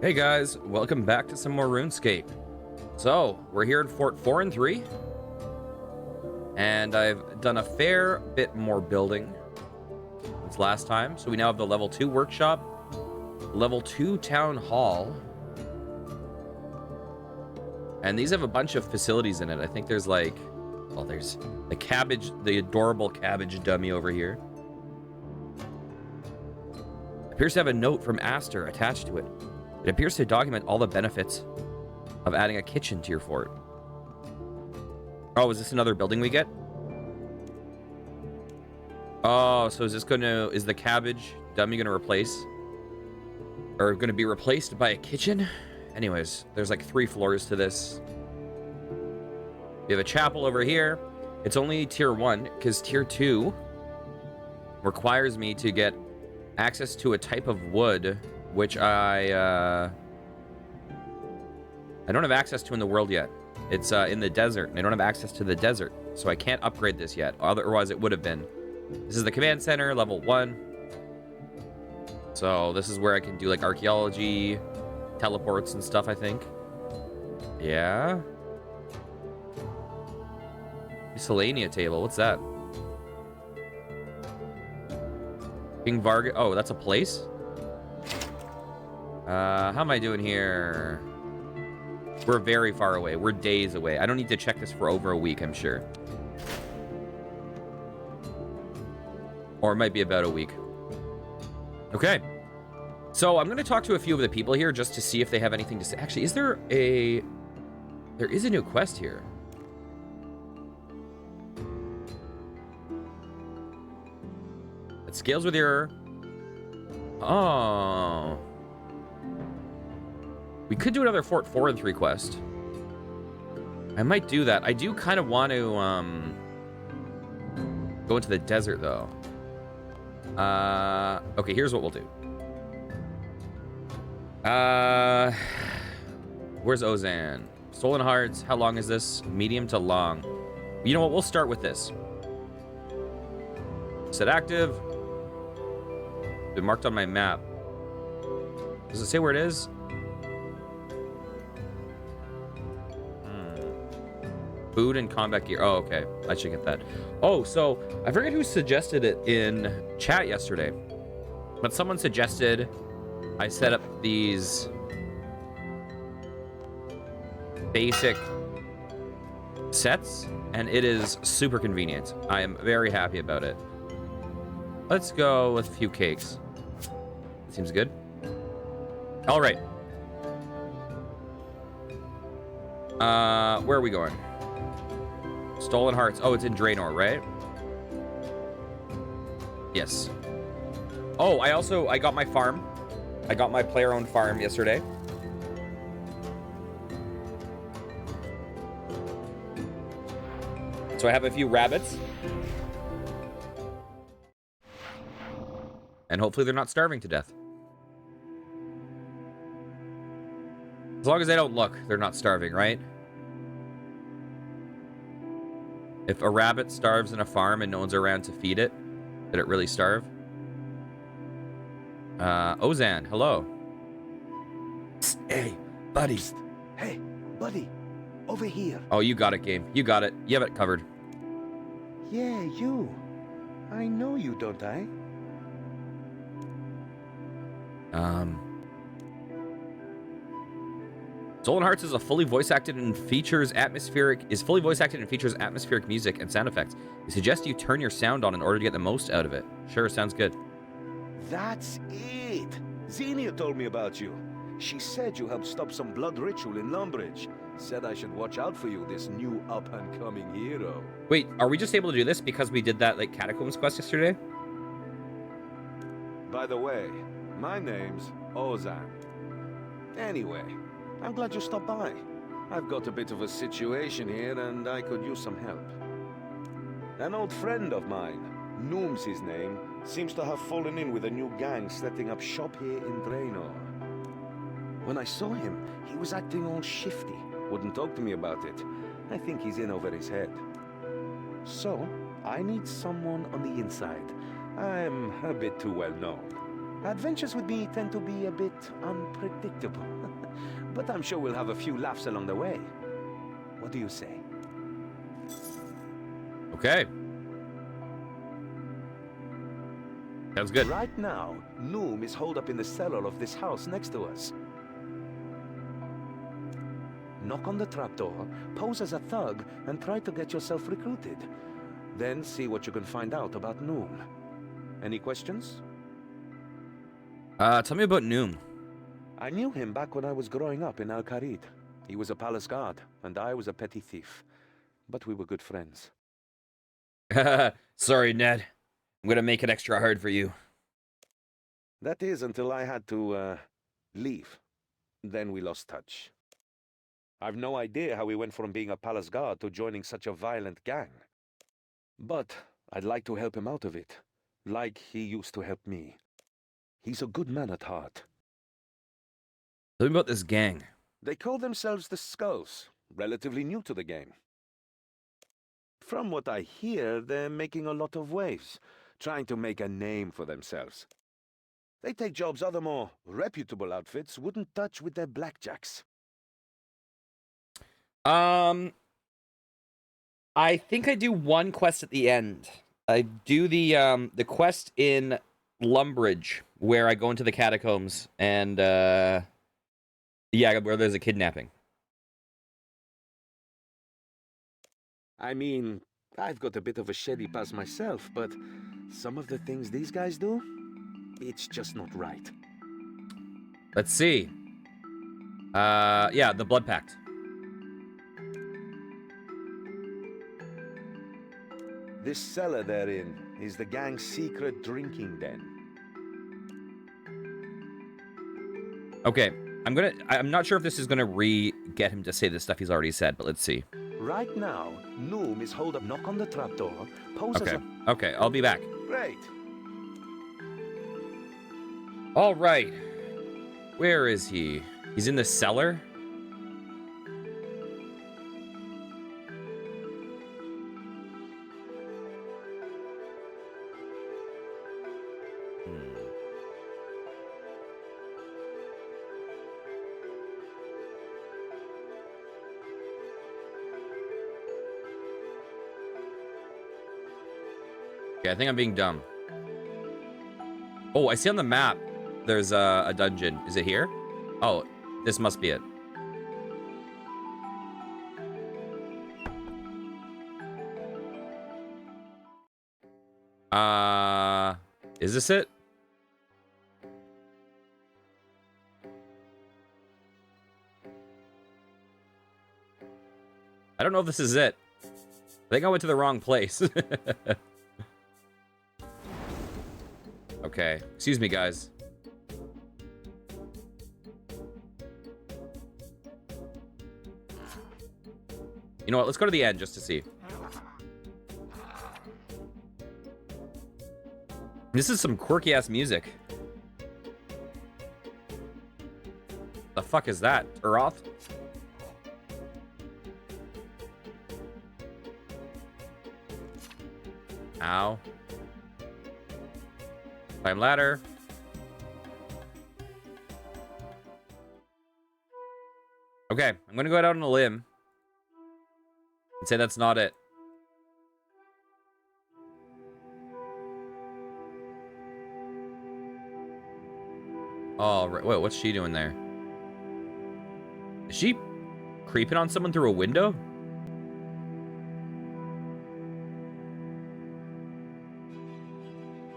Hey guys, welcome back to some more Runescape. So, we're here in Fort 4 and 3. And I've done a fair bit more building since last time. So we now have the level 2 workshop, level 2 town hall. And these have a bunch of facilities in it. I think there's like, well, there's the cabbage, the adorable cabbage dummy over here. Appears to have a note from Aster attached to it. It appears to document all the benefits of adding a kitchen to your fort. Oh, is this another building we get? Oh, so is the cabbage dummy gonna replace, or gonna be replaced by a kitchen? Anyways, there's like 3 floors to this. We have a chapel over here. It's only tier 1, because tier 2 requires me to get access to a type of wood, which I don't have access to in the world yet. It's in the desert, and I don't have access to the desert, so I can't upgrade this yet. Otherwise, it would have been. This is the command center, level 1. So this is where I can do like archaeology, teleports and stuff, I think. Yeah. Miscellanea table, what's that? King Varga, oh, that's a place? How am I doing here? We're very far away. We're days away. I don't need to check this for over a week, I'm sure. Or it might be about a week. Okay. So I'm going to talk to a few of the people here just to see if they have anything to say. Actually, is there a... There is a new quest here. It scales with your... Oh... We could do another Fort 4 and 3 quest. I might do that. I do kind of want to go into the desert, though. Okay, here's what we'll do. Where's Ozan? Stolen Hearts. How long is this? Medium to long. You know what? We'll start with this. Set active. Been marked on my map. Does it say where it is? Food and combat gear. Oh, okay. I should get that. Oh, so I forget who suggested it in chat yesterday, but someone suggested I set up these basic sets, and it is super convenient. I am very happy about it. Let's go with a few cakes. Seems good. All right. Where are we going? Stolen Hearts. Oh, it's in Draenor, right? Yes. Oh, I got my farm. I got my player-owned farm yesterday. So I have a few rabbits. And hopefully they're not starving to death. As long as they don't look, they're not starving, right? If a rabbit starves in a farm and no one's around to feed it, did it really starve? Ozan, hello. Psst, hey, buddy. Psst. Hey, buddy. Over here. Oh, you got it, game. You got it. You have it covered. Yeah, you. I know you, don't I? Stolen Hearts is fully voice acted and features atmospheric music and sound effects. We suggest you turn your sound on in order to get the most out of it. Sure, sounds good. That's it. Xenia told me about you. She said you helped stop some blood ritual in Lumbridge. Said I should watch out for you, this new up-and-coming hero. Wait, are we just able to do this because we did that, like, Catacombs quest yesterday? By the way, my name's Ozan. Anyway, I'm glad you stopped by. I've got a bit of a situation here, and I could use some help. An old friend of mine, Noom's his name, seems to have fallen in with a new gang setting up shop here in Draenor. When I saw him, he was acting all shifty. Wouldn't talk to me about it. I think he's in over his head. So, I need someone on the inside. I'm a bit too well known. Adventures with me tend to be a bit unpredictable. But I'm sure we'll have a few laughs along the way. What do you say? Okay. Sounds good. Right now, Noom is holed up in the cellar of this house next to us. Knock on the trapdoor, pose as a thug, and try to get yourself recruited. Then see what you can find out about Noom. Any questions? Tell me about Noom. I knew him back when I was growing up in Al-Kharid. He was a palace guard, and I was a petty thief. But we were good friends. Sorry, Ned. I'm gonna make it extra hard for you. That is until I had to, leave. Then we lost touch. I've no idea how he went from being a palace guard to joining such a violent gang. But I'd like to help him out of it, like he used to help me. He's a good man at heart. Tell me about this gang. They call themselves the Skulls, relatively new to the game. From what I hear, they're making a lot of waves, trying to make a name for themselves. They take jobs other more reputable outfits wouldn't touch with their blackjacks. I think I do one quest at the end. I do the quest in Lumbridge, where I go into the catacombs and yeah, where there's a kidnapping. I mean, I've got a bit of a shady past myself, but some of the things these guys do, it's just not right. Let's see. Yeah, the Blood Pact. This cellar they're in is the gang's secret drinking den. Okay, I'm not sure if this is gonna get him to say the stuff he's already said, but let's see. Right now, Noom is holed up. Knock on the trapdoor. Pose Okay, as a... okay, I'll be back. Great. All right. Where is he? He's in the cellar? Okay, I think I'm being dumb. Oh, I see on the map there's a dungeon. Is it here? Oh, this must be it. Is this it? I don't know if this is it. I think I went to the wrong place. Okay, excuse me, guys. You know what? Let's go to the end just to see. This is some quirky ass music. The fuck is that? Uroth? Ow. Climb ladder. Okay, I'm gonna go out on a limb and say that's not it. Oh, right. Wait, what's she doing there? Is she creeping on someone through a window?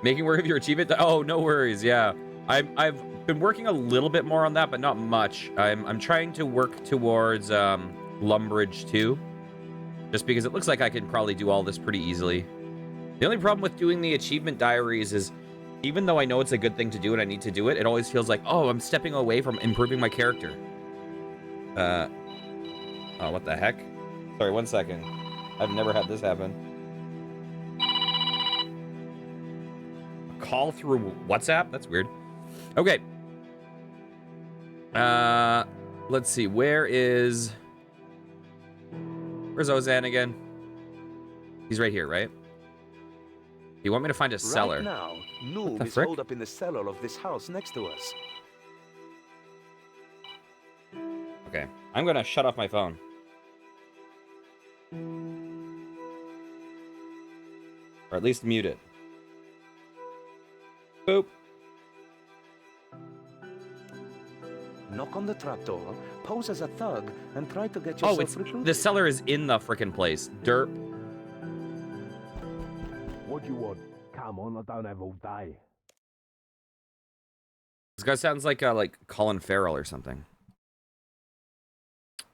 Making work of your achievement? Oh, no worries. Yeah, I've been working a little bit more on that, but not much. I'm trying to work towards Lumbridge 2, just because it looks like I can probably do all this pretty easily. The only problem with doing the achievement diaries is, even though I know it's a good thing to do and I need to do it, it always feels like, oh, I'm stepping away from improving my character. Oh, what the heck? Sorry, 1 second. I've never had this happen. A call through WhatsApp? That's weird. Okay. Let's see. Where's Ozan again? He's right here, right? You want me to find a cellar? Right now, Noom the is frick? holed up in the cellar of this house next to us. Okay. I'm gonna shut off my phone. Or at least mute it. Boop. Knock on the trapdoor, pose as a thug, and try to get Oh, yourself it's recruited. the cellar is in the frickin' place. Derp. What do you want? Come on, I don't have all day. This guy sounds like Colin Farrell or something.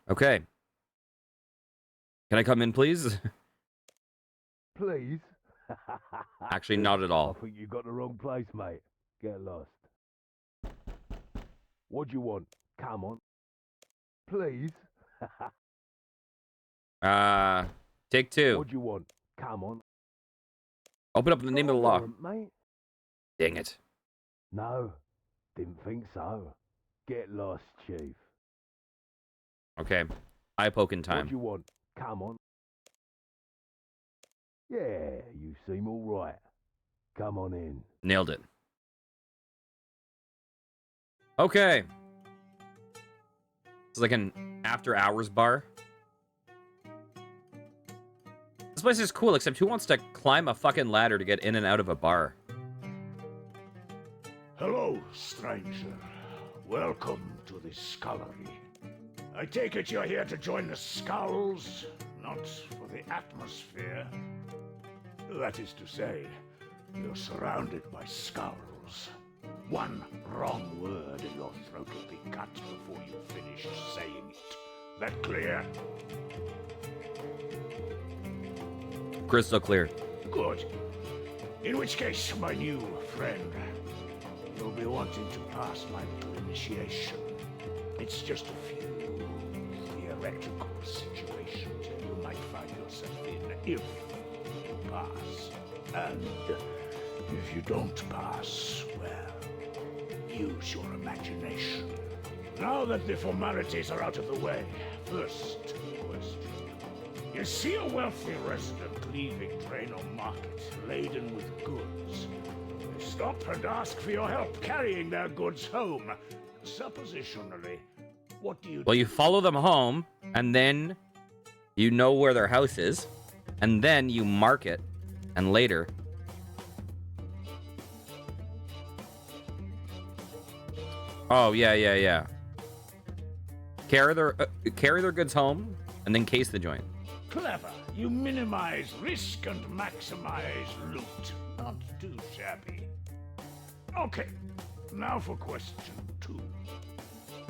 Okay. Can I come in, please? Please? Actually, not at all. I think you got the wrong place, mate. Get lost. What do you want? Come on. Please? Take two. What do you want? Come on. Open up in the name of the law. Mate? Dang it. No, didn't think so. Get lost, Chief. Okay. Eye poking What time. do you want? Come on. Yeah, you seem all right. Come on in. Nailed it. Okay. It's like an after-hours bar. This place is cool, except who wants to climb a fucking ladder to get in and out of a bar? Hello, stranger. Welcome to the scullery. I take it you're here to join the skulls, not for the atmosphere. That is to say, you're surrounded by skulls. One wrong word and your throat will be cut before you finish saying it. That clear? Crystal clear. Good. In which case, my new friend, you'll be wanting to pass my little initiation. It's just a few theoretical situations you might find yourself in if you pass. And if you don't pass, well, use your imagination. Now that the formalities are out of the way, first question. You see a wealthy resident leaving Draenor Market laden with goods. You stop and ask for your help carrying their goods home. Suppositionally, what do you Well, do? you follow them home, and then you know where their house is, and then you mark it, and later... Oh, yeah. Carry their goods home, and then case the joint. Clever. You minimize risk and maximize loot. Not too shabby. Okay, now for question 2.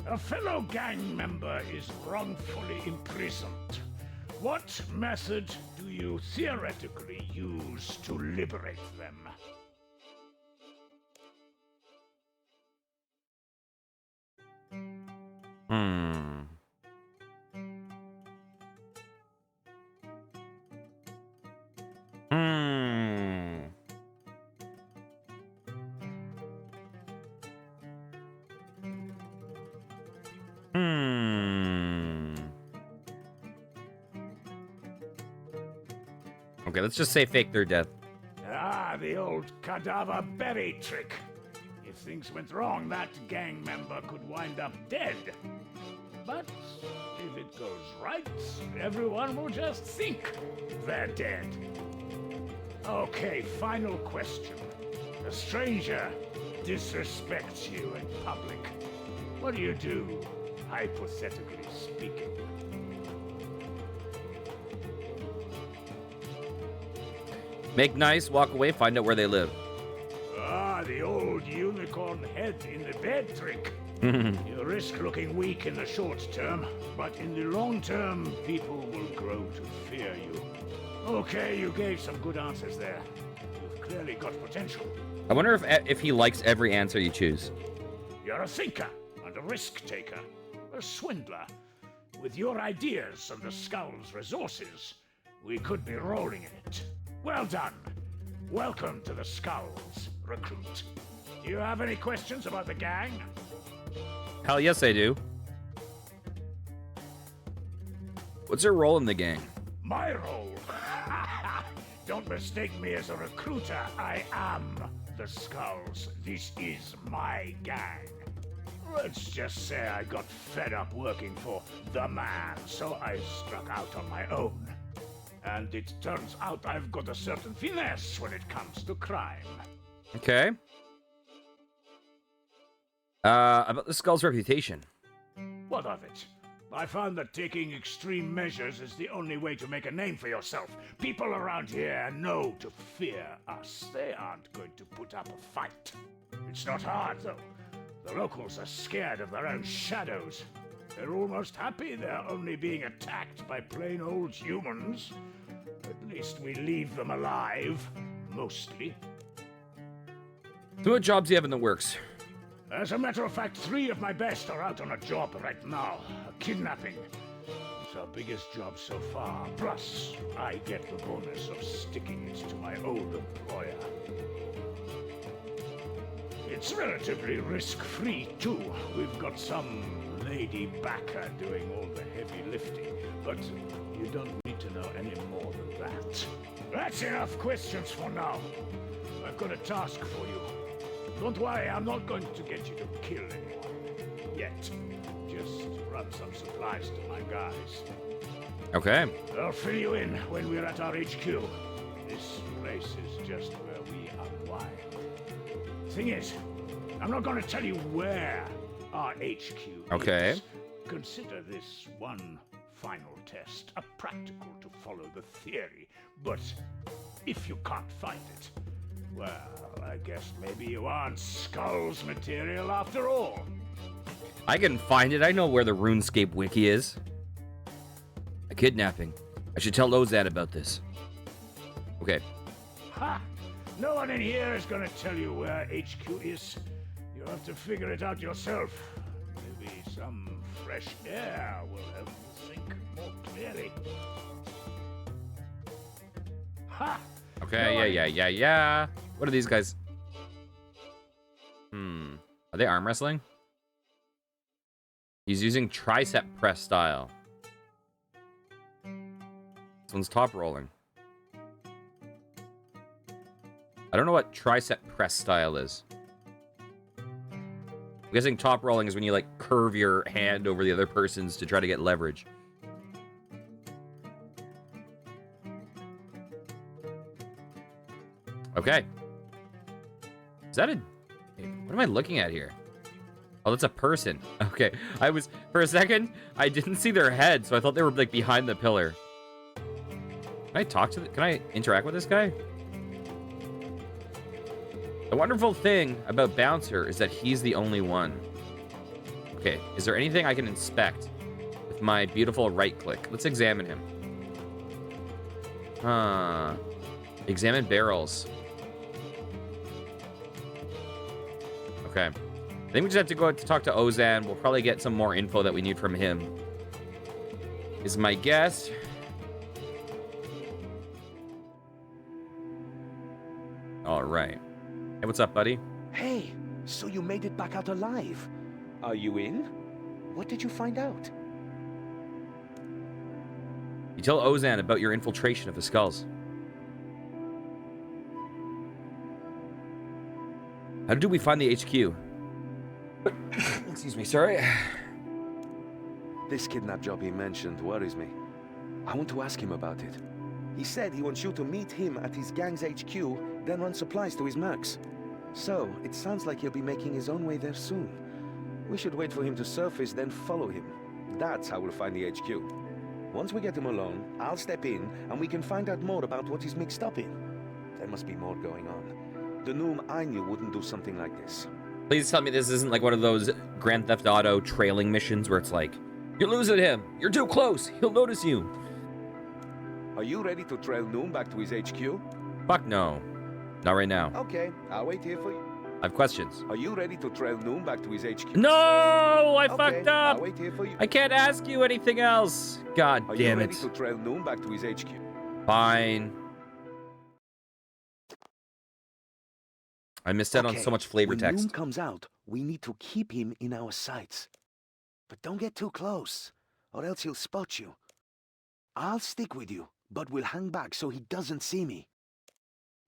A fellow gang member is wrongfully imprisoned. What method do you theoretically use to liberate them? Okay, let's just say fake their death. Ah, the old cadaver berry trick. If things went wrong, that gang member could wind up dead. But if it goes right, everyone will just think they're dead. Okay, final question. A stranger disrespects you in public. What do you do, hypothetically speaking? Make nice, walk away, find out where they live. Ah, the old unicorn head in the bed trick. You risk looking weak in the short term, but in the long term, people will grow to fear you. Okay, you gave some good answers there. You've clearly got potential. I wonder if he likes every answer you choose. You're a thinker and a risk taker, a swindler. With your ideas and the Skull's resources, we could be rolling in it. Well done. Welcome to the Skulls, recruit. Do you have any questions about the gang? Hell yes, I do. What's your role in the gang? My role? Don't mistake me as a recruiter. I am the Skulls. This is my gang. Let's just say I got fed up working for the man, so I struck out on my own. And it turns out I've got a certain finesse when it comes to crime. Okay. About the Skull's reputation. What of it? I found that taking extreme measures is the only way to make a name for yourself. People around here know to fear us. They aren't going to put up a fight. It's not hard, though. The locals are scared of their own shadows. They're almost happy they're only being attacked by plain old humans. At least we leave them alive. Mostly. So what jobs do you have in the works? As a matter of fact, 3 of my best are out on a job right now. A kidnapping. It's our biggest job so far. Plus, I get the bonus of sticking it to my old employer. It's relatively risk-free, too. We've got some lady backer doing all the heavy lifting. But you don't need to know any more than that. That's enough questions for now. I've got a task for you. Don't worry, I'm not going to get you to kill anyone. Yet. Just run some supplies to my guys. Okay. I'll fill you in when we're at our HQ. This place is just where we unwind. Thing is, I'm not going to tell you where our HQ Okay. is. Consider this one final test, a practical to follow the theory. But if you can't find it, well, I guess maybe you aren't Skull's material after all. I can find it. I know where the Runescape wiki is. A kidnapping. I should tell Ozan about this. Okay. Ha! No one in here is gonna tell you where HQ is. You'll have to figure it out yourself. Maybe some fresh air will help you think more clearly. Ha! Okay, yeah. What are these guys? Are they arm wrestling? He's using tricep press style. This one's top rolling. I don't know what tricep press style is. I'm guessing top rolling is when you, like, curve your hand over the other person's to try to get leverage. Okay. Is that a... What am I looking at here? Oh, that's a person. Okay. For a second, I didn't see their head, so I thought they were, like, behind the pillar. Can I talk to Can I interact with this guy? The wonderful thing about Bouncer is that he's the only one. Okay, is there anything I can inspect with my beautiful right click? Let's examine him. Examine barrels. Okay. I think we just have to go to talk to Ozan. We'll probably get some more info that we need from him. Is my guess. All right. Hey, what's up, buddy? Hey, so you made it back out alive. Are you in? What did you find out? You tell Ozan about your infiltration of the Skulls. How did we find the HQ? Excuse me, sorry. This kidnap job he mentioned worries me. I want to ask him about it. He said he wants you to meet him at his gang's HQ, then run supplies to his mercs. So, it sounds like he'll be making his own way there soon. We should wait for him to surface, then follow him. That's how we'll find the HQ. Once we get him alone, I'll step in, and we can find out more about what he's mixed up in. There must be more going on. The Noom I knew wouldn't do something like this. Please tell me this isn't like one of those Grand Theft Auto trailing missions where it's like, you're losing him, you're too close, he'll notice you. Are you ready to trail Noom back to his HQ? Fuck no. Not right now. Okay, I'll wait here for you. I have questions. Are you ready to trail Noom back to his HQ? No! I Okay, fucked up! I'll wait here for you. I can't ask you anything else. God Are damn you it. ready to trail Noom back to his HQ? Fine. I missed out on so much flavor when text. Noom comes out, we need to keep him in our sights. But don't get too close, or else he'll spot you. I'll stick with you, but we'll hang back so he doesn't see me.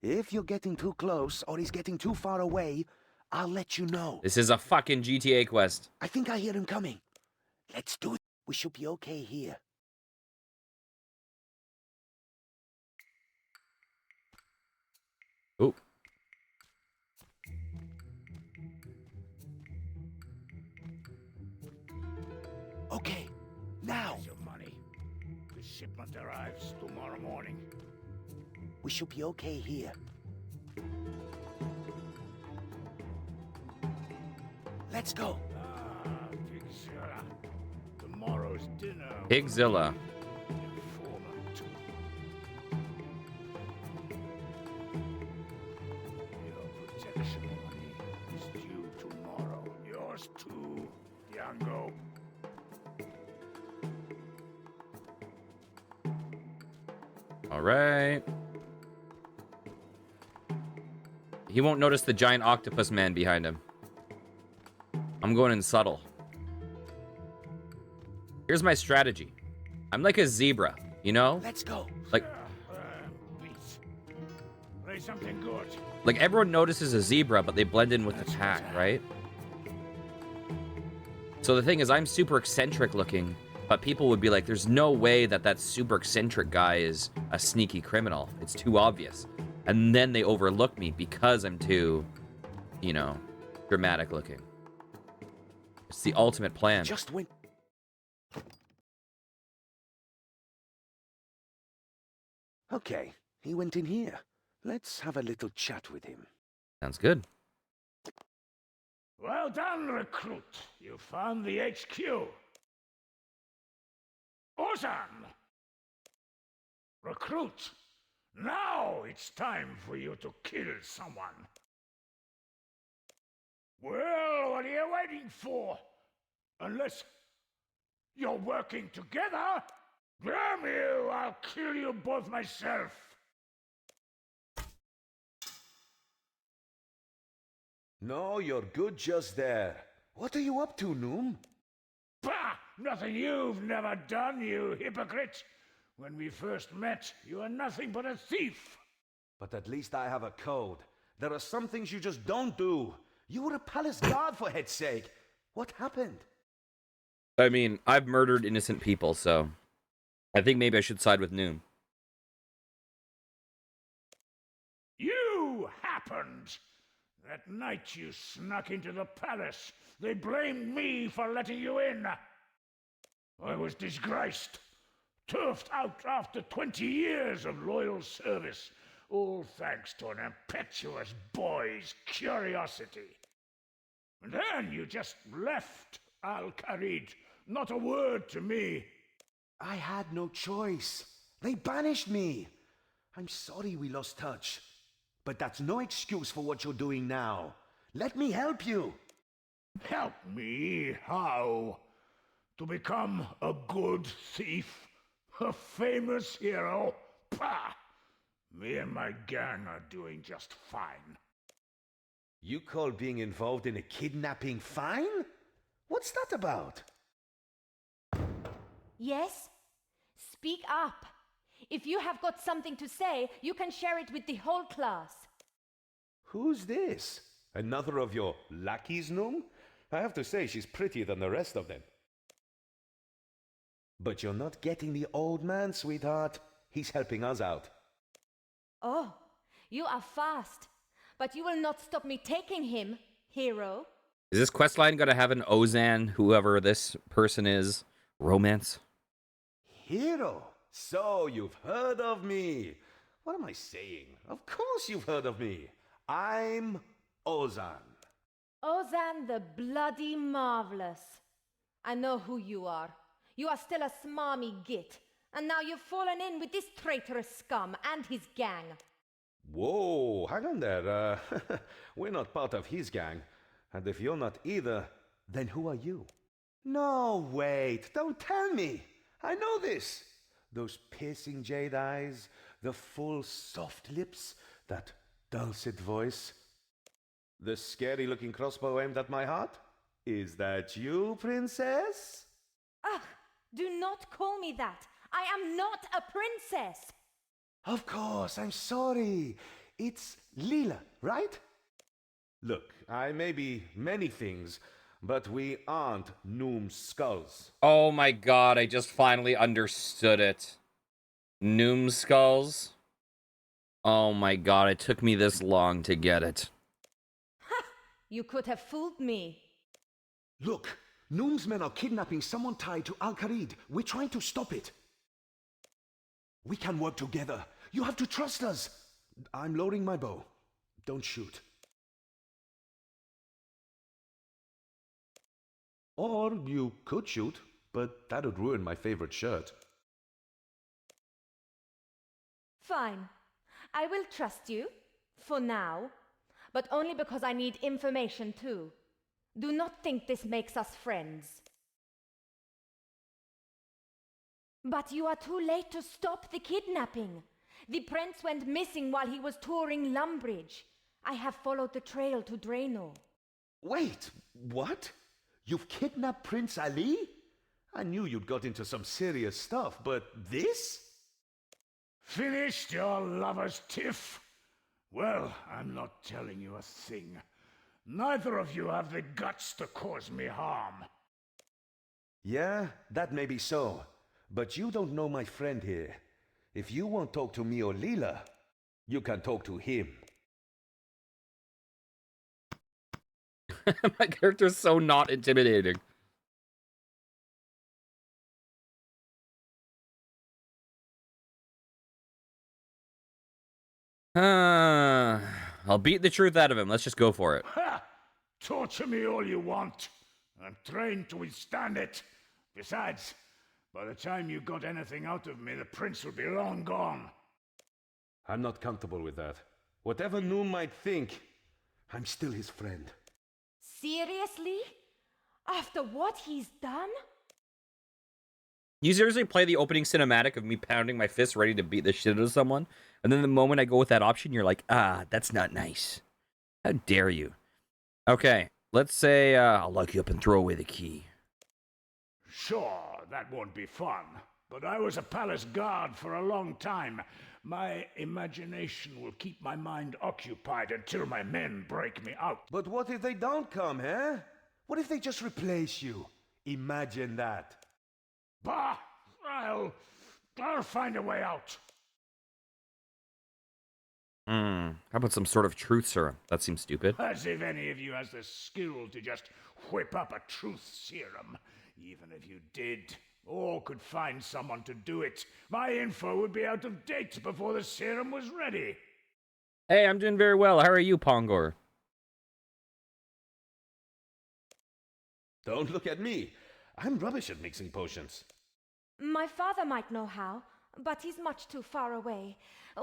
If you're getting too close or he's getting too far away, I'll let you know. This is a fucking GTA quest. I think I hear him coming. Let's do it. We should be okay here. Ooh. Okay, now. Here's your money. The shipment arrives tomorrow morning. We should be okay here. Let's go. Pigzilla. Tomorrow's dinner. Pigzilla. Informant. Your protection money is due tomorrow. Yours too, Django. All right. He won't notice the giant octopus man behind him. I'm going in subtle. Here's my strategy. I'm like a zebra, you know? Let's go. Like, Please. Play something good. like everyone notices a zebra, but they blend in with the pack, right? So the thing is, I'm super eccentric looking, but people would be like, there's no way that that super eccentric guy is a sneaky criminal. It's too obvious. And then they overlook me because I'm too, you know, dramatic looking. It's the ultimate plan. Just went. Okay, he went in here. Let's have a little chat with him. Sounds good. Well done, recruit. You found the HQ. Ozan! Recruit, now it's time for you to kill someone. Well, what are you waiting for? Unless you're working together? Damn you, I'll kill you both myself. No, you're good just there. What are you up to, Noom? Bah! Nothing you've never done, you hypocrite! When we first met, you were nothing but a thief! But at least I have a code. There are some things you just don't do. You were a palace guard, for head's sake. What happened? I mean, I've murdered innocent people, so I think maybe I should side with Noom. You happened! That night you snuck into the palace, they blamed me for letting you in. I was disgraced, turfed out after 20 years of loyal service, all thanks to an impetuous boy's curiosity. And then you just left Al-Kharid, not a word to me. I had no choice. They banished me. I'm sorry we lost touch. But that's no excuse for what you're doing now. Let me help you. Help me? How? To become a good thief? A famous hero? Pah! Me and my gang are doing just fine. You call being involved in a kidnapping fine? What's that about? Yes? Speak up. If you have got something to say, you can share it with the whole class. Who's this? Another of your lackeys, Noom? I have to say, she's prettier than the rest of them. But you're not getting the old man, sweetheart. He's helping us out. Oh, you are fast. But you will not stop me taking him, hero. Is this questline gonna have an Ozan, whoever this person is, romance? Hero? So you've heard of me. What am I saying? Of course you've heard of me. I'm Ozan. Ozan the Bloody Marvelous. I know who you are. You are still a smarmy git. And now you've fallen in with this traitorous scum and his gang. Whoa, hang on there. We're not part of his gang. And if you're not either, then who are you? No, wait, don't tell me. I know this. Those piercing jade eyes, the full soft lips, that dulcet voice. The scary-looking crossbow aimed at my heart? Is that you, princess? Ugh, do not call me that. I am not a princess. Of course, I'm sorry. It's Lila, right? Look, I may be many things, but we aren't Noom's skulls. Oh my god, I just finally understood it. Noom skulls? Oh my god, it took me this long to get it. You could have fooled me. Look, Noom's men are kidnapping someone tied to Al-Kharid. We're trying to stop it. We can work together. You have to trust us. I'm loading my bow. Don't shoot. Or you could shoot, but that would ruin my favorite shirt. Fine. I will trust you. For now. But only because I need information too. Do not think this makes us friends. But you are too late to stop the kidnapping. The prince went missing while he was touring Lumbridge. I have followed the trail to Draenor. Wait, what? You've kidnapped Prince Ali? I knew you'd got into some serious stuff, but this? Finished your lover's tiff? Well, I'm not telling you a thing. Neither of you have the guts to cause me harm. Yeah, that may be so. But you don't know my friend here. If you won't talk to me or Lila, you can talk to him. My character's so not intimidating. I'll beat the truth out of him. Let's just go for it. Ha! Torture me all you want. I'm trained to withstand it. Besides, by the time you got anything out of me, the prince will be long gone. I'm not comfortable with that. Whatever Noom might think, I'm still his friend. Seriously? After what he's done? You seriously play the opening cinematic of me pounding my fist ready to beat the shit out of someone, and then the moment I go with that option, you're like, ah, that's not nice. How dare you? Okay, let's say I'll lock you up and throw away the key. Sure, that won't be fun. But I was a palace guard for a long time. My imagination will keep my mind occupied until my men break me out. But what if they don't come, eh? What if they just replace you? Imagine that. Bah! I'll find a way out. How about some sort of truth serum? That seems stupid. As if any of you has the skill to just whip up a truth serum. Even if you did, or could find someone to do it, my info would be out of date before the serum was ready. Hey, I'm doing very well. How are you, Pongor? Don't look at me. I'm rubbish at mixing potions. My father might know how, but he's much too far away.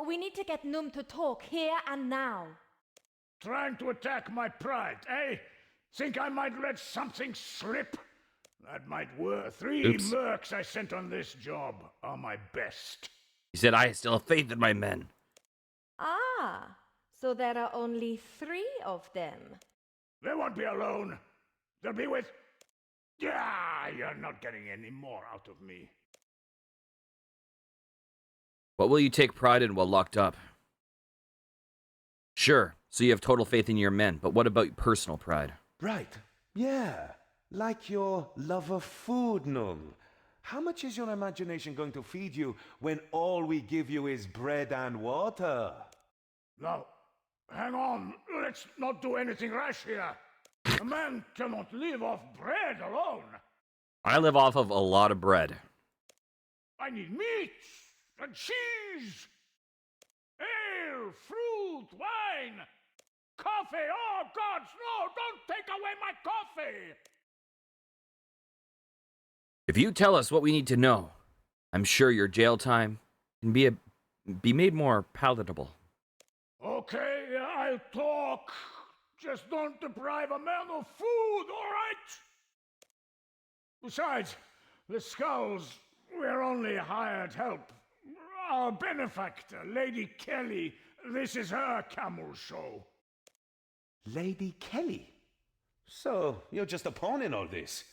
We need to get Noom to talk here and now. Trying to attack my pride, eh? Think I might let something slip? That might work. 3 Oops. mercs I sent on this job are my best. He said, I still have faith in my men. Ah, so there are only 3 of them. They won't be alone. They'll be with... Yeah, you're not getting any more out of me. What will you take pride in while locked up? Sure, so you have total faith in your men, but what about personal pride? Right. Yeah. Like your love of food, Noom. How much is your imagination going to feed you when all we give you is bread and water? Now, hang on. Let's not do anything rash here. A man cannot live off bread alone. I live off of a lot of bread. I need meat and cheese, ale, fruit, wine, coffee. Oh, gods, no, don't take away my coffee. If you tell us what we need to know, I'm sure your jail time can be made more palatable. Okay, I'll talk. Just don't deprive a man of food, all right? Besides, the Skulls, we're only hired help. Our benefactor, Lady Kelly, this is her camel show. Lady Kelly? So, you're just a pawn in all this.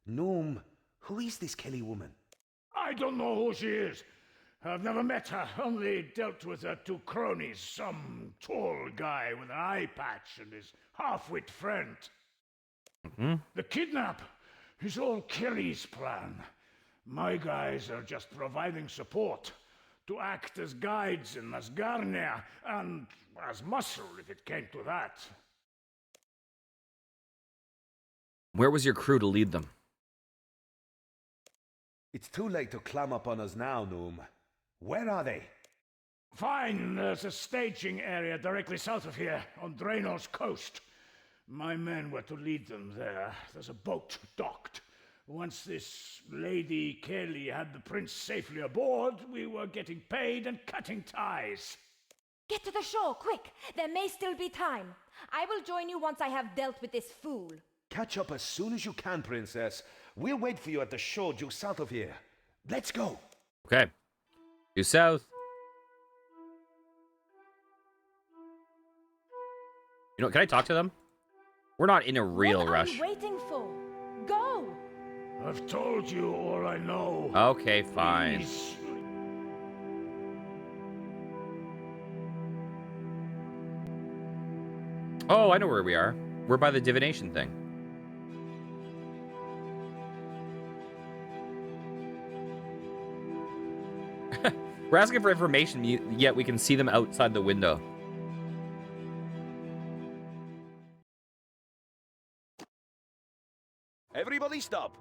Noom, who is this Kelly woman? I don't know who she is. I've never met her, only dealt with her two cronies, some tall guy with an eye patch and his half-wit friend. The kidnap is all Kelly's plan. My guys are just providing support to act as guides in Asgarnia and as muscle if it came to that. Where was your crew to lead them? It's too late to climb up on us now, Noom. Where are they? Fine, there's a staging area directly south of here, on Draenor's coast. My men were to lead them there. There's a boat docked. Once this Lady Kelly had the prince safely aboard, we were getting paid and cutting ties. Get to the shore, quick! There may still be time. I will join you once I have dealt with this fool. Catch up as soon as you can, Princess. We'll wait for you at the shore due south of here. Let's go! Okay. Due south. You know, can I talk to them? We're not in a real rush. What are you waiting for? Go! I've told you all I know. Okay, fine. Please. Oh, I know where we are. We're by the divination thing. We're asking for information, yet we can see them outside the window. Everybody stop!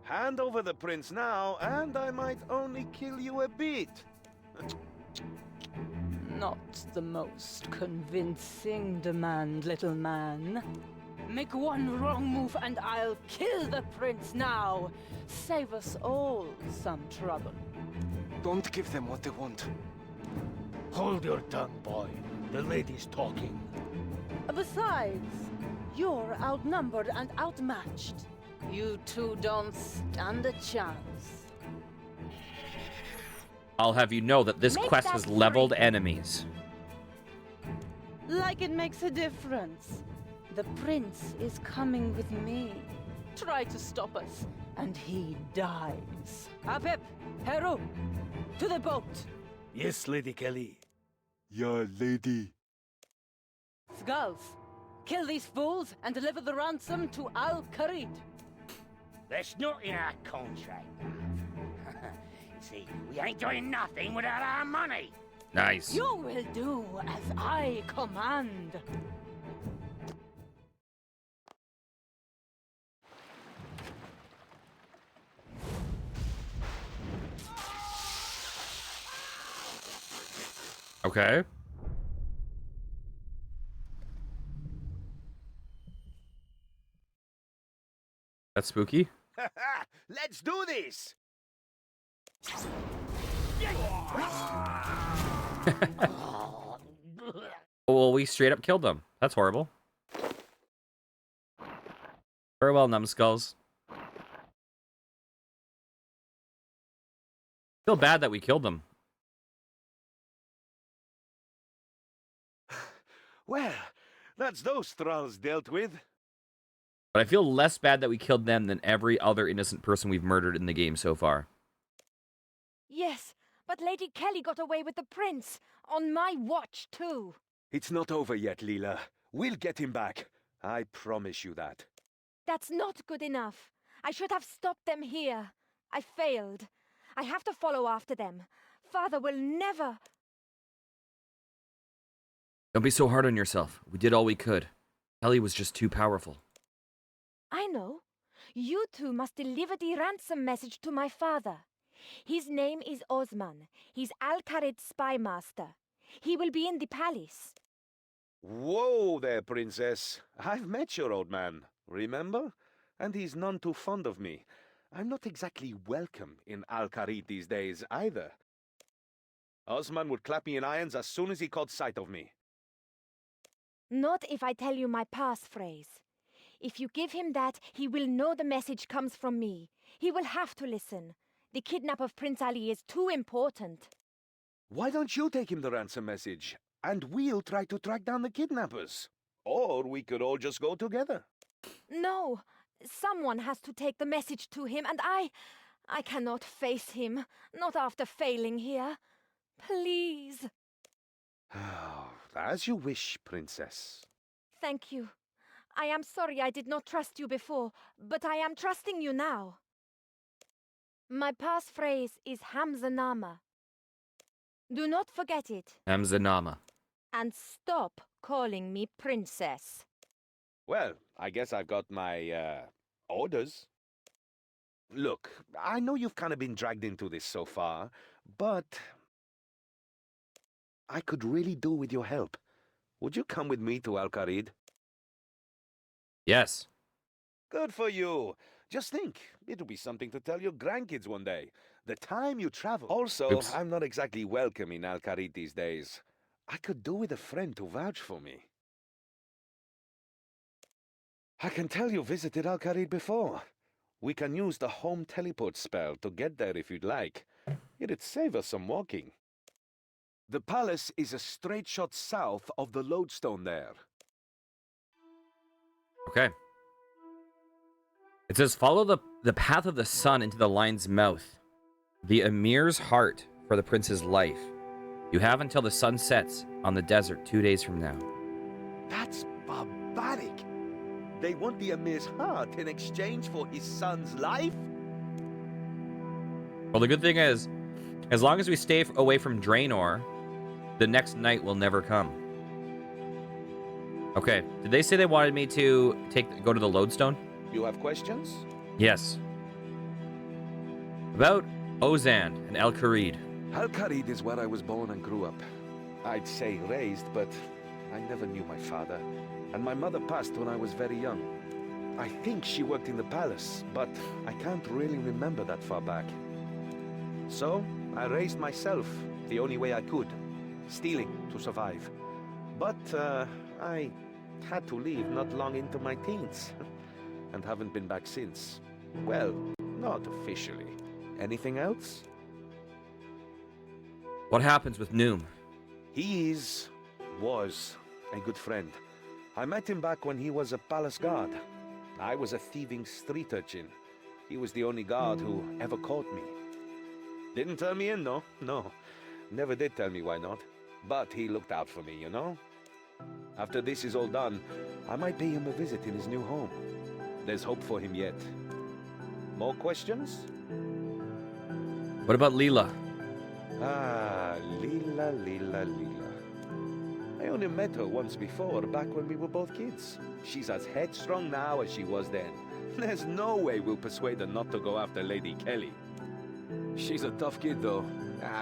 Hand over the prince now, and I might only kill you a bit. Not the most convincing demand, little man. Make one wrong move and I'll kill the prince now. Save us all some trouble. Don't give them what they want. Hold your tongue, boy. The lady's talking. Besides, you're outnumbered and outmatched. You two don't stand a chance. I'll have you know that this Make quest that has leveled free. enemies. Like it makes a difference. The prince is coming with me. Try to stop us, and he dies. Apep, Heru, to the boat. Yes, Lady Kelly. Yeah, lady. Skulls, kill these fools and deliver the ransom to Al-Kharid. That's not in our contract. See, we ain't doing nothing without our money. Nice. You will do as I command. Okay. That's spooky. Let's do this! Well, we straight up killed them. That's horrible. Very well, numbskulls. Feel bad that we killed them. Well, that's those thralls dealt with. But I feel less bad that we killed them than every other innocent person we've murdered in the game so far. Yes, but Lady Kelly got away with the prince. On my watch, too. It's not over yet, Leela. We'll get him back. I promise you that. That's not good enough. I should have stopped them here. I failed. I have to follow after them. Father will never... Don't be so hard on yourself. We did all we could. Kelly was just too powerful. I know. You two must deliver the ransom message to my father. His name is Osman. He's Al-Kharid's spy master. He will be in the palace. Whoa there, Princess. I've met your old man, remember? And he's none too fond of me. I'm not exactly welcome in Al-Kharid these days, either. Osman would clap me in irons as soon as he caught sight of me. Not if I tell you my passphrase. If you give him that, he will know the message comes from me. He will have to listen. The kidnap of Prince Ali is too important. Why don't you take him the ransom message, and we'll try to track down the kidnappers? Or we could all just go together. No, someone has to take the message to him, and I cannot face him, not after failing here. Please. As you wish, Princess. Thank you. I am sorry I did not trust you before, but I am trusting you now. My passphrase is Hamzanama. Do not forget it, Hamzanama. and stop calling me princess. Well, I guess I've got my, orders. Look, I know you've kind of been dragged into this so far, but I could really do with your help. Would you come with me to Al-Kharid? Yes. Good for you. Just think, it'll be something to tell your grandkids one day. The time you travel. Also, Oops. I'm not exactly welcome in Al-Kharid these days. I could do with a friend to vouch for me. I can tell you visited Al-Kharid before. We can use the home teleport spell to get there if you'd like. It'd save us some walking. The palace is a straight shot south of the lodestone there. Okay. It says, follow the path of the sun into the lion's mouth. The emir's heart for the prince's life. You have until the sun sets on the desert 2 days from now. That's barbaric. They want the emir's heart in exchange for his son's life? Well, the good thing is, as long as we stay away from Draenor, the next night will never come. Okay, did they say they wanted me to go to the lodestone? You have questions? Yes. About Ozan and Al-Kharid. Al-Kharid is where I was born and grew up. I'd say raised, but I never knew my father. And my mother passed when I was very young. I think she worked in the palace, but I can't really remember that far back. So, I raised myself the only way I could, stealing to survive. But I had to leave not long into my teens, and haven't been back since. Well, not officially. Anything else? What happens with Noom? He was a good friend. I met him back when he was a palace guard. I was a thieving street urchin. He was the only guard who ever caught me. Didn't turn me in, no. No. Never did tell me why not. But he looked out for me, you know? After this is all done, I might pay him a visit in his new home. There's hope for him yet. More questions? What about Leela? Ah, Leela. I only met her once before, back when we were both kids. She's as headstrong now as she was then. There's no way we'll persuade her not to go after Lady Kelly. She's a tough kid, though.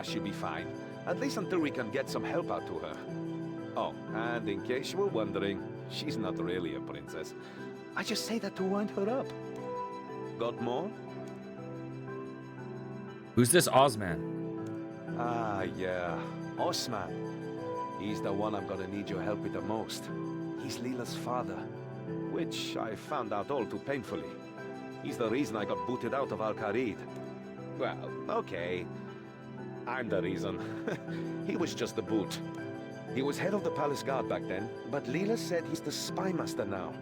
She'll be fine. At least until we can get some help out to her. Oh, and in case you were wondering, she's not really a princess. I just say that to wind her up. Got more? Who's this Osman? Ah, yeah. Osman. He's the one I'm gonna need your help with the most. He's Leela's father, which I found out all too painfully. He's the reason I got booted out of Al-Kharid. Well, okay. I'm the reason. He was just the boot. He was head of the palace guard back then, but Leela said he's the spy master now.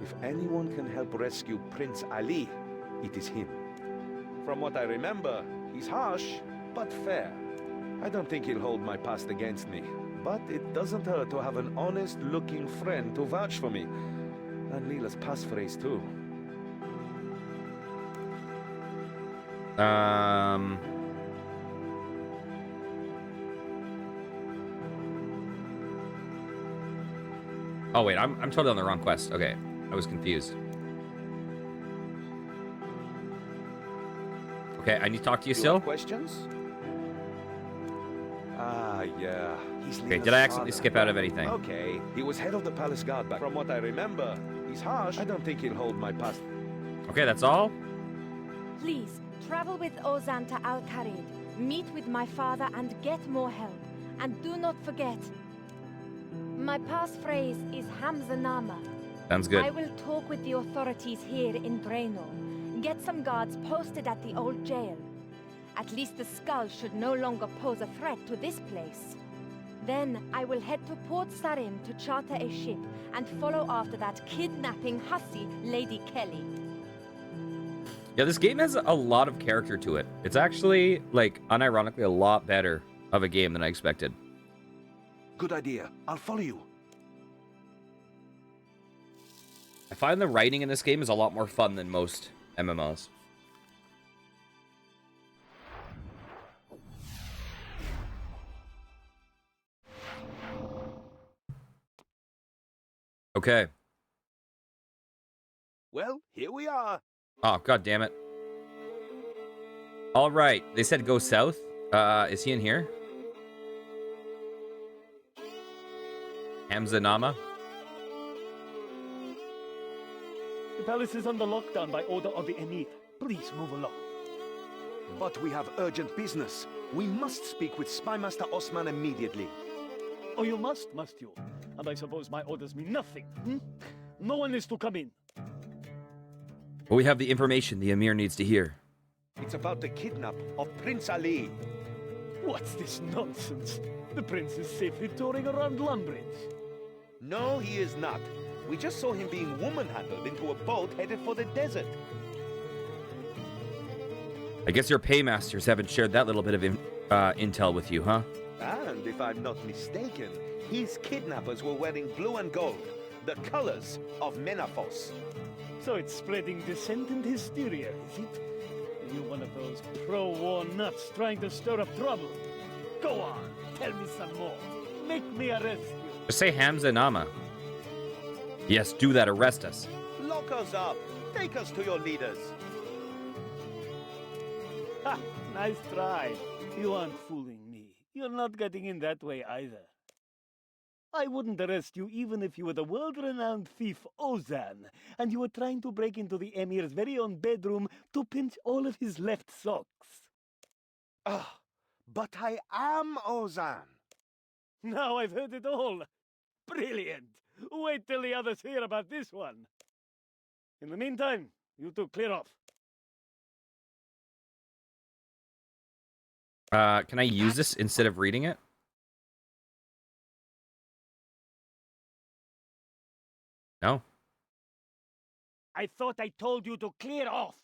If anyone can help rescue Prince Ali, it is him. From what I remember, he's harsh, but fair. I don't think he'll hold my past against me, but it doesn't hurt to have an honest-looking friend to vouch for me. And Leela's passphrase, too. Oh, wait, I'm totally on the wrong quest. Okay, I was confused. Okay, I need to talk to you still? Questions? Ah, yeah. He's Okay, Leela's did I accidentally father. skip out of anything? Okay, he was head of the palace guard back. From what I remember, he's harsh. I don't think he'll hold my past. Okay, that's all? Please, travel with Ozan to Al-Kharid. Meet with my father and get more help. And do not forget, my passphrase is Hamzanama. Sounds good. I will talk with the authorities here in Draenor. Get some guards posted at the old jail. At least the skull should no longer pose a threat to this place. Then I will head to Port Sarim to charter a ship and follow after that kidnapping hussy, Lady Kelly. Yeah, this game has a lot of character to it. It's actually, like, unironically a lot better of a game than I expected. Good idea. I'll follow you. I find the writing in this game is a lot more fun than most MMOs. Okay. Well, here we are. Oh, god damn it. All right. They said go south. Is he in here? Hamza Nama? The palace is under lockdown by order of the Emir. Please move along. But we have urgent business. We must speak with Spymaster Osman immediately. Oh, you must you? And I suppose my orders mean nothing, hmm? No one is to come in. Well, we have the information the Emir needs to hear. It's about the kidnap of Prince Ali. What's this nonsense? The prince is safely touring around Lumbridge. No, he is not. We just saw him being woman-handled into a boat headed for the desert. I guess your paymasters haven't shared that little bit of intel with you, huh? And if I'm not mistaken, his kidnappers were wearing blue and gold, the colors of Menaphos. So it's spreading dissent and hysteria, is it? Are you one of those pro-war nuts trying to stir up trouble? Go on, tell me some more. Make me arrest you. Just say Hamza Nama. Yes, do that. Arrest us. Lock us up. Take us to your leaders. Ha! Nice try. You aren't fooling me. You're not getting in that way either. I wouldn't arrest you even if you were the world-renowned thief Ozan, and you were trying to break into the Emir's very own bedroom to pinch all of his left socks. Ah, but I am Ozan. Now I've heard it all. Brilliant. Wait till the others hear about this one. In the meantime, you two clear off. Can I use this instead of reading it? No. I thought I told you to clear off.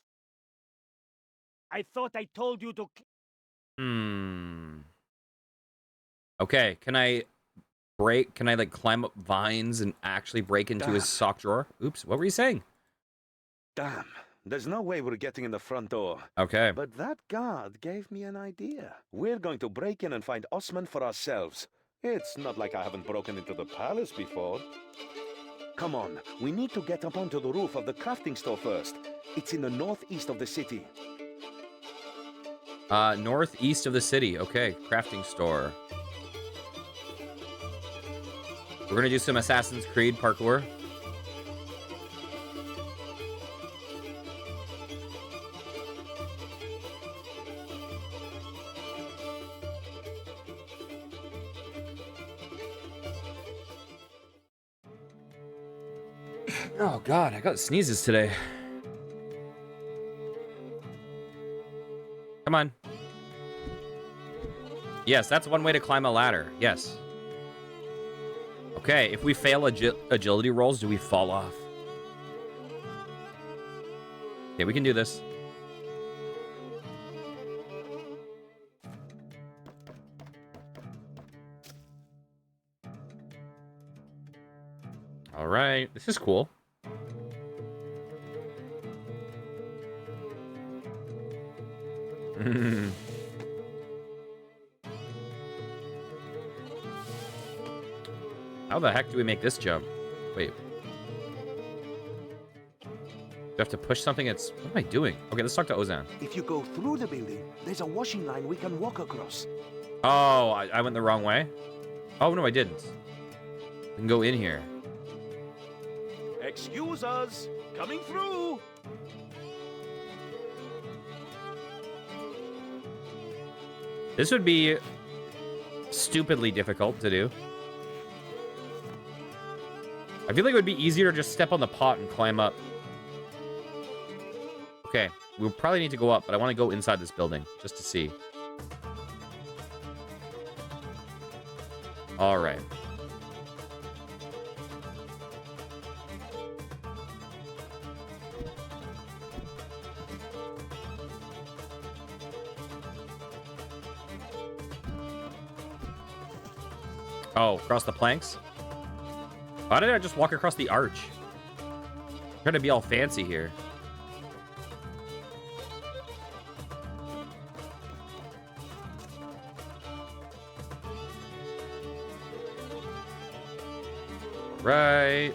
I thought I told you to... Okay, can I like climb up vines and actually break into his sock drawer? Oops, what were you saying? Damn, there's no way we're getting in the front door. Okay. But that guard gave me an idea. We're going to break in and find Osman for ourselves. It's not like I haven't broken into the palace before. Come on, we need to get up onto the roof of the crafting store first. It's in the northeast of the city. Northeast of the city. Okay, crafting store. We're gonna do some Assassin's Creed parkour. Oh god, I got sneezes today. Come on. Yes, that's one way to climb a ladder. Yes. Okay, if we fail agility rolls, do we fall off? Okay, we can do this. All right, this is cool. How the heck do we make this jump? Wait. Do I have to push something? What am I doing? Okay, let's talk to Ozan. If you go through the building, there's a washing line we can walk across. Oh, I went the wrong way? Oh, no, I didn't. We can go in here. Excuse us, coming through. This would be stupidly difficult to do. I feel like it would be easier to just step on the pot and climb up. Okay, we'll probably need to go up, but I want to go inside this building just to see. All right. Oh, across the planks? Why did I just walk across the arch? I'm trying to be all fancy here. Right.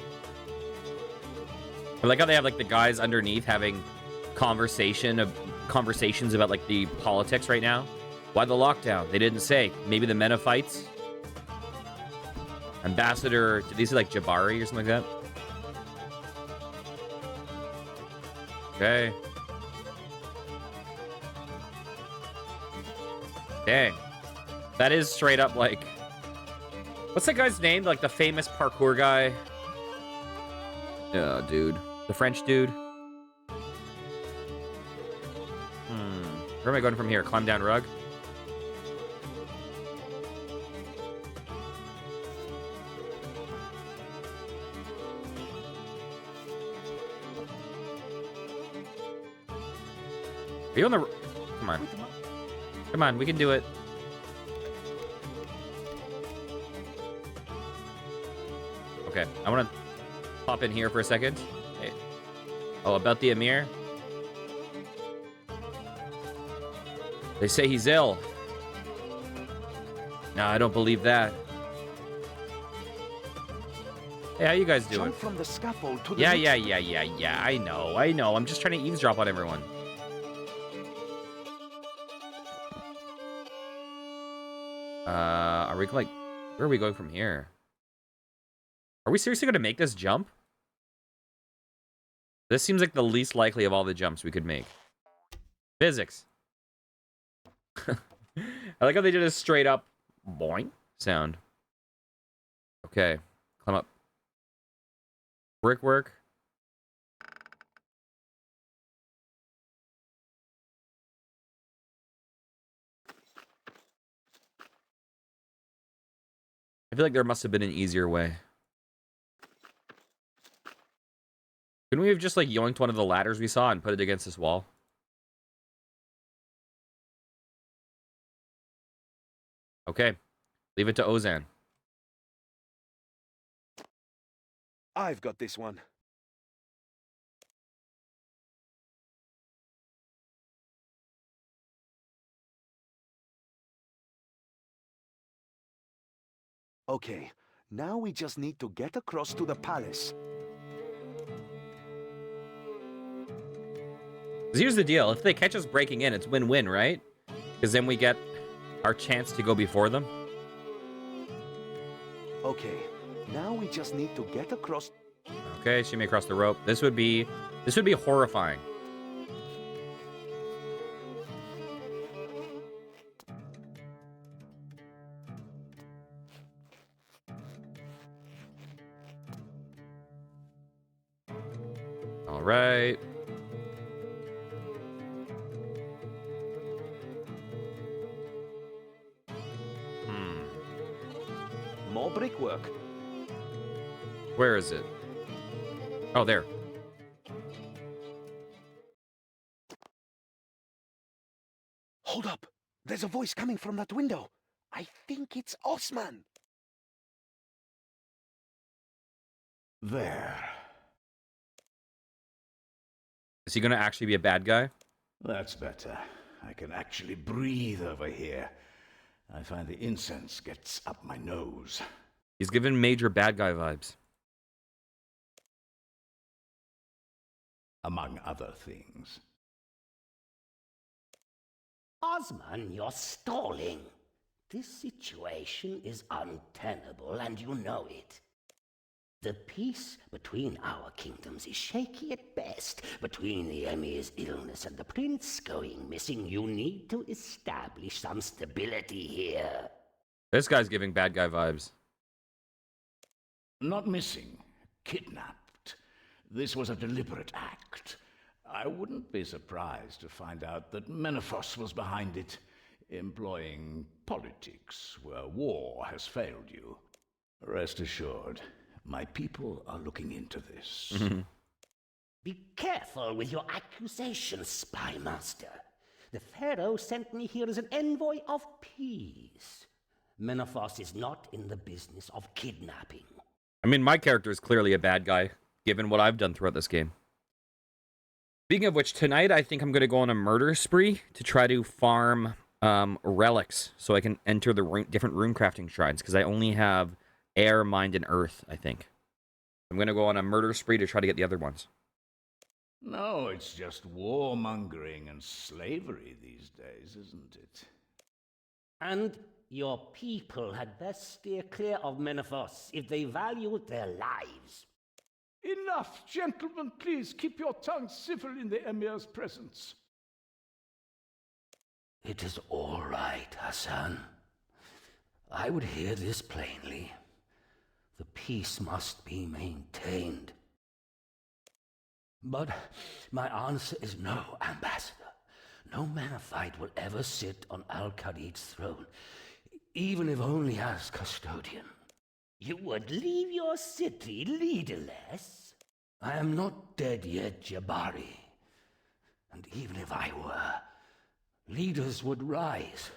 I like how they have like the guys underneath having conversations about like the politics right now. Why the lockdown? They didn't say. Maybe the Menaphites? Ambassador, did they say like Jabari or something like that? Okay. Dang. That is straight up like... What's that guy's name? Like the famous parkour guy? Yeah, dude. The French dude? Where am I going from here? Climb down rug? Are you on the... Come on. Come on, we can do it. Okay, I want to pop in here for a second. Hey. Oh, about the Emir? They say he's ill. No, I don't believe that. Hey, how you guys doing? Jump from the scaffold to the Yeah. I know. I'm just trying to eavesdrop on everyone. Are we like... Where are we going from here? Are we seriously going to make this jump? This seems like the least likely of all the jumps we could make. Physics. I like how they did a straight up boing sound. Okay. Climb up. Brickwork. I feel like there must have been an easier way. Couldn't we have just, like, yoinked one of the ladders we saw and put it against this wall? Okay. Leave it to Ozan. I've got this one. Okay, now we just need to get across to the palace. 'Cause here's the deal. If they catch us breaking in, it's win-win, right? Because then we get our chance to go before them. Okay, now we just need to get across. Okay, she may cross the rope. This would be horrifying. All right. More brickwork. Where is it? Oh, there. Hold up. There's a voice coming from that window. I think it's Osman. There. Is he going to actually be a bad guy? That's better. I can actually breathe over here. I find the incense gets up my nose. He's given major bad guy vibes. Among other things. Osman, you're stalling. This situation is untenable, and you know it. The peace between our kingdoms is shaky at best. Between the Emir's illness and the prince going missing, you need to establish some stability here. This guy's giving bad guy vibes. Not missing. Kidnapped. This was a deliberate act. I wouldn't be surprised to find out that Menaphos was behind it, employing politics where war has failed you. Rest assured, my people are looking into this. Be careful with your accusations, spy master. The Pharaoh sent me here as an envoy of peace. Menaphos is not in the business of kidnapping. I mean, my character is clearly a bad guy, given what I've done throughout this game. Speaking of which, tonight I think I'm going to go on a murder spree to try to farm relics so I can enter the different rune crafting shrines, because I only have air, mind, and earth, I think. I'm going to go on a murder spree to try to get the other ones. No, it's just warmongering and slavery these days, isn't it? And your people had best steer clear of Menaphos if they value their lives. Enough, gentlemen, please keep your tongues civil in the Emir's presence. It is all right, Hassan. I would hear this plainly. The peace must be maintained. But my answer is no, Ambassador. No Menaphite will ever sit on Al-Khalid's throne, even if only as custodian. You would leave your city leaderless? I am not dead yet, Jabari. And even if I were, leaders would rise,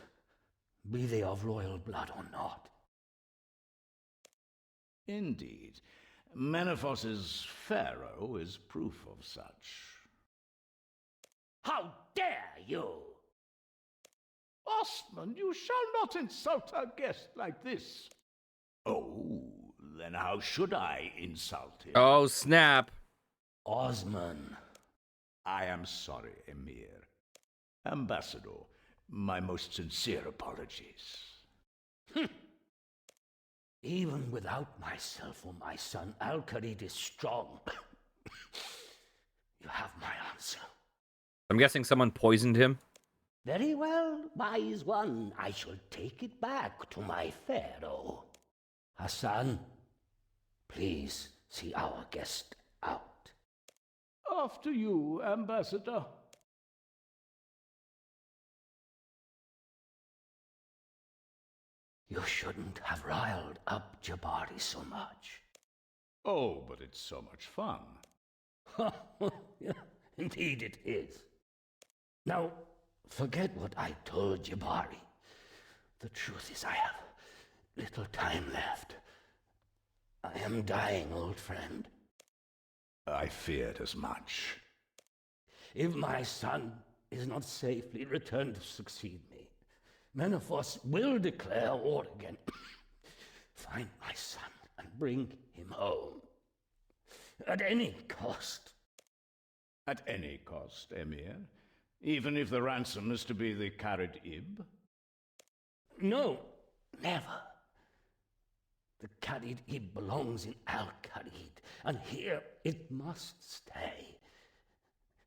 be they of royal blood or not. Indeed. Menaphos's pharaoh is proof of such. How dare you! Osman, you shall not insult our guest like this. Oh, then how should I insult him? Oh, snap. Osman. I am sorry, Emir. Ambassador, my most sincere apologies. Even without myself or my son, Al-Khalid is strong. You have my answer. I'm guessing someone poisoned him. Very well, wise one. I shall take it back to my pharaoh. Hassan, please see our guest out. After you, Ambassador. You shouldn't have riled up Jabari so much. Oh, but it's so much fun. Indeed it is. Now, forget what I told Jabari. The truth is I have little time left. I am dying, old friend. I feared as much. If my son is not safely returned to succeed me, Menaphos will declare war again. Find my son and bring him home. At any cost. At any cost, Emir? Even if the ransom is to be the Kharid-Ib? No, never. The Kharid-Ib belongs in Al-Khalid, and here it must stay.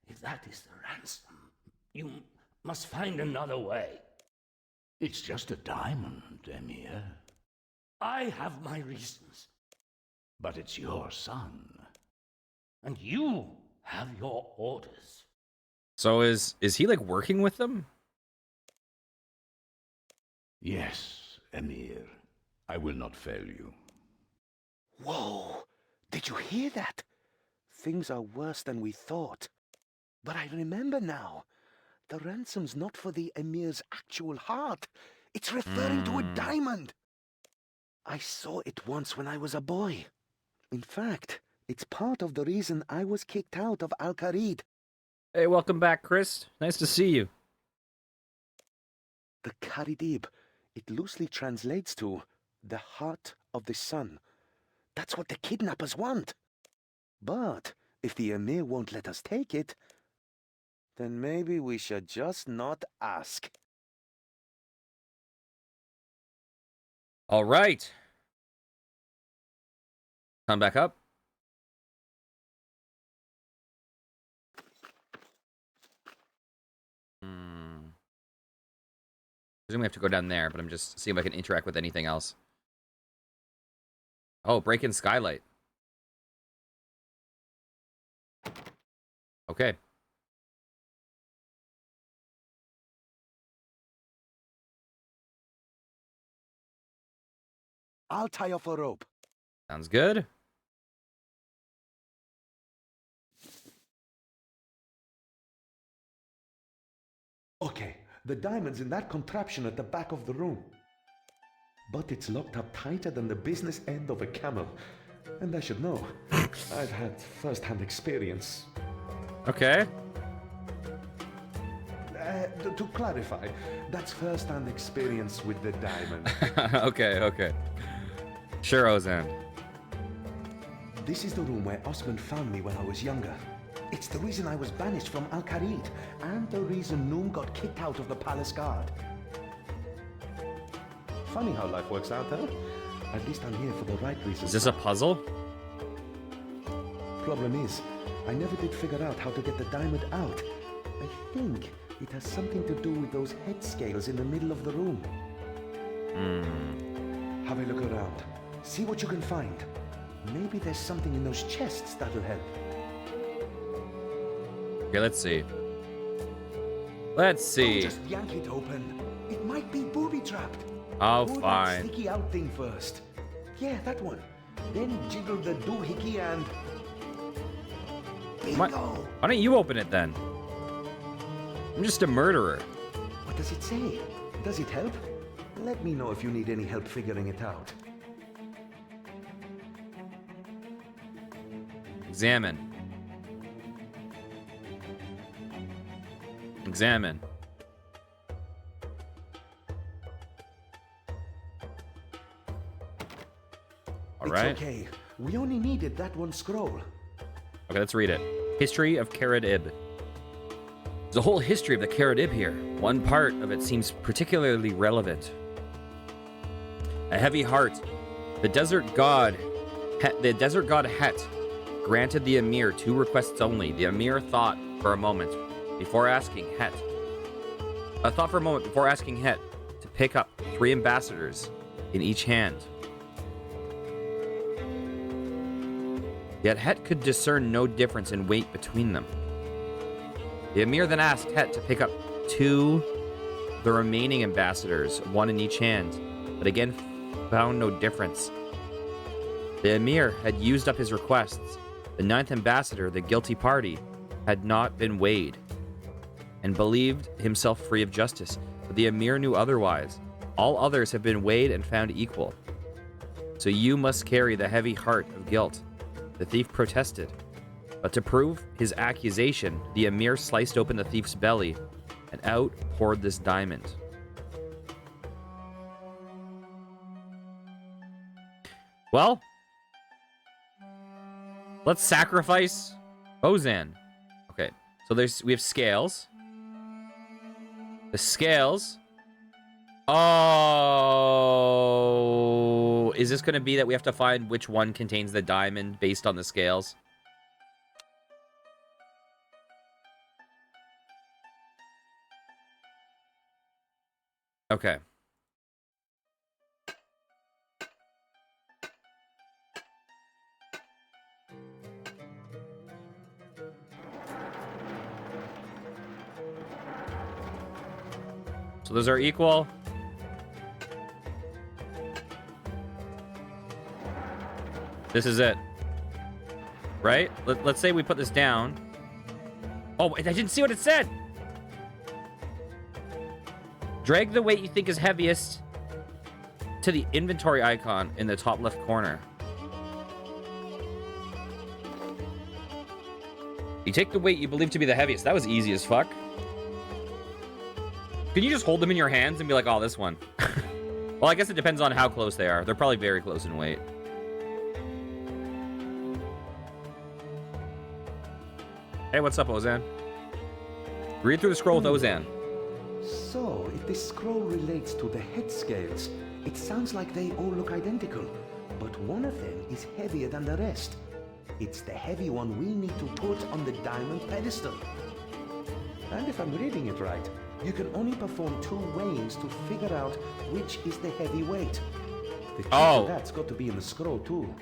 If that is the ransom, you must find another way. It's just a diamond, Emir. I have my reasons. But it's your son. And you have your orders. So is he like working with them? Yes, Emir. I will not fail you. Whoa! Did you hear that? Things are worse than we thought. But I remember now. The ransom's not for the Emir's actual heart. It's referring to a diamond. I saw it once when I was a boy. In fact, it's part of the reason I was kicked out of Al-Khalid. Hey, welcome back, Chris. Nice to see you. The Kharid-Ib, it loosely translates to the heart of the sun. That's what the kidnappers want. But if the Emir won't let us take it, then maybe we should just not ask. All right. Come back up. Presume we have to go down there, but I'm just seeing if I can interact with anything else. Oh, break in skylight. Okay. I'll tie off a rope. Sounds good. Okay, the diamond's in that contraption at the back of the room. but it's locked up tighter than the business end of a camel. And I should know. I've had first-hand experience. Okay. To clarify, that's first-hand experience with the diamond. Okay. Sure, Ozan. This is the room where Osman found me when I was younger. It's the reason I was banished from Al-Kharid, and the reason Noom got kicked out of the palace guard. Funny how life works out, huh? At least I'm here for the right reasons. Is this a puzzle? Problem is, I never did figure out how to get the diamond out. I think it has something to do with those head scales in the middle of the room. Have a look around. See what you can find. Maybe there's something in those chests that'll help. Okay, let's see. Let's see. Don't just yank it open. It might be booby-trapped. Oh, Pull fine. that sticky out thing first. Yeah, that one. Then jiggle the doohickey and... Bingo! Why don't you open it then? I'm just a murderer. What does it say? Does it help? Let me know if you need any help figuring it out. Examine. Examine. All right. It's okay. We only needed that one scroll. Okay, let's read it. History of Karad-Ib. There's a whole history of the Karad-Ib here. One part of it seems particularly relevant. A heavy heart. The desert god Het granted the Emir 2 requests only. The Emir thought for a moment before asking Het to pick up 3 ambassadors in each hand. Yet Het could discern no difference in weight between them. The Emir then asked Het to pick up 2 the remaining ambassadors, 1 in each hand, but again found no difference. The Emir had used up his requests. The 9th ambassador, the guilty party, had not been weighed and believed himself free of justice, but the Emir knew otherwise. All others have been weighed and found equal. So you must carry the heavy heart of guilt. The thief protested, but to prove his accusation, the Emir sliced open the thief's belly and out poured this diamond. Well, let's sacrifice Ozan. Okay, so we have scales. The scales. Oh, is this going to be that we have to find which one contains the diamond based on the scales? Okay. So those are equal. This is it. Right? Let's say we put this down. Oh, I didn't see what it said. Drag the weight you think is heaviest to the inventory icon in the top left corner. You take the weight you believe to be the heaviest. That was easy as fuck. Can you just hold them in your hands and be like, oh, this one? Well, I guess it depends on how close they are. They're probably very close in weight. Hey, what's up, Ozan? Read through the scroll with Ozan. So, if this scroll relates to the head scales, it sounds like they all look identical, but one of them is heavier than the rest. It's the heavy one we need to put on the diamond pedestal. And if I'm reading it right, you can only perform 2 weighings to figure out which is the heavy weight. The key to that's got to be in the scroll too.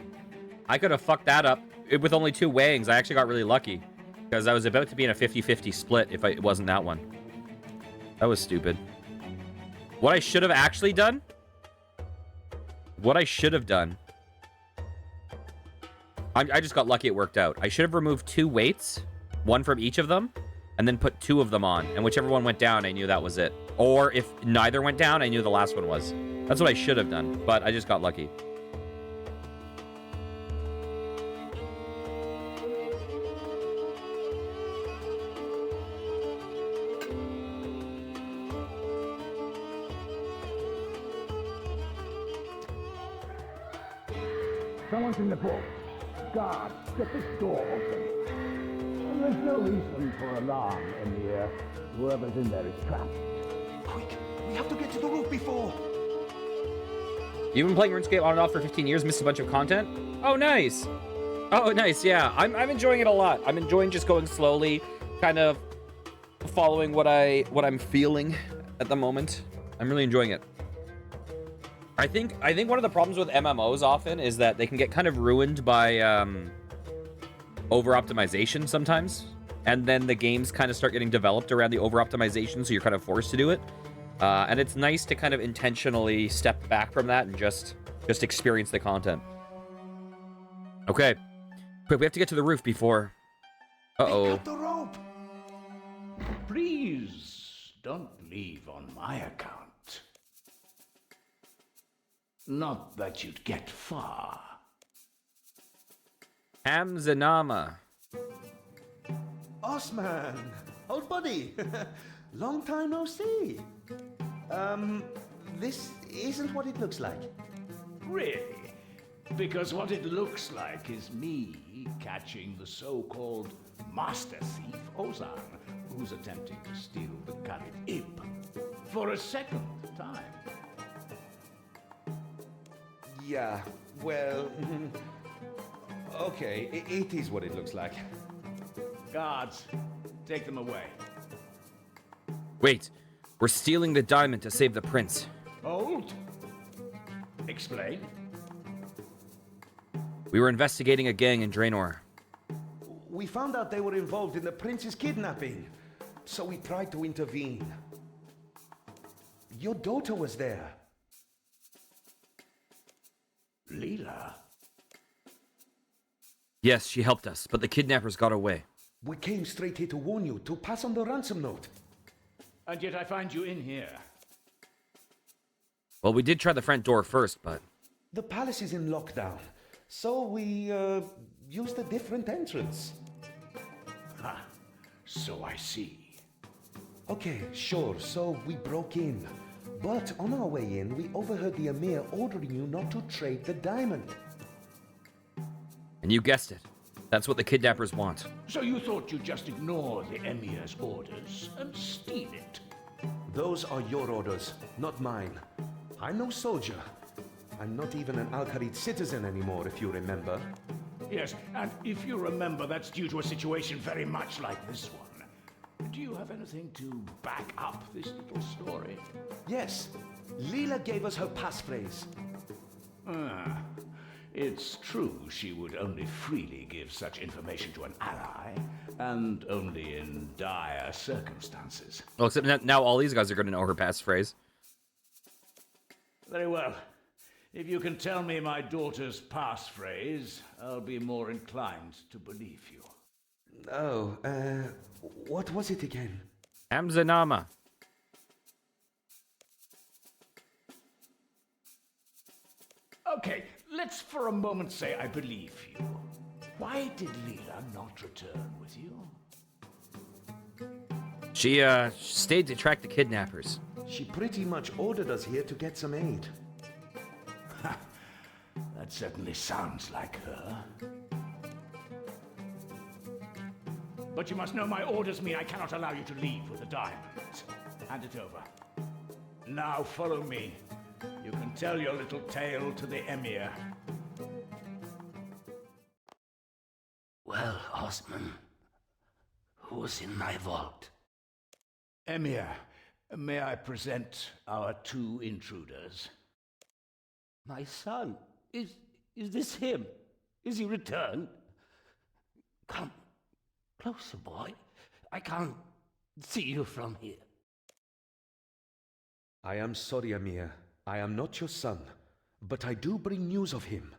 I could have fucked that up. With only 2 weighings, I actually got really lucky. Because I was about to be in a 50-50 split if it wasn't that one. That was stupid. What I should have actually done? I just got lucky it worked out. I should have removed 2 weights, 1 from each of them, and then put 2 of them on. And whichever one went down, I knew that was it. Or if neither went down, I knew the last one was. That's what I should have done, but I just got lucky. Someone's in the boat. Guard, get this door open. And there's no reason for alarm in the air. Whoever's in there is trapped. Quick, we have to get to the roof before. You've been playing RuneScape on and off for 15 years, missed a bunch of content? Oh, nice. Oh, nice, yeah. I'm enjoying it a lot. I'm enjoying just going slowly, kind of following what I'm feeling at the moment. I'm really enjoying it. I think one of the problems with MMOs often is that they can get kind of ruined by over-optimization sometimes. And then the games kind of start getting developed around the over-optimization, so you're kind of forced to do it. And it's nice to kind of intentionally step back from that and just experience the content. Okay. Quick, we have to get to the roof before... Uh-oh. Cut the rope. Please don't leave on my account. Not that you'd get far. Hamzanama. Osman, old buddy. Long time no see. This isn't what it looks like. Really? Because what it looks like is me catching the so-called master thief Ozan, who's attempting to steal the Khalid Ib for a second time. Yeah, well, okay, it is what it looks like. Guards, take them away. Wait, we're stealing the diamond to save the prince. Hold. Explain. We were investigating a gang in Draenor. We found out they were involved in the prince's kidnapping, so we tried to intervene. Your daughter was there. Leela? Yes, she helped us, but the kidnappers got away. We came straight here to warn you, to pass on the ransom note. And yet I find you in here. Well, we did try the front door first, but... The palace is in lockdown, so we, used a different entrance. Ha, so I see. Okay, sure, so we broke in. But on our way in, we overheard the Emir ordering you not to trade the diamond. And you guessed it. That's what the kidnappers want. So you thought you'd just ignore the Emir's orders and steal it? Those are your orders, not mine. I'm no soldier. I'm not even an Al-Khalid citizen anymore, if you remember. Yes, and if you remember, that's due to a situation very much like this one. Do you have anything to back up this little story? Yes. Leela gave us her passphrase. Ah, it's true she would only freely give such information to an ally, and only in dire circumstances. Well, except now all these guys are going to know her passphrase. Very well. If you can tell me my daughter's passphrase, I'll be more inclined to believe you. Oh, what was it again? Hamzanama. Okay, let's for a moment say I believe you. Why did Leela not return with you? She stayed to track the kidnappers. She pretty much ordered us here to get some aid. That certainly sounds like her. But you must know my orders mean I cannot allow you to leave with the diamond. Hand it over. Now follow me. You can tell your little tale to the Emir. Well, Osman, who's in my vault? Emir, may I present our two intruders? My son, is this him? Is he returned? Come closer, boy. I can't see you from here. I am sorry, Emir. I am not your son, but I do bring news of him.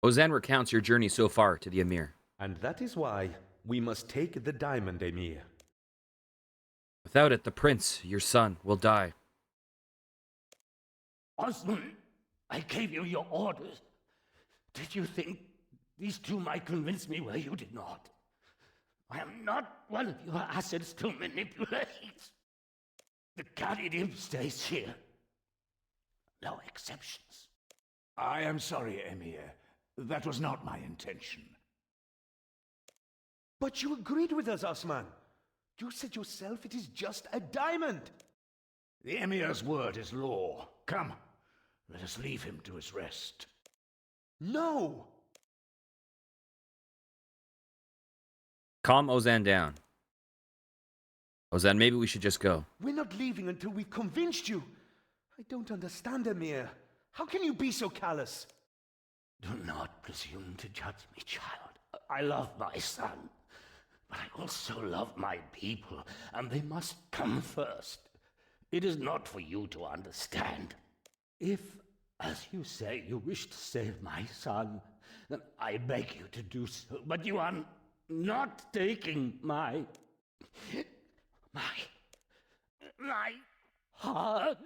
Ozan recounts your journey so far to the Emir. And that is why we must take the diamond, Emir. Without it, the prince, your son, will die. Osman, I gave you your orders. Did you think these two might convince me where you did not? I am not one of your assets to manipulate. The Khalid stays here. No exceptions. I am sorry, Emir. That was not my intention. But you agreed with us, Osman. You said yourself it is just a diamond. The Emir's word is law. Come, let us leave him to his rest. No! Calm Ozan down. Ozan, maybe we should just go. We're not leaving until we've convinced you. I don't understand, Emir. How can you be so callous? Do not presume to judge me, child. I love my son, but I also love my people, and they must come first. It is not for you to understand. If, as you say, you wish to save my son, then I beg you to do so, but you are not taking my heart.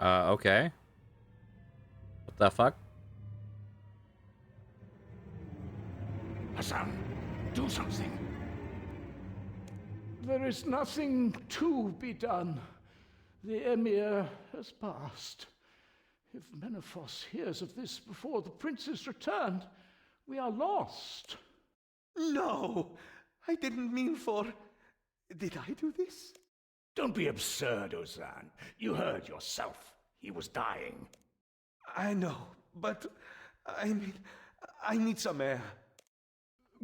Okay. What the fuck? Hassan, do something. There is nothing to be done. The Emir has passed. If Menaphos hears of this before the prince is returned, we are lost. No! I didn't mean for... Did I do this? Don't be absurd, Ozan. You heard yourself. He was dying. I know, but... I need some air.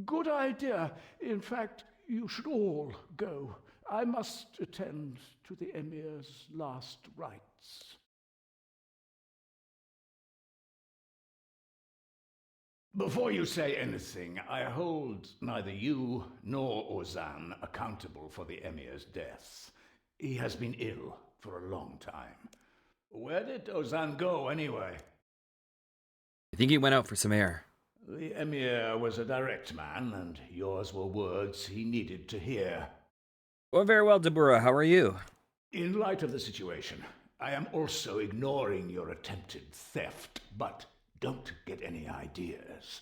Good idea. In fact, you should all go. I must attend to the Emir's last rites. Before you say anything, I hold neither you nor Ozan accountable for the Emir's death. He has been ill for a long time. Where did Ozan go, anyway? I think he went out for some air. The Emir was a direct man, and yours were words he needed to hear. Well, very well, Deborah. How are you? In light of the situation, I am also ignoring your attempted theft, but don't get any ideas.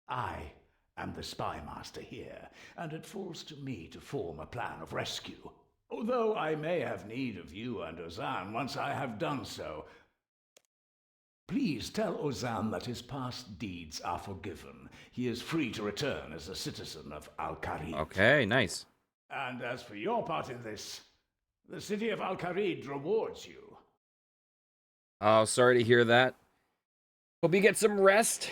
I am the spy master here, and it falls to me to form a plan of rescue. Although I may have need of you and Ozan once I have done so. Please tell Ozan that his past deeds are forgiven. He is free to return as a citizen of Al-Kharid. Okay, nice. And as for your part in this, the city of Al-Kharid rewards you. Oh, sorry to hear that. Hope you get some rest.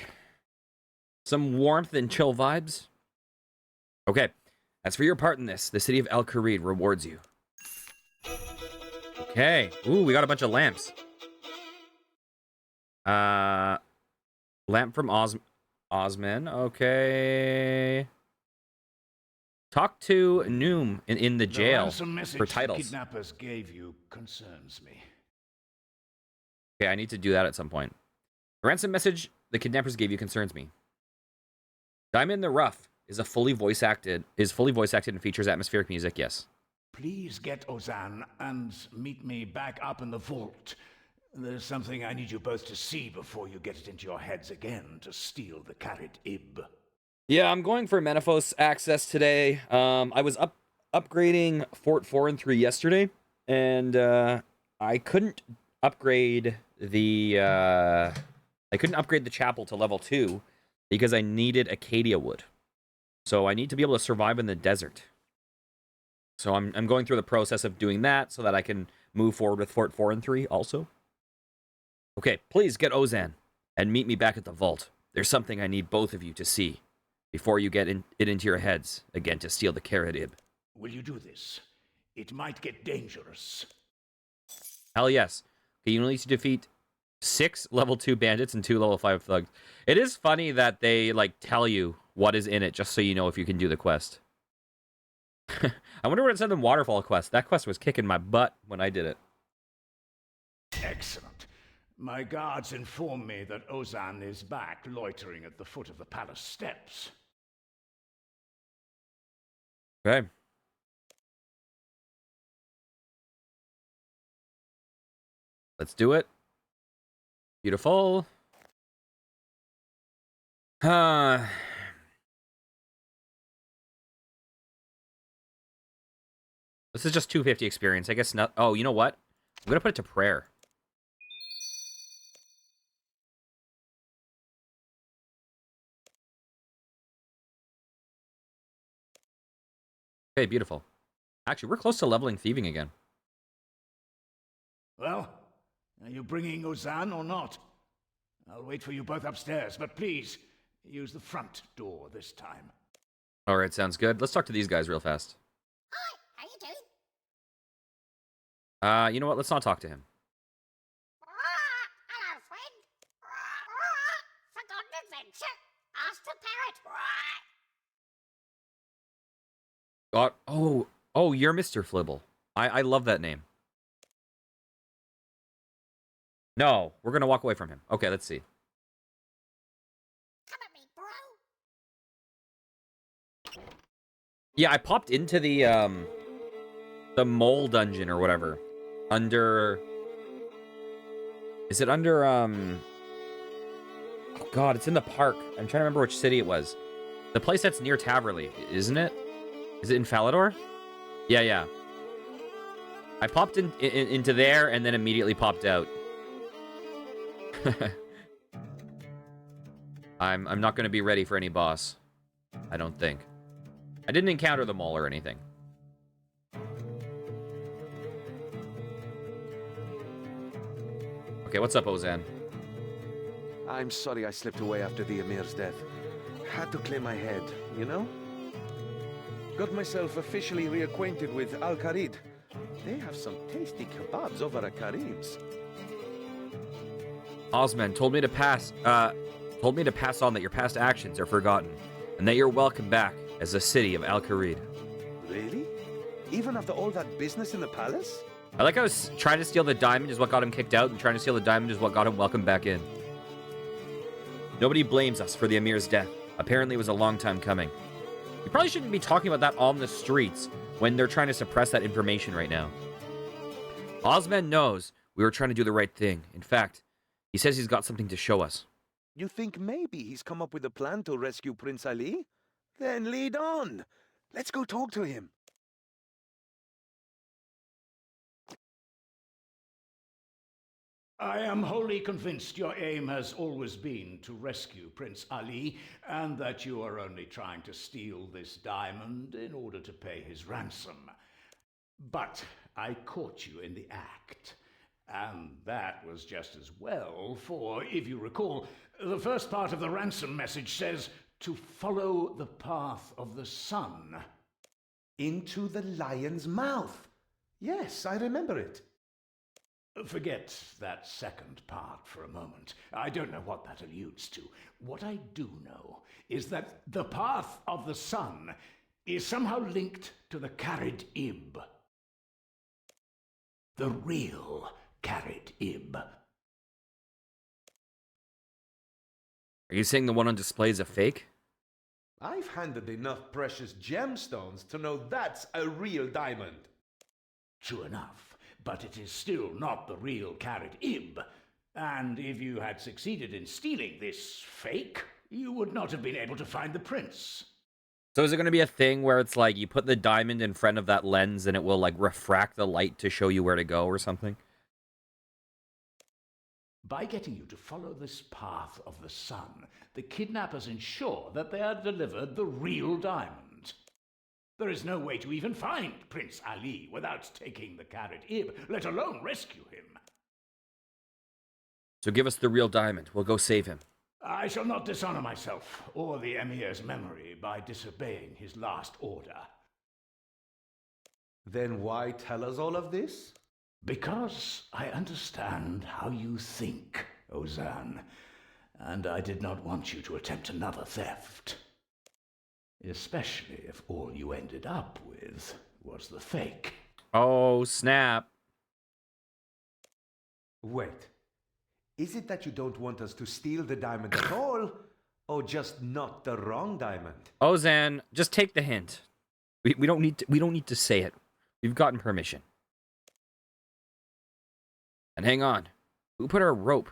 Some warmth and chill vibes. Okay, as for your part in this, the city of Al-Kharid rewards you. Okay. Ooh, we got a bunch of lamps. Lamp from Osman. Okay. Talk to Noom in the jail for titles. The kidnappers gave you concerns me. Okay, I need to do that at some point. The ransom message the kidnappers gave you concerns me. Diamond in the Rough is fully voice acted and features atmospheric music. Yes. Please get Ozan and meet me back up in the vault. There's something I need you both to see before you get it into your heads again to steal the Khalid Ib. Yeah, I'm going for Menaphos access today. I was upgrading Fort 4 and 3 yesterday, and I couldn't upgrade the chapel to level 2 because I needed Acacia wood. So I need to be able to survive in the desert. So I'm going through the process of doing that so that I can move forward with Fort 4 and 3 also. Okay, please get Ozan and meet me back at the vault. There's something I need both of you to see before you get it into your heads again to steal the Khalid Ib. Will you do this? It might get dangerous. Hell yes. Okay, you need to defeat 6 level 2 bandits and 2 level 5 thugs. It is funny that they tell you what is in it just so you know if you can do the quest. I wonder what it said in Waterfall quest. That quest was kicking my butt when I did it. Excellent. My guards inform me that Ozan is back, loitering at the foot of the palace steps. Okay. Let's do it. Beautiful. This is just 250 experience. I guess not. Oh, you know what? I'm going to put it to prayer. Okay, beautiful. Actually, we're close to leveling thieving again. Well, are you bringing Ozan or not? I'll wait for you both upstairs, but please, use the front door this time. All right, sounds good. Let's talk to these guys real fast. Hi, how you doing? You know what? Let's not talk to him. Hello, friend. Forgotten adventure. Ask the parrot. God, oh, you're Mr. Flibble. I love that name. No, we're gonna walk away from him. Okay, let's see. Come at me, bro. Yeah, I popped into the mole dungeon or whatever. Under... Is it under, Oh god, it's in the park. I'm trying to remember which city it was. The place that's near Taverley, isn't it? Is it in Falador? Yeah. I popped into there and then immediately popped out. I'm not going to be ready for any boss. I don't think. I didn't encounter the mole or anything. Okay, what's up, Ozan? I'm sorry I slipped away after the Emir's death. Had to clear my head, you know? Got myself officially reacquainted with Al-Kharid. They have some tasty kebabs over at Karim's. Osman told me to pass on that your past actions are forgotten, and that you're welcome back as the city of Al-Kharid. Really? Even after all that business in the palace? I like how trying to steal the diamond is what got him kicked out, and trying to steal the diamond is what got him welcomed back in. Nobody blames us for the Emir's death. Apparently it was a long time coming. You probably shouldn't be talking about that on the streets when they're trying to suppress that information right now. Osman knows we were trying to do the right thing. In fact, he says he's got something to show us. You think maybe he's come up with a plan to rescue Prince Ali? Then lead on. Let's go talk to him. I am wholly convinced your aim has always been to rescue Prince Ali, and that you are only trying to steal this diamond in order to pay his ransom. But I caught you in the act, and that was just as well, for, if you recall, the first part of the ransom message says to follow the path of the sun. Into the lion's mouth. Yes, I remember it. Forget that second part for a moment. I don't know what that alludes to. What I do know is that the path of the sun is somehow linked to the Carid Ib. The real Carid Ib. Are you saying the one on display is a fake? I've handled enough precious gemstones to know that's a real diamond. True enough. But it is still not the real Carid Ib. And if you had succeeded in stealing this fake, you would not have been able to find the prince. So is it going to be a thing where it's like you put the diamond in front of that lens and it will like refract the light to show you where to go or something? By getting you to follow this path of the sun, the kidnappers ensure that they are delivered the real diamond. There is no way to even find Prince Ali without taking the Carid Ib, let alone rescue him. So give us the real diamond. We'll go save him. I shall not dishonor myself or the Emir's memory by disobeying his last order. Then why tell us all of this? Because I understand how you think, Ozan, and I did not want you to attempt another theft. Especially if all you ended up with was the fake. Oh, snap. Wait. Is it that you don't want us to steal the diamond at all? Or just not the wrong diamond? Ozan, just take the hint. We don't need to say it. We've gotten permission. And hang on. Who put our rope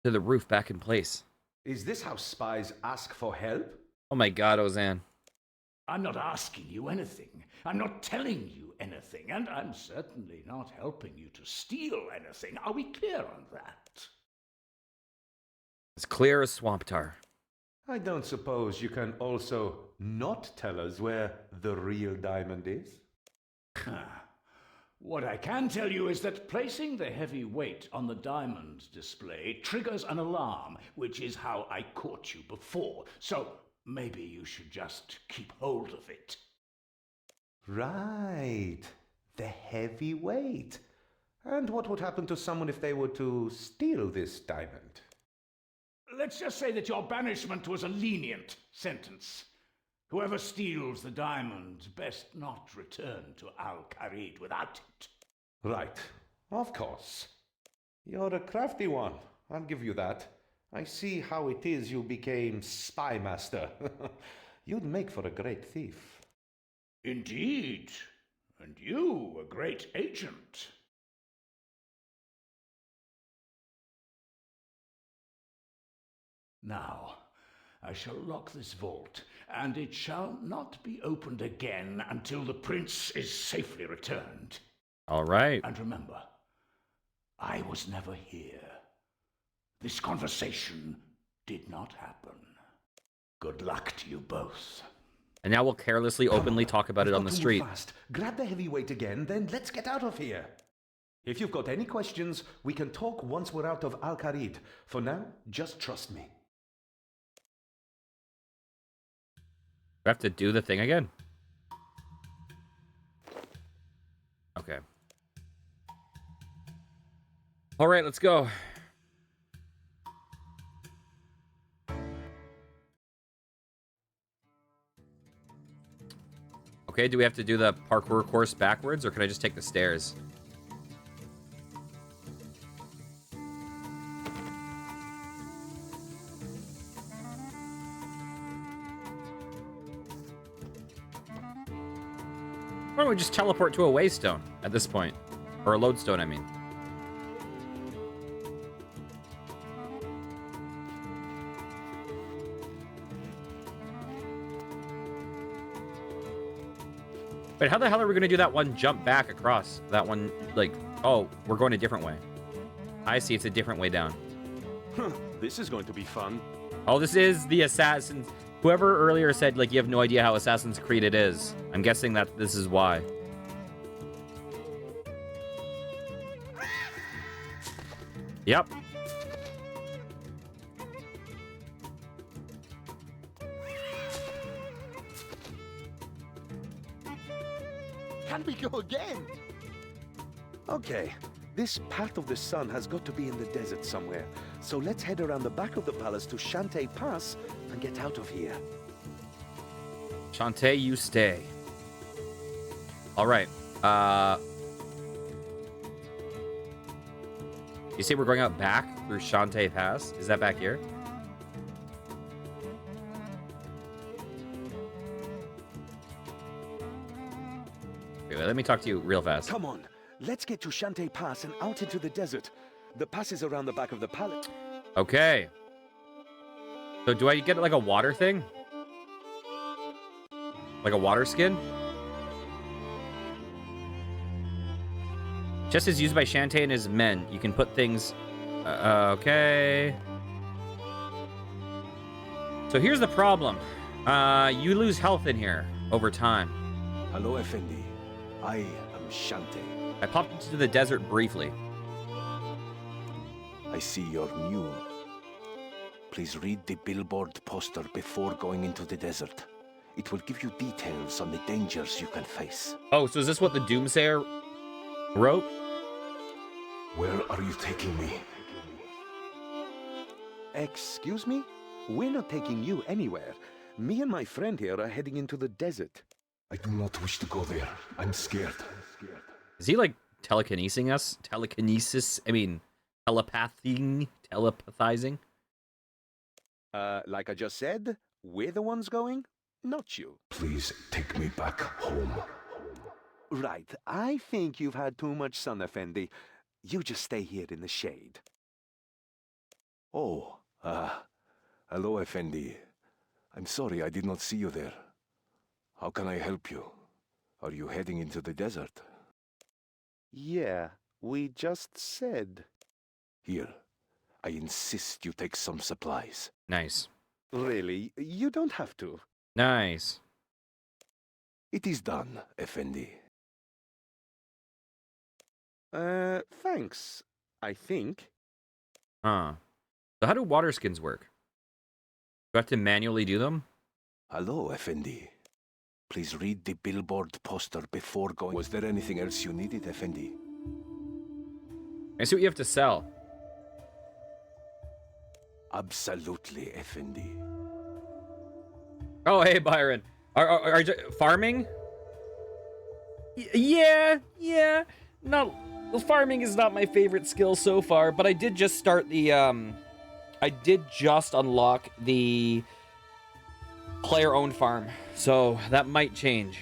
to the roof back in place? Is this how spies ask for help? Oh my god, Ozan. I'm not asking you anything. I'm not telling you anything. And I'm certainly not helping you to steal anything. Are we clear on that? As clear as swamp tar. I don't suppose you can also not tell us where the real diamond is? What I can tell you is that placing the heavy weight on the diamond display triggers an alarm, which is how I caught you before. So maybe you should just keep hold of it. Right. The heavy weight. And what would happen to someone if they were to steal this diamond? Let's just say that your banishment was a lenient sentence. Whoever steals the diamond best not return to Al-Kharid without it. Right. Of course. You're a crafty one. I'll give you that. I see how it is you became spy master. You'd make for a great thief. Indeed. And you, a great agent. Now, I shall lock this vault, and it shall not be opened again until the prince is safely returned. All right. And remember, I was never here. This conversation did not happen. Good luck to you both. And now we'll carelessly, openly talk about it on the street. Fast. Grab the heavyweight again, then let's get out of here. If you've got any questions, we can talk once we're out of Al-Kharid. For now, just trust me. Do I have to do the thing again? Okay. All right, let's go. Okay, do we have to do the parkour course backwards, or can I just take the stairs? Why don't we just teleport to a waystone at this point? Or a lodestone, I mean. Wait, how the hell are we going to do that one jump back across? That one, like, oh, we're going a different way. I see, it's a different way down. This is going to be fun. Oh, this is the Assassin's... Whoever earlier said, like, you have no idea how Assassin's Creed it is. I'm guessing that this is why. Yep. Can we go again? Okay, this path of the sun has got to be in the desert somewhere. So let's head around the back of the palace to Shantae Pass and get out of here. Shantae, you stay. All right. You say we're going out back through Shantae Pass? Is that back here? Okay, wait, let me talk to you real fast. Come on, let's get to Shantae Pass and out into the desert. The pass is around the back of the palace. Okay. So do I get like a water thing? Like a water skin? Just as used by Shantae and his men. You can put things... okay. So here's the problem. You lose health in here over time. Hello, Effendi. I am Shantae. I popped into the desert briefly. I see you're new. Please read the billboard poster before going into the desert. It will give you details on the dangers you can face. Oh, so is this what the Doomsayer wrote? Where are you taking me? Excuse me? We're not taking you anywhere. Me and my friend here are heading into the desert. I do not wish to go there. I'm scared. Is he like telekinesing us? Telekinesis? I mean, telepathizing? Like I just said, we're the ones going? not you. Please take me back home. Right, I think you've had too much sun, Effendi. You just stay here in the shade. Oh, hello, Effendi. I'm sorry I did not see you there. How can I help you? Are you heading into the desert? Yeah, we just said. Here, I insist you take some supplies. Nice. Really, you don't have to. Nice. It is done, Effendi. Thanks, I think. Huh. So how do water skins work? Do I have to manually do them? Hello, Effendi. Please read the billboard poster before going. Was there anything else you needed, Effendi? I see what you have to sell. Absolutely, Effendi. Oh, hey, Byron. Are you farming? Yeah. No, farming is not my favorite skill so far, but I did just start the, I did just unlock the player-owned farm, so that might change.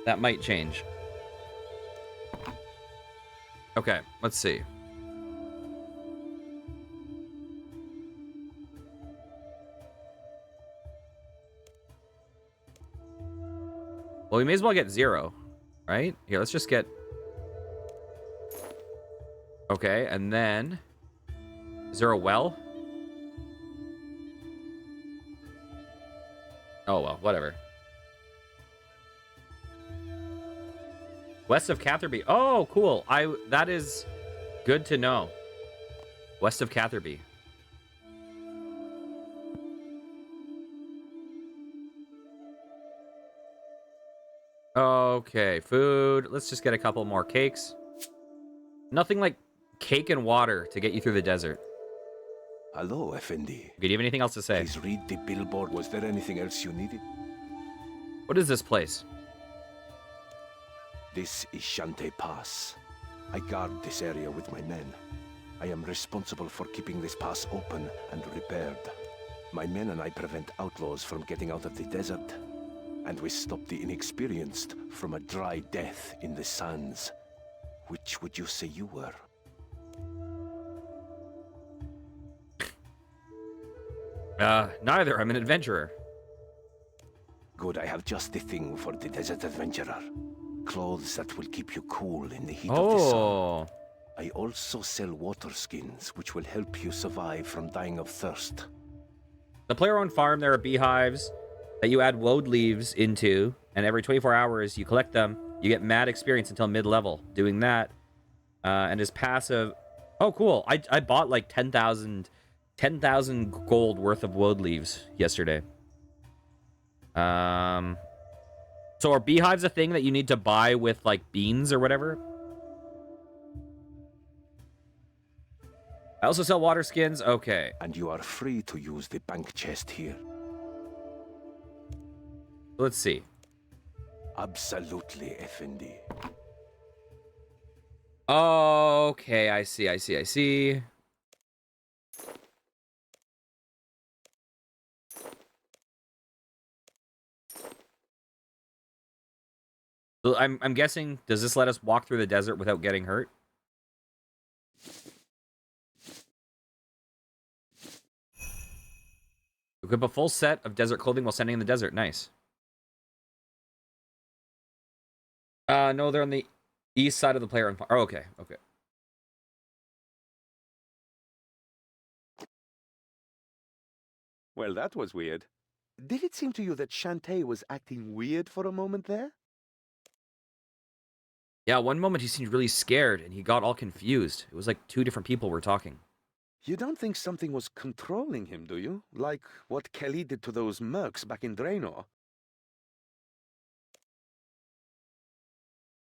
That might change. Okay, let's see. Well, we may as well get 0, right? Here, let's just get... Okay, and then... Is there a well? Oh, well, whatever. West of Catherby. Oh, cool. That is good to know. West of Catherby. Okay, food. Let's just get a couple more cakes. Nothing like cake and water to get you through the desert. Hello, Effendi. Do you have anything else to say? Please read the billboard. Was there anything else you needed? What is this place? This is Shante Pass. I guard this area with my men. I am responsible for keeping this pass open and repaired. My men and I prevent outlaws from getting out of the desert. And we stop the inexperienced from a dry death in the sands. Which would you say you were? Neither. I'm an adventurer. Good, I have just the thing for the desert adventurer. Clothes that will keep you cool in the heat of the Oh. sun. I also sell water skins, which will help you survive from dying of thirst. The player-owned farm, there are beehives that you add woad leaves into, and every 24 hours you collect them. You get mad experience until mid-level doing that. And his passive... Oh, cool. I bought like 10,000 gold worth of woad leaves yesterday. So are beehives a thing that you need to buy with like beans or whatever? I also sell water skins. Okay. And you are free to use the bank chest here. Let's see. Absolutely, Effendi. Okay, I see. So I'm guessing, does this let us walk through the desert without getting hurt? Equip a full set of desert clothing while standing in the desert. Nice. No, they're on the east side of the player. Oh, okay. Well, that was weird. Did it seem to you that Shantae was acting weird for a moment there? Yeah, one moment he seemed really scared and he got all confused. It was like two different people were talking. You don't think something was controlling him, do you? Like what Kelly did to those mercs back in Draenor?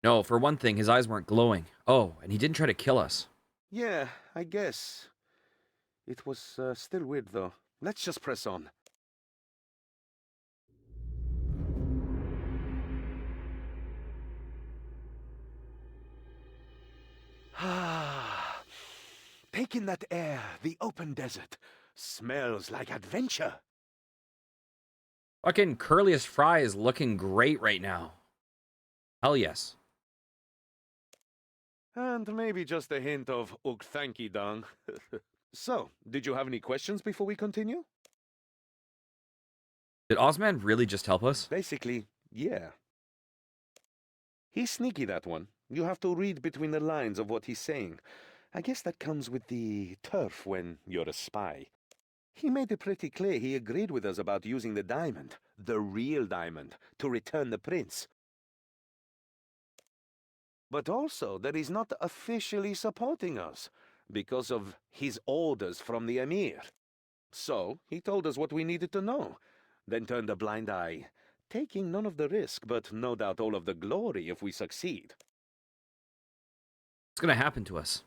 No, for one thing, his eyes weren't glowing. Oh, and he didn't try to kill us. Yeah, I guess. It was still weird, though. Let's just press on. Ah, take in that air, the open desert. Smells like adventure. Fucking Curliest Fry is looking great right now. Hell yes. And maybe just a hint of "Ugh, thank you, Dung." So, did you have any questions before we continue? Did Osman really just help us? Basically, yeah. He's sneaky, that one. You have to read between the lines of what he's saying. I guess that comes with the turf when you're a spy. He made it pretty clear he agreed with us about using the diamond, the real diamond, to return the prince. But also that he's not officially supporting us, because of his orders from the Emir. So, he told us what we needed to know, then turned a blind eye, taking none of the risk, but no doubt all of the glory if we succeed. What's gonna happen to us?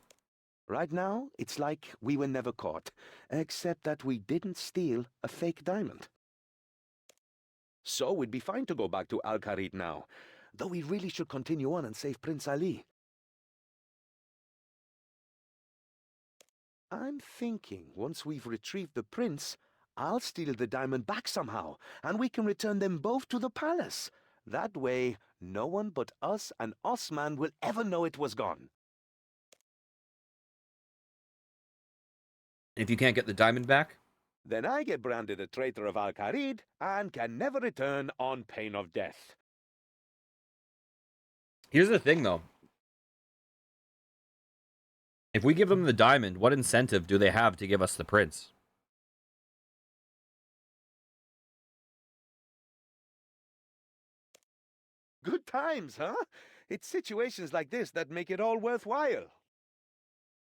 Right now, it's like we were never caught, except that we didn't steal a fake diamond. So we'd be fine to go back to Al-Kharid now, though we really should continue on and save Prince Ali. I'm thinking once we've retrieved the prince, I'll steal the diamond back somehow, and we can return them both to the palace. That way, no one but us and Osman will ever know it was gone. If you can't get the diamond back? Then I get branded a traitor of Al-Kharid and can never return on pain of death. Here's the thing, though. If we give them the diamond, what incentive do they have to give us the prince? Good times, huh? It's situations like this that make it all worthwhile.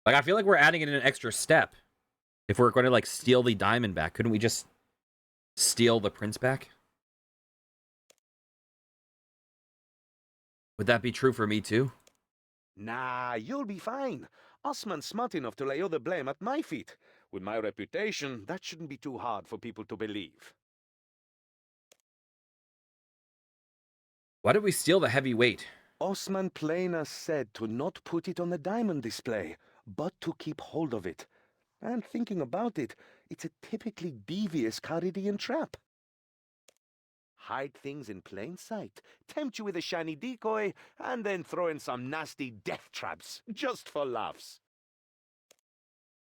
Like, I feel like we're adding in an extra step. If we're going to, like, steal the diamond back, couldn't we just steal the prince back? Would that be true for me, too? Nah, you'll be fine. Osman's smart enough to lay all the blame at my feet. With my reputation, that shouldn't be too hard for people to believe. Why did we steal the heavy weight? Osman plainer said to not put it on the diamond display, but to keep hold of it. And thinking about it, it's a typically devious Kharidian trap. Hide things in plain sight, tempt you with a shiny decoy, and then throw in some nasty death traps, just for laughs.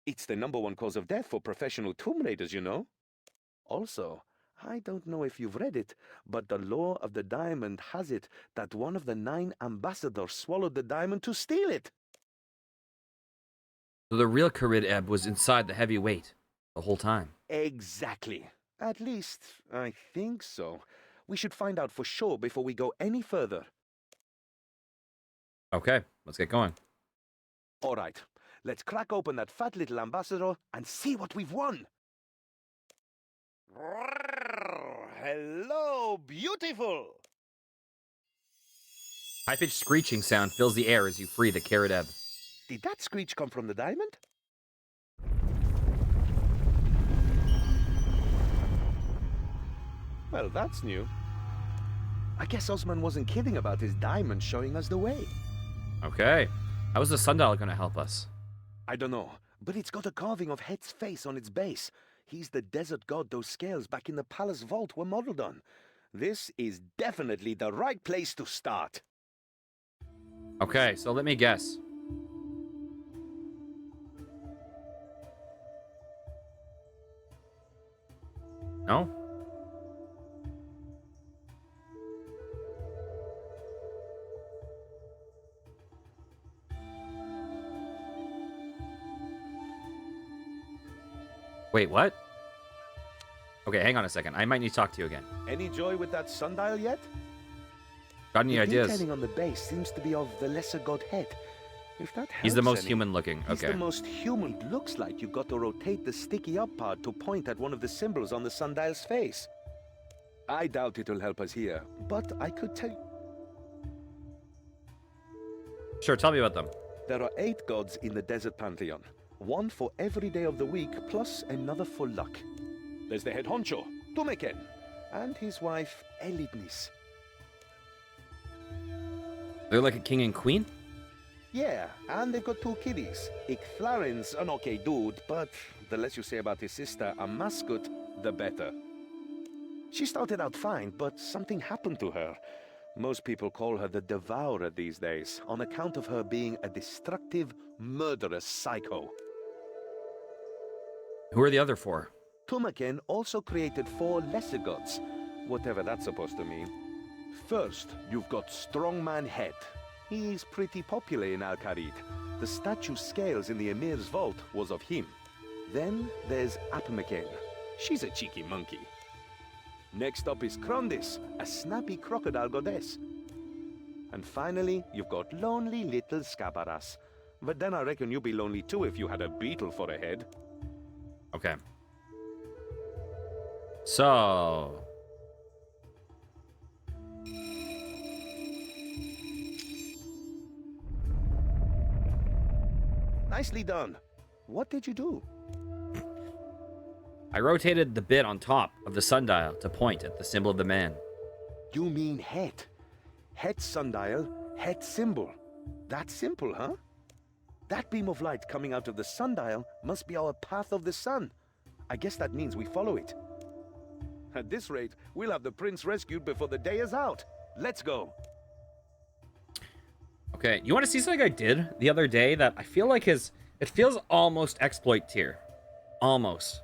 It's the #1 cause of death for professional tomb raiders, you know. Also, I don't know if you've read it, but the law of the diamond has it that one of the 9 ambassadors swallowed the diamond to steal it. So the real Karid Ebb was inside the heavy weight the whole time. Exactly. At least, I think so. We should find out for sure before we go any further. Okay, let's get going. All right, let's crack open that fat little ambassador and see what we've won. Hello, beautiful! High-pitched screeching sound fills the air as you free the Karid Ebb. Did that screech come from the diamond? Well, that's new. I guess Osman wasn't kidding about his diamond showing us the way. Okay. How is the sundial going to help us? I don't know, but it's got a carving of Het's face on its base. He's the desert god those scales back in the palace vault were modeled on. This is definitely the right place to start. Okay, so let me guess. No? Wait, what? Okay, hang on a second. I might need to talk to you again. Any joy with that sundial yet? Got any The ideas? detailing on the base seems to be of the lesser god Het. If that helps He's the most any, human looking. He's Okay. the most human. Looks like you got to rotate the sticky up part to point at one of the symbols on the sundial's face. I doubt it'll help us here, but I could tell you. Sure, tell me about them. There are 8 gods in the desert pantheon. 1 for every day of the week, plus another for luck. There's the head honcho, Tumeken, and his wife, Elidnis. They're like a king and queen? Yeah, and they've got 2 kiddies. Icthrarin's an okay dude, but the less you say about his sister, Amaskut, the better. She started out fine, but something happened to her. Most people call her the Devourer these days, on account of her being a destructive, murderous psycho. Who are the other four? Tumaken also created 4 lesser gods, whatever that's supposed to mean. First, you've got Strongman Head. He's pretty popular in Al-Kharid. The statue scales in the Emir's vault was of him. Then there's Apmaken. She's a cheeky monkey. Next up is Krondis, a snappy crocodile goddess. And finally, you've got lonely little Scabaras. But then I reckon you'd be lonely too if you had a beetle for a head. Okay. So... Nicely done. What did you do? I rotated the bit on top of the sundial to point at the symbol of the man. You mean head. Head sundial, head symbol. That simple, huh? That beam of light coming out of the sundial must be our path of the sun. I guess that means we follow it. At this rate, we'll have the prince rescued before the day is out. Let's go. Okay, you want to see something I did the other day that I feel like it feels almost exploit tier. Almost.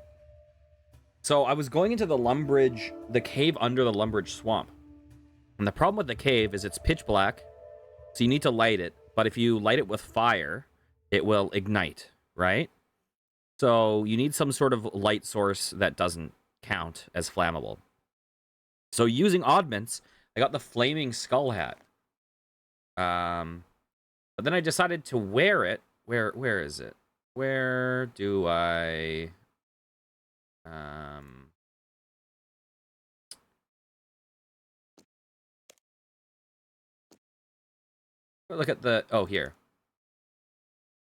So I was going into the cave under the Lumbridge swamp. And the problem with the cave is it's pitch black, so you need to light it. But if you light it with fire, it will ignite, right? So you need some sort of light source that doesn't count as flammable. So using oddments, I got the flaming skull hat. But then I decided to wear it. Where is it? Where do I... Look at the... Oh, here.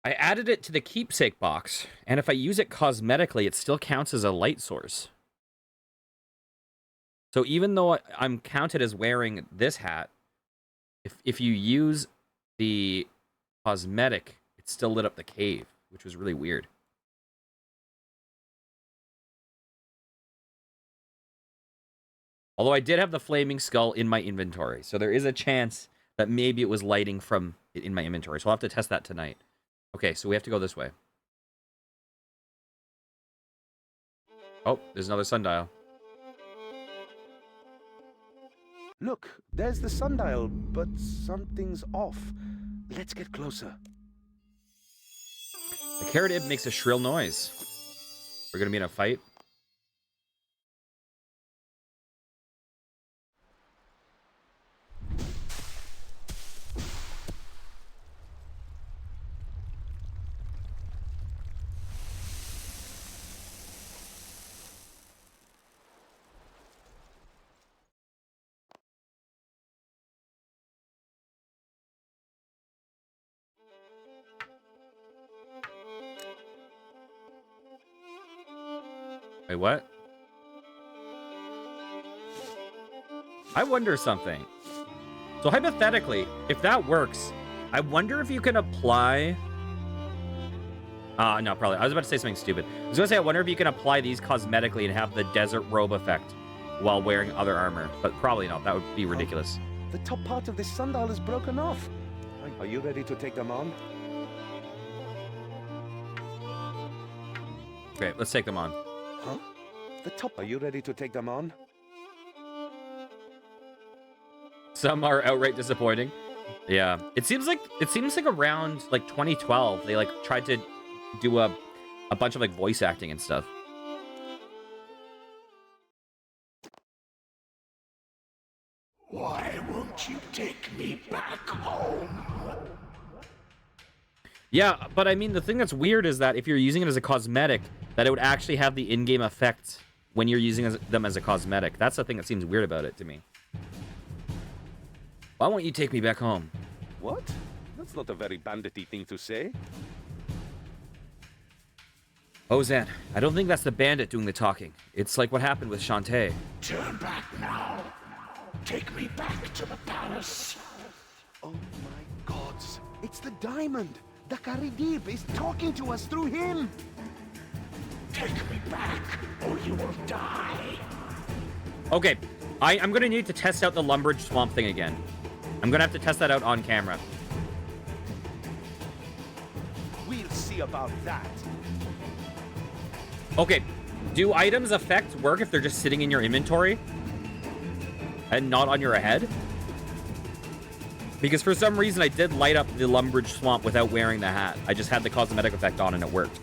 I added it to the keepsake box, and if I use it cosmetically, it still counts as a light source. So even though I'm counted as wearing this hat, if you use the cosmetic, it still lit up the cave, which was really weird. Although I did have the flaming skull in my inventory, so there is a chance that maybe it was lighting from it in my inventory. So I'll have to test that tonight. Okay, so we have to go this way. Oh, there's another sundial. Look, there's the sundial, but something's off. Let's get closer. The carrot makes a shrill noise. We're gonna be in a fight. Wait, what? I wonder something. So hypothetically, if that works, I wonder if you can apply... no, probably. I was about to say something stupid. I was going to say, I wonder if you can apply these cosmetically and have the desert robe effect while wearing other armor. But probably not. That would be ridiculous. The top part of this sundial is broken off. Are you ready to take them on? Okay, let's take them on. Huh? The top. Are you ready to take them on? Some are outright disappointing. Yeah, it seems like around like 2012 they like tried to do a bunch of like voice acting and stuff. Why won't you take me back home? Yeah, but I mean the thing that's weird is that if you're using it as a cosmetic, that it would actually have the in-game effect when you're using them as a cosmetic. That's the thing that seems weird about it to me. Why won't you take me back home? What? That's not a very bandity thing to say. Ozan, I don't think that's the bandit doing the talking. It's like what happened with Shantae. Turn back now. Take me back to the palace. Oh my gods. It's the diamond. The Karidib is talking to us through him. Take me back, or you will die. Okay, I'm gonna need to test out the Lumbridge Swamp thing again. I'm gonna have to test that out on camera. We'll see about that. Okay, do items effects work if they're just sitting in your inventory and not on your head? Because for some reason I did light up the Lumbridge Swamp without wearing the hat. I just had the cosmetic effect on and it worked.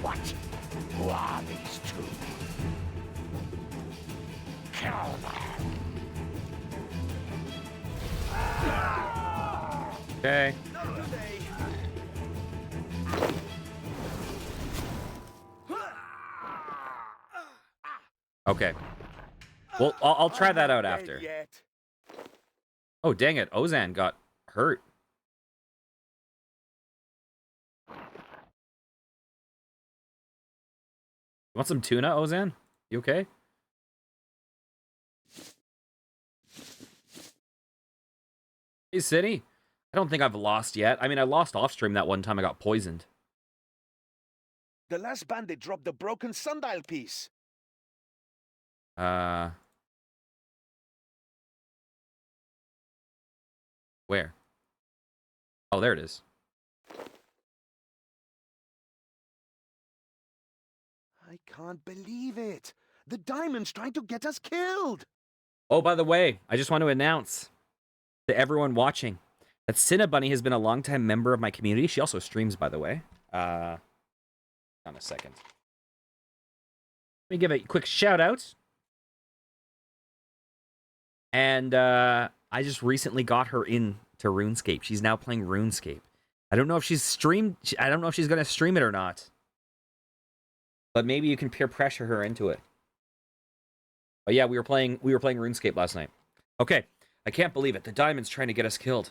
What? Who are these two? Kill them. Okay. Okay. Well, I'll try that out after. Oh, dang it. Ozan got hurt. Want some tuna, Ozan? You okay? Hey, City. I don't think I've lost yet. I mean, I lost off stream that one time I got poisoned. The last bandit dropped the broken sundial piece. Where? Oh, there it is. I can't believe it. The diamond's trying to get us killed. Oh, by the way, I just want to announce to everyone watching that Cinnabunny has been a longtime member of my community. She also streams, by the way. On a second. Let me give a quick shout out. And I just recently got her into RuneScape. She's now playing RuneScape. I don't know if she's streamed. I don't know if she's going to stream it or not. But maybe you can peer pressure her into it. Oh yeah, we were playing RuneScape last night. Okay, I can't believe it. The diamond's trying to get us killed.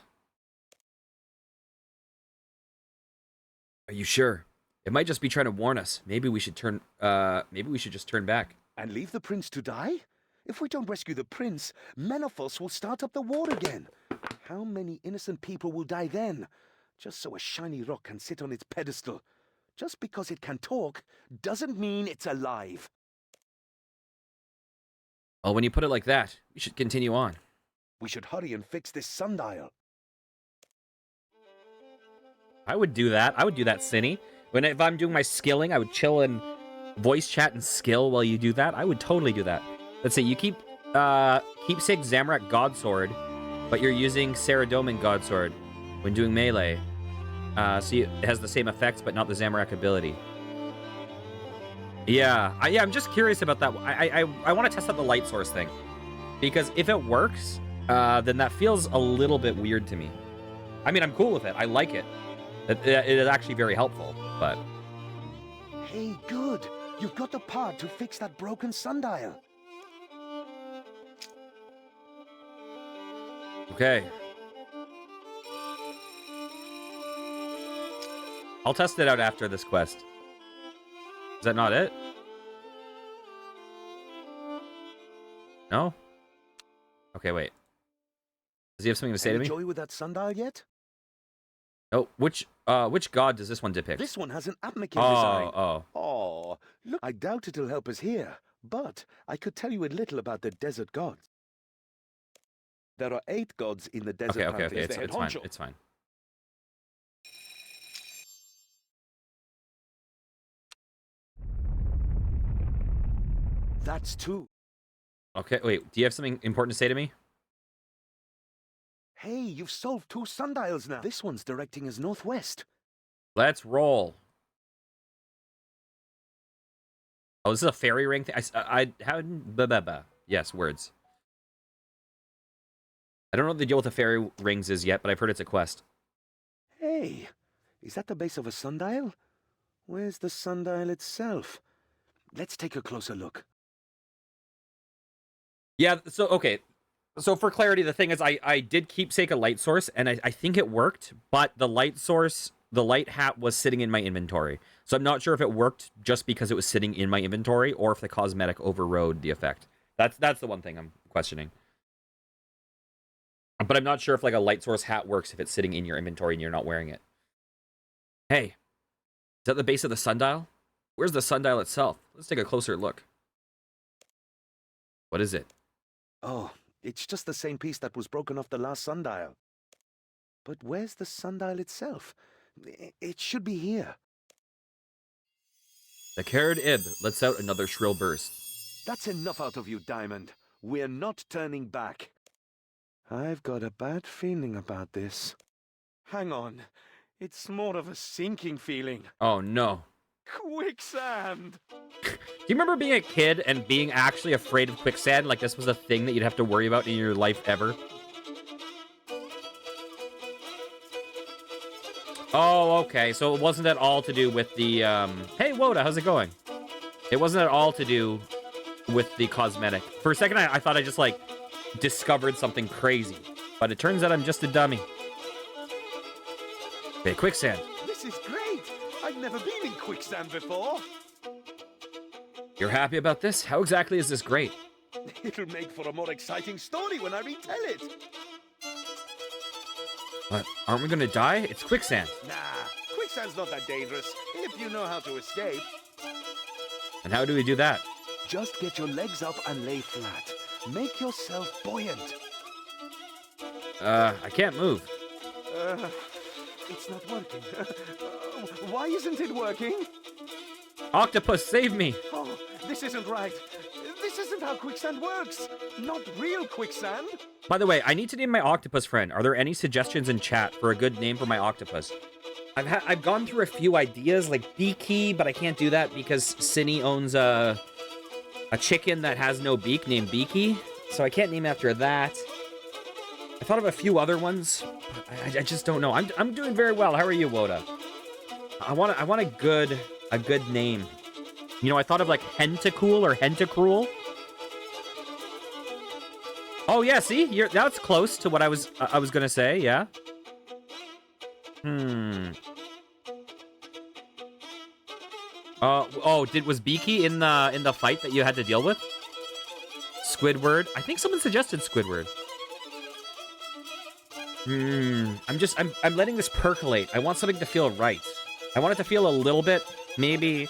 Are you sure? It might just be trying to warn us. Maybe we should turn. Maybe we should just turn back. And leave the prince to die? If we don't rescue the prince, Menaphos will start up the war again. How many innocent people will die then? Just so a shiny rock can sit on its pedestal. Just because it can talk doesn't mean it's alive. Well, when you put it like that, we should continue on. We should hurry and fix this sundial. I would do that. I would do that, Cinny. If I'm doing my skilling, I would chill and voice chat and skill while you do that. I would totally do that. Let's say you keep keepsake Zamorak Godsword, but you're using Saradomin Godsword when doing melee. So it has the same effects, but not the Zamorak ability. Yeah, I'm just curious about that. I want to test out the light source thing, because if it works, then that feels a little bit weird to me. I mean, I'm cool with it. I like it. It is actually very helpful, but... Hey, good. You've got the part to fix that broken sundial. Okay. I'll test it out after this quest. Is that not it? No? Okay, wait. Does he have something to say to me? Enjoy with that sundial yet? Oh, which god does this one depict? This one has an Apmakin design. Oh. Oh, look, I doubt it'll help us here, but I could tell you a little about the desert gods. There are 8 gods in the desert. Okay. It's fine. It's fine. That's 2. Okay, wait. Do you have something important to say to me? Hey, you've solved 2 sundials now. This one's directing us northwest. Let's roll. Oh, this is a fairy ring thing. Yes, words. I don't know what the deal with the fairy rings is yet, but I've heard it's a quest. Hey, is that the base of a sundial? Where's the sundial itself? Let's take a closer look. Yeah, so, okay. So for clarity, the thing is I did keepsake a light source, and I think it worked, but the light source, the light hat was sitting in my inventory. So I'm not sure if it worked just because it was sitting in my inventory, or if the cosmetic overrode the effect. That's the one thing I'm questioning. But I'm not sure if like a light source hat works if it's sitting in your inventory and you're not wearing it. Hey, is that the base of the sundial? Where's the sundial itself? Let's take a closer look. What is it? Oh, it's just the same piece that was broken off the last sundial. But where's the sundial itself? It should be here. The Carrot Ib lets out another shrill burst. That's enough out of you, Diamond. We're not turning back. I've got a bad feeling about this. Hang on. It's more of a sinking feeling. Oh no. Quicksand! Do you remember being a kid and being actually afraid of quicksand? Like this was a thing that you'd have to worry about in your life ever? Oh, okay. So it wasn't at all to do with the, Hey, Woda, how's it going? It wasn't at all to do with the cosmetic. For a second, I thought I just, like, discovered something crazy. But it turns out I'm just a dummy. Okay, quicksand. This is great! I've never been in quicksand before. You're happy about this? How exactly is this great? It'll make for a more exciting story when I retell it. But aren't we gonna die? It's quicksand. Nah, quicksand's not that dangerous, if you know how to escape. And how do we do that? Just get your legs up and lay flat. Make yourself buoyant. I can't move. It's not working. Why isn't it working? Octopus, save me! Oh, this isn't right. This isn't how quicksand works. Not real quicksand. By the way, I need to name my octopus friend. Are there any suggestions in chat for a good name for my octopus? I've gone through a few ideas, like Beaky, but I can't do that because Cinny owns a chicken that has no beak named Beaky, so I can't name after that. I thought of a few other ones, but I just don't know. I'm doing very well. How are you, Woda? I want a good name. You know, I thought of like Hentacool or Hentacruel. Oh yeah, see, that's close to what I was gonna say. Yeah. Was Beaky in the fight that you had to deal with? Squidward. I think someone suggested Squidward. I'm letting this percolate. I want something to feel right. I want it to feel a little bit, maybe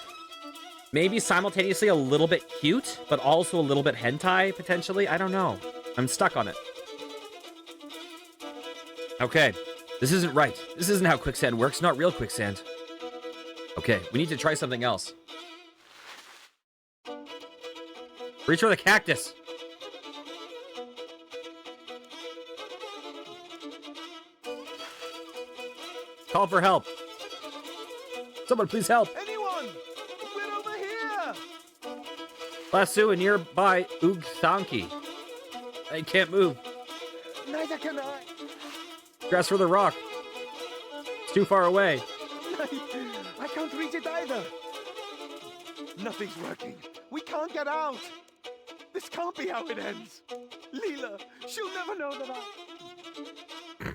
simultaneously a little bit cute, but also a little bit hentai, potentially. I don't know. I'm stuck on it. Okay. This isn't right. This isn't how quicksand works. Not real quicksand. Okay, we need to try something else. Reach for the cactus. Call for help. Someone please help. Anyone? We're over here. Lasso a nearby Ugthanki. I can't move. Neither can I. Grasp for the rock. It's too far away. I can't reach it either. Nothing's working. We can't get out. This can't be how it ends. Leela, she'll never know that I...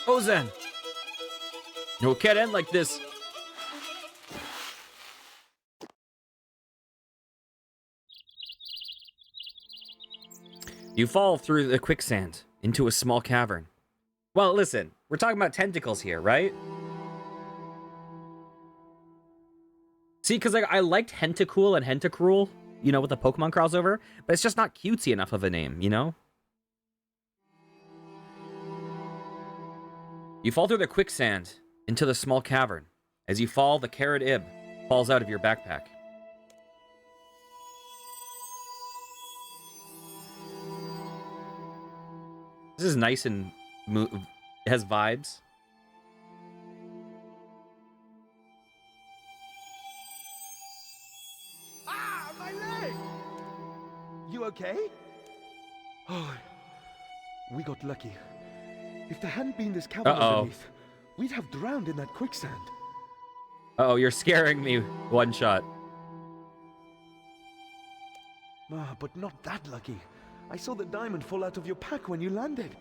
Ozan! No, it can't end like this. You fall through the quicksand into a small cavern. Well, listen, we're talking about tentacles here, right? See, because I liked Hentacool and Hentacruel, you know, with the Pokemon crossover, but it's just not cutesy enough of a name, you know? You fall through the quicksand into the small cavern. As you fall, the Carrot Ib falls out of your backpack. This is nice and it has vibes. Ah, my leg! You okay? Oh, we got lucky. If there hadn't been this cavern underneath, we'd have drowned in that quicksand. Uh-oh, you're scaring me. One shot. Ah, but not that lucky. I saw the diamond fall out of your pack when you landed.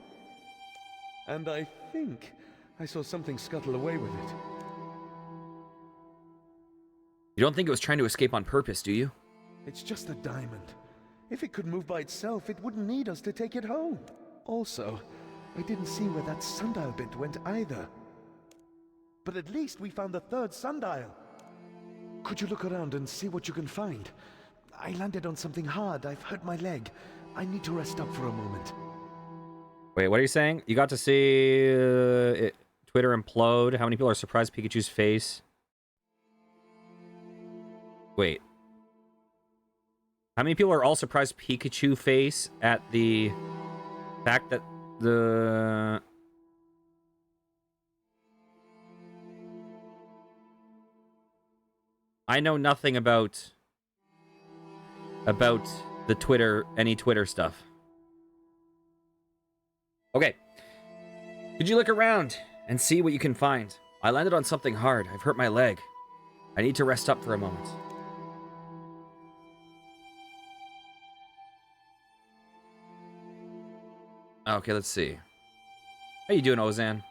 And I think I saw something scuttle away with it. You don't think it was trying to escape on purpose, do you? It's just a diamond. If it could move by itself, it wouldn't need us to take it home. Also, I didn't see where that sundial bit went either. But at least we found the third sundial. Could you look around and see what you can find? I landed on something hard. I've hurt my leg. I need to rest up for a moment. Wait, what are you saying? You got to see Twitter implode. How many people are surprised Pikachu's face? Wait. How many people are all surprised Pikachu face at the fact that the... I know nothing about the Twitter, any Twitter stuff. Okay. Could you look around and see what you can find? I landed on something hard. I've hurt my leg. I need to rest up for a moment. Okay, let's see. How you doing, Ozan?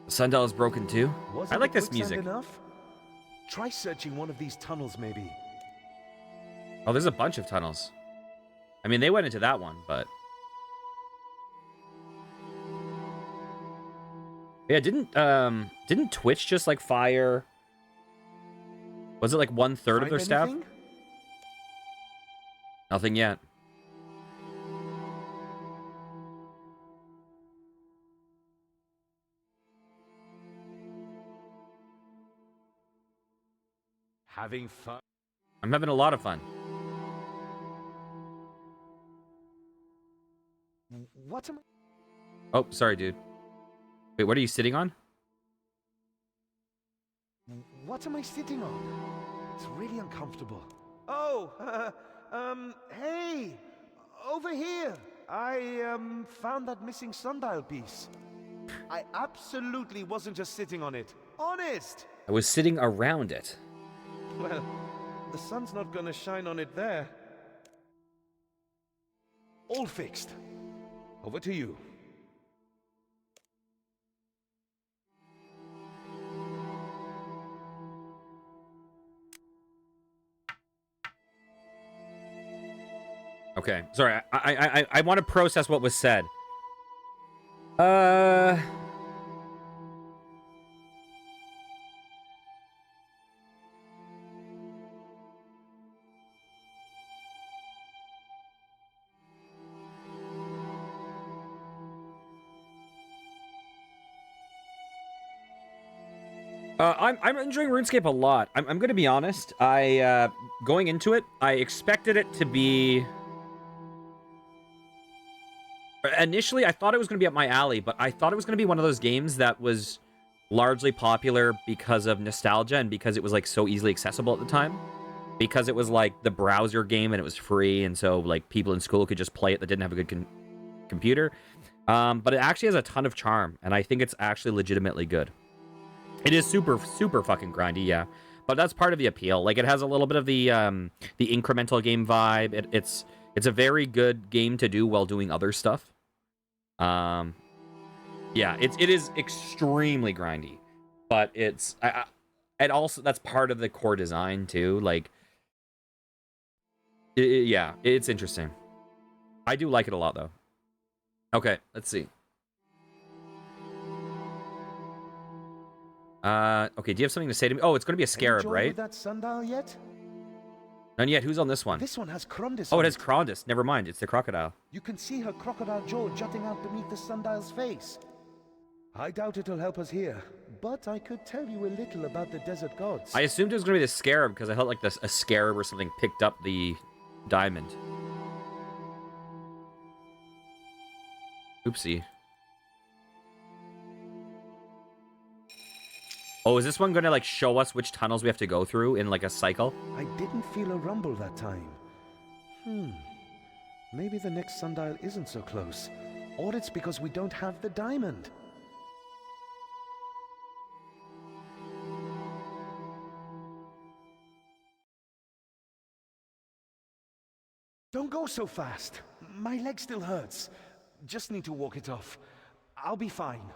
The sundial is broken too? I like this music. Enough? Try searching one of these tunnels, maybe. Oh, there's a bunch of tunnels. I mean, they went into that one, but... Yeah, didn't Twitch just, like, fire... Was it, like, 1/3 of their staff? Nothing yet. Having fun? I'm having a lot of fun. What am I... Oh, sorry, dude. Wait, what are you sitting on? What am I sitting on? It's really uncomfortable. Oh, hey! Over here! I, found that missing sundial piece. I absolutely wasn't just sitting on it. Honest! I was sitting around it. Well, the sun's not gonna shine on it there. All fixed. Over to you. Okay, sorry. I want to process what was said. I'm enjoying RuneScape a lot. I'm gonna be honest. Going into it, I expected it to be... Initially, I thought it was gonna be up my alley, but I thought it was gonna be one of those games that was largely popular because of nostalgia and because it was, like, so easily accessible at the time. Because it was, like, the browser game and it was free, and so, like, people in school could just play it that didn't have a good computer. But it actually has a ton of charm, and I think it's actually legitimately good. It is super fucking grindy, yeah. But that's part of the appeal. Like, it has a little bit of the incremental game vibe. It's a very good game to do while doing other stuff. Yeah, it is extremely grindy. But it's... and also, that's part of the core design, too. Like, yeah, it's interesting. I do like it a lot, though. Okay, let's see. Okay, do you have something to say to me? Oh, it's going to be a scarab, right? That sundial yet? None yet. Who's on this one? This one has Crondis. Oh, it has Crondis. Never mind. It's the crocodile. You can see her crocodile jaw jutting out beneath the sundial's face. I doubt it'll help us here, but I could tell you a little about the desert gods. I assumed it was going to be the scarab because I felt like a scarab or something picked up the diamond. Oopsie. Oh, is this one going to, like, show us which tunnels we have to go through in, like, a cycle? I didn't feel a rumble that time. Maybe the next sundial isn't so close. Or it's because we don't have the diamond. Don't go so fast. My leg still hurts. Just need to walk it off. I'll be fine.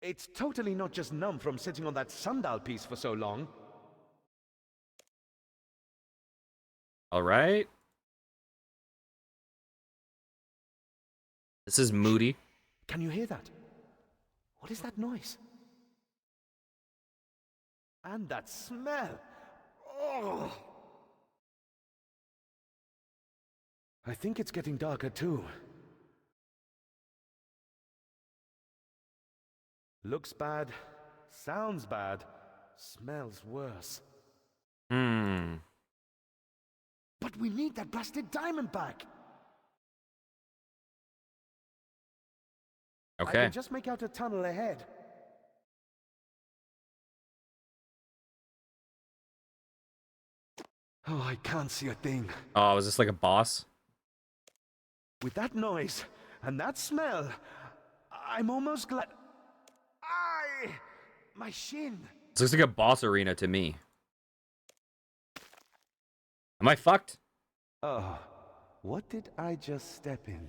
It's totally not just numb from sitting on that sundial piece for so long. All right. This is moody. Can you hear that? What is that noise? And that smell. Oh! I think it's getting darker too. Looks bad, sounds bad, smells worse. Hmm. But we need that blasted diamond back. I Okay. can just make out a tunnel ahead. Oh, I can't see a thing. Oh, is this like a boss? With that noise and that smell, I'm almost glad. My shin. This looks like a boss arena to me. Am I fucked? Oh, what did I just step in?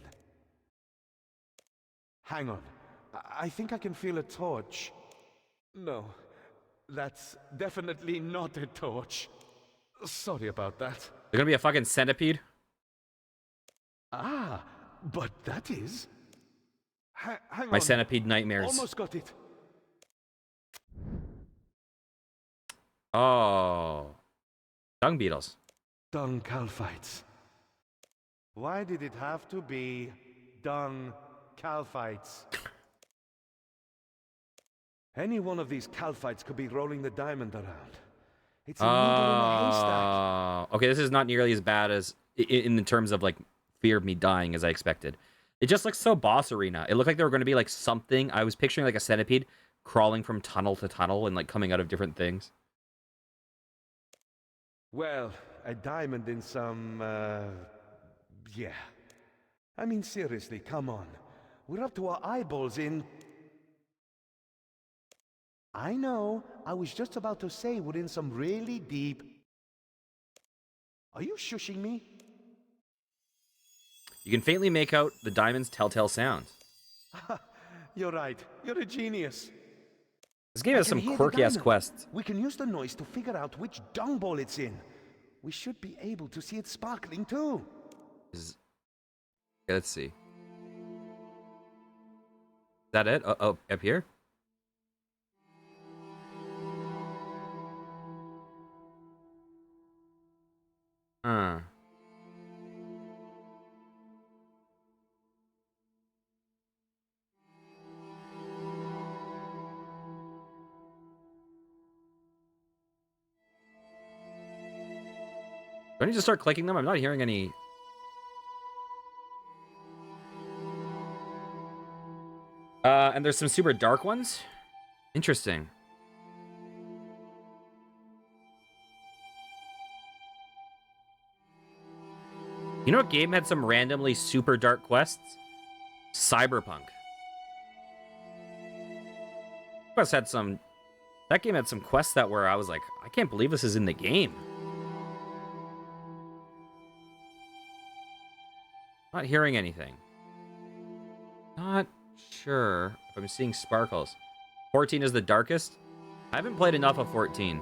Hang on. I think I can feel a torch. No, that's definitely not a torch. Sorry about that. There's gonna be a fucking centipede? Ah, but that is. Hang on. My centipede nightmares. Almost got it. Oh. Dung beetles. Dung calphites. Why did it have to be dung calphites? Any one of these calphites could be rolling the diamond around. It's a needle in a haystack. Okay, this is not nearly as bad as in terms of like fear of me dying as I expected. It just looks so boss arena. It looked like there were going to be like something. I was picturing like a centipede crawling from tunnel to tunnel and like coming out of different things. Well, a diamond in some, yeah. I mean, seriously, come on. We're up to our eyeballs in... I know, I was just about to say we're in some really deep... Are you shushing me? You can faintly make out the diamond's telltale sound. You're right. You're a genius. This game has some quirky-ass quests. We can use the noise to figure out which dung bowl it's in. We should be able to see it sparkling too. Let's see. Is that it? Oh, up here? Huh. Do I need to start clicking them? I'm not hearing any... and there's some super dark ones? Interesting. You know what game had some randomly super dark quests? Cyberpunk. Quest had some... That game had some quests that were, I was like, I can't believe this is in the game. Not hearing anything. Not sure if I'm seeing sparkles. 14 is the darkest? I haven't played enough of 14.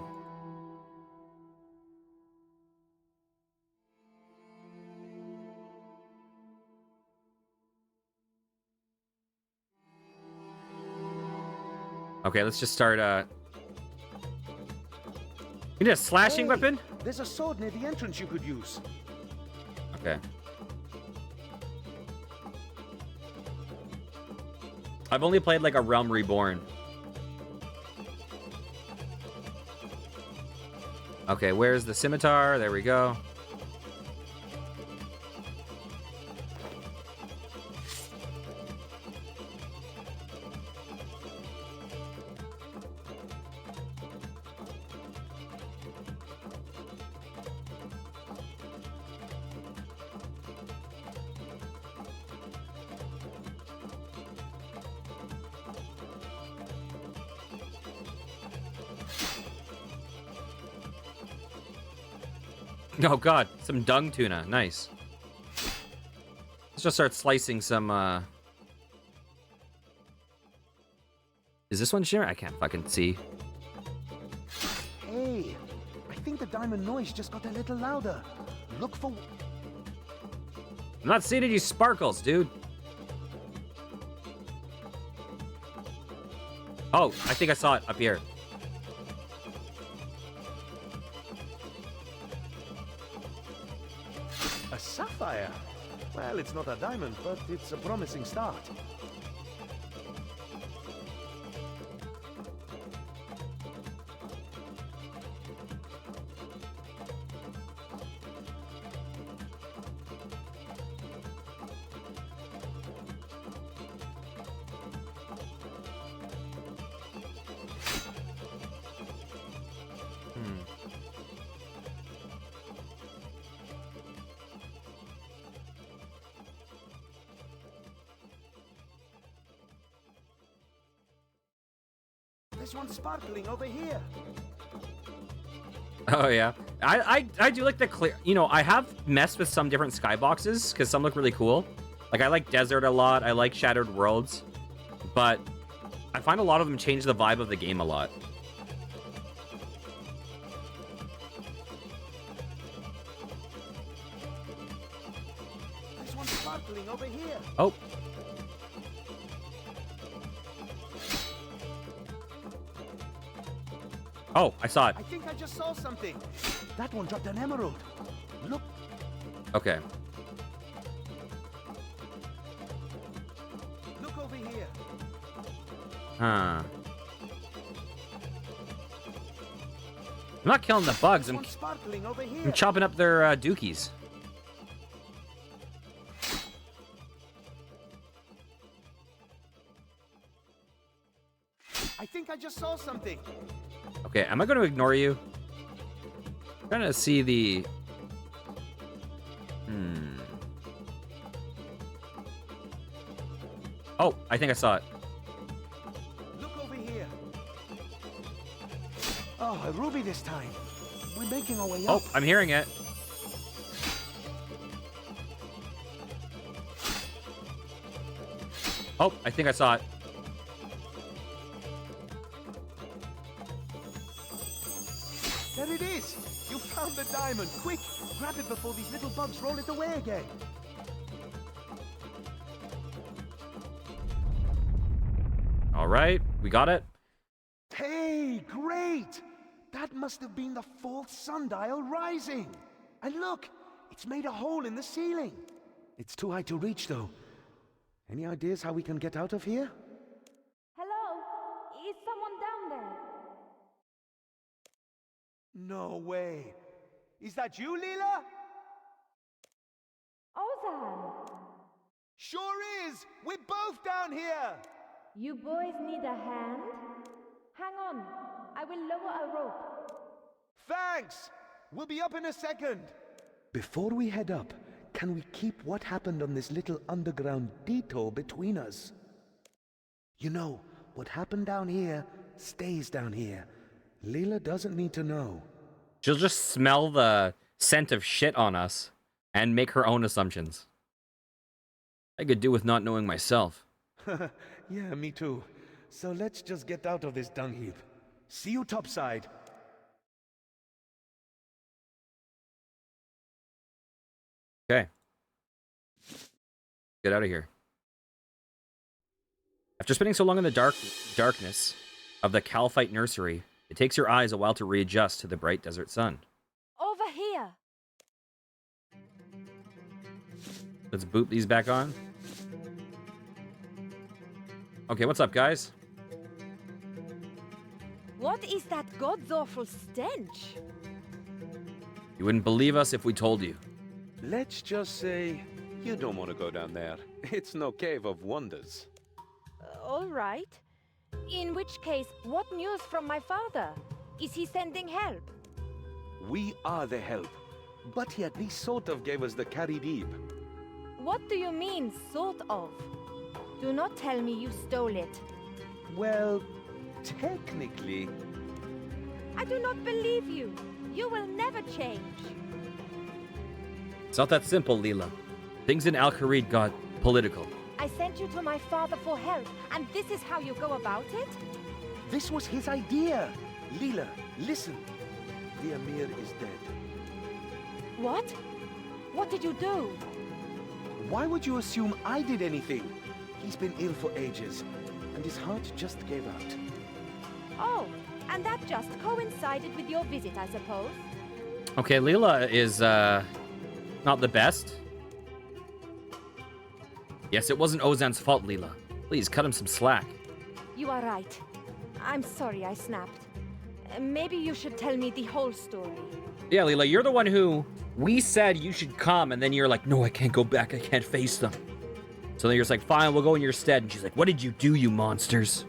Okay, let's just start, You need a slashing weapon? There's a sword near the entrance you could use. Okay. I've only played like a Realm Reborn. Okay, where's the scimitar? There we go. Oh god, some dung tuna. Nice. Let's just start slicing some, Is this one shimmer? I can't fucking see. Hey, I think the diamond noise just got a little louder. Look for... I'm not seeing any sparkles, dude. Oh, I think I saw it up here. A sapphire. Well, it's not a diamond, but it's a promising start. There's one sparkling over here. Oh yeah, I do like the clear. You know, I have messed with some different skyboxes because some look really cool. Like I like Desert a lot. I like Shattered Worlds, but I find a lot of them change the vibe of the game a lot. There's one sparkling over here. Oh. Oh, I saw it. I think I just saw something. That one dropped an emerald. Look. Okay. Look over here. Huh. I'm not killing the bugs. There's one sparkling over here. I'm chopping up their dookies. I think I just saw something. Okay, am I going to ignore you? I'm trying to see the... Oh, I think I saw it. Look over here. Oh, a ruby this time. We're making our way up. Oh, I'm hearing it. Oh, I think I saw it. There it is! You found the diamond! Quick! Grab it before these little bugs roll it away again! Alright, we got it. Hey, great! That must have been the fourth sundial rising! And look! It's made a hole in the ceiling! It's too high to reach, though. Any ideas how we can get out of here? Hello? Is someone down there? No way! Is that you, Leela? Ozan! Sure is! We're both down here! You boys need a hand? Hang on, I will lower a rope. Thanks! We'll be up in a second. Before we head up, can we keep what happened on this little underground detour between us? You know, what happened down here stays down here. Leela doesn't need to know. She'll just smell the scent of shit on us and make her own assumptions. I could do with not knowing myself. Yeah, me too. So let's just get out of this dung heap. See you topside. Okay. Get out of here. After spending so long in the darkness of the Calphite nursery, it takes your eyes a while to readjust to the bright desert sun. Over here! Let's boop these back on. Okay, what's up, guys? What is that god's awful stench? You wouldn't believe us if we told you. Let's just say you don't want to go down there. It's no cave of wonders. All right. In which case, what news from my father? Is he sending help? We are the help. But he at least sort of gave us the Caribbean. What do you mean, sort of? Do not tell me you stole it. Well, technically... I do not believe you. You will never change. It's not that simple, Leela. Things in Al-Kharid got political. I sent you to my father for help, and this is how you go about it? This was his idea. Leela, listen. The Emir is dead. What? What did you do? Why would you assume I did anything? He's been ill for ages, and his heart just gave out. Oh, and that just coincided with your visit, I suppose? Okay, Leela is, not the best. Yes, it wasn't Ozan's fault, Leela. Please, cut him some slack. You are right. I'm sorry I snapped. Maybe you should tell me the whole story. Yeah, Leela, you're the one who... We said you should come, and then you're like, no, I can't go back. I can't face them. So then you're just like, fine, we'll go in your stead. And she's like, what did you do, you monsters?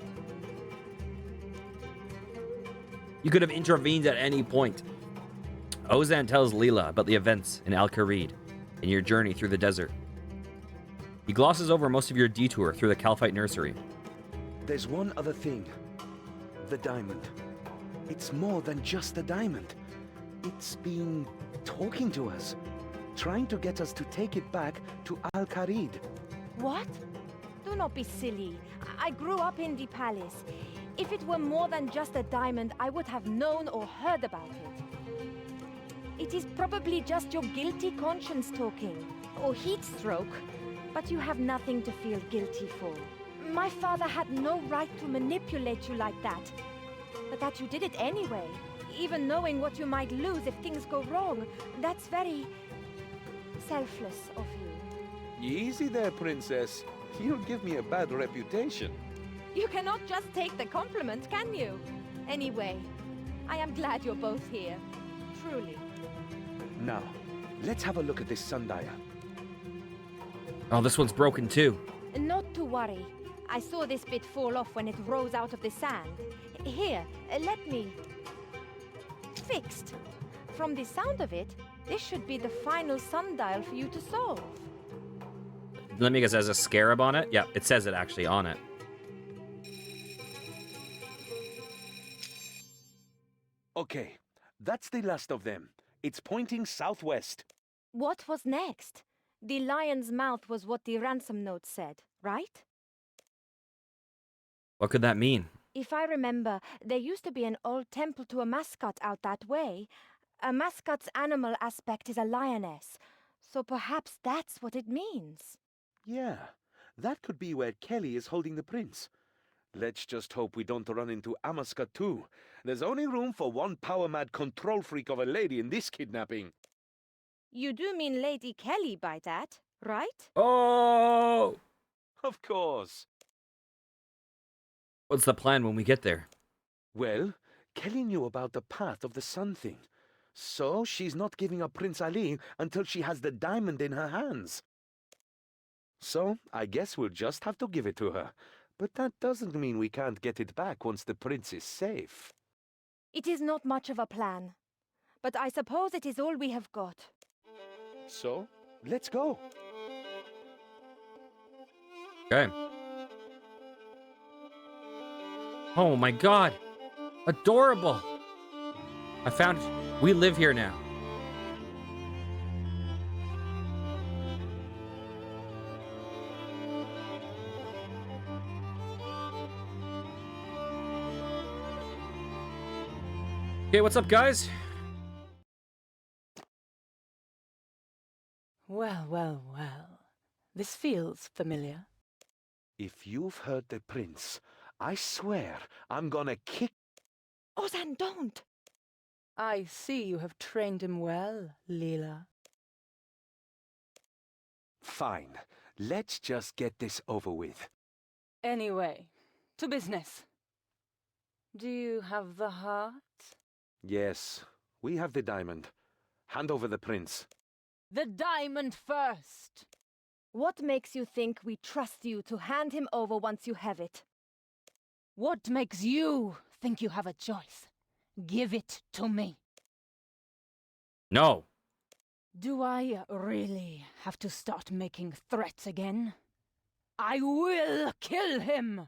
You could have intervened at any point. Ozan tells Leela about the events in Al-Kharid and your journey through the desert. He glosses over most of your detour through the Calphite nursery. There's one other thing. The diamond. It's more than just a diamond. It's been talking to us, trying to get us to take it back to Al-Kharid. What? Do not be silly. I grew up in the palace. If it were more than just a diamond, I would have known or heard about it. It is probably just your guilty conscience talking, or heat stroke, but you have nothing to feel guilty for. My father had no right to manipulate you like that, but that you did it anyway, even knowing what you might lose if things go wrong. That's very selfless of you. Easy there, princess. You'll give me a bad reputation. You cannot just take the compliment, can you? Anyway, I am glad you're both here. Truly. Now, let's have a look at this sundial. Oh, this one's broken too. Not to worry. I saw this bit fall off when it rose out of the sand. Here, let me... Fixed. From the sound of it, this should be the final sundial for you to solve. Let me guess, has a scarab on it? Yeah, it says it actually on it. Okay, that's the last of them. It's pointing southwest. What was next? The lion's mouth was what the ransom note said, right? What could that mean? If I remember, there used to be an old temple to a mascot out that way. A mascot's animal aspect is a lioness, so perhaps that's what it means. Yeah, that could be where Kelly is holding the prince. Let's just hope we don't run into Amaska too. There's only room for one power-mad control freak of a lady in this kidnapping. You do mean Lady Kelly by that, right? Oh! Of course. What's the plan when we get there? Well, Kelly knew about the Path of the Sun thing. So she's not giving up Prince Ali until she has the diamond in her hands. So I guess we'll just have to give it to her. But that doesn't mean we can't get it back once the prince is safe. It is not much of a plan, but I suppose it is all we have got. So, let's go. Okay. Oh my god! Adorable! I found it. We live here now. Okay, what's up, guys? Well, well, well. This feels familiar. If you've heard the prince, I swear I'm gonna kick... Ozan, don't! I see you have trained him well, Leela. Fine. Let's just get this over with. Anyway, to business. Do you have the heart? Yes, we have the diamond. Hand over the prince. The diamond first! What makes you think we trust you to hand him over once you have it? What makes you think you have a choice? Give it to me. No. Do I really have to start making threats again? I will kill him!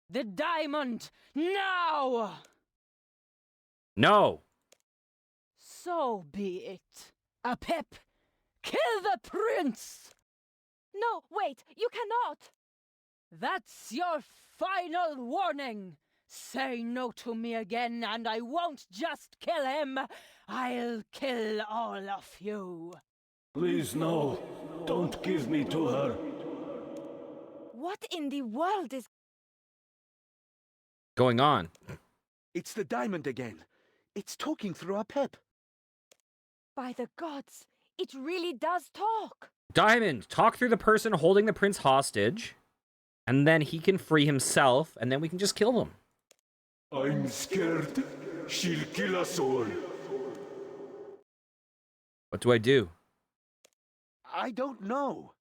The diamond, now! No. So be it. A pep, kill the prince! No, wait, you cannot! That's your final warning! Say no to me again, and I won't just kill him. I'll kill all of you. Please, no. Don't give me to her. What in the world is... Going on? It's the diamond again. It's talking through our pep. By the gods, It really does talk. Diamond, talk through the person holding the prince hostage, and then he can free himself, and then we can just kill him. I'm scared. She'll kill us all. What do I do? I don't know.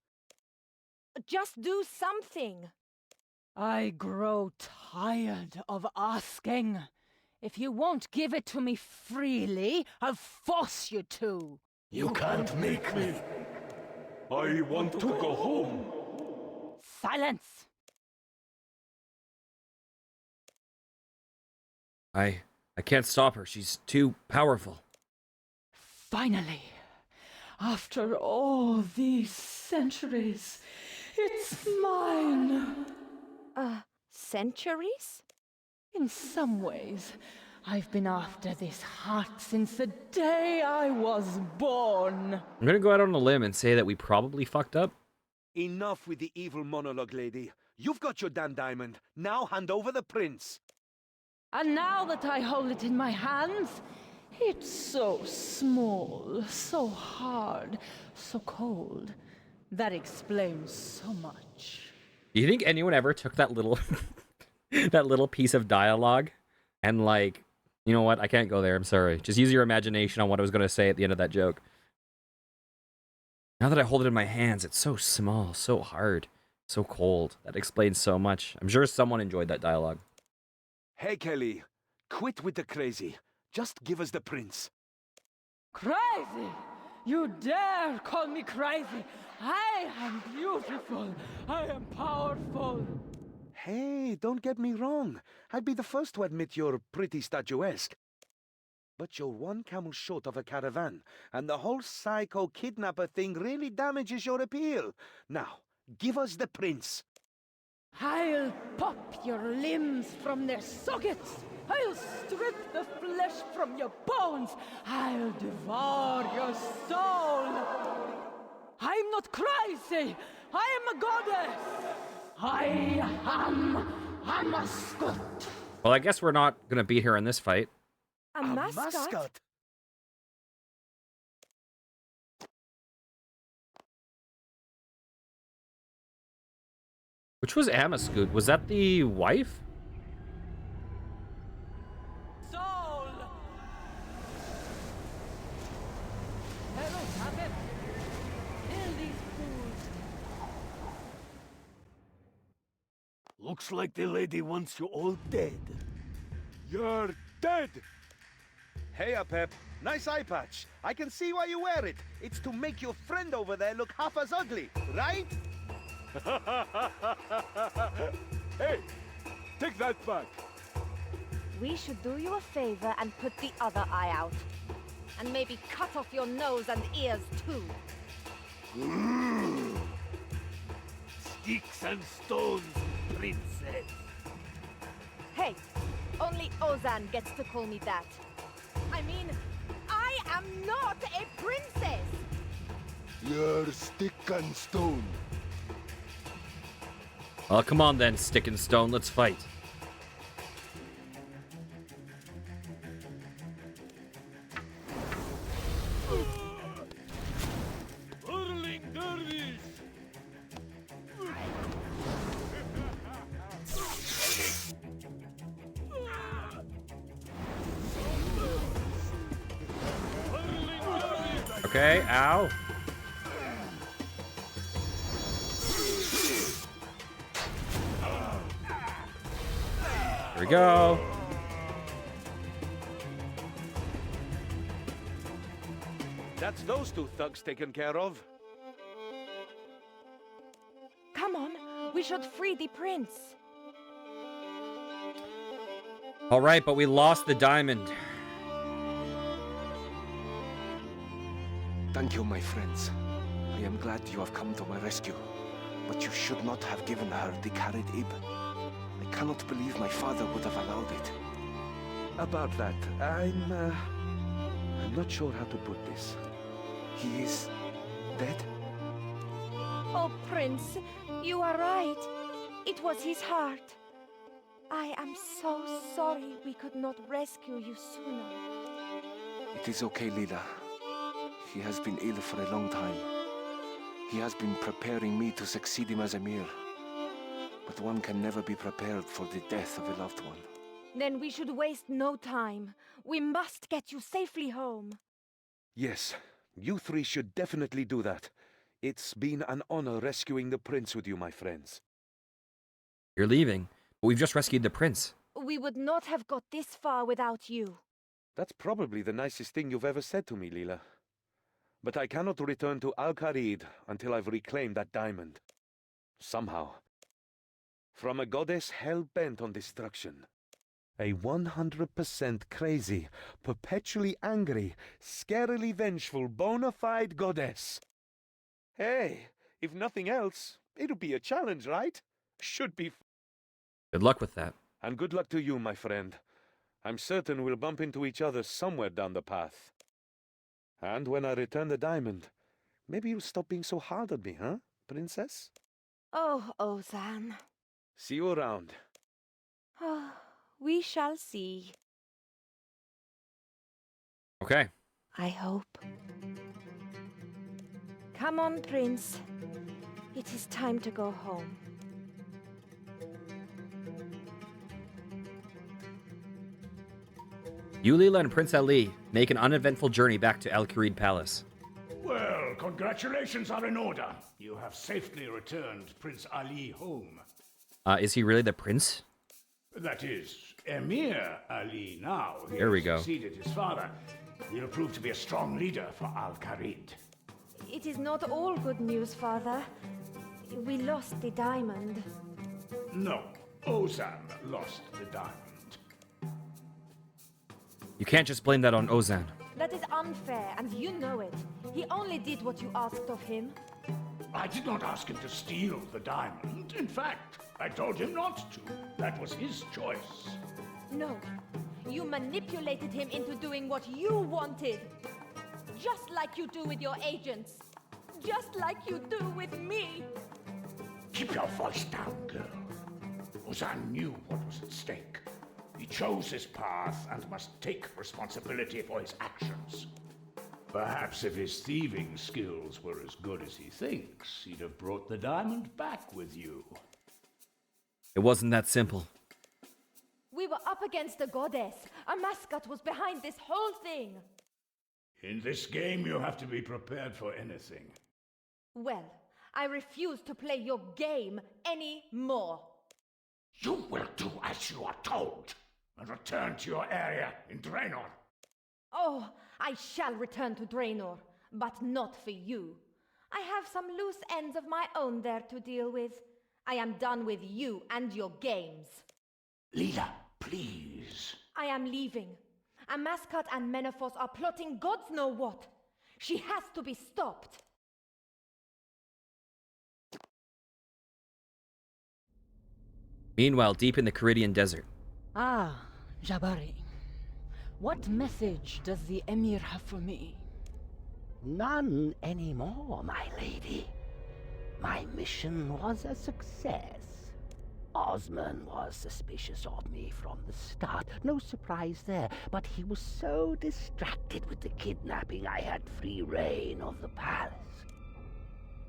Just do something. I grow tired of asking. If you won't give it to me freely, I'll force you to. You can't make me. I want to go home. Silence! I can't stop her. She's too powerful. Finally, after all these centuries, it's mine. Centuries? In some ways, I've been after this heart since the day I was born. I'm gonna go out on a limb and say that we probably fucked up. Enough with the evil monologue, lady. You've got your damn diamond. Now hand over the prince. And now that I hold it in my hands, it's so small, so hard, so cold. That explains so much. Do you think anyone ever took that little that little piece of dialogue and like, you know what? I can't go there. I'm sorry. Just use your imagination on what I was gonna say at the end of that joke. Now that I hold it in my hands, it's so small, so hard, so cold. That explains so much. I'm sure someone enjoyed that dialogue. Hey, Kelly. Quit with the crazy. Just give us the prince. Crazy! You dare call me crazy! I am beautiful! I am powerful! Hey, don't get me wrong. I'd be the first to admit you're pretty statuesque. But you're one camel short of a caravan, and the whole psycho kidnapper thing really damages your appeal. Now, give us the prince. I'll pop your limbs from their sockets! I'll strip the flesh from your bones! I'll devour your soul! I'm not crazy! I am a goddess! I am a mascot! Well, I guess we're not gonna beat her in this fight. A mascot? Which was Amascoot? Was that the wife? Soul! Have it! Kill these fools! Looks like the lady wants you all dead. You're dead! Hey, Pep. Nice eye patch. I can see why you wear it. It's to make your friend over there look half as ugly, right? Hey, take that back. We should do you a favor and put the other eye out. And maybe cut off your nose and ears too. Sticks and stones, princess. Hey, only Ozan gets to call me that. I mean, I am not a princess! You're stick and stone. Well, come on then, stick and stone. Let's fight. Whirling dervish. Okay, ow. Here we go. That's those two thugs taken care of. Come on, we should free the prince. All right, but we lost the diamond. Thank you, my friends. I am glad you have come to my rescue. But you should not have given her the carrot ib. I cannot believe my father would have allowed it. About that, I'm not sure how to put this. He is dead? Oh, Prince, you are right. It was his heart. I am so sorry we could not rescue you sooner. It is okay, Lila. He has been ill for a long time. He has been preparing me to succeed him as Emir. But one can never be prepared for the death of a loved one. Then we should waste no time. We must get you safely home. Yes, you three should definitely do that. It's been an honor rescuing the prince with you, my friends. You're leaving, but we've just rescued the prince. We would not have got this far without you. That's probably the nicest thing you've ever said to me, Leela. But I cannot return to Al-Kharid until I've reclaimed that diamond. Somehow. From a goddess hell-bent on destruction. A 100% crazy, perpetually angry, scarily vengeful, bona fide goddess. Hey, if nothing else, it'll be a challenge, right? Should be. Good luck with that. And good luck to you, my friend. I'm certain we'll bump into each other somewhere down the path. And when I return the diamond, maybe you'll stop being so hard on me, huh, princess? Oh, Ozan. See you around. Oh, we shall see. Okay. I hope. Come on, Prince. It is time to go home. You, Leela, and Prince Ali make an uneventful journey back to Al Kharid Palace. Well, congratulations are in order. You have safely returned Prince Ali home. Is he really the prince? That is, Emir Ali now. He There we has go. succeeded his father. He'll prove to be a strong leader for Al-Kharid. It is not all good news, Father. We lost the diamond. No, Ozan lost the diamond. You can't just blame that on Ozan. That is unfair, and you know it. He only did what you asked of him. I did not ask him to steal the diamond. In fact, I told him not to. That was his choice. No. You manipulated him into doing what you wanted. Just like you do with your agents. Just like you do with me. Keep your voice down, girl. Ozan knew what was at stake. He chose his path and must take responsibility for his actions. Perhaps if his thieving skills were as good as he thinks, he'd have brought the diamond back with you. It wasn't that simple. We were up against a goddess. A mascot was behind this whole thing. In this game, you have to be prepared for anything. Well, I refuse to play your game anymore. You will do as you are told, and return to your area in Draenor. Oh, I shall return to Draenor, but not for you. I have some loose ends of my own there to deal with. I am done with you and your games. Leela, please. I am leaving. A mascot and Menaphos are plotting gods know what. She has to be stopped. Meanwhile, deep in the Caridian desert. Ah, Jabari. What message does the Emir have for me? None anymore, my lady. My mission was a success. Osman was suspicious of me from the start. No surprise there, but he was so distracted with the kidnapping I had free reign of the palace.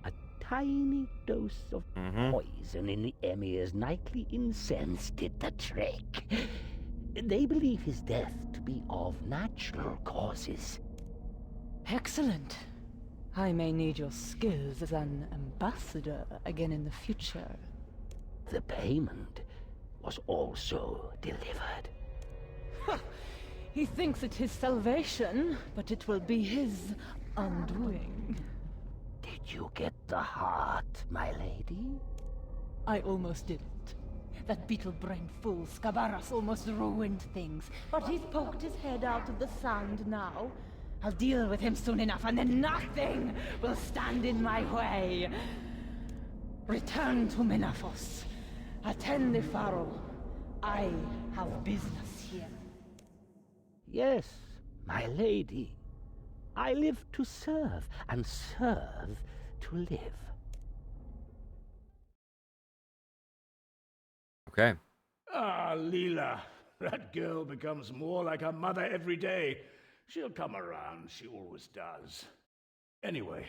A tiny dose of poison in the Emir's nightly incense did the trick. They believe his death to be of natural causes. Excellent. I may need your skills as an ambassador again in the future. The payment was also delivered. He thinks it his salvation, but it will be his undoing. Did you get the heart, my lady? I almost didn't. That beetle-brain fool Scabarras almost ruined things, but he's poked his head out of the sand now. I'll deal with him soon enough, and then nothing will stand in my way. Return to Menaphos. Attend the Pharaoh. I have business here. Yes, my lady. I live to serve, and serve to live. Okay. Ah, Leela. That girl becomes more like her mother every day. She'll come around, she always does. Anyway,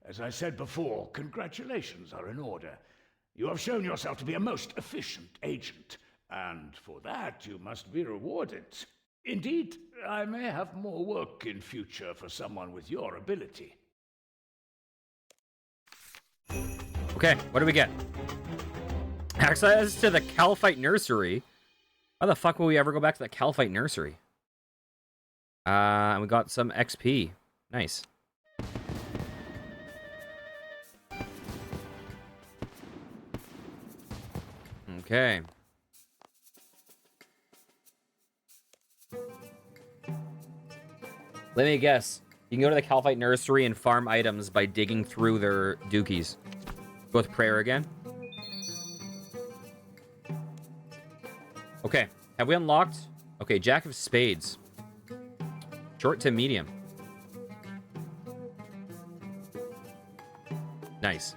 as I said before, congratulations are in order. You have shown yourself to be a most efficient agent, and for that you must be rewarded. Indeed, I may have more work in future for someone with your ability. Okay, what do we get? Access to the Calphite Nursery. Why the fuck will we ever go back to the Calphite Nursery? And we got some XP. Nice. Okay. Let me guess. You can go to the Calphite Nursery and farm items by digging through their dookies. Go with prayer again. Okay. Have we unlocked? Okay, Jack of Spades. Short to medium. Nice.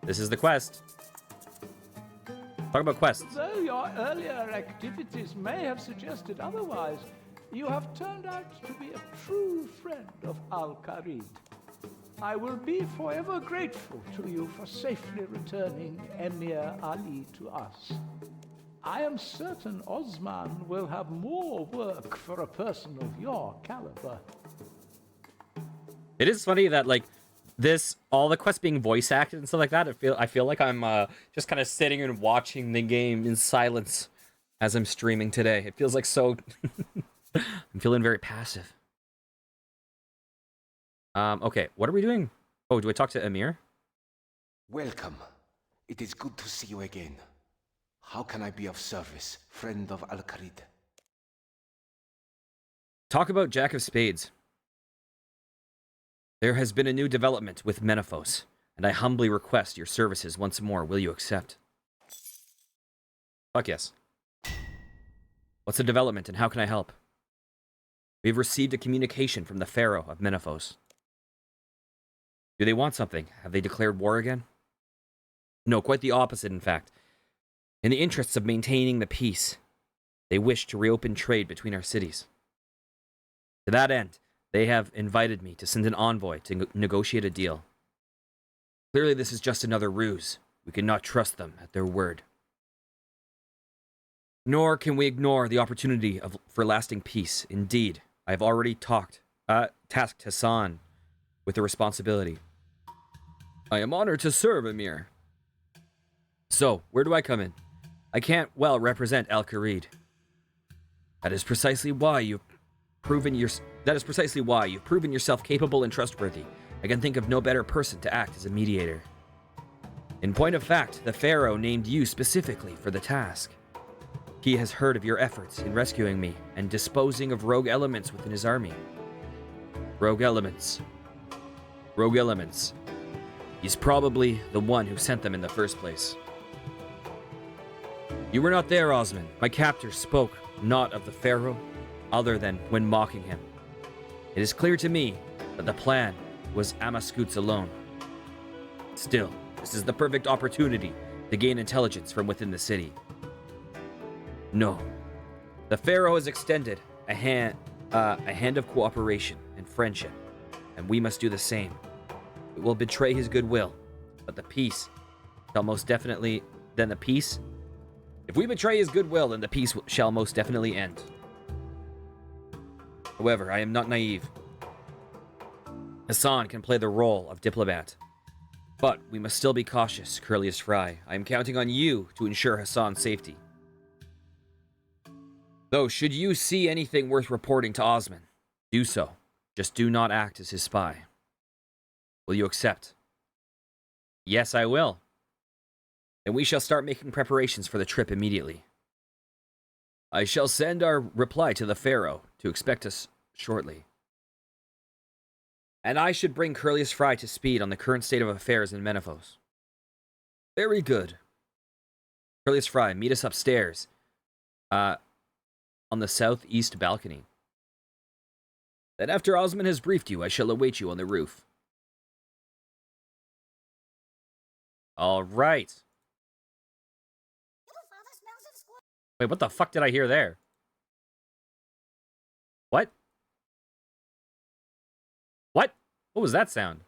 This is the quest. Talk about quests. Though your earlier activities may have suggested otherwise, you have turned out to be a true friend of Al-Kharid. I will be forever grateful to you for safely returning Emir Ali to us. I am certain Osman will have more work for a person of your caliber. It is funny that, like, all the quests being voice acted and stuff like that, I feel like I'm just kind of sitting and watching the game in silence as I'm streaming today. It feels like so... I'm feeling very passive. Okay, what are we doing? Oh, do I talk to Emir? Welcome. It is good to see you again. How can I be of service, friend of Al-Kharid? Talk about Jack of Spades. There has been a new development with Menaphos, and I humbly request your services once more. Will you accept? Fuck yes. What's the development, and how can I help? We have received a communication from the Pharaoh of Menaphos. Do they want something? Have they declared war again? No, quite the opposite, in fact. In the interests of maintaining the peace, they wish to reopen trade between our cities. To that end, they have invited me to send an envoy to negotiate a deal. Clearly, this is just another ruse. We cannot trust them at their word. Nor can we ignore the opportunity for lasting peace. Indeed, I have already tasked Hassan with the responsibility. I am honored to serve, Emir. So, where do I come in? I can't well represent Al-Kharid. That is precisely why you've proven yourself capable and trustworthy. I can think of no better person to act as a mediator. In point of fact, the Pharaoh named you specifically for the task. He has heard of your efforts in rescuing me and disposing of rogue elements within his army. Rogue elements. He's probably the one who sent them in the first place. You were not there, Osman. My captor spoke not of the Pharaoh, other than when mocking him. It is clear to me that the plan was Amaskut's alone. Still, this is the perfect opportunity to gain intelligence from within the city. No. The Pharaoh has extended a hand of cooperation and friendship, and we must do the same. It will betray his goodwill, but the peace shall most definitely... If we betray his goodwill, then the peace shall most definitely end. However, I am not naive. Hassan can play the role of diplomat, but we must still be cautious, Curlius Fry. I am counting on you to ensure Hassan's safety. Though, should you see anything worth reporting to Osman, do so. Just do not act as his spy. Will you accept? Yes, I will. Then we shall start making preparations for the trip immediately. I shall send our reply to the Pharaoh to expect us shortly. And I should bring Curlius Fry to speed on the current state of affairs in Menaphos. Very good. Curlius Fry, meet us upstairs. On the southeast balcony. Then after Osman has briefed you, I shall await you on the roof. All right. Wait, what the fuck did I hear there? What? What? What was that sound?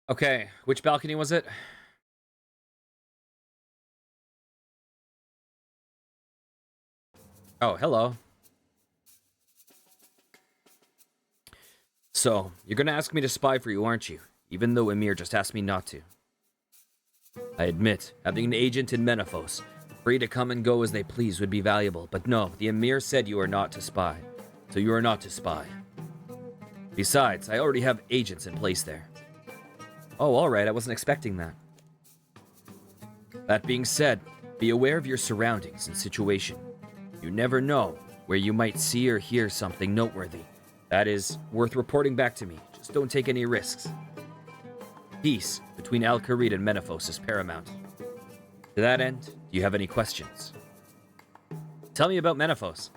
Okay, which balcony was it? Oh, hello. So, you're gonna ask me to spy for you, aren't you? Even though Emir just asked me not to. I admit, having an agent in Menaphos, free to come and go as they please, would be valuable. But no, the Emir said you are not to spy. So you are not to spy. Besides, I already have agents in place there. Oh, alright, I wasn't expecting that. That being said, be aware of your surroundings and situation. You never know where you might see or hear something noteworthy. That is worth reporting back to me. Just don't take any risks. Peace between Al-Kharid and Menaphos is paramount. To that end, do you have any questions? Tell me about Menaphos.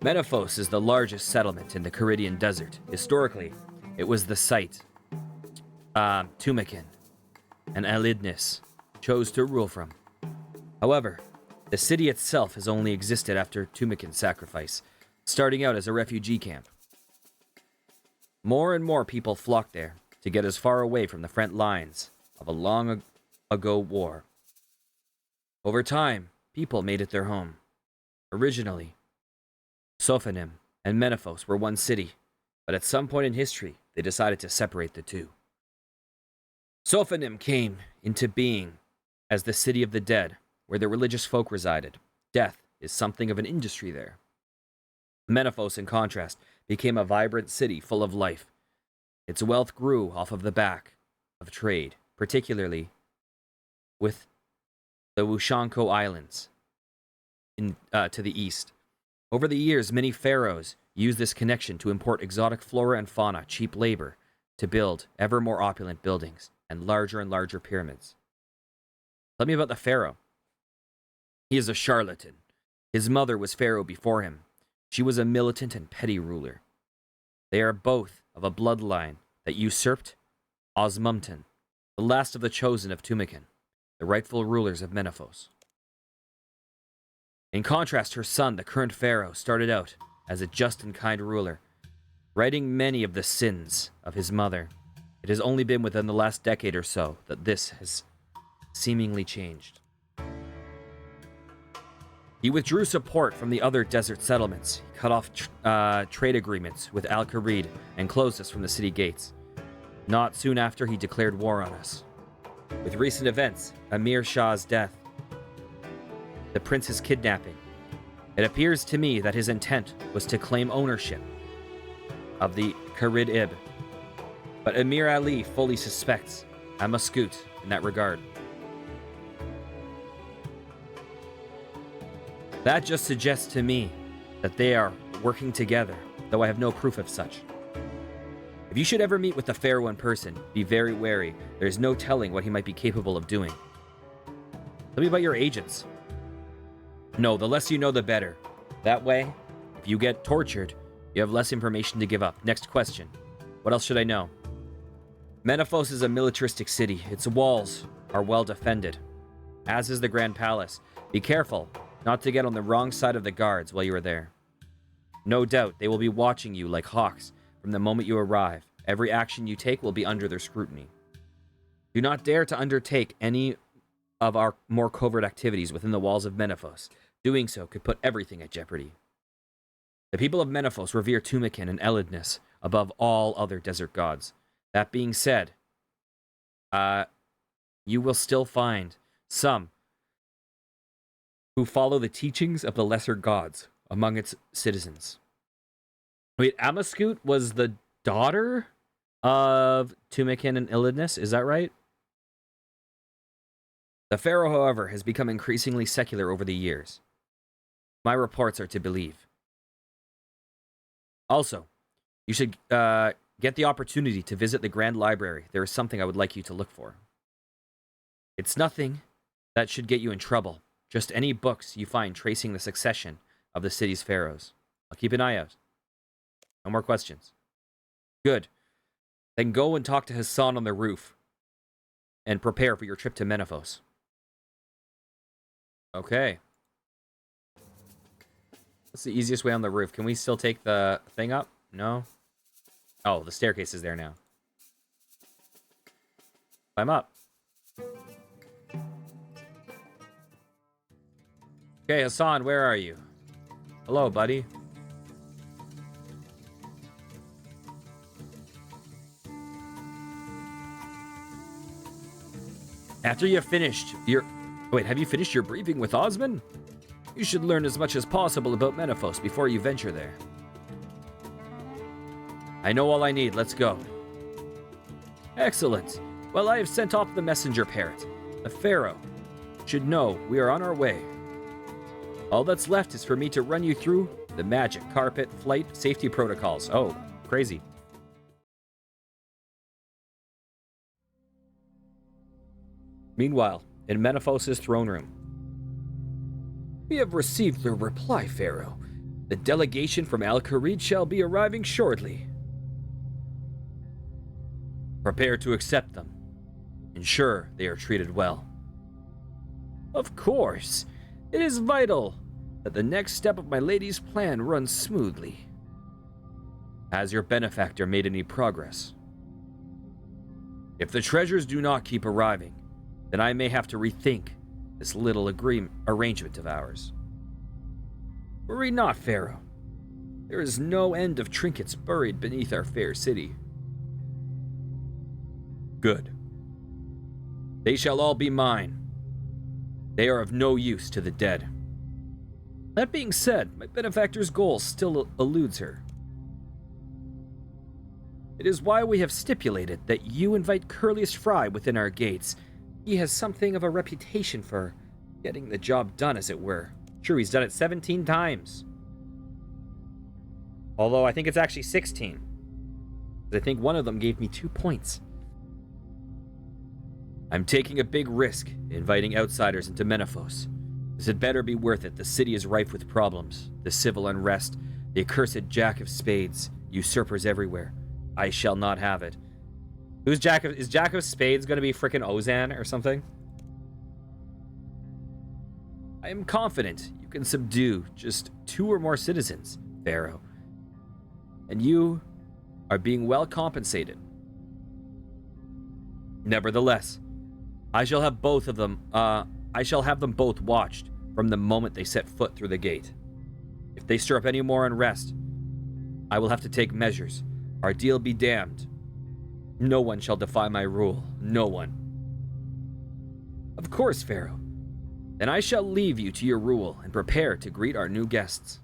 Menaphos is the largest settlement in the Kharidian desert. Historically, it was the site Tumikin and Alidnis chose to rule from. However, the city itself has only existed after Tumikin's sacrifice, starting out as a refugee camp. More and more people flocked there to get as far away from the front lines of a long ago war. Over time, people made it their home. Originally, Sophanim and Menaphos were one city, but at some point in history, they decided to separate the two. Sophanim came into being as the city of the dead, where the religious folk resided. Death is something of an industry there. Menaphos, in contrast, became a vibrant city full of life. Its wealth grew off of the back of trade, particularly with the Wushanko Islands to the east. Over the years, many pharaohs used this connection to import exotic flora and fauna, cheap labor, to build ever more opulent buildings and larger pyramids. Tell me about the pharaoh. He is a charlatan. His mother was pharaoh before him. She was a militant and petty ruler. They are both of a bloodline that usurped Osmumten, the last of the chosen of Tumikin, the rightful rulers of Menaphos. In contrast, her son, the current pharaoh, started out as a just and kind ruler, righting many of the sins of his mother. It has only been within the last decade or so that this has seemingly changed. He withdrew support from the other desert settlements, cut off trade agreements with Al-Kharid, and closed us from the city gates. Not soon after, he declared war on us. With recent events, Amir Shah's death, the prince's kidnapping, it appears to me that his intent was to claim ownership of the Kharid Ib. But Emir Ali fully suspects Amaskut in that regard. That just suggests to me that they are working together, though I have no proof of such. If you should ever meet with the pharaoh in person, be very wary. There is no telling what he might be capable of doing. Tell me about your agents. No, the less you know, the better. That way, if you get tortured, you have less information to give up. Next question. What else should I know? Menaphos is a militaristic city. Its walls are well defended, as is the Grand Palace. Be careful not to get on the wrong side of the guards while you are there. No doubt they will be watching you like hawks from the moment you arrive. Every action you take will be under their scrutiny. Do not dare to undertake any of our more covert activities within the walls of Menaphos. Doing so could put everything at jeopardy. The people of Menaphos revere Tumikin and Elidnis above all other desert gods. That being said, you will still find some who follow the teachings of the lesser gods among its citizens. Wait, Amaskut was the daughter of Tumikin and Ilidnis, is that right? The pharaoh, however, has become increasingly secular over the years. My reports are to believe. Also, you should get the opportunity to visit the Grand Library. There is something I would like you to look for. It's nothing that should get you in trouble. Just any books you find tracing the succession of the city's pharaohs. I'll keep an eye out. No more questions. Good. Then go and talk to Hassan on the roof. And prepare for your trip to Menaphos. Okay. What's the easiest way on the roof? Can we still take the thing up? No? Oh, the staircase is there now. Climb up. Okay, Hassan, where are you? Hello, buddy. After you've finished your... Wait, have you finished your briefing with Osman? You should learn as much as possible about Menaphos before you venture there. I know all I need. Let's go. Excellent. Well, I have sent off the messenger parrot. The pharaoh should know we are on our way. All that's left is for me to run you through the magic carpet flight safety protocols. Oh, crazy. Meanwhile, in Menaphos' throne room. We have received the reply, Pharaoh. The delegation from Al-Kharid shall be arriving shortly. Prepare to accept them. Ensure they are treated well. Of course. It is vital that the next step of my lady's plan runs smoothly. Has your benefactor made any progress? If the treasures do not keep arriving, then I may have to rethink this little arrangement of ours. Worry not, Pharaoh. There is no end of trinkets buried beneath our fair city. Good. They shall all be mine. They are of no use to the dead. That being said, my benefactor's goal still eludes her. It is why we have stipulated that you invite Curlius Fry within our gates. He has something of a reputation for getting the job done, as it were. Sure, he's done it 17 times. Although I think it's actually 16. I think one of them gave me 2 points. I'm taking a big risk inviting outsiders into Menaphos. This had better be worth it. The city is rife with problems. The civil unrest, the accursed Jack of Spades, usurpers everywhere. I shall not have it. Is Jack of Spades going to be frickin' Ozan or something? I am confident you can subdue just 2 or more citizens, Pharaoh. And you are being well compensated. Nevertheless, I shall have both of them, I shall have them both watched from the moment they set foot through the gate. If they stir up any more unrest, I will have to take measures. Our deal be damned. No one shall defy my rule. No one. Of course, Pharaoh. Then I shall leave you to your rule and prepare to greet our new guests.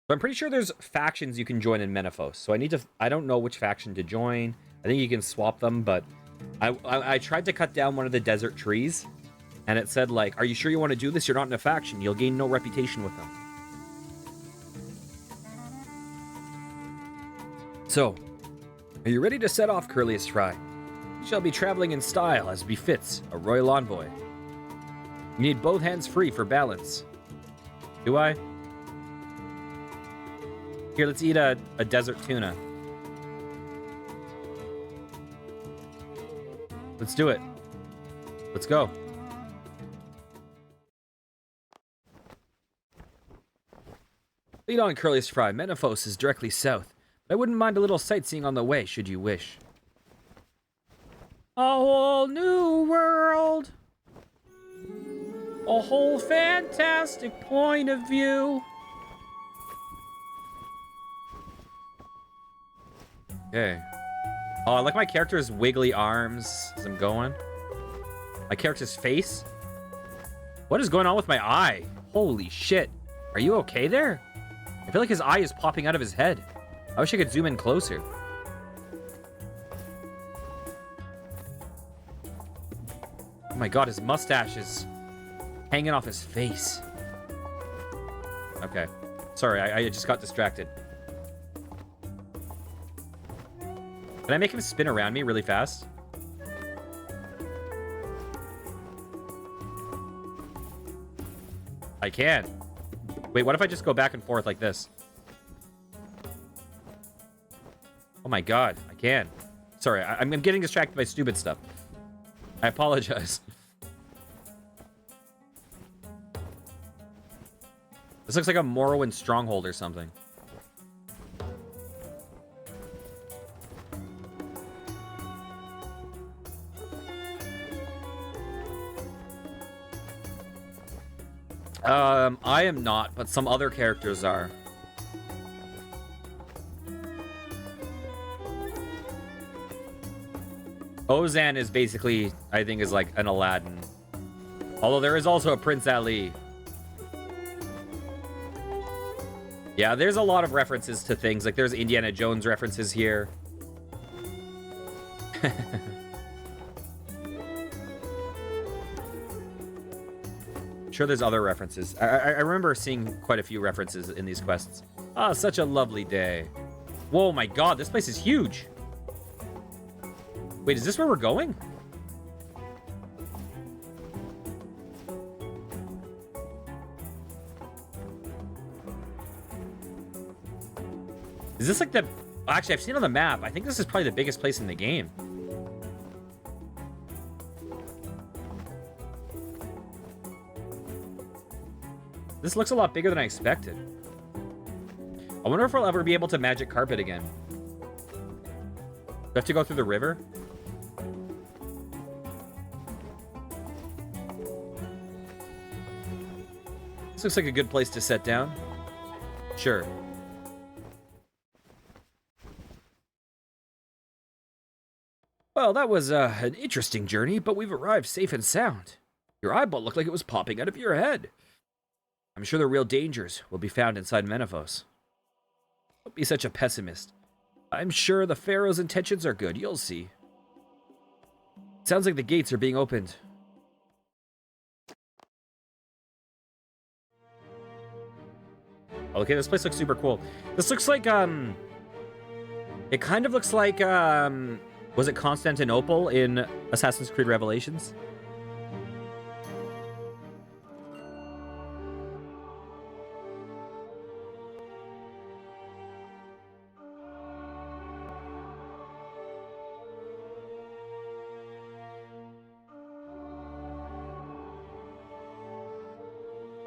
So I'm pretty sure there's factions you can join in Menaphos. So I don't know which faction to join. I think you can swap them, but I tried to cut down one of the desert trees, and it said, like, are you sure you want to do this? You're not in a faction. You'll gain no reputation with them. So, are you ready to set off, Curlius Fry? You shall be traveling in style, as befits a royal envoy. You need both hands free for balance. Do I? Here, let's eat a desert tuna. Let's do it. Let's go. Lead on, Curlius Fry. Menaphos is directly south. I wouldn't mind a little sightseeing on the way, should you wish. A whole new world. A whole fantastic point of view. Okay. Oh, I like my character's wiggly arms as I'm going. My character's face. What is going on with my eye? Holy shit. Are you okay there? I feel like his eye is popping out of his head. I wish I could zoom in closer. Oh my god, his mustache is hanging off his face. Okay. Sorry, I just got distracted. Can I make him spin around me really fast? I can. Wait, what if I just go back and forth like this? Oh my god, I can. Sorry, I'm getting distracted by stupid stuff. I apologize. This looks like a Morrowind stronghold or something. I am not, but some other characters are. Ozan is basically, I think, is like an Aladdin. Although there is also a Prince Ali. Yeah, there's a lot of references to things. Like, there's Indiana Jones references here. Sure, there's other references. I remember seeing quite a few references in these quests. Ah, such a lovely day. Whoa, my God, this place is huge. Wait, is this where we're going? Is this like the... Actually, I've seen it on the map. I think this is probably the biggest place in the game. This looks a lot bigger than I expected. I wonder if we'll ever be able to magic carpet again. Do I have to go through the river? This looks like a good place to set down. Sure. Well, that was an interesting journey, but we've arrived safe and sound. Your eyeball looked like it was popping out of your head. I'm sure the real dangers will be found inside Menaphos. Don't be such a pessimist. I'm sure the Pharaoh's intentions are good. You'll see. Sounds like the gates are being opened. Okay, this place looks super cool. This looks like, it kind of looks like, was it Constantinople in Assassin's Creed Revelations?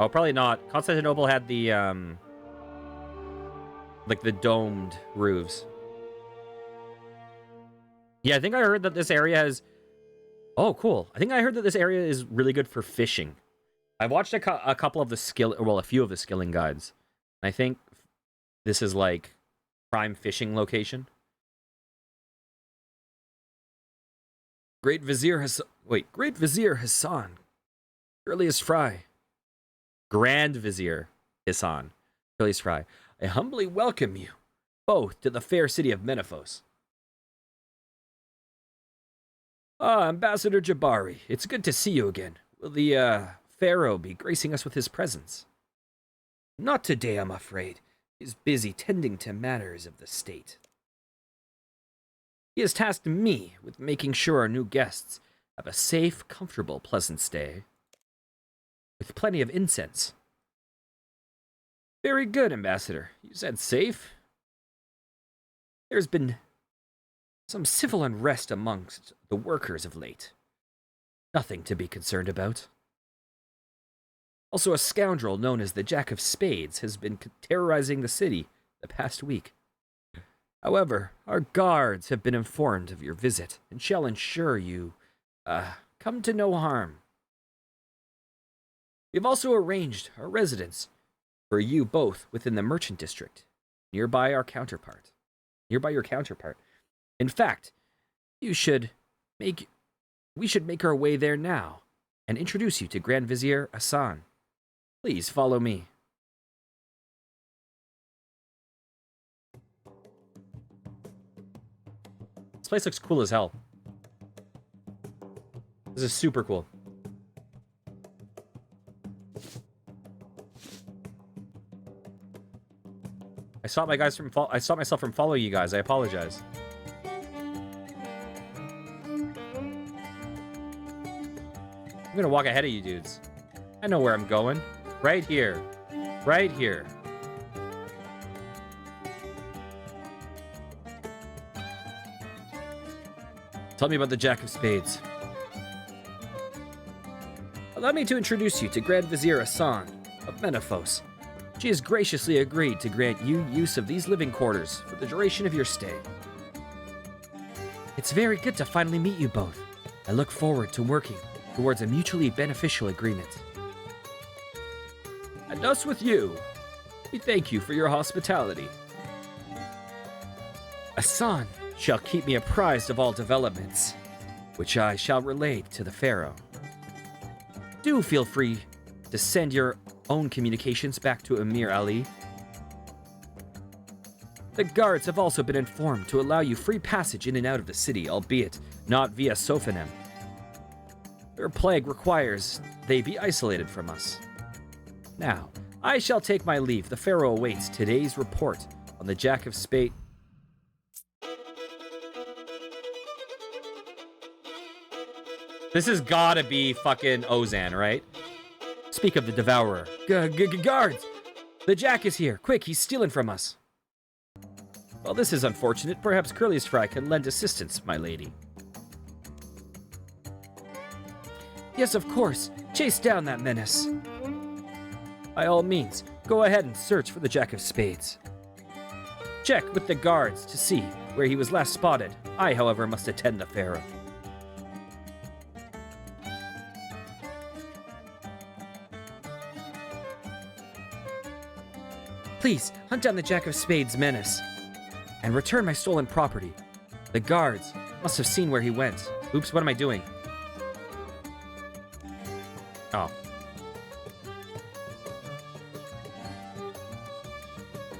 Oh, probably not. Constantinople had the, like the domed roofs. Yeah, I think I heard that this area has... Oh, cool. I think I heard that this area is really good for fishing. I've watched a couple of the a few of the skilling guides. I think this is like prime fishing location. Great Vizier Hassan. Earliest Fry. Grand Vizier Hassan. Earliest Fry. I humbly welcome you both to the fair city of Menaphos. Ah, Ambassador Jabari, it's good to see you again. Will the, Pharaoh be gracing us with his presence? Not today, I'm afraid. He's busy tending to matters of the state. He has tasked me with making sure our new guests have a safe, comfortable, pleasant stay. With plenty of incense. Very good, Ambassador. You said safe? There's been some civil unrest amongst the workers of late. Nothing to be concerned about. Also, a scoundrel known as the Jack of Spades has been terrorizing the city the past week. However, our guards have been informed of your visit and shall ensure you, come to no harm. We've also arranged a residence for you both within the merchant district, nearby your counterpart. In fact, we should make our way there now and introduce you to Grand Vizier Hassan. Please follow me. This place looks cool as hell. This is super cool. I stopped myself from following you guys. I apologize. I'm gonna walk ahead of you dudes. I know where I'm going. Right here. Right here. Tell me about the Jack of Spades. Allow me to introduce you to Grand Vizier Hassan of Menaphos. She has graciously agreed to grant you use of these living quarters for the duration of your stay. It's very good to finally meet you both. I look forward to working towards a mutually beneficial agreement. And us with you. We thank you for your hospitality. Asan shall keep me apprised of all developments, which I shall relay to the Pharaoh. Do feel free to send your own communications back to Emir Ali. The guards have also been informed to allow you free passage in and out of the city, albeit not via Sophanem. Their plague requires they be isolated from us. Now, I shall take my leave. The Pharaoh awaits today's report on the Jack of Spades. This has gotta be fucking Ozan, right? Speak of the Devourer. Guards! The Jack is here. Quick, he's stealing from us. Well, this is unfortunate. Perhaps Curly's Fry can lend assistance, my lady. Yes, of course. Chase down that menace. By all means, go ahead and search for the Jack of Spades. Check with the guards to see where he was last spotted. I, however, must attend the Pharaoh. Please, hunt down the Jack of Spades menace and return my stolen property. The guards must have seen where he went. Oops, what am I doing? Oh.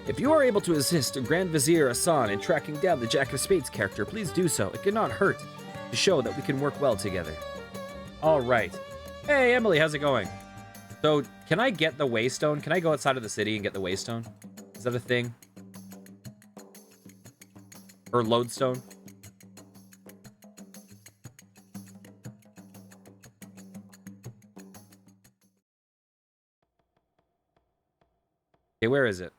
If you are able to assist Grand Vizier Asan in tracking down the Jack of Spades character, please do so. It cannot hurt to show that we can work well together. All right. Hey, Emily, how's it going? So, can I get the Waystone? Can I go outside of the city and get the Waystone? Is that a thing? Or Lodestone? Okay, where is it?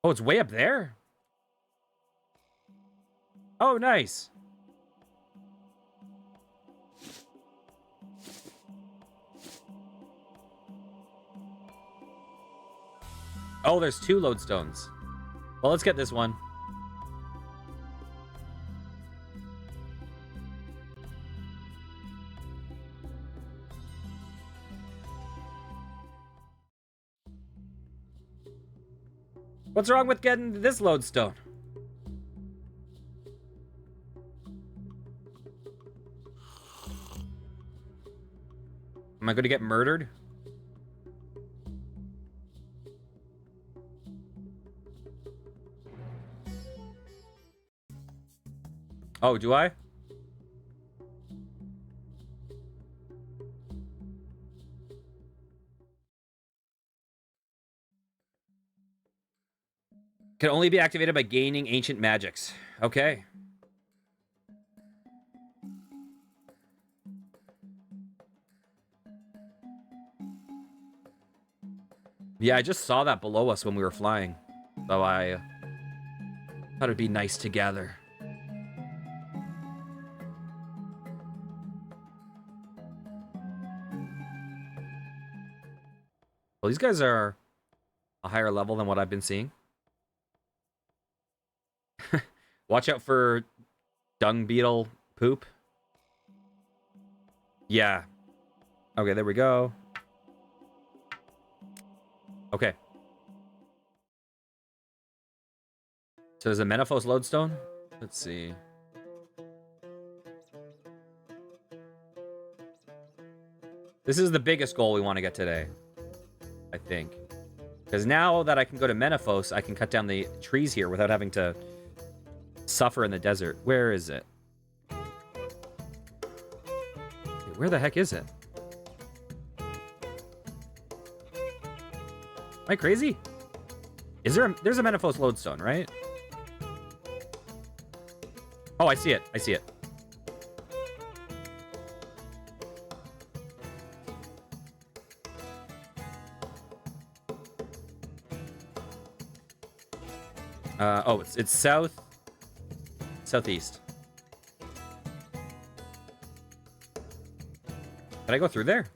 Oh, it's way up there? Oh, nice. Oh, there's 2 lodestones. Well, let's get this one. What's wrong with getting this lodestone? Am I going to get murdered? Oh, do I? Can only be activated by gaining ancient magics. Okay. Yeah, I just saw that below us when we were flying. So I thought it'd be nice to gather. Well, these guys are a higher level than what I've been seeing. Watch out for dung beetle poop. Yeah. Okay, there we go. Okay. So there's a Menaphos lodestone. Let's see. This is the biggest goal we want to get today, I think. Because now that I can go to Menaphos, I can cut down the trees here without having to suffer in the desert. Where is it? Where the heck is it? Am I crazy? Is there there's a Menaphos lodestone, right? Oh, I see it. I see it. Oh, it's southeast. Can I go through there?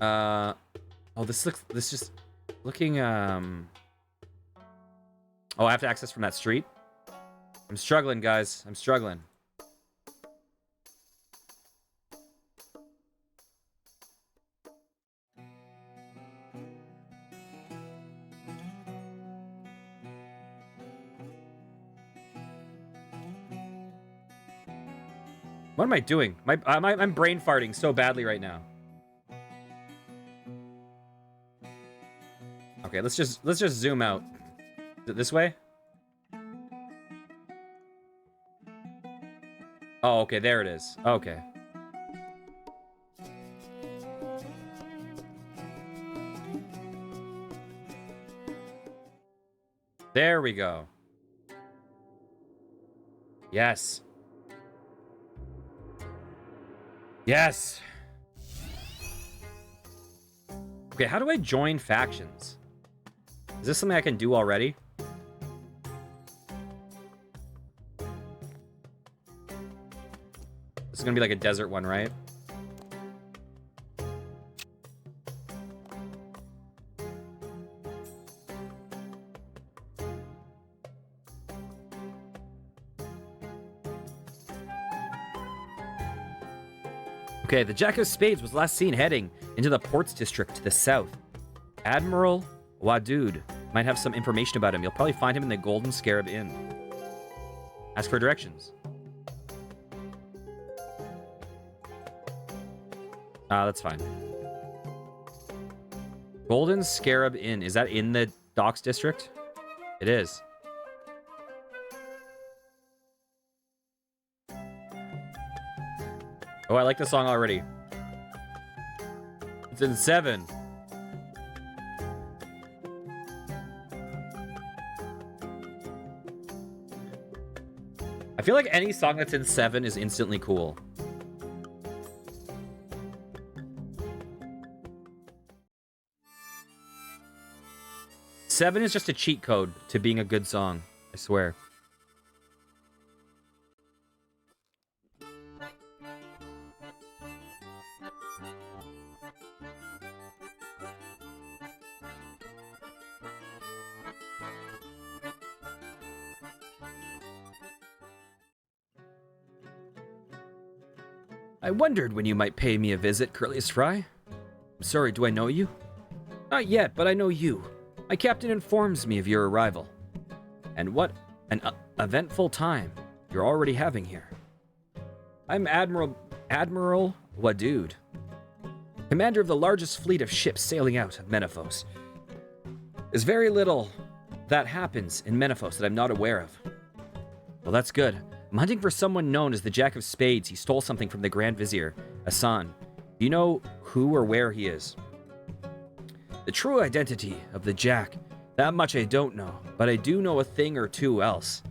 Oh, this just looking, oh, I have to access from that street? I'm struggling, guys. I'm struggling. What am I doing? I'm brain farting so badly right now. Okay, let's just zoom out. Is it this way? Oh, okay, there it is. Okay. There we go. Yes. Yes. Okay, how do I join factions? Is this something I can do already? This is gonna be like a desert one, right? Okay, the Jack of Spades was last seen heading into the Ports District to the south. Admiral Wadud might have some information about him. You'll probably find him in the Golden Scarab Inn. Ask for directions. That's fine. Golden Scarab Inn. Is that in the Docks District? It is. Oh, I like the song already. It's in 7. I feel like any song that's in 7 is instantly cool. Seven is just a cheat code to being a good song, I swear. I wondered when you might pay me a visit, Curlius Fry. I'm sorry, do I know you? Not yet, but I know you. My captain informs me of your arrival. And what an eventful time you're already having here. I'm Admiral Wadud, commander of the largest fleet of ships sailing out of Menaphos. There's very little that happens in Menaphos that I'm not aware of. Well, that's good. I'm hunting for someone known as the Jack of Spades. He stole something from the Grand Vizier, Hassan. Do you know who or where he is? The true identity of the Jack, that much I don't know, but I do know a thing or two else.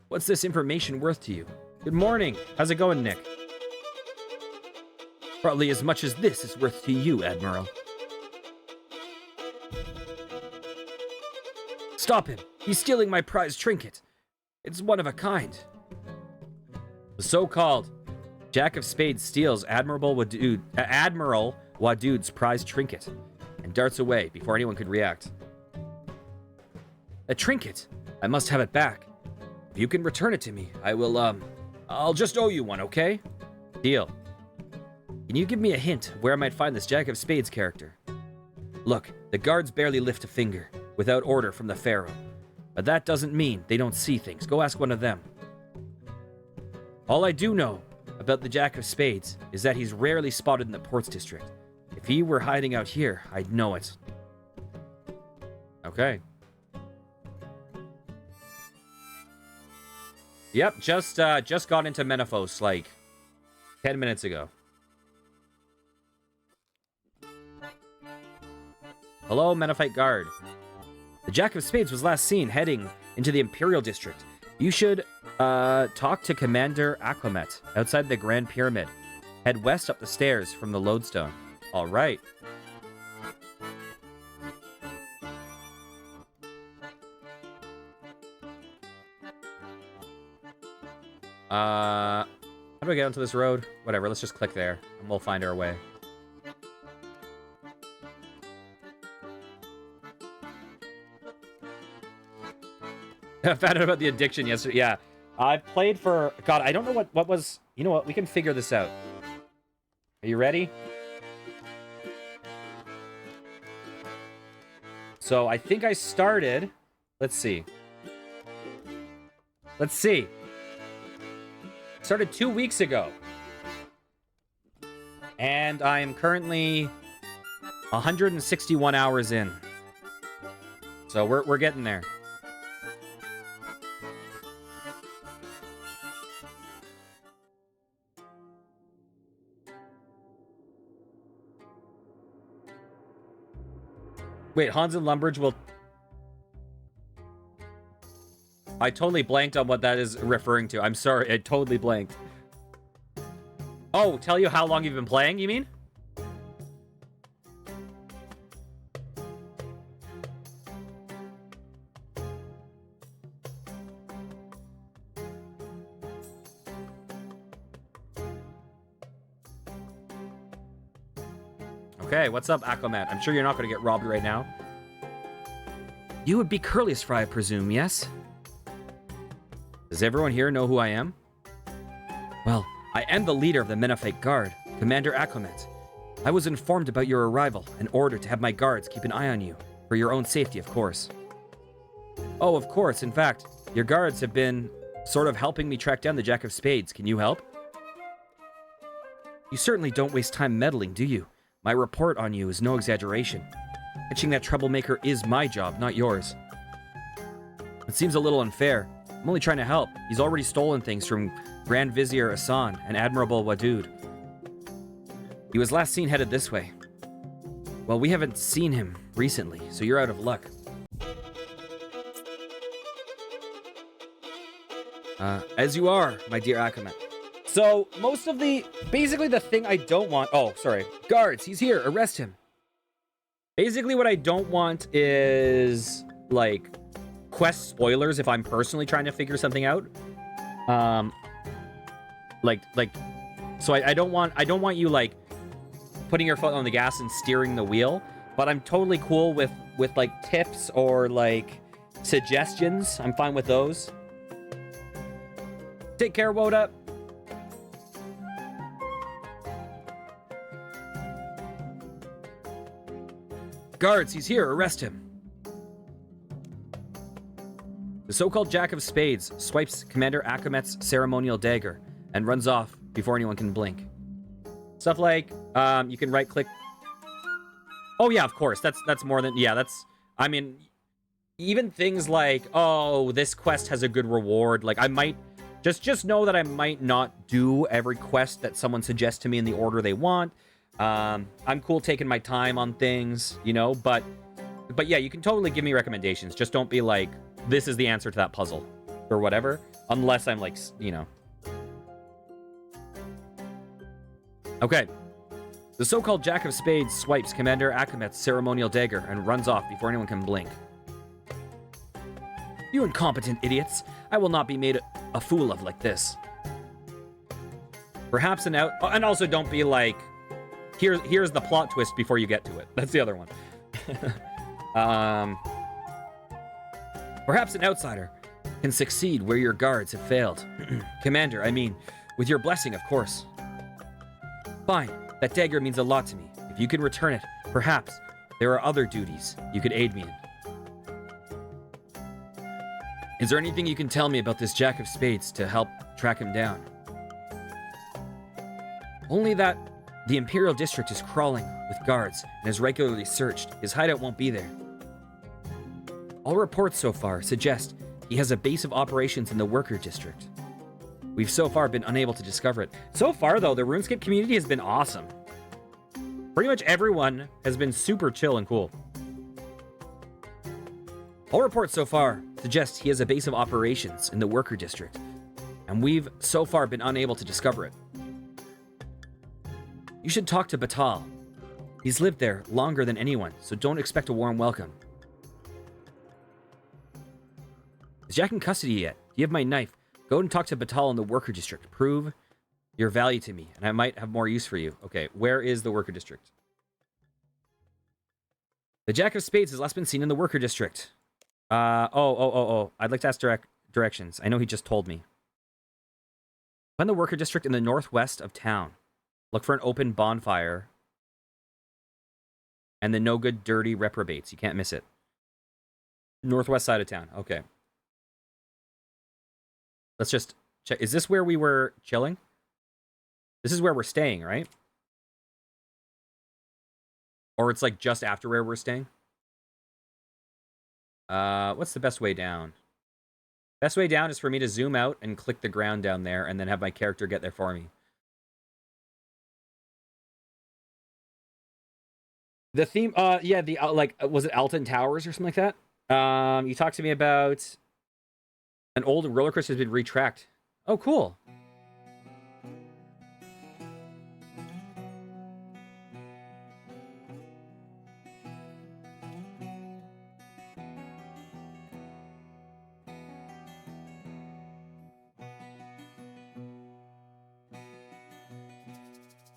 What's this information worth to you? Good morning. How's it going, Nick? Probably as much as this is worth to you, Admiral. Stop him. He's stealing my prized trinket. It's one of a kind. The so-called Jack of Spades steals Admiral Wadud's prized trinket and darts away before anyone could react. A trinket? I must have it back. If you can return it to me, I will, I'll just owe you one, okay? Deal. Can you give me a hint of where I might find this Jack of Spades character? Look, the guards barely lift a finger without order from the Pharaoh. But that doesn't mean they don't see things. Go ask one of them. All I do know about the Jack of Spades is that he's rarely spotted in the Ports District. If he were hiding out here, I'd know it. Okay. Yep, just got into Menaphos like 10 minutes ago. Hello, Menaphite Guard. The Jack of Spades was last seen heading into the Imperial District. You should talk to Commander Aquamet outside the Grand Pyramid. Head west up the stairs from the lodestone. All right. How do I get onto this road? Whatever, let's just click there, and we'll find our way. I found out about the addiction yesterday. Yeah, I played for... God, I don't know what was... You know what? We can figure this out. Are you ready? So, I think I started... Let's see. Let's see. Started 2 weeks ago. And I am currently 161 hours in. So, we're getting there. Wait, Hans and Lumbridge will... I totally blanked on what that is referring to. I'm sorry, I totally blanked. Oh, tell you how long you've been playing, you mean? Okay, what's up, Aquaman? I'm sure you're not going to get robbed right now. You would be Curlius Fry, I presume, yes? Does everyone here know who I am? Well, I am the leader of the Menaphos Guard, Commander Aquaman. I was informed about your arrival and ordered to have my guards keep an eye on you, for your own safety, of course. Oh, of course. In fact, your guards have been sort of helping me track down the Jack of Spades. Can you help? You certainly don't waste time meddling, do you? My report on you is no exaggeration. Catching that troublemaker is my job, not yours. It seems a little unfair. I'm only trying to help. He's already stolen things from Grand Vizier Asan and Admiral Wadud. He was last seen headed this way. Well, we haven't seen him recently, so you're out of luck. As you are, my dear Akumet. So, most of the... Basically, the thing I don't want... Oh, sorry. Guards, he's here. Arrest him. Basically, what I don't want is, like, quest spoilers if I'm personally trying to figure something out. So I don't want you, like, putting your foot on the gas and steering the wheel. But I'm totally cool with like, tips or, like, suggestions. I'm fine with those. Take care, Woda. Guards, he's here. Arrest him. The so-called Jack of Spades swipes Commander Akumet's ceremonial dagger and runs off before anyone can blink. Stuff like, you can right-click... Oh, yeah, of course. That's more than... Yeah, that's... I mean, even things like, oh, this quest has a good reward. Like, I might... Just know that I might not do every quest that someone suggests to me in the order they want. I'm cool taking my time on things, you know, but yeah, you can totally give me recommendations. Just don't be like, this is the answer to that puzzle or whatever, unless I'm like, you know. Okay. The so-called Jack of Spades swipes Commander Akumet's ceremonial dagger and runs off before anyone can blink. You incompetent idiots. I will not be made a fool of like this. Perhaps an out... And also don't be like, here's the plot twist before you get to it. That's the other one. Perhaps an outsider can succeed where your guards have failed. Commander, I mean, with your blessing, of course. Fine. That dagger means a lot to me. If you can return it, perhaps there are other duties you could aid me in. Is there anything you can tell me about this Jack of Spades to help track him down? Only that the Imperial District is crawling with guards and is regularly searched. His hideout won't be there. All reports so far suggest he has a base of operations in the Worker District. We've so far been unable to discover it. So far, though, the RuneScape community has been awesome. Pretty much everyone has been super chill and cool. All reports so far suggest he has a base of operations in the Worker District, and we've so far been unable to discover it. You should talk to Batal. He's lived there longer than anyone, so don't expect a warm welcome. Is Jack in custody yet? You have my knife. Go and talk to Batal in the worker district. Prove your value to me, and I might have more use for you. Okay, where is the worker district? The Jack of Spades has last been seen in the worker district. Oh. I'd like to ask directions. I know he just told me. Find the worker district in the northwest of town. Look for an open bonfire. And the no good, dirty reprobates. You can't miss it. Northwest side of town. Okay. Let's just check. Is this where we were chilling? This is where we're staying, right? Or it's like just after where we're staying? What's the best way down? Best way down is for me to zoom out and click the ground down there and then have my character get there for me. The theme, yeah, was it Alton Towers or something like that? You talked to me about an old roller coaster has been retracked. Oh, cool.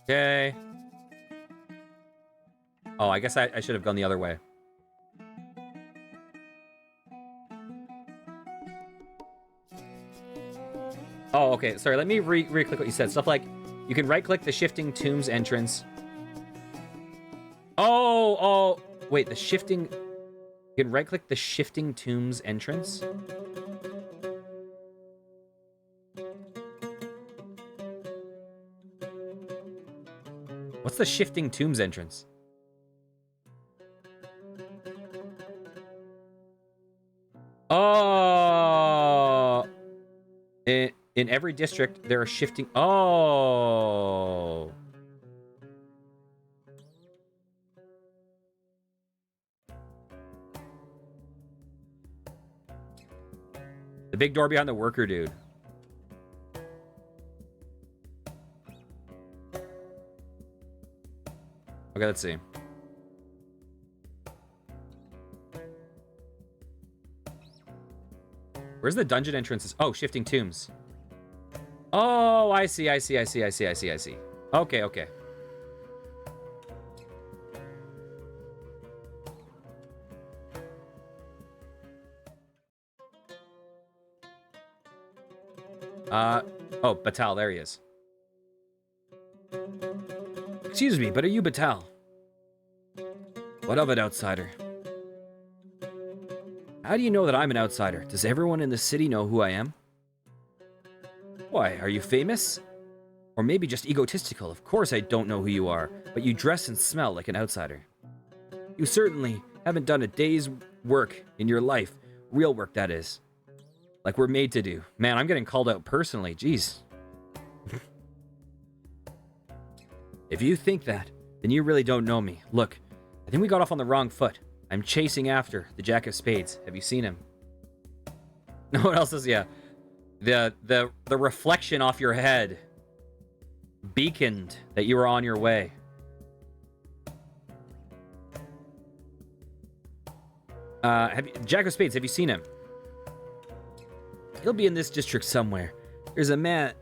Okay. Oh, I guess I should have gone the other way. Oh, okay. Sorry, let me re-click what you said. Stuff like, you can right-click the Shifting Tombs entrance. Oh. Wait, the Shifting... You can right-click the Shifting Tombs entrance? What's the Shifting Tombs entrance? Oh! In every district, there are shifting... Oh! The big door behind the worker dude. Okay, let's see. Where's the dungeon entrances? Oh, Shifting Tombs. Oh, I see. Okay. Oh, Batal, there he is. Excuse me, but are you Batal? What of it, outsider? How do you know that I'm an outsider? Does everyone in the city know who I am? Why, are you famous? Or maybe just egotistical? Of course I don't know who you are, but you dress and smell like an outsider. You certainly haven't done a day's work in your life. Real work, that is. Like we're made to do. Man, I'm getting called out personally. Jeez. If you think that, then you really don't know me. Look, I think we got off on the wrong foot. I'm chasing after the Jack of Spades. Have you seen him? No one else is, yeah. The reflection off your head beaconed that you were on your way. Jack of Spades, have you seen him? He'll be in this district somewhere. There's a man,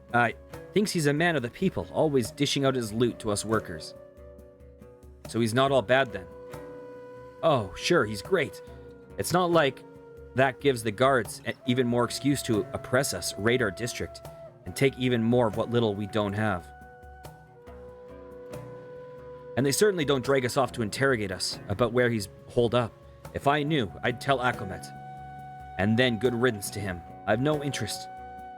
thinks he's a man of the people, always dishing out his loot to us workers. So he's not all bad then. Oh, sure, he's great. It's not like that gives the guards even more excuse to oppress us, raid our district, and take even more of what little we don't have. And they certainly don't drag us off to interrogate us about where he's holed up. If I knew, I'd tell Acomet. And then good riddance to him. I've no interest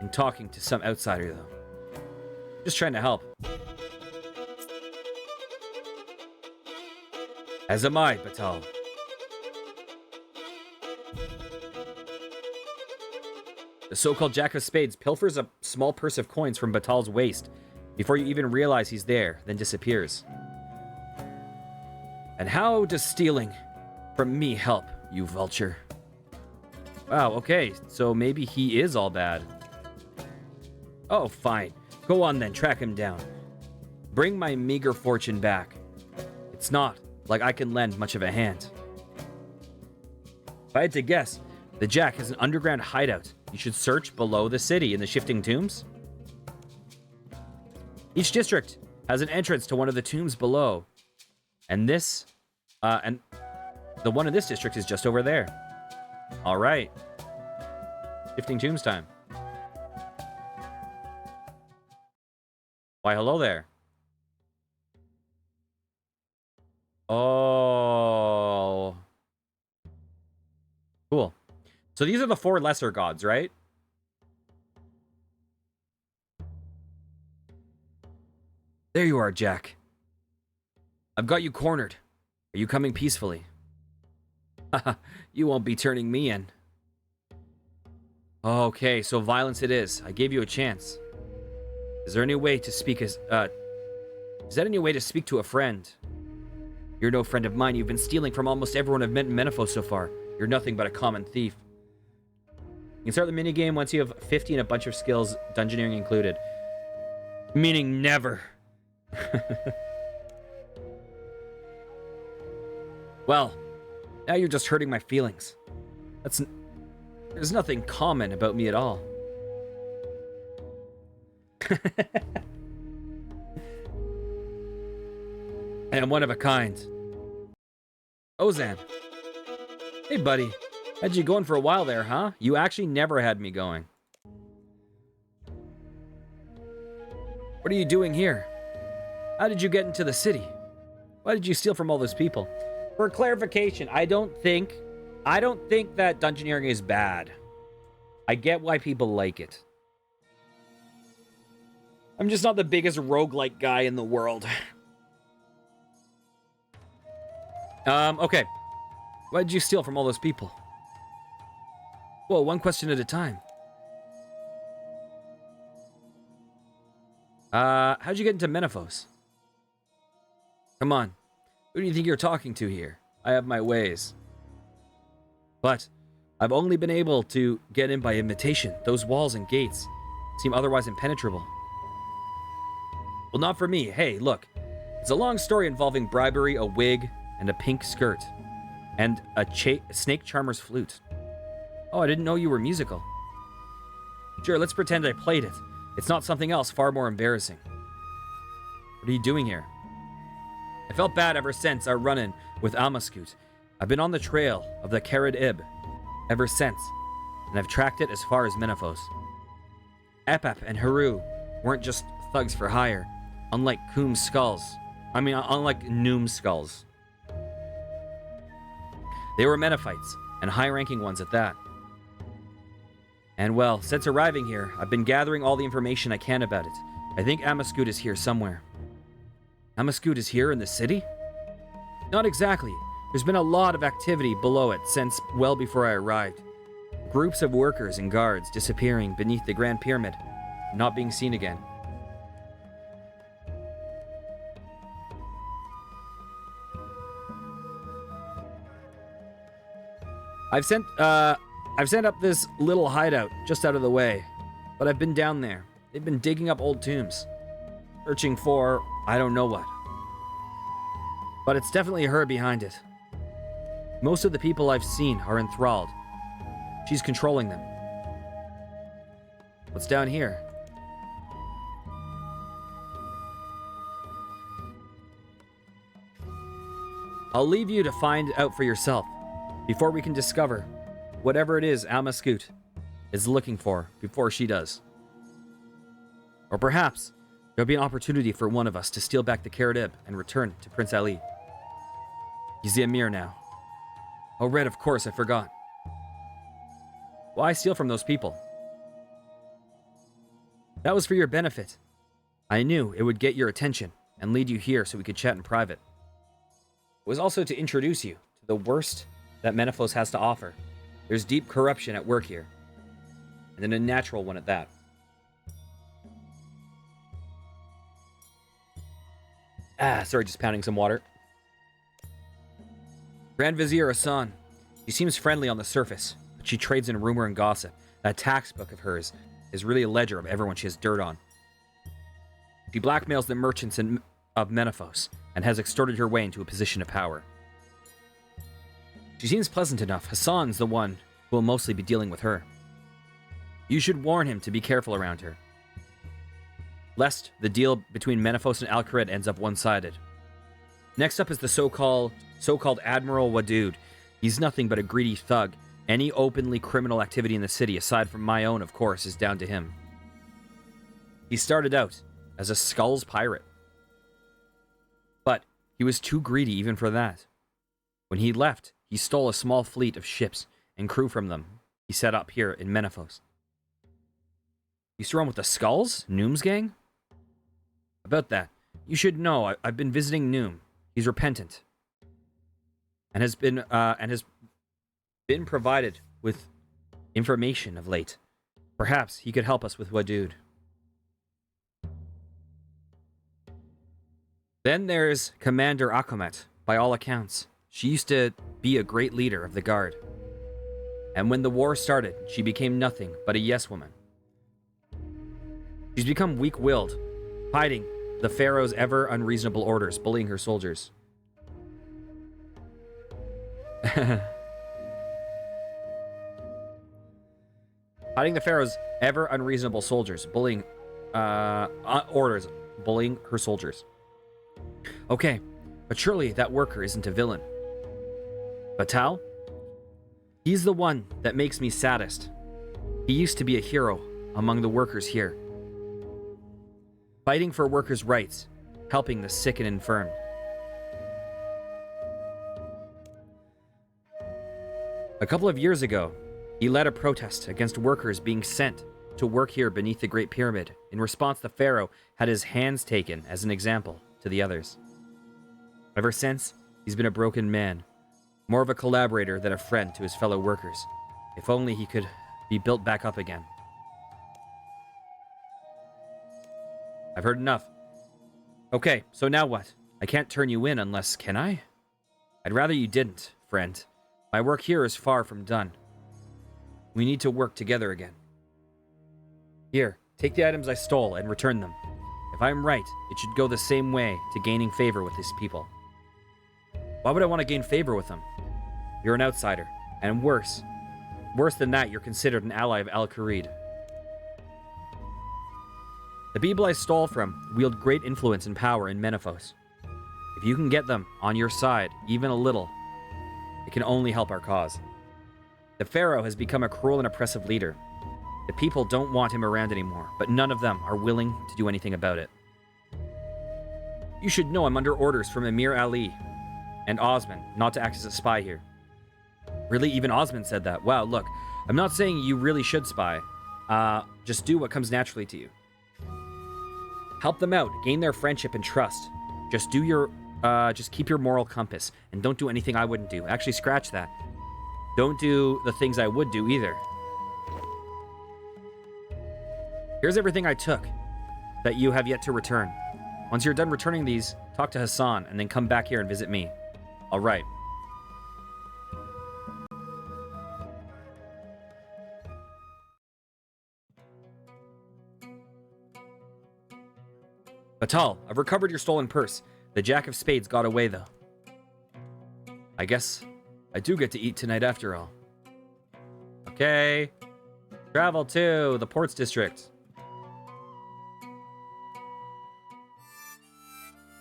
in talking to some outsider, though. Just trying to help. As am I, Batal. The so-called Jack of Spades pilfers a small purse of coins from Batal's waist before you even realize he's there, then disappears. And how does stealing from me help, you vulture? Wow, okay, so maybe he is all bad. Oh, fine. Go on then, track him down. bring my meager fortune back. It's not like I can lend much of a hand. If I had to guess, the Jack has an underground hideout. You should search below the city in the shifting tombs. Each district has an entrance to one of the tombs below. And the one in this district is just over there. All right. Shifting tombs time. Why, hello there. Oh. Cool. So these are the 4 lesser gods, right? There you are, Jack. I've got you cornered. Are you coming peacefully? Haha, you won't be turning me in. Okay, so violence it is. I gave you a chance. Is there any way to speak is that any way to speak to a friend? You're no friend of mine. You've been stealing from almost everyone I've met in Menaphos so far. You're nothing but a common thief. You can start the minigame once you have 50 and a bunch of skills, dungeoneering included. Meaning never. Well, now you're just hurting my feelings. There's nothing common about me at all. I am one of a kind. Ozan. Hey, buddy. Had you going for a while there, huh? You actually never had me going. What are you doing here? How did you get into the city? Why did you steal from all those people? For clarification, I don't think that dungeoneering is bad. I get why people like it. I'm just not the biggest roguelike guy in the world. Okay. Why did you steal from all those people? Whoa, one question at a time. How'd you get into Menaphos? Come on. Who do you think you're talking to here? I have my ways. But I've only been able to get in by invitation. Those walls and gates seem otherwise impenetrable. Well, not for me. Hey, look. It's a long story involving bribery, a wig, and a pink skirt. And a snake charmer's flute. Oh, I didn't know you were musical. Sure, let's pretend I played it. It's not something else far more embarrassing. What are you doing here? I felt bad ever since our run-in with Almaskut. I've been on the trail of the Karid Ib ever since, and I've tracked it as far as Menaphos. Epap and Haru weren't just thugs for hire, unlike Noom's skulls. They were Menaphites, and high-ranking ones at that. And well, since arriving here, I've been gathering all the information I can about it. I think Amaskut is here somewhere. Amaskut is here in the city? Not exactly. There's been a lot of activity below it since well before I arrived. Groups of workers and guards disappearing beneath the Grand Pyramid, not being seen again. I've sent up this little hideout just out of the way, but I've been down there. They've been digging up old tombs, searching for I don't know what. But it's definitely her behind it. Most of the people I've seen are enthralled. She's controlling them. What's down here? I'll leave you to find out for yourself before we can discover whatever it is Almaskut is looking for before she does. Or perhaps there'll be an opportunity for one of us to steal back the Karadib and return to Prince Ali. He's the Emir now. Oh, Red, of course, I forgot. Why steal from those people? That was for your benefit. I knew it would get your attention and lead you here so we could chat in private. It was also to introduce you to the worst that Menaphos has to offer. There's deep corruption at work here, and an unnatural one at that. Sorry, just pounding some water. Grand Vizier Hassan. She seems friendly on the surface, but she trades in rumor and gossip. That tax book of hers is really a ledger of everyone she has dirt on. She blackmails the merchants of Menaphos and has extorted her way into a position of power. She seems pleasant enough. Hassan's the one who will mostly be dealing with her. You should warn him to be careful around her, lest the deal between Menaphos and Al-Kharid ends up one-sided. Next up is the so-called Admiral Wadud. He's nothing but a greedy thug. Any openly criminal activity in the city, aside from my own, of course, is down to him. He started out as a Skulls pirate, but he was too greedy even for that. When he left, he stole a small fleet of ships and crew from them he set up here in Menaphos. You still run with the Skulls? Noom's gang? About that, you should know I've been visiting Noom. He's repentant, and has been provided with information of late. Perhaps he could help us with Wadud. Then there's Commander Akomet. By all accounts, she used to be a great leader of the guard. And when the war started, she became nothing but a yes woman. She's become weak-willed, hiding the Pharaoh's ever unreasonable orders, bullying her soldiers. Hiding the Pharaoh's ever unreasonable soldiers, bullying orders, bullying her soldiers. Okay, but surely that worker isn't a villain. Batal? He's the one that makes me saddest. He used to be a hero among the workers here, fighting for workers' rights, helping the sick and infirm. A couple of years ago, he led a protest against workers being sent to work here beneath the Great Pyramid. In response, the Pharaoh had his hands taken as an example to the others. Ever since, he's been a broken man, more of a collaborator than a friend to his fellow workers. If only he could be built back up again. I've heard enough. Okay, so now what? I can't turn you in unless, can I? I'd rather you didn't, friend. My work here is far from done. We need to work together again. Here, take the items I stole and return them. If I'm right, it should go the same way to gaining favor with these people. Why would I want to gain favor with them? You're an outsider, and worse than that, you're considered an ally of Al-Kharid. The people I stole from wield great influence and power in Menaphos. If you can get them on your side, even a little, it can only help our cause. The Pharaoh has become a cruel and oppressive leader. The people don't want him around anymore, but none of them are willing to do anything about it. You should know I'm under orders from Emir Ali and Osman not to act as a spy here. Really, even Osman said that. Wow, look, I'm not saying you really should spy. Just do what comes naturally to you. Help them out, gain their friendship and trust. Just keep your moral compass, and don't do anything I wouldn't do. Actually, scratch that. Don't do the things I would do either. Here's everything I took that you have yet to return. Once you're done returning these, talk to Hassan, and then come back here and visit me. All right. Batal, I've recovered your stolen purse. The Jack of Spades got away, though. I guess I do get to eat tonight after all. Okay. Travel to the Ports District.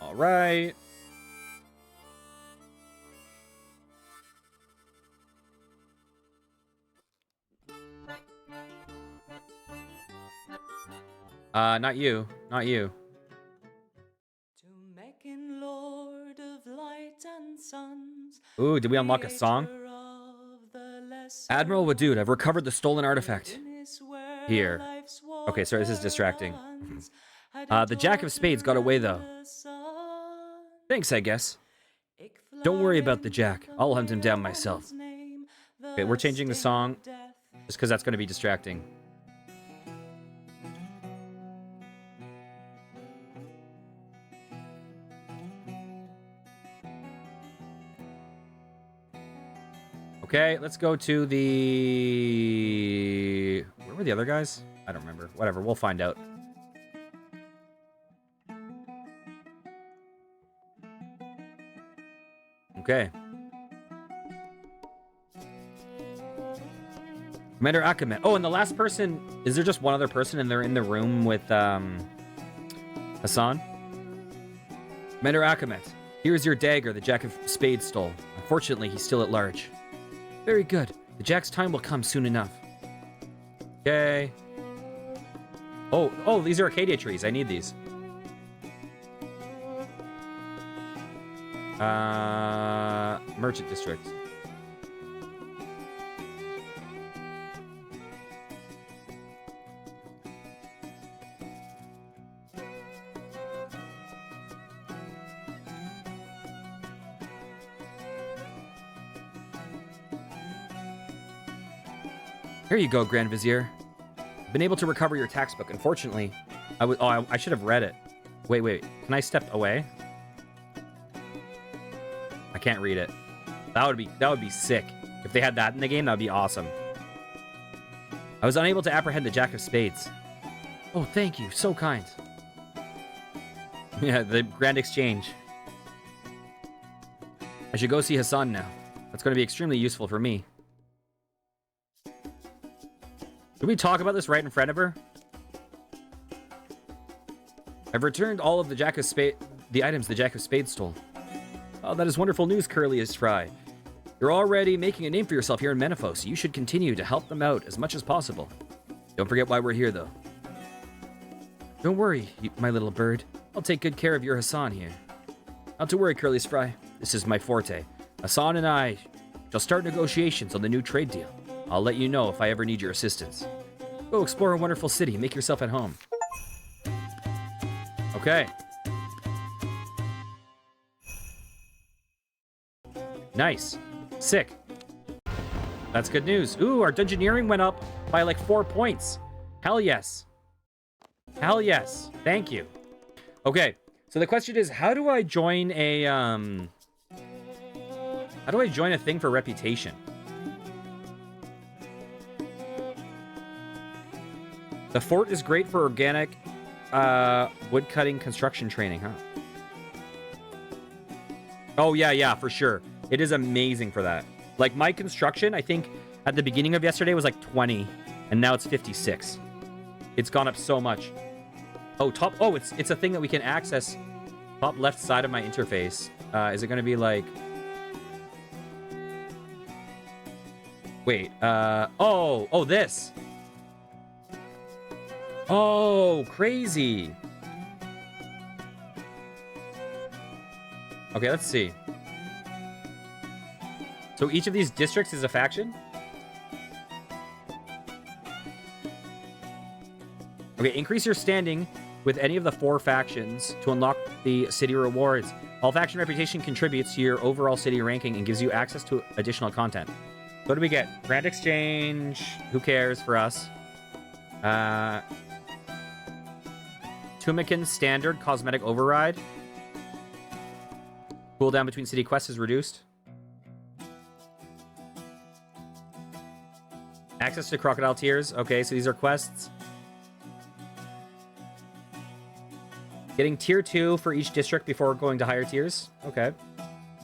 All right. Not you. Not you. Ooh, did we unlock a song? Admiral Wadud, I've recovered the stolen artifact. Here. Okay, sorry, this is distracting. The Jack of Spades got away, though. Thanks, I guess. Don't worry about the Jack. I'll hunt him down myself. Okay, we're changing the song just because that's going to be distracting. Okay, let's go to the... Where were the other guys? I don't remember. Whatever, we'll find out. Okay. Commander Akamet. Oh, and the last person... Is there just one other person and they're in the room with Hassan? Commander Akamet. Here's your dagger the Jack of Spades stole. Unfortunately, he's still at large. Very good. The Jack's time will come soon enough. Okay. Oh, these are Arcadia trees. I need these. Merchant District. Here you go, Grand Vizier. I've been able to recover your tax book. Unfortunately, I should have read it. Wait. Can I step away? I can't read it. That would be sick. If they had that in the game, that would be awesome. I was unable to apprehend the Jack of Spades. Oh, thank you. So kind. Yeah, the Grand Exchange. I should go see Hassan now. That's going to be extremely useful for me. Did we talk about this right in front of her? I've returned all of the items the Jack of Spades stole. Oh, that is wonderful news, Curliest Fry. You're already making a name for yourself here in Menaphos. You should continue to help them out as much as possible. Don't forget why we're here, though. Don't worry, my little bird. I'll take good care of your Hassan here. Not to worry, Curliest Fry. This is my forte. Hassan and I shall start negotiations on the new trade deal. I'll let you know if I ever need your assistance. Go explore a wonderful city. Make yourself at home. Okay. Nice. Sick. That's good news. Ooh, our dungeoneering went up by like 4 points. Hell yes. Hell yes. Thank you. Okay. So the question is, how do I join a thing for reputation? The fort is great for organic woodcutting construction training, huh? Oh, yeah, for sure. It is amazing for that. Like, my construction, I think, at the beginning of yesterday was like 20, and now it's 56. It's gone up so much. Oh, it's a thing that we can access. Top left side of my interface. Is it going to be like... Wait, this. Oh, crazy. Okay, let's see. So each of these districts is a faction? Okay, increase your standing with any of the 4 factions to unlock the city rewards. All faction reputation contributes to your overall city ranking and gives you access to additional content. What do we get? Grand Exchange. Who cares for us? Tumikin Standard Cosmetic Override. Cooldown between city quests is reduced. Access to Crocodile Tears. Okay, so these are quests. Getting tier 2 for each district before going to higher tiers. Okay.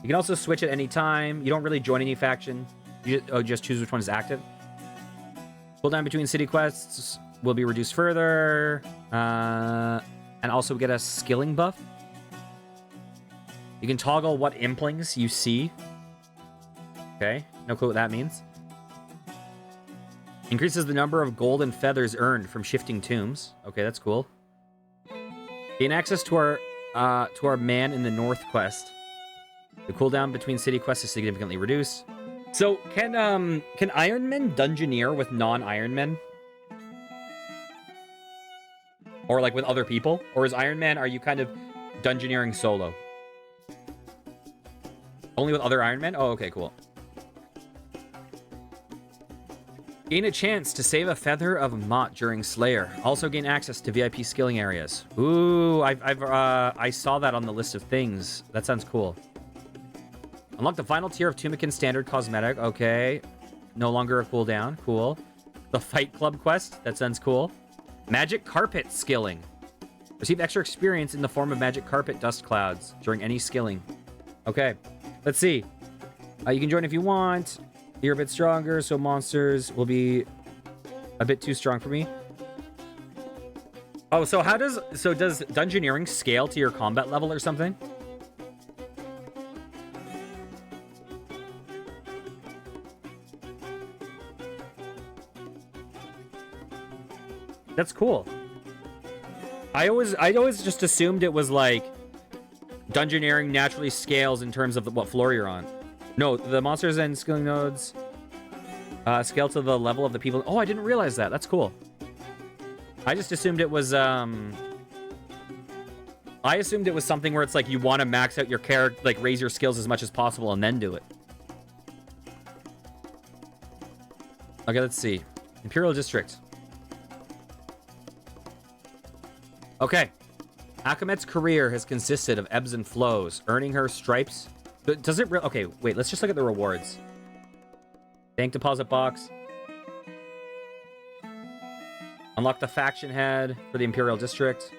You can also switch at any time. You don't really join any faction. You just choose which one is active. Cooldown between city quests will be reduced further. And also get a skilling buff. You can toggle what implings you see. Okay, no clue what that means. Increases the number of gold and feathers earned from shifting tombs. Okay, that's cool. Gain access to our man in the north quest. The cooldown between city quests is significantly reduced. So can Ironman dungeoneer with non-Ironmen? Or like with other people? Or is Ironman, are you kind of dungeoneering solo? Only with other Ironmen? Oh, okay, cool. Gain a chance to save a feather of Mott during Slayer. Also gain access to VIP skilling areas. Ooh, I saw that on the list of things. That sounds cool. Unlock the final tier of Tumikin Standard Cosmetic. Okay. No longer a cooldown. Cool. The Fight Club quest. That sounds cool. Magic Carpet skilling. Receive extra experience in the form of Magic Carpet dust clouds during any skilling. Okay. Let's see. You can join if you want. You're a bit stronger, so monsters will be a bit too strong for me. Oh, so does dungeoneering scale to your combat level or something? That's cool. I always just assumed it was like dungeoneering naturally scales in terms of what floor you're on. No, the monsters and skilling nodes scale to the level of the people. Oh, I didn't realize that. That's cool. I just assumed it was something where it's like you want to max out your character, like raise your skills as much as possible and then do it. Okay, let's see. Imperial District. Okay. Akumet's career has consisted of ebbs and flows, earning her stripes. Does it okay, wait, let's just look at the rewards. Bank deposit box. Unlock the faction head for the Imperial District.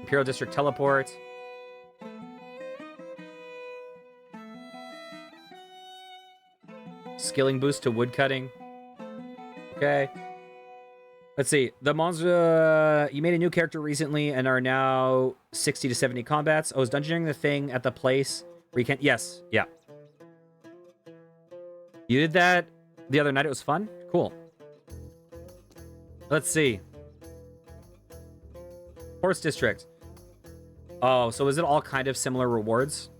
Imperial District teleport. Skilling boost to woodcutting. Okay. Let's see. The monster... you made a new character recently and are now 60 to 70 combats. Oh, is dungeoneering the thing at the place where you can't... Yes. Yeah. You did that the other night. It was fun? Cool. Let's see. Horse District. Oh, so is it all kind of similar rewards?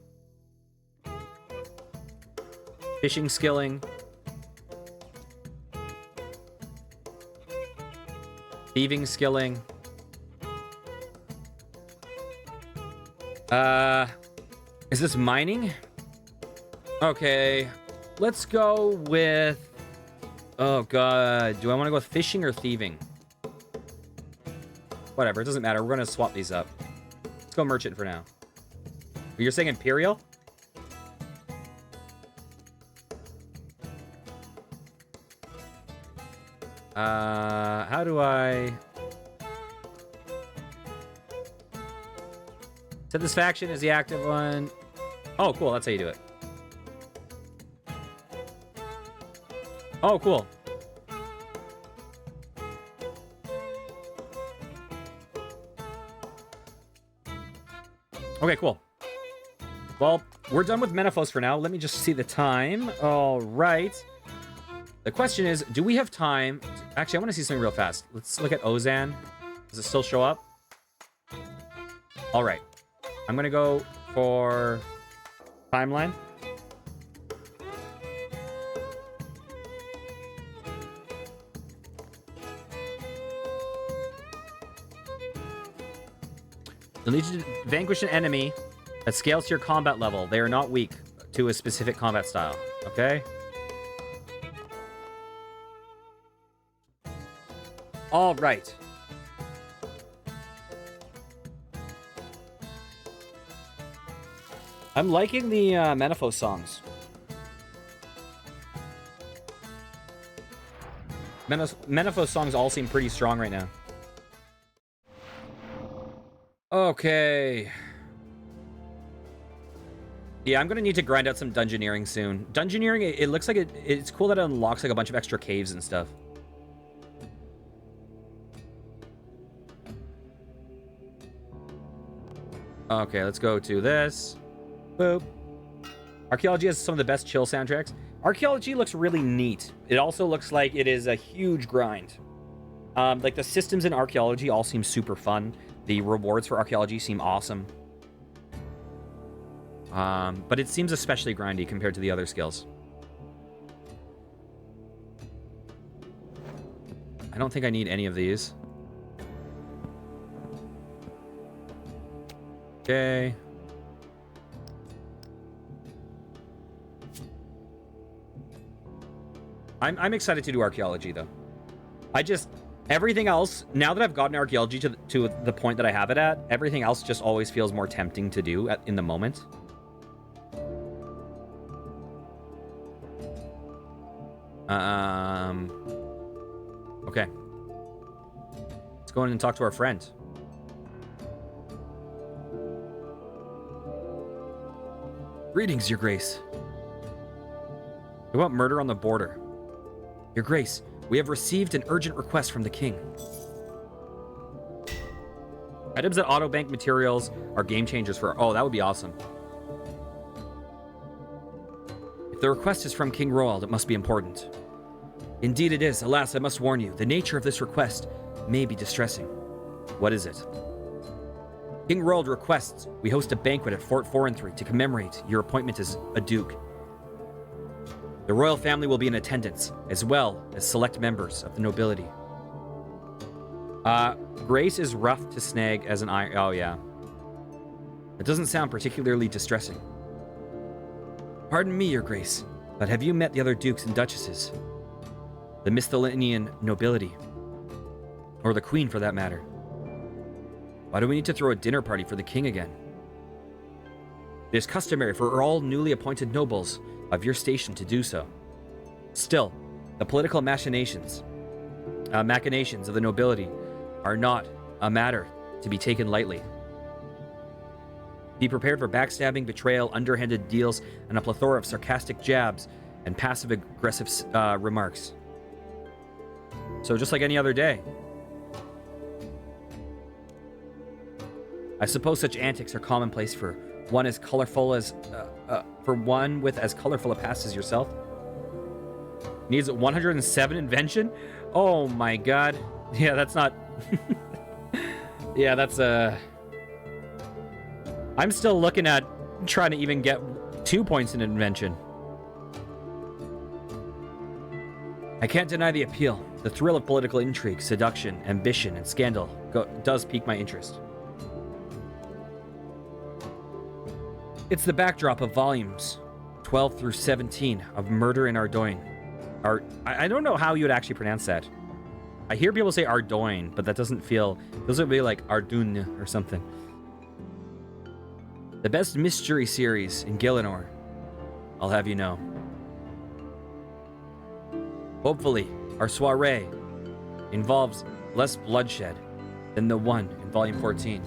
Fishing skilling. Thieving skilling. Is this mining? Okay. Let's go with... Oh, God. Do I want to go with fishing or thieving? Whatever. It doesn't matter. We're going to swap these up. Let's go merchant for now. You're saying Imperial? How do I... Satisfaction is the active one. Oh, cool. That's how you do it. Oh, cool. Okay, cool. Well, we're done with Menaphos for now. Let me just see the time. All right. The question is, do we have time? Actually, I want to see something real fast. Let's look at Ozan. Does it still show up? All right. I'm going to go for timeline. You'll need to vanquish an enemy that scales to your combat level. They are not weak to a specific combat style. Okay? All right. I'm liking the Menaphos songs. Menaphos songs all seem pretty strong right now. Okay. Yeah, I'm gonna need to grind out some dungeoneering soon. Dungeoneering, it looks like it's cool that it unlocks like a bunch of extra caves and stuff. Okay, let's go to this. Boop. Archaeology has some of the best chill soundtracks. Archaeology looks really neat. It also looks like it is a huge grind. Like the systems in Archaeology all seem super fun. The rewards for Archaeology seem awesome. But it seems especially grindy compared to the other skills. I don't think I need any of these. Okay. I'm excited to do Archaeology, though. Everything else, now that I've gotten Archaeology to the point that I have it at, everything else just always feels more tempting to do in the moment. Okay. Let's go in and talk to our friend. Greetings, Your Grace. About murder on the border. Your Grace, we have received an urgent request from the king. Items that auto-bank materials are game changers for... Oh, that would be awesome. If the request is from King Roald, it must be important. Indeed it is. Alas, I must warn you. The nature of this request may be distressing. What is it? King Roald requests we host a banquet at Fort Forenthry to commemorate your appointment as a duke. The royal family will be in attendance, as well as select members of the nobility. Grace is rough to snag as an iron... Oh, yeah. It doesn't sound particularly distressing. Pardon me, Your Grace, but have you met the other dukes and duchesses? The Misthalinian nobility? Or the queen, for that matter? Why do we need to throw a dinner party for the king again? It is customary for all newly appointed nobles of your station to do so. Still, the political machinations of the nobility are not a matter to be taken lightly. Be prepared for backstabbing, betrayal, underhanded deals, and a plethora of sarcastic jabs and passive-aggressive remarks. So just like any other day. I suppose such antics are commonplace for one as colorful as... for one with as colorful a past as yourself. Needs 107 invention? Oh my god. Yeah, that's not... yeah, that's I'm still looking at trying to even get 2 points in invention. I can't deny the appeal. The thrill of political intrigue, seduction, ambition, and scandal does pique my interest. It's the backdrop of volumes 12 through 17 of Murder in Ardoin. I don't know how you would actually pronounce that. I hear people say Ardoin, but that doesn't feel... Those would be like Ardun or something. The best mystery series in Gielinor, I'll have you know. Hopefully, our soiree involves less bloodshed than the one in Volume 14.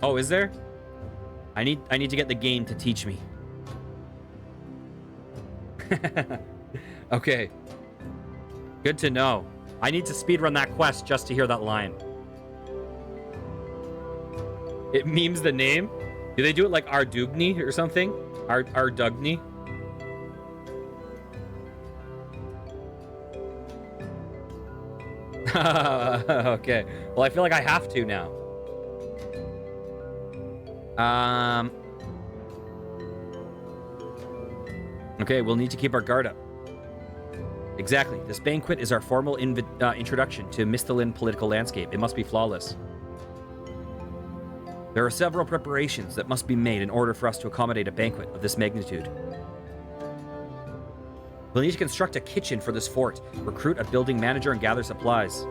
Oh, is there? I need to get the game to teach me. Okay. Good to know. I need to speedrun that quest just to hear that line. It memes the name? Do they do it like Ardugni or something? Ardugni? Okay. Well, I feel like I have to now. Okay, we'll need to keep our guard up. Exactly. This banquet is our formal introduction to Misthalin political landscape. It must be flawless. There are several preparations that must be made in order for us to accommodate a banquet of this magnitude. We'll need to construct a kitchen for this fort, recruit a building manager, and gather supplies.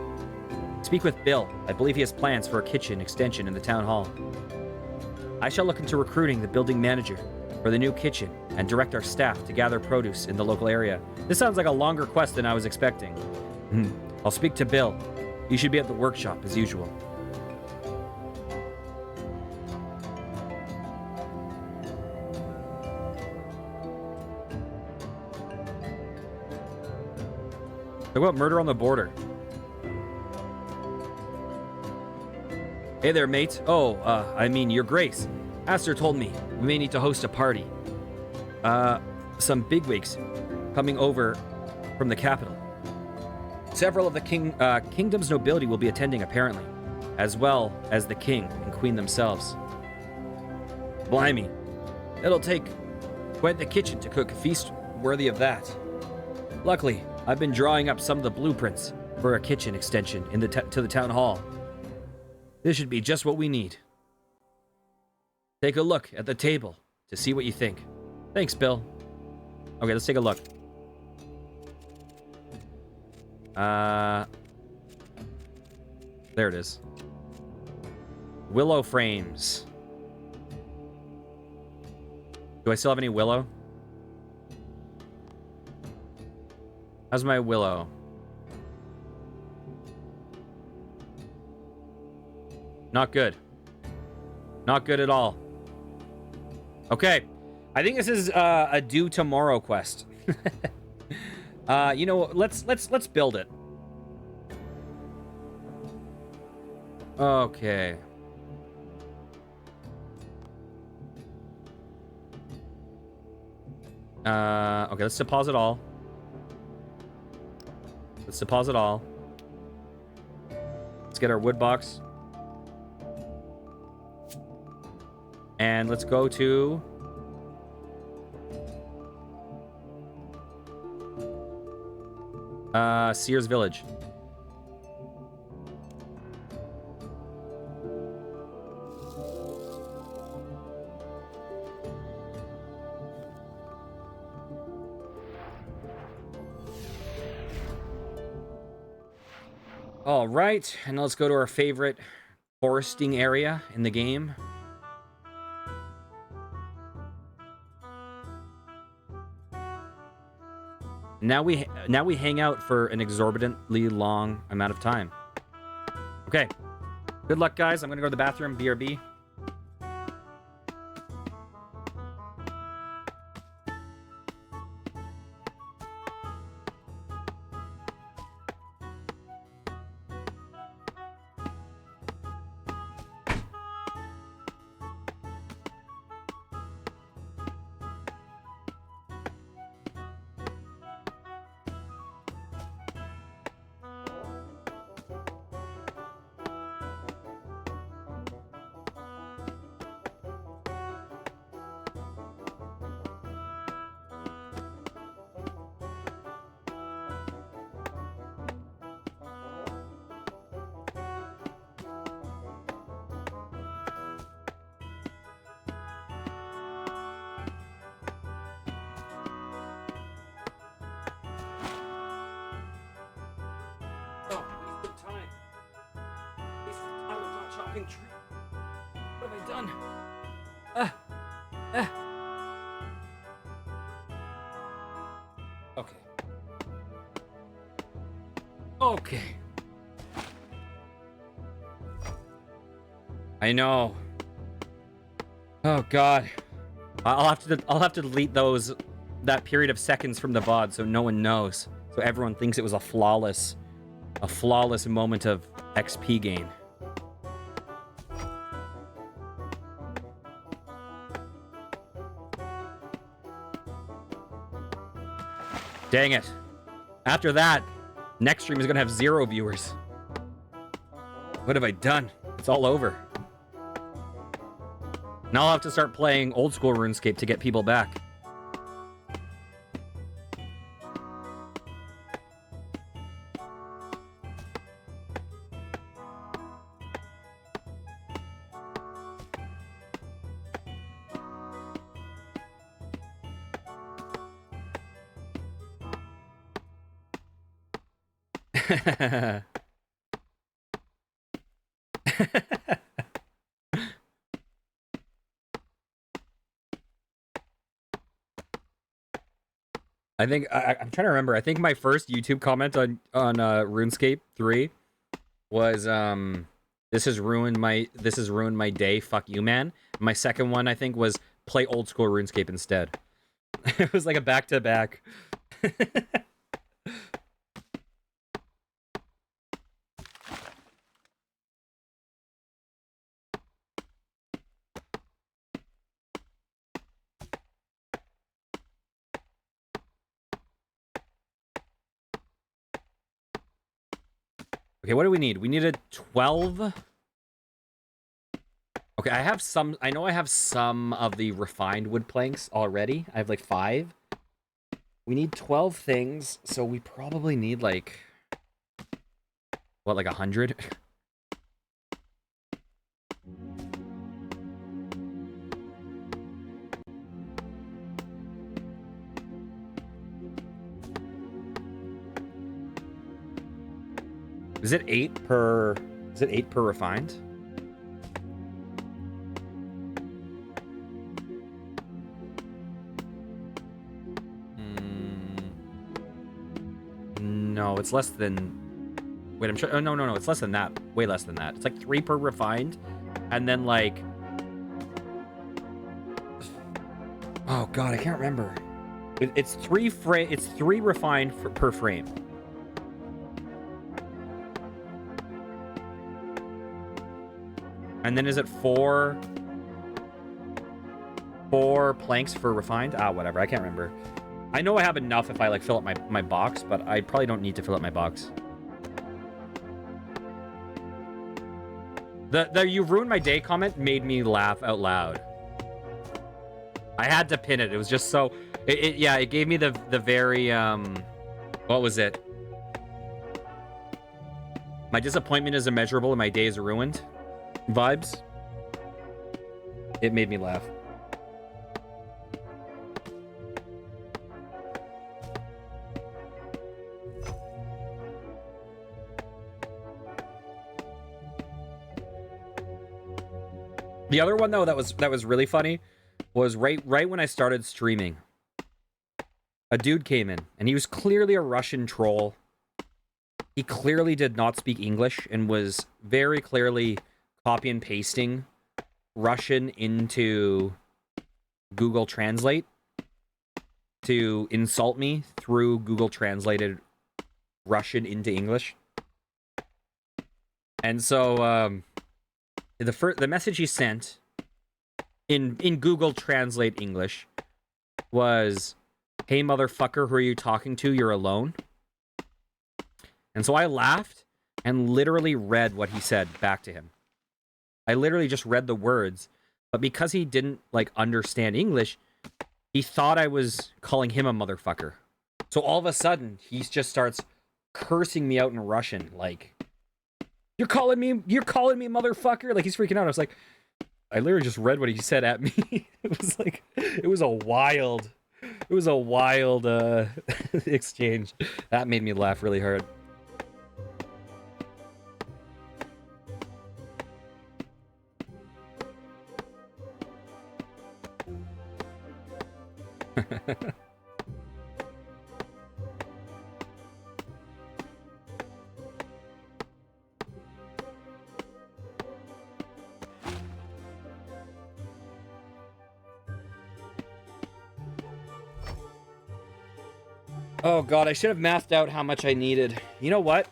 Speak with Bill. I believe he has plans for a kitchen extension in the town hall. I shall look into recruiting the building manager for the new kitchen and direct our staff to gather produce in the local area. This sounds like a longer quest than I was expecting. I'll speak to Bill. You should be at the workshop as usual. Talk about murder on the border. Hey there, mate. Oh, I mean, Your Grace. Aster told me we may need to host a party. Some bigwigs coming over from the capital. Several of the kingdom's nobility will be attending, apparently, as well as the king and queen themselves. Blimey. It'll take quite the kitchen to cook a feast worthy of that. Luckily, I've been drawing up some of the blueprints for a kitchen extension in to the town hall. This should be just what we need. Take a look at the table to see what you think. Thanks, Bill. Okay, let's take a look. There it is. Willow frames. Do I still have any willow? How's my willow? Not good. Not good at all. Okay. I think this is a due tomorrow quest. You know, let's build it. Okay. Okay, let's deposit all. Let's deposit all. Let's get our wood box. And let's go to... Sears Village. All right, and let's go to our favorite foresting area in the game. Now we hang out for an exorbitantly long amount of time. Okay. Good luck, guys. I'm gonna go to the bathroom. BRB. What have I done? Okay. Okay. I know. Oh God. I'll have to delete that period of seconds from the VOD so no one knows. So everyone thinks it was a flawless moment of XP gain. Dang it. After that, next stream is gonna have 0 viewers. What have I done? It's all over. Now I'll have to start playing old school RuneScape to get people back. I think I'm trying to remember. I think my first YouTube comment on RuneScape 3 was this has ruined my day. Fuck you, man. My second one I think was play old school RuneScape instead. It was like a back to back. Okay, what do we need? We needed 12. Okay, I know I have some of the refined wood planks already. I have like 5. We need 12 things, so we probably need like, what, like 100? Is it 8 per refined? No, it's less than... Wait, I'm sure... Oh, no. It's less than that. Way less than that. It's like 3 per refined. And then, like... Oh god, I can't remember. It's three refined per frame. And then is it four planks for refined? Ah, whatever. I can't remember. I know I have enough if I like fill up my box, but I probably don't need to fill up my box. The "you ruined my day" comment made me laugh out loud. I had to pin it. It was just so... Yeah, it gave me the very... What was it? My disappointment is immeasurable and my day is ruined vibes. It made me laugh. The other one though that was really funny was right when I started streaming. A dude came in and he was clearly a Russian troll. He clearly did not speak English and was very clearly copy and pasting Russian into Google Translate to insult me through Google translated Russian into English. And so the message he sent in Google Translate English was, "Hey motherfucker, who are you talking to? You're alone." And so I laughed and literally read what he said back to him. I literally just read the words, but because he didn't like understand English, he thought I was calling him a motherfucker. So all of a sudden, he just starts cursing me out in Russian, like, You're calling me motherfucker? Like, he's freaking out. I was like, I literally just read what he said at me. It was a wild exchange. That made me laugh really hard. Oh god, I should have mathed out how much I needed. You know what?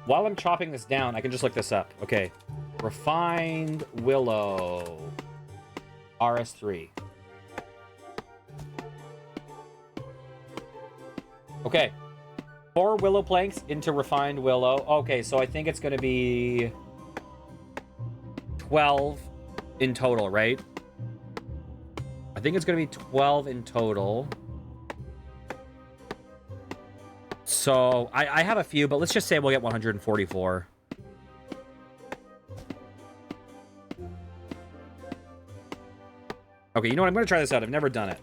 While I'm chopping this down, I can just look this up. Okay. Refined willow. RS3. Okay. 4 willow planks into refined willow. Okay, so I think it's going to be 12 in total, right? I think it's going to be 12 in total. So, I have a few, but let's just say we'll get 144. Okay, you know what? I'm going to try this out. I've never done it.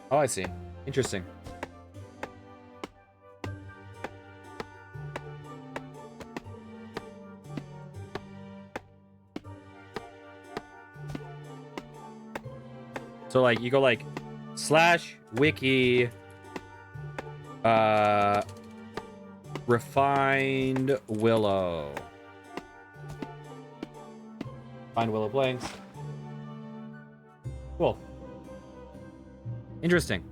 Oh, I see. Interesting. So, like, you go, like, /wiki, refined willow. Refined willow blanks. Cool. Interesting.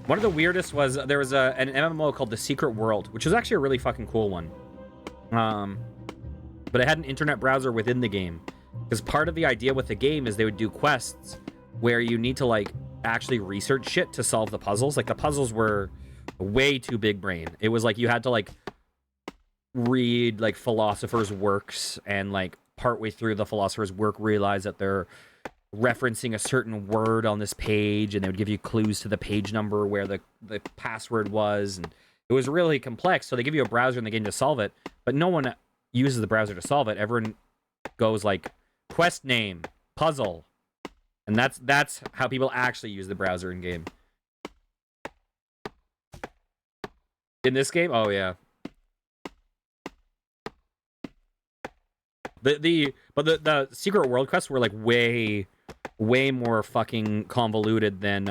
One of the weirdest was there was an MMO called The Secret World, which was actually a really fucking cool one. But it had an internet browser within the game. Because part of the idea with the game is they would do quests where you need to, like, actually research shit to solve the puzzles. Like, the puzzles were way too big brain. It was like you had to, like, read, like, philosophers' works and, like, partway through the philosopher's work realize that they're referencing a certain word on this page, and they would give you clues to the page number where the password was, and it was really complex. So they give you a browser in the game to solve it, but no one uses the browser to solve it. Everyone goes like quest name, puzzle, and that's how people actually use the browser in game. In this game, oh yeah. But the Secret World quests were like way way more fucking convoluted than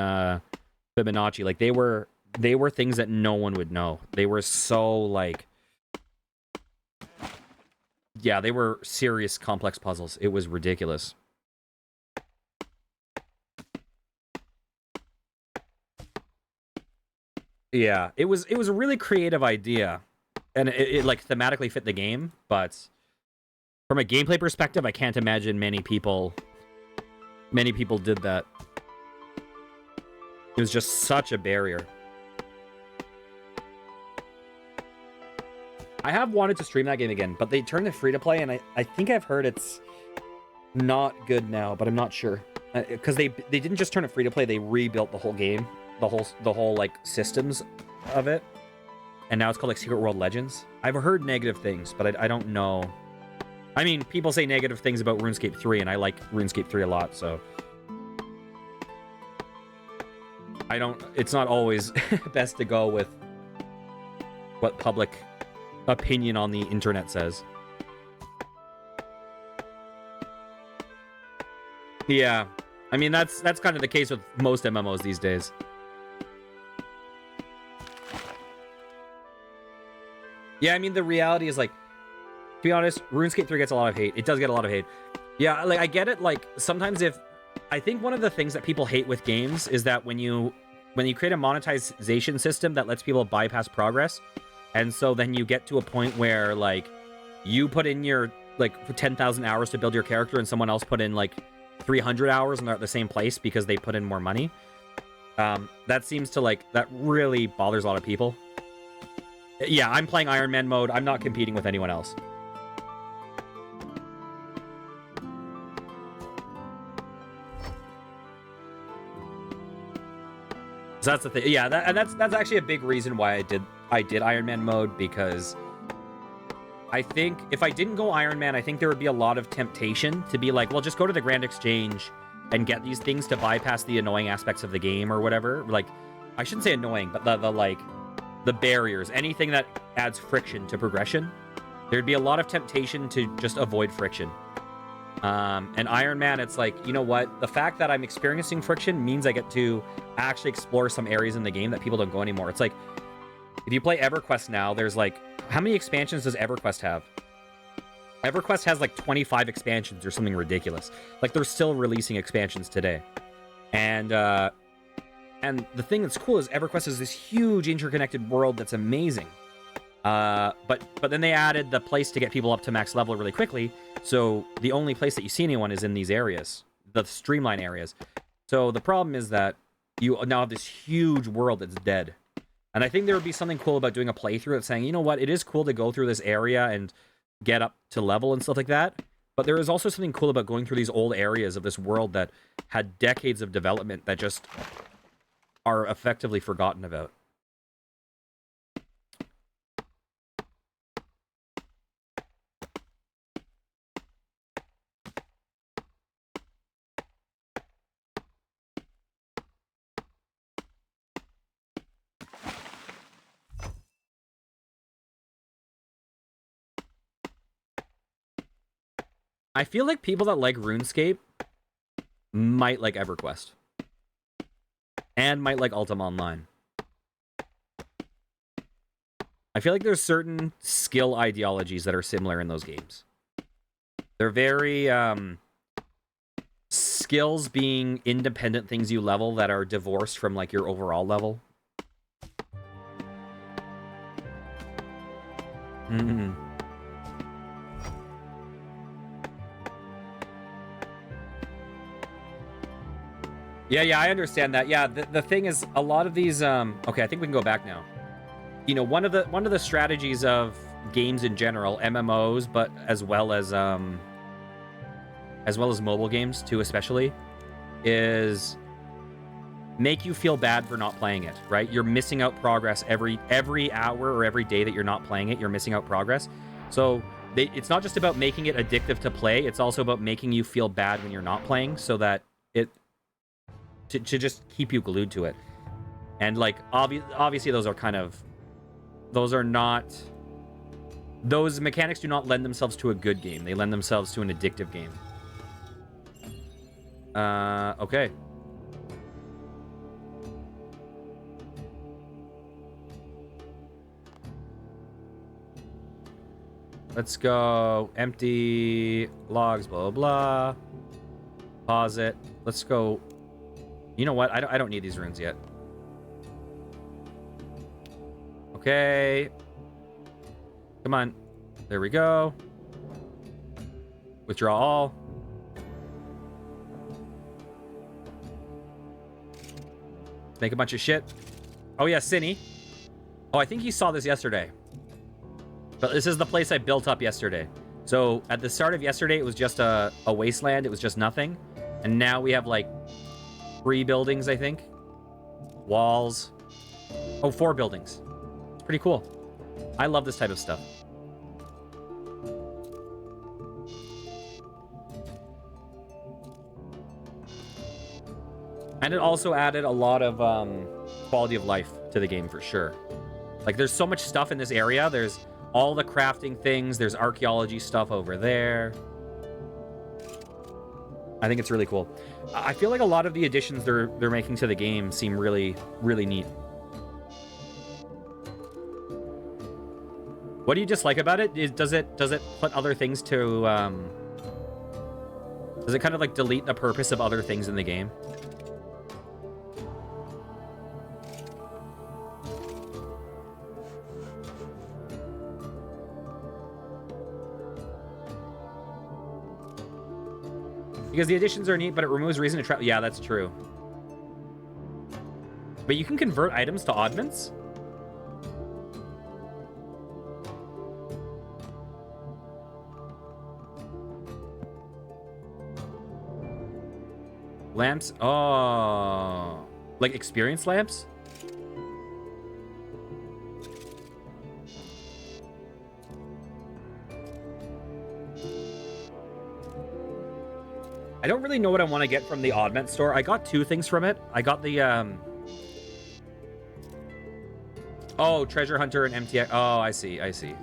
Fibonacci. Like they were things that no one would know. They were so like, yeah, they were serious complex puzzles. It was ridiculous. Yeah, it was a really creative idea, and it like thematically fit the game, but from a gameplay perspective, I can't imagine many people did that. It was just such a barrier. I have wanted to stream that game again, but they turned it free to play, and I think I've heard it's not good now, but I'm not sure. Because they didn't just turn it free to play, they rebuilt the whole game, the whole like systems of it, and now it's called like Secret World Legends. I've heard negative things, but I don't know. I mean, people say negative things about RuneScape 3, and I like RuneScape 3 a lot, so I don't. It's not always best to go with what public opinion on the internet says. Yeah, I mean that's kind of the case with most MMOs these days. Yeah, I mean the reality is like, to be honest, RuneScape 3 gets a lot of hate. It does get a lot of hate. Yeah, like I get it. Like sometimes I think one of the things that people hate with games is that when you create a monetization system that lets people bypass progress, and so then you get to a point where like you put in your like 10,000 hours to build your character and someone else put in like 300 hours and they're at the same place because they put in more money. That seems to like, that really bothers a lot of people. Yeah, I'm playing Ironman mode. I'm not competing with anyone else. So that's the thing. Yeah, that's actually a big reason why I did Ironman mode, because I think if I didn't go Ironman, I think there would be a lot of temptation to be like, well, just go to the Grand Exchange and get these things to bypass the annoying aspects of the game or whatever. Like, I shouldn't say annoying, but the barriers, anything that adds friction to progression. There'd be a lot of temptation to just avoid friction. And Ironman, it's like, you know what? The fact that I'm experiencing friction means I get to actually explore some areas in the game that people don't go anymore. It's like, if you play EverQuest now, there's like, how many expansions does EverQuest have? EverQuest has like 25 expansions or something ridiculous. Like, they're still releasing expansions today. And the thing that's cool is EverQuest is this huge interconnected world that's amazing. But then they added the place to get people up to max level really quickly. So the only place that you see anyone is in these areas, the streamline areas. So the problem is that you now have this huge world that's dead. And I think there would be something cool about doing a playthrough that's saying, you know what, it is cool to go through this area and get up to level and stuff like that. But there is also something cool about going through these old areas of this world that had decades of development that just are effectively forgotten about. I feel like people that like RuneScape might like EverQuest. And might like Ultima Online. I feel like there's certain skill ideologies that are similar in those games. They're very, skills being independent things you level that are divorced from, like, your overall level. Mm-hmm. Yeah, I understand that. Yeah, the thing is, a lot of these, okay, I think we can go back now. You know, one of the strategies of games in general, MMOs, but as well as mobile games too, especially, is make you feel bad for not playing it, right? You're missing out progress every hour or every day that you're not playing it. You're missing out progress. So it's not just about making it addictive to play. It's also about making you feel bad when you're not playing, so that to just keep you glued to it. And like obviously those mechanics do not lend themselves to a good game. They lend themselves to an addictive game. Okay. Let's go. Empty logs, blah, blah, blah. Pause it. Let's go. You know what? I don't need these runes yet. Okay. Come on. There we go. Withdraw all. Make a bunch of shit. Oh, yeah, Cinny. Oh, I think you saw this yesterday. But this is the place I built up yesterday. So at the start of yesterday, it was just a wasteland. It was just nothing. And now we have like 3 buildings, I think. Walls. Oh, 4 buildings. It's pretty cool. I love this type of stuff. And it also added a lot of quality of life to the game for sure. Like there's so much stuff in this area. There's all the crafting things. There's archaeology stuff over there. I think it's really cool. I feel like a lot of the additions they're making to the game seem really, really neat. What do you dislike about it? Does it put other things to does it kind of like delete the purpose of other things in the game? Because the additions are neat, but it removes reason to travel. Yeah, that's true. But you can convert items to oddments? Lamps? Oh. Like experience lamps? I don't really know what I want to get from the oddment store. I got 2 things from it. I got the, oh, treasure hunter and MTX. Oh, I see. I see.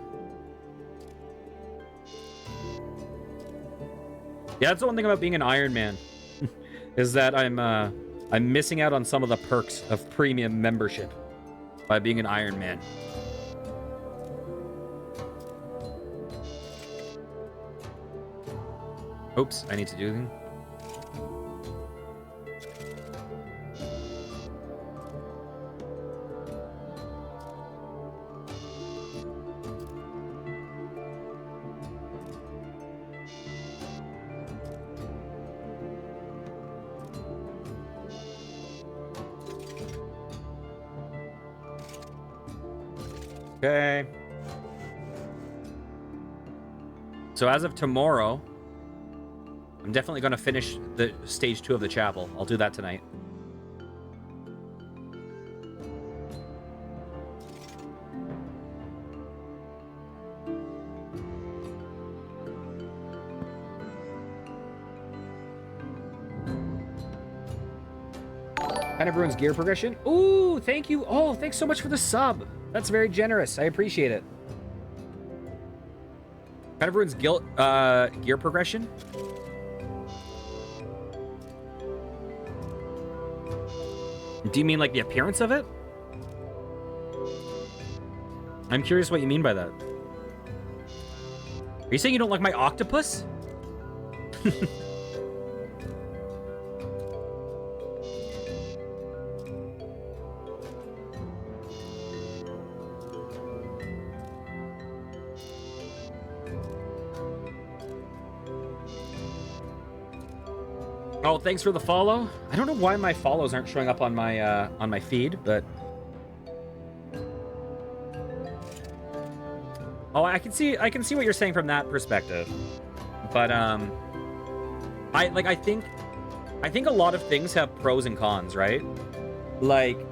Yeah, that's the one thing about being an Ironman. Is that I'm missing out on some of the perks of premium membership by being an Ironman. Oops, I need to do them. Okay. So as of tomorrow, I'm definitely going to finish the stage 2 of the chapel. I'll do that tonight. Kind of ruins gear progression. Ooh, thank you. Oh, thanks so much for the sub. That's very generous. I appreciate it. Kind of ruins gear progression. Do you mean like the appearance of it? I'm curious what you mean by that. Are you saying you don't like my octopus? Oh, thanks for the follow. I don't know why my follows aren't showing up on my feed, but oh, I can see what you're saying from that perspective. But I think a lot of things have pros and cons, right? Like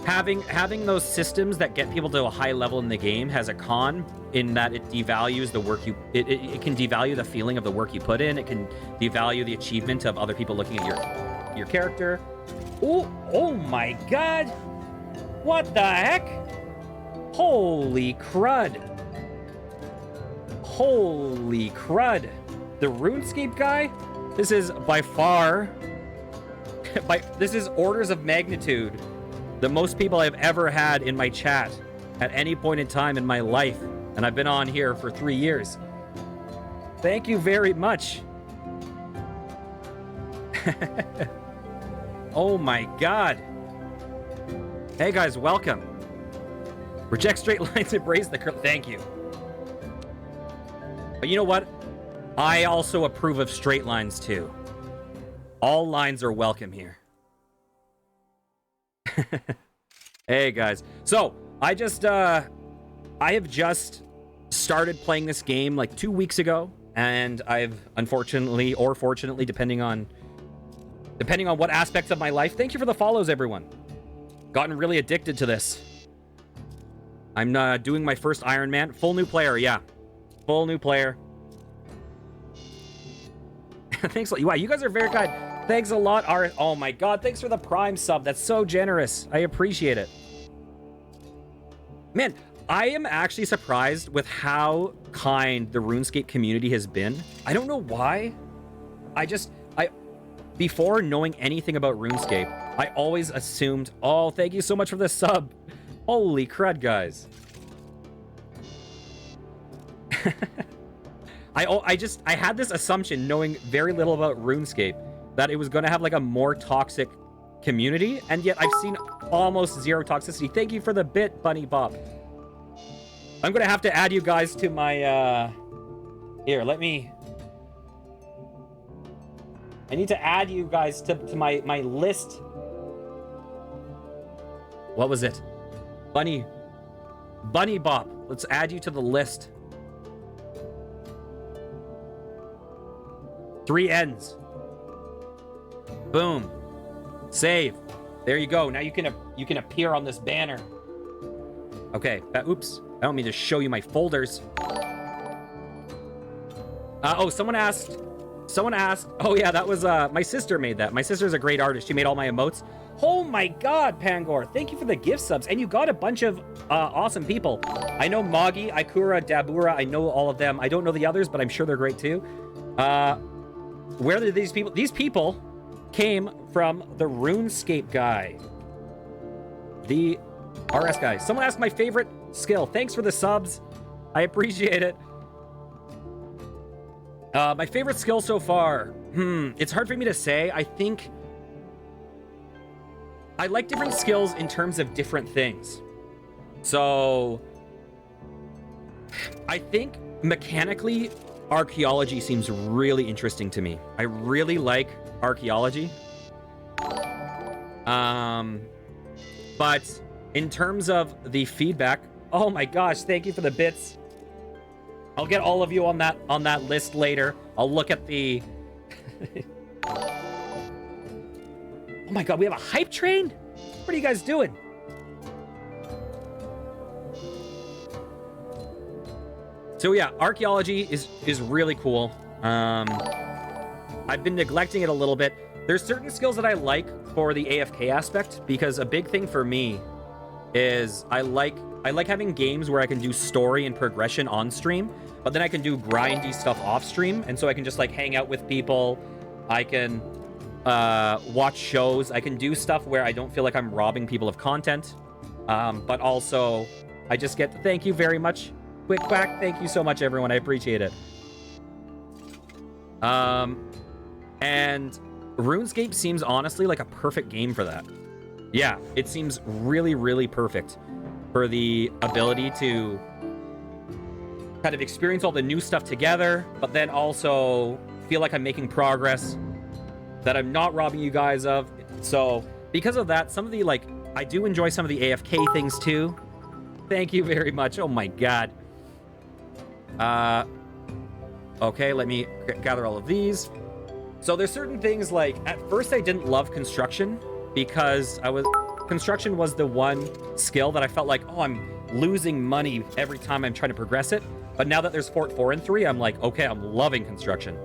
having those systems that get people to a high level in the game has a con in that it devalues the work it can devalue the feeling of the work you put in. It can devalue the achievement of other people looking at your character. Oh my god. What the heck? Holy crud. Holy crud. The RuneScape guy? This is by far, this is orders of magnitude the most people I've ever had in my chat at any point in time in my life. And I've been on here for 3 years. Thank you very much. Oh my God. Hey guys, welcome. Reject straight lines, embrace the curve. Thank you. But you know what? I also approve of straight lines too. All lines are welcome here. Hey guys. So, I have just started playing this game like 2 weeks ago, and I've unfortunately or fortunately, depending on what aspects of my life. Thank you for the follows, everyone. Gotten really addicted to this. I'm doing my first Ironman. Full new player, yeah. Full new player. Thanks. Wow, you guys are very kind. Thanks a lot, Art. Oh my God, thanks for the Prime sub. That's so generous. I appreciate it. Man, I am actually surprised with how kind the RuneScape community has been. I don't know why. Before knowing anything about RuneScape, I always assumed, oh, thank you so much for the sub. Holy crud, guys. I had this assumption, knowing very little about RuneScape, that it was going to have like a more toxic community, and yet I've seen almost zero toxicity. Thank you for the bit, Bunny Bop. I'm going to have to add you guys to my, here, I need to add you guys to my list. What was it? Bunny Bop. Let's add you to the list. 3 N's. Boom. Save. There you go. Now you can appear on this banner. Okay. Oops. I don't mean to show you my folders. Oh, someone asked. Oh yeah, that was my sister made that. My sister's a great artist. She made all my emotes. Oh my God, Pangor. Thank you for the gift subs. And you got a bunch of awesome people. I know Moggy, Ikura, Dabura. I know all of them. I don't know the others, but I'm sure they're great too. Where did these people? These people came from the RuneScape guy. The RS guy. Someone asked my favorite skill. Thanks for the subs. I appreciate it. My favorite skill so far. It's hard for me to say. I think I like different skills in terms of different things. So I think mechanically, archaeology seems really interesting to me. I really like archaeology. But in terms of the feedback, oh my gosh, thank you for the bits. I'll get all of you on that list later. I'll look at the Oh my God, we have a hype train? What are you guys doing? So yeah, archaeology is really cool. I've been neglecting it a little bit. There's certain skills that I like for the AFK aspect, because a big thing for me is I like having games where I can do story and progression on stream, but then I can do grindy stuff off stream, and so I can just like hang out with people. I can watch shows. I can do stuff where I don't feel like I'm robbing people of content, but also I just get thank you very much. Quick Quack, thank you so much, everyone. I appreciate it. And RuneScape seems honestly like a perfect game for that. Yeah, it seems really, really perfect for the ability to kind of experience all the new stuff together, but then also feel like I'm making progress, that I'm not robbing you guys of. So because of that, some of the, like, I do enjoy some of the AFK things too. Thank you very much. Oh my God. Okay, let me gather all of these. So there's certain things like, at first I didn't love construction because construction was the one skill that I felt like, oh, I'm losing money every time I'm trying to progress it. But now that there's Fort 4 and 3, I'm like, okay, I'm loving construction.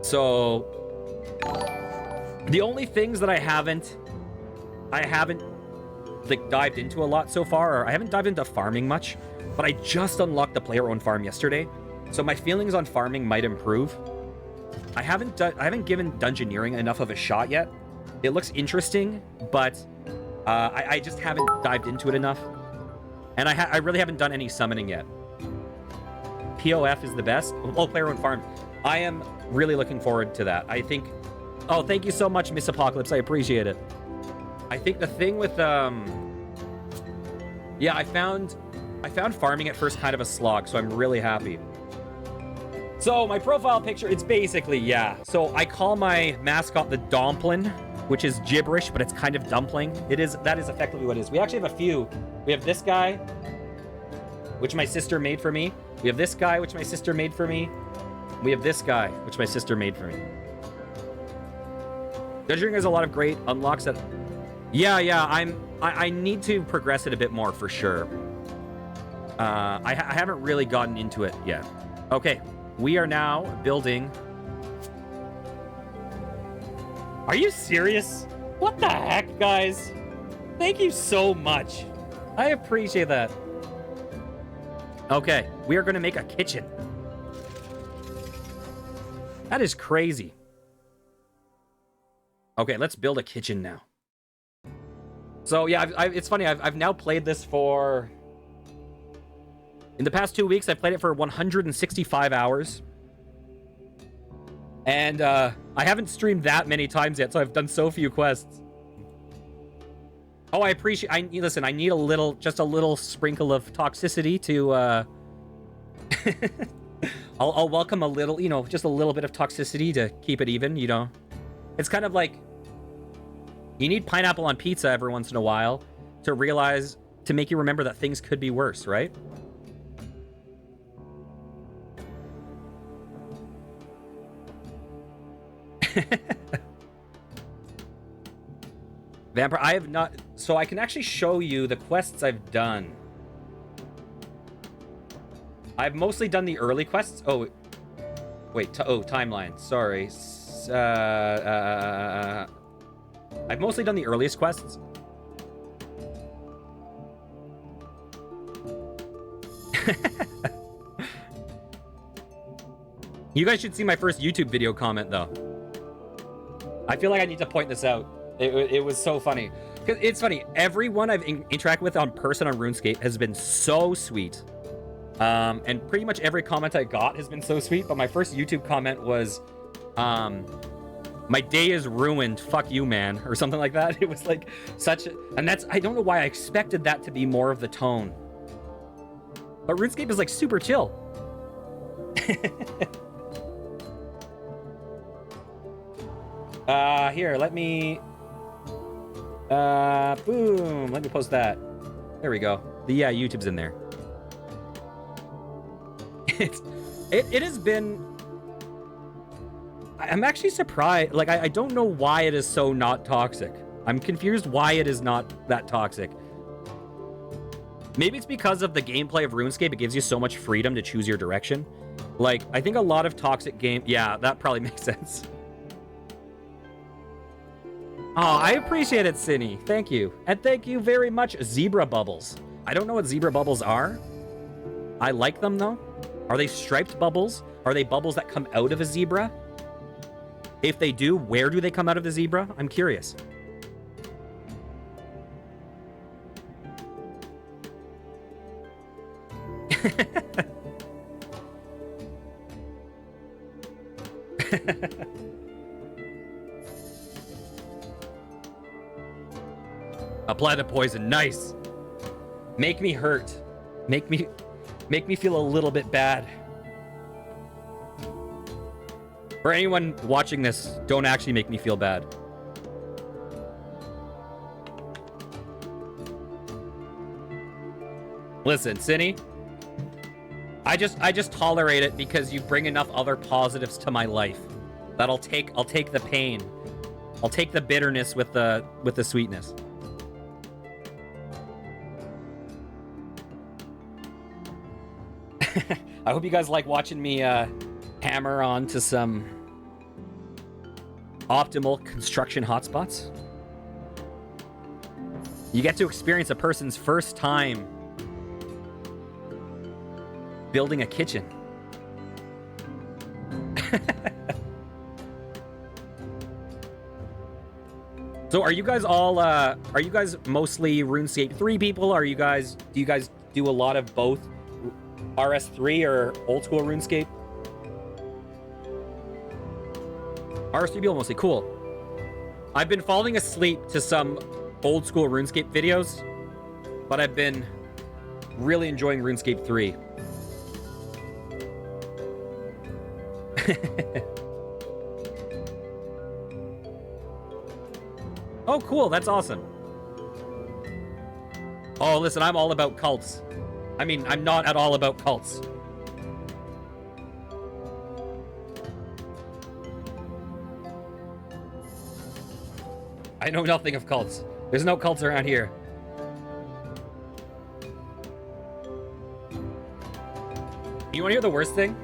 So the only things that I haven't like dived into a lot so far, or I haven't dived into farming much, but I just unlocked the player-owned farm yesterday. So my feelings on farming might improve. I haven't given dungeoneering enough of a shot yet. It looks interesting, but I just haven't dived into it enough. And I really haven't done any summoning yet. POF is the best. Oh, player own farm. I am really looking forward to that. I think... Oh, thank you so much, Miss Apocalypse. I appreciate it. I think the thing with... Yeah, I found farming at first kind of a slog, so I'm really happy. So, my profile picture, it's basically, yeah. So, I call my mascot the Domplin, which is gibberish, but it's kind of dumpling. That is effectively what it is. We actually have a few. We have this guy, which my sister made for me. We have this guy, which my sister made for me. We have this guy, which my sister made for me. Dungeoneering has a lot of great unlocks that... Yeah, I need to progress it a bit more, for sure. I haven't really gotten into it yet. Okay, we are now building... Are you serious? What the heck, guys? Thank you so much. I appreciate that. Okay, we are going to make a kitchen. That is crazy. Okay, let's build a kitchen now. So, yeah, it's funny. I've now played this for... In the past 2 weeks, I've played it for 165 hours. And I haven't streamed that many times yet, so I've done so few quests. Oh, I appreciate... Listen, I need just a little sprinkle of toxicity to... I'll welcome a little, just a little bit of toxicity to keep it even, It's kind of like... You need pineapple on pizza every once in a while to make you remember that things could be worse, right? Vampire, I have not... So I can actually show you the quests I've done. I've mostly done the early quests. Oh, wait. Timeline. Sorry. I've mostly done the earliest quests. You guys should see my first YouTube video comment, though. I feel like I need to point this out. It was so funny. Because it's funny. Everyone I've interacted with on RuneScape has been so sweet. And pretty much every comment I got has been so sweet. But my first YouTube comment was, my day is ruined. Fuck you, man. Or something like that. It was like such a... And I don't know why I expected that to be more of the tone. But RuneScape is like super chill. Here, let me... boom. Let me post that. There we go. YouTube's in there. It has been... I'm actually surprised. Like, I don't know why it is so not toxic. I'm confused why it is not that toxic. Maybe it's because of the gameplay of RuneScape. It gives you so much freedom to choose your direction. Like, I think a lot of toxic game... Yeah, that probably makes sense. Oh, I appreciate it, Cinny. Thank you. And thank you very much, Zebra Bubbles. I don't know what Zebra Bubbles are. I like them, though. Are they striped bubbles? Are they bubbles that come out of a zebra? If they do, where do they come out of the zebra? I'm curious. Apply the poison. Nice. Make me hurt. Make me feel a little bit bad. For anyone watching this, don't actually make me feel bad. Listen, Cinny, I just tolerate it because you bring enough other positives to my life that I'll take the pain. I'll take the bitterness with the sweetness. I hope you guys like watching me hammer onto some optimal construction hotspots. You get to experience a person's first time building a kitchen. So are you guys all, are you guys mostly RuneScape 3 people? Do you guys do a lot of both RS3 or old school RuneScape? RS3 people mostly, cool. I've been falling asleep to some old school RuneScape videos, but I've been really enjoying RuneScape 3. Oh, cool. That's awesome. Oh, listen, I'm all about cults. I mean, I'm not at all about cults. I know nothing of cults. There's no cults around here. You want to hear the worst thing?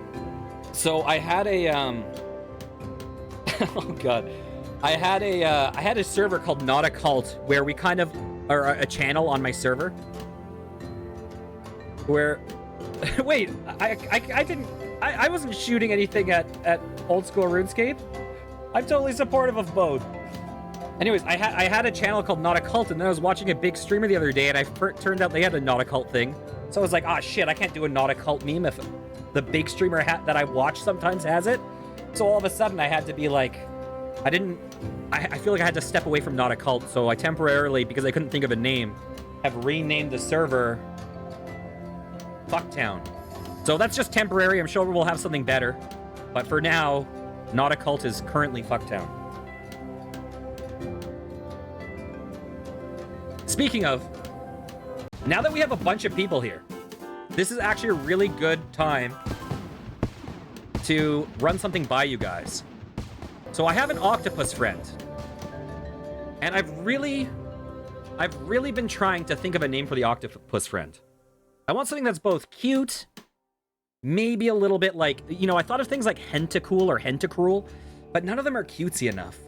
So I had a, oh god. I had a server called Not a Cult where we kind of, or a channel on my server where, wait, I wasn't shooting anything at old school RuneScape. I'm totally supportive of both. Anyways, I had a channel called Not a Cult, and then I was watching a big streamer the other day, and turned out they had a Not a Cult thing. So I was like, ah, shit, I can't do a Not a Cult meme if the big streamer that I watch sometimes has it. So all of a sudden, I had to be like, I feel like I had to step away from Not a Cult, so I temporarily, because I couldn't think of a name, have renamed the server Fucktown. So that's just temporary. I'm sure we'll have something better. But for now, Not a Cult is currently Fucktown. Speaking of, now that we have a bunch of people here, this is actually a really good time to run something by you guys. So I have an octopus friend, and I've really been trying to think of a name for the octopus friend. I want something that's both cute, maybe a little bit like, you know, I thought of things like Hentacool or Hentacruel, but none of them are cutesy enough.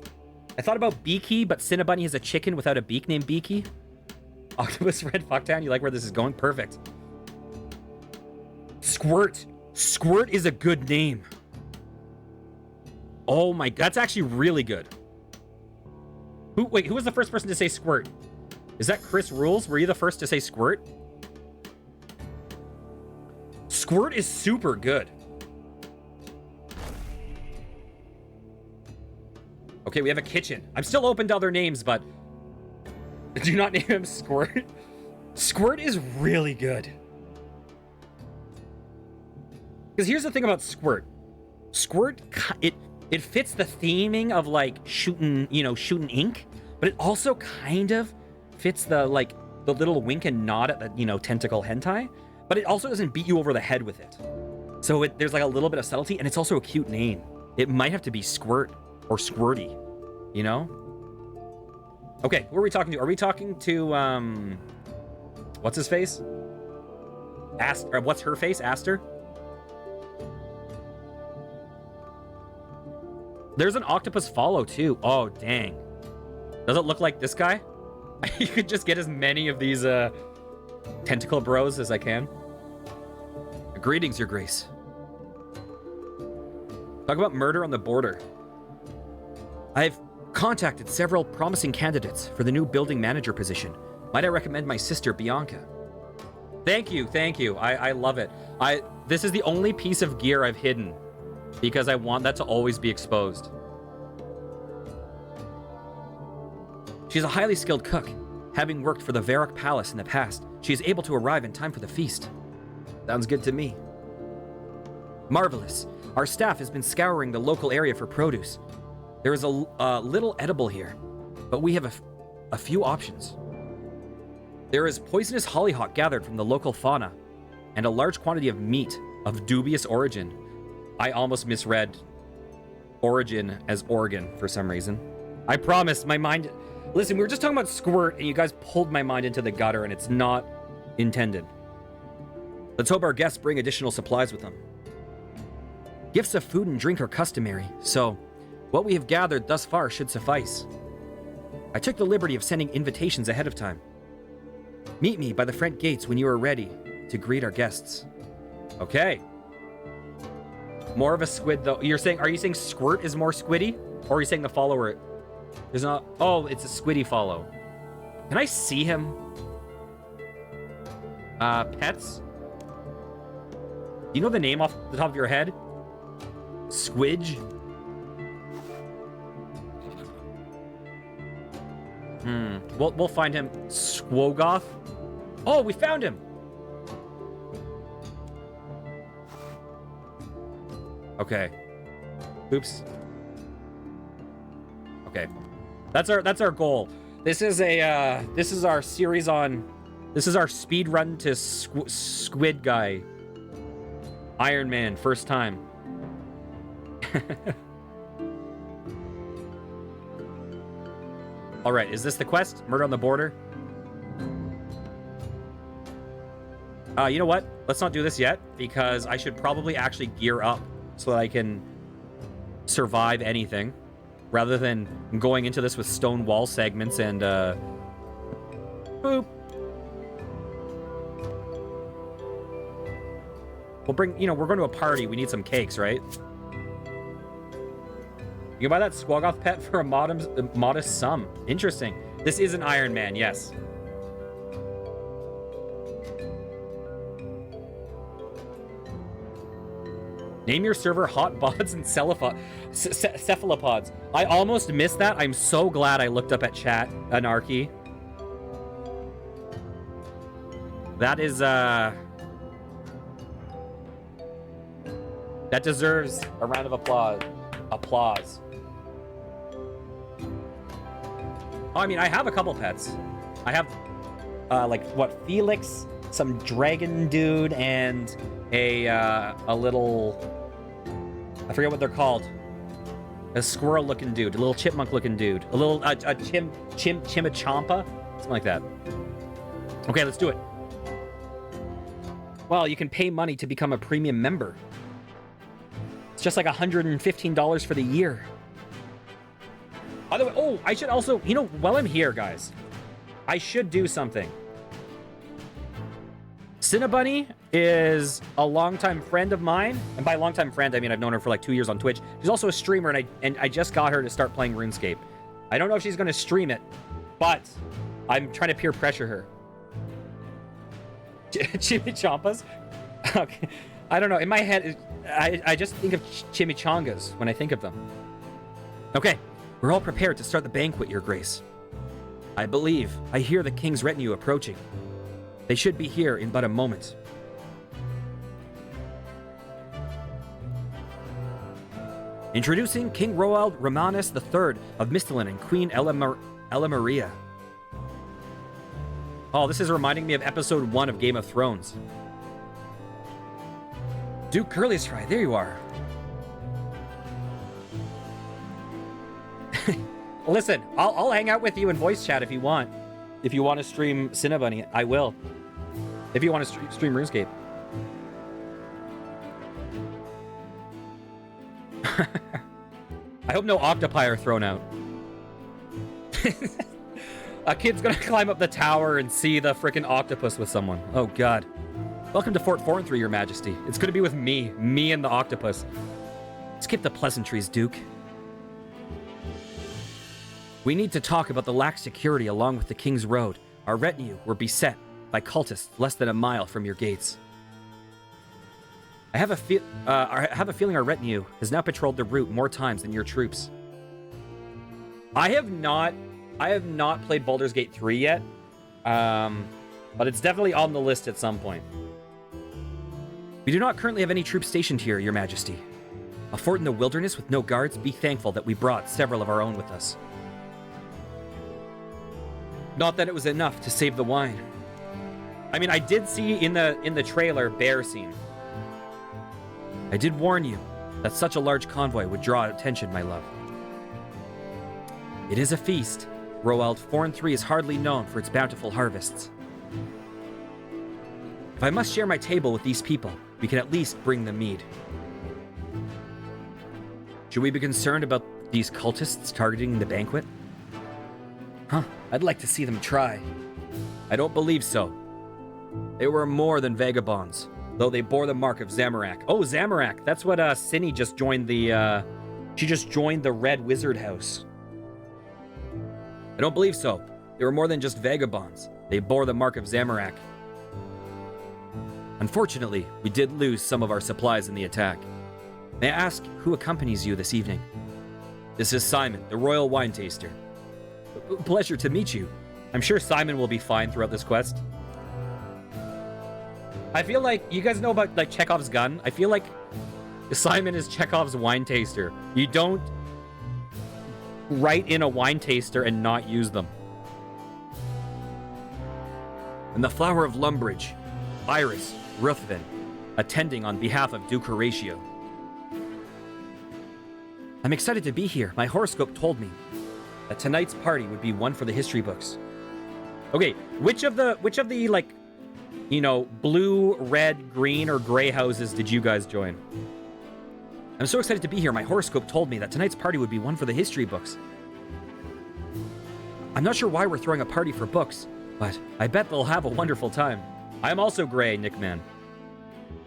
I thought about Beaky, but Cinnabunny has a chicken without a beak named Beaky. Octopus friend Fucktown, you like where this is going? Perfect. Squirt. Squirt is a good name. Oh my, that's actually really good. Wait, who was the first person to say squirt? Is that Chris Rules? Were you the first to say squirt? Squirt is super good. Okay, we have a kitchen. I'm still open to other names, but do not name him Squirt. Squirt is really good. Because here's the thing about Squirt. Squirt, it fits the theming of like shooting ink, but it also kind of fits the little wink and nod at the, tentacle hentai, but it also doesn't beat you over the head with it. So there's like a little bit of subtlety, and it's also a cute name. It might have to be Squirt or Squirty, you know? Okay, who are we talking to? Are we talking to, what's his face? What's her face? Aster? There's an octopus follow, too. Oh, dang. Does it look like this guy? You could just get as many of these, tentacle bros as I can. Greetings, Your Grace. Talk about murder on the border. I've contacted several promising candidates for the new building manager position. Might I recommend my sister, Bianca? Thank you, thank you. I love it. This is the only piece of gear I've hidden because I want that to always be exposed. She's a highly skilled cook. Having worked for the Varrock Palace in the past, she is able to arrive in time for the feast. Sounds good to me. Marvelous. Our staff has been scouring the local area for produce. There is a little edible here, but we have a few options. There is poisonous hollyhock gathered from the local fauna, and a large quantity of meat of dubious origin. I almost misread origin as organ for some reason. I promise, my mind... Listen, we were just talking about Squirt, and you guys pulled my mind into the gutter, and it's not intended. Let's hope our guests bring additional supplies with them. Gifts of food and drink are customary, so what we have gathered thus far should suffice. I took the liberty of sending invitations ahead of time. Meet me by the front gates when you are ready to greet our guests. Okay. More of a squid, though. Are you saying Squirt is more squiddy? Or are you saying the follower There's not... Oh, it's a squiddy follow. Can I see him? Pets? Do you know the name off the top of your head? Squidge? We'll find him. Squogoth? Oh, we found him! Okay. Oops. Okay. That's our goal. This is our series on... This is our speed run to Squid Guy. Ironman, first time. All right, is this the quest? Murder on the border? You know what? Let's not do this yet, because I should probably actually gear up so that I can survive anything, rather than going into this with stone wall segments and, boop. We'll bring, you know, we're going to a party. We need some cakes, right? You can buy that Squogoth pet for a modest sum. Interesting. This is an Iron Man, yes. Name your server Hot Bods and Cephalopods. I almost missed that. I'm so glad I looked up at chat, Anarchy. That is, that deserves a round of applause. Oh, I mean, I have a couple pets. I have, like, what, Felix, some dragon dude, and a little... I forget what they're called. A squirrel-looking dude, a little chipmunk-looking dude, a little, a chimichampa, something like that. Okay, let's do it. Well, you can pay money to become a premium member. It's just like $115 for the year. By the way, oh, I should also, you know, while I'm here, guys, I should do something. Cinnabunny is a longtime friend of mine, and by longtime friend, I mean I've known her for like 2 years on Twitch. She's also a streamer, and I just got her to start playing RuneScape. I don't know if she's going to stream it, but I'm trying to peer pressure her. Chimichampas? Okay. I don't know. In my head, I just think of chimichangas when I think of them. Okay, we're all prepared to start the banquet, Your Grace. I believe I hear the king's retinue approaching. They should be here in but a moment. Introducing King Roald Romanus III of Mistalin and Queen Ella Maria. Oh, this is reminding me of episode 1 of Game of Thrones. Duke Curly's-Fry, there you are. Listen, I'll hang out with you in voice chat if you want. If you want to stream Cinnabunny, I will. If you want to stream RuneScape. I hope no octopi are thrown out. A kid's gonna climb up the tower and see the frickin' octopus with someone. Oh, God. Welcome to Fort Thornthry, Your Majesty. It's gonna be with me and the octopus. Skip the pleasantries, Duke. We need to talk about the lax security along with the King's Road. Our retinue were beset by cultists less than a mile from your gates. I have a feeling our retinue has now patrolled the route more times than your troops. I have not played Baldur's Gate 3 yet, but it's definitely on the list at some point. We do not currently have any troops stationed here, Your Majesty. A fort in the wilderness with no guards. Be thankful that we brought several of our own with us. Not that it was enough to save the wine. I mean, I did see in the trailer bear scene. I did warn you that such a large convoy would draw attention, my love. It is a feast. Roald, Thornthry is hardly known for its bountiful harvests. If I must share my table with these people, we can at least bring them mead. Should we be concerned about these cultists targeting the banquet? Huh, I'd like to see them try. I don't believe so. They were more than vagabonds, though they bore the mark of Zamorak. Oh, Zamorak, that's what Cinny just joined the, she just joined the Red Wizard House. I don't believe so. They were more than just vagabonds. They bore the mark of Zamorak. Unfortunately, we did lose some of our supplies in the attack. May I ask who accompanies you this evening? This is Simon, the royal wine taster. Pleasure to meet you. I'm sure Simon will be fine throughout this quest. I feel like, you guys know about like Chekhov's gun? I feel like Simon is Chekhov's wine taster. You don't write in a wine taster and not use them. And the Flower of Lumbridge, Iris Ruthven, attending on behalf of Duke Horatio. I'm excited to be here. My horoscope told me that tonight's party would be one for the history books. Okay, which of the like, you know, blue, red, green, or gray houses did you guys join? I'm so excited to be here. My horoscope told me that tonight's party would be one for the history books. I'm not sure why we're throwing a party for books, but I bet they'll have a wonderful time. I'm also gray, Nickman.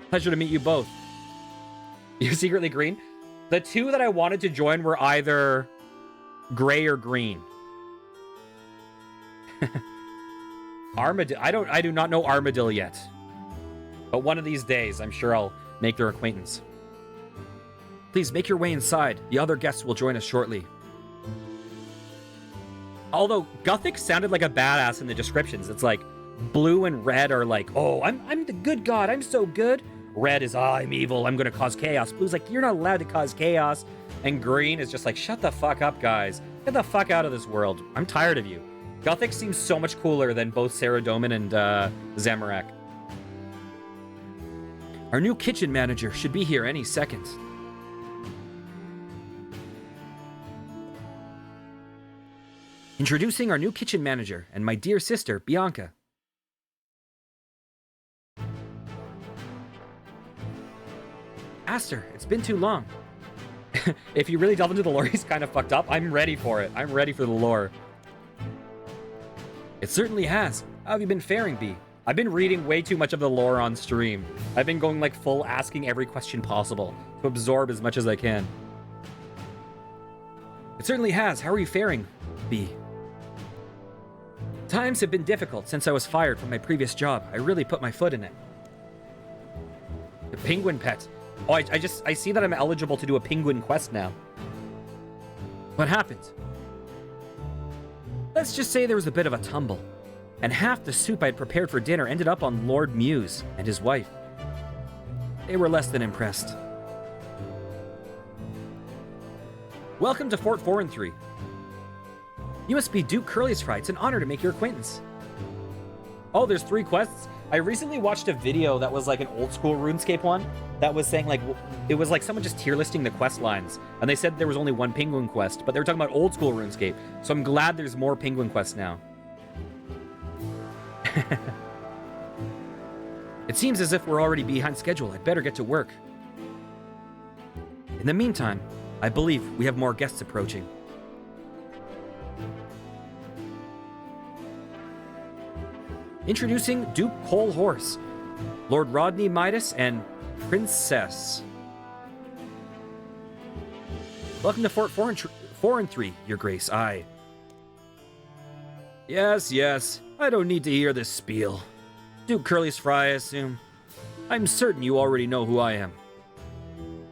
Pleasure to meet you both. You're secretly green? The two that I wanted to join were either gray or green. Armadillo. I do not know Armadillo yet. But one of these days, I'm sure I'll make their acquaintance. Please make your way inside. The other guests will join us shortly. Although Gothic sounded like a badass in the descriptions. It's like blue and red are like, oh, I'm the good god. I'm so good. Red is, oh, I'm evil. I'm going to cause chaos. Blue's like, you're not allowed to cause chaos. And green is just like, shut the fuck up, guys. Get the fuck out of this world. I'm tired of you. Gothic seems so much cooler than both Saradomin and Zamorak. Our new kitchen manager should be here any second. Introducing our new kitchen manager and my dear sister, Bianca. Aster, it's been too long. If you really delve into the lore, he's kind of fucked up. I'm ready for it. I'm ready for the lore. It certainly has. How have you been faring, B? I've been reading way too much of the lore on stream. I've been going like full asking every question possible to absorb as much as I can. It certainly has. How are you faring, B? Times have been difficult since I was fired from my previous job. I really put my foot in it. The penguin pet. Oh, I see that I'm eligible to do a penguin quest now. What happened? Let's just say there was a bit of a tumble, and half the soup I'd prepared for dinner ended up on Lord Muse and his wife. They were less than impressed. Welcome to Fort 4 and 3. You must be Duke Curly's Fry. It's an honor to make your acquaintance. Oh, there's 3 quests? I recently watched a video that was like an old school RuneScape one that was saying like, it was like someone just tier listing the quest lines. And they said there was only 1 penguin quest, but they were talking about old school RuneScape. So I'm glad there's more penguin quests now. It seems as if we're already behind schedule. I'd better get to work. In the meantime, I believe we have more guests approaching. Introducing Duke Cole Horse, Lord Rodney Midas, and Princess. Welcome to Fort 4 and 3, Your Grace. Aye. Yes. I don't need to hear this spiel. Duke Curly's Fry, I assume. I'm certain you already know who I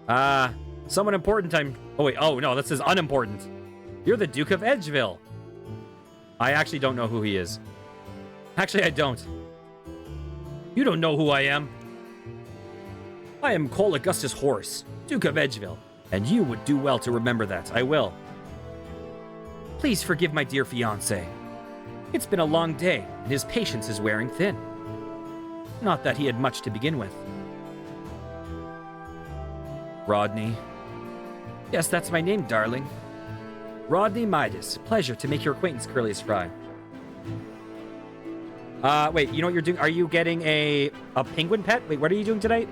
am. Someone important Oh, wait. Oh, no, this is unimportant. You're the Duke of Edgeville. I actually don't know who he is. Actually, I don't. You don't know who I am. I am Cole Augustus Horse, Duke of Edgeville, and you would do well to remember that. I will. Please forgive my dear fiancé. It's been a long day, and his patience is wearing thin. Not that he had much to begin with. Rodney. Yes, that's my name, darling. Rodney Midas. Pleasure to make your acquaintance, Curly's Fry. Wait, you know what you're doing? Are you getting a penguin pet? Wait, what are you doing tonight?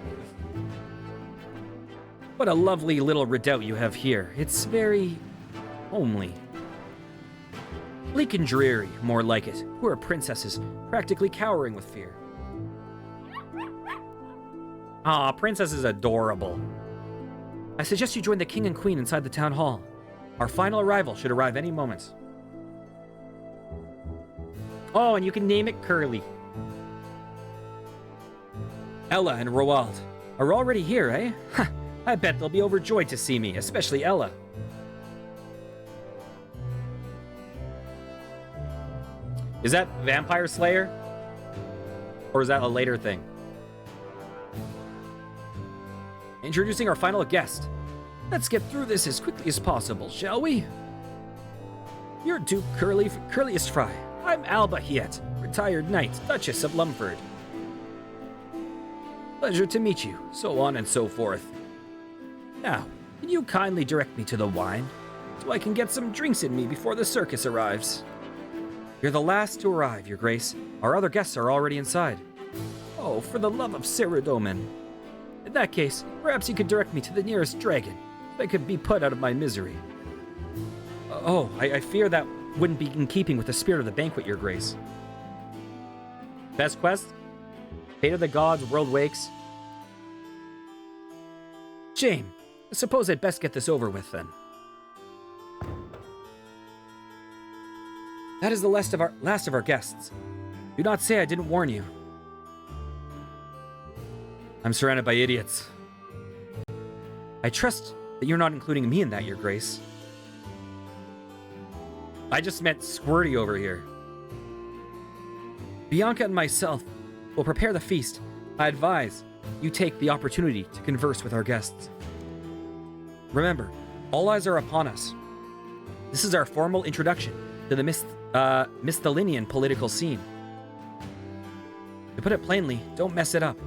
What a lovely little redoubt you have here. It's very homely. Bleak and dreary, more like it. Poor princesses, practically cowering with fear. Aw, Princess is adorable. I suggest you join the king and queen inside the town hall. Our final arrival should arrive any moment. Oh, and you can name it Curly. Ella and Roald are already here, eh? Ha! I bet they'll be overjoyed to see me, especially Ella. Is that Vampire Slayer? Or is that a later thing? Introducing our final guest. Let's get through this as quickly as possible, shall we? You're Duke Curliest Fry. I'm Alba Hiet, retired knight, Duchess of Lumford. Pleasure to meet you, so on and so forth. Now, can you kindly direct me to the wine, so I can get some drinks in me before the circus arrives? You're the last to arrive, Your Grace. Our other guests are already inside. Oh, for the love of Saradomin. In that case, perhaps you could direct me to the nearest dragon, so I could be put out of my misery. I fear that wouldn't be in keeping with the spirit of the banquet, Your Grace. Best quest? Fate of the Gods, World Wakes. Shame. I suppose I'd best get this over with, then. That is the last of our guests. Do not say I didn't warn you. I'm surrounded by idiots. I trust that you're not including me in that, Your Grace. I just met Squirty over here. Bianca and myself will prepare the feast. I advise you take the opportunity to converse with our guests. Remember, all eyes are upon us. This is our formal introduction to the Misthalinian political scene. To put it plainly, don't mess it up.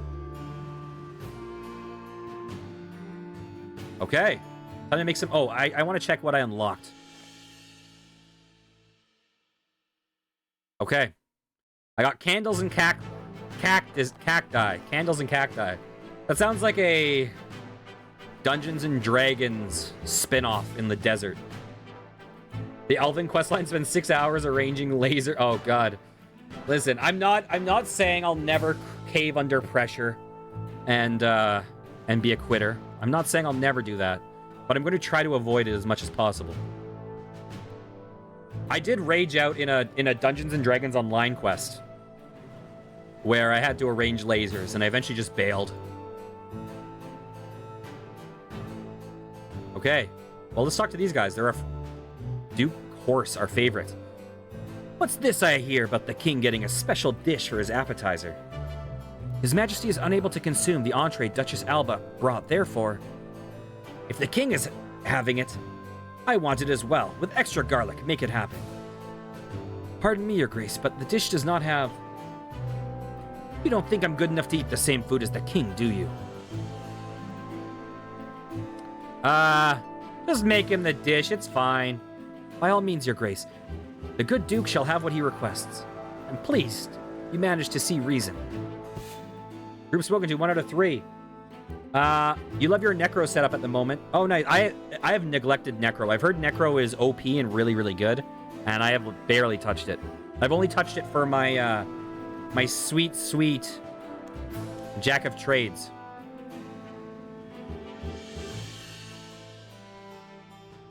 Okay. Time to make some... Oh, I want to check what I unlocked. Okay. I got candles and cacti. Candles and cacti. That sounds like a Dungeons and Dragons spin-off in the desert. The Elven questline spends 6 hours arranging laser... Oh, God. Listen, I'm not saying I'll never cave under pressure and be a quitter. I'm not saying I'll never do that, but I'm going to try to avoid it as much as possible. I did rage out in a Dungeons and Dragons Online quest where I had to arrange lasers, and I eventually just bailed. Okay, well, let's talk to these guys. They're our Duke Horse, our favorite. What's this I hear about the king getting a special dish for his appetizer? His Majesty is unable to consume the entree Duchess Alba brought, therefore, if the king is having it, I want it as well. With extra garlic, make it happen. Pardon me, Your Grace, but the dish does not have... You don't think I'm good enough to eat the same food as the king, do you? Just make him the dish, it's fine. By all means, Your Grace. The good Duke shall have what he requests. I'm pleased you managed to see reason. Group spoken to, 1 out of 3. You love your Necro setup at the moment. Oh, nice. I have neglected Necro. I've heard Necro is OP and really, really good, and I have barely touched it. I've only touched it for my, my sweet, sweet Jack of Trades.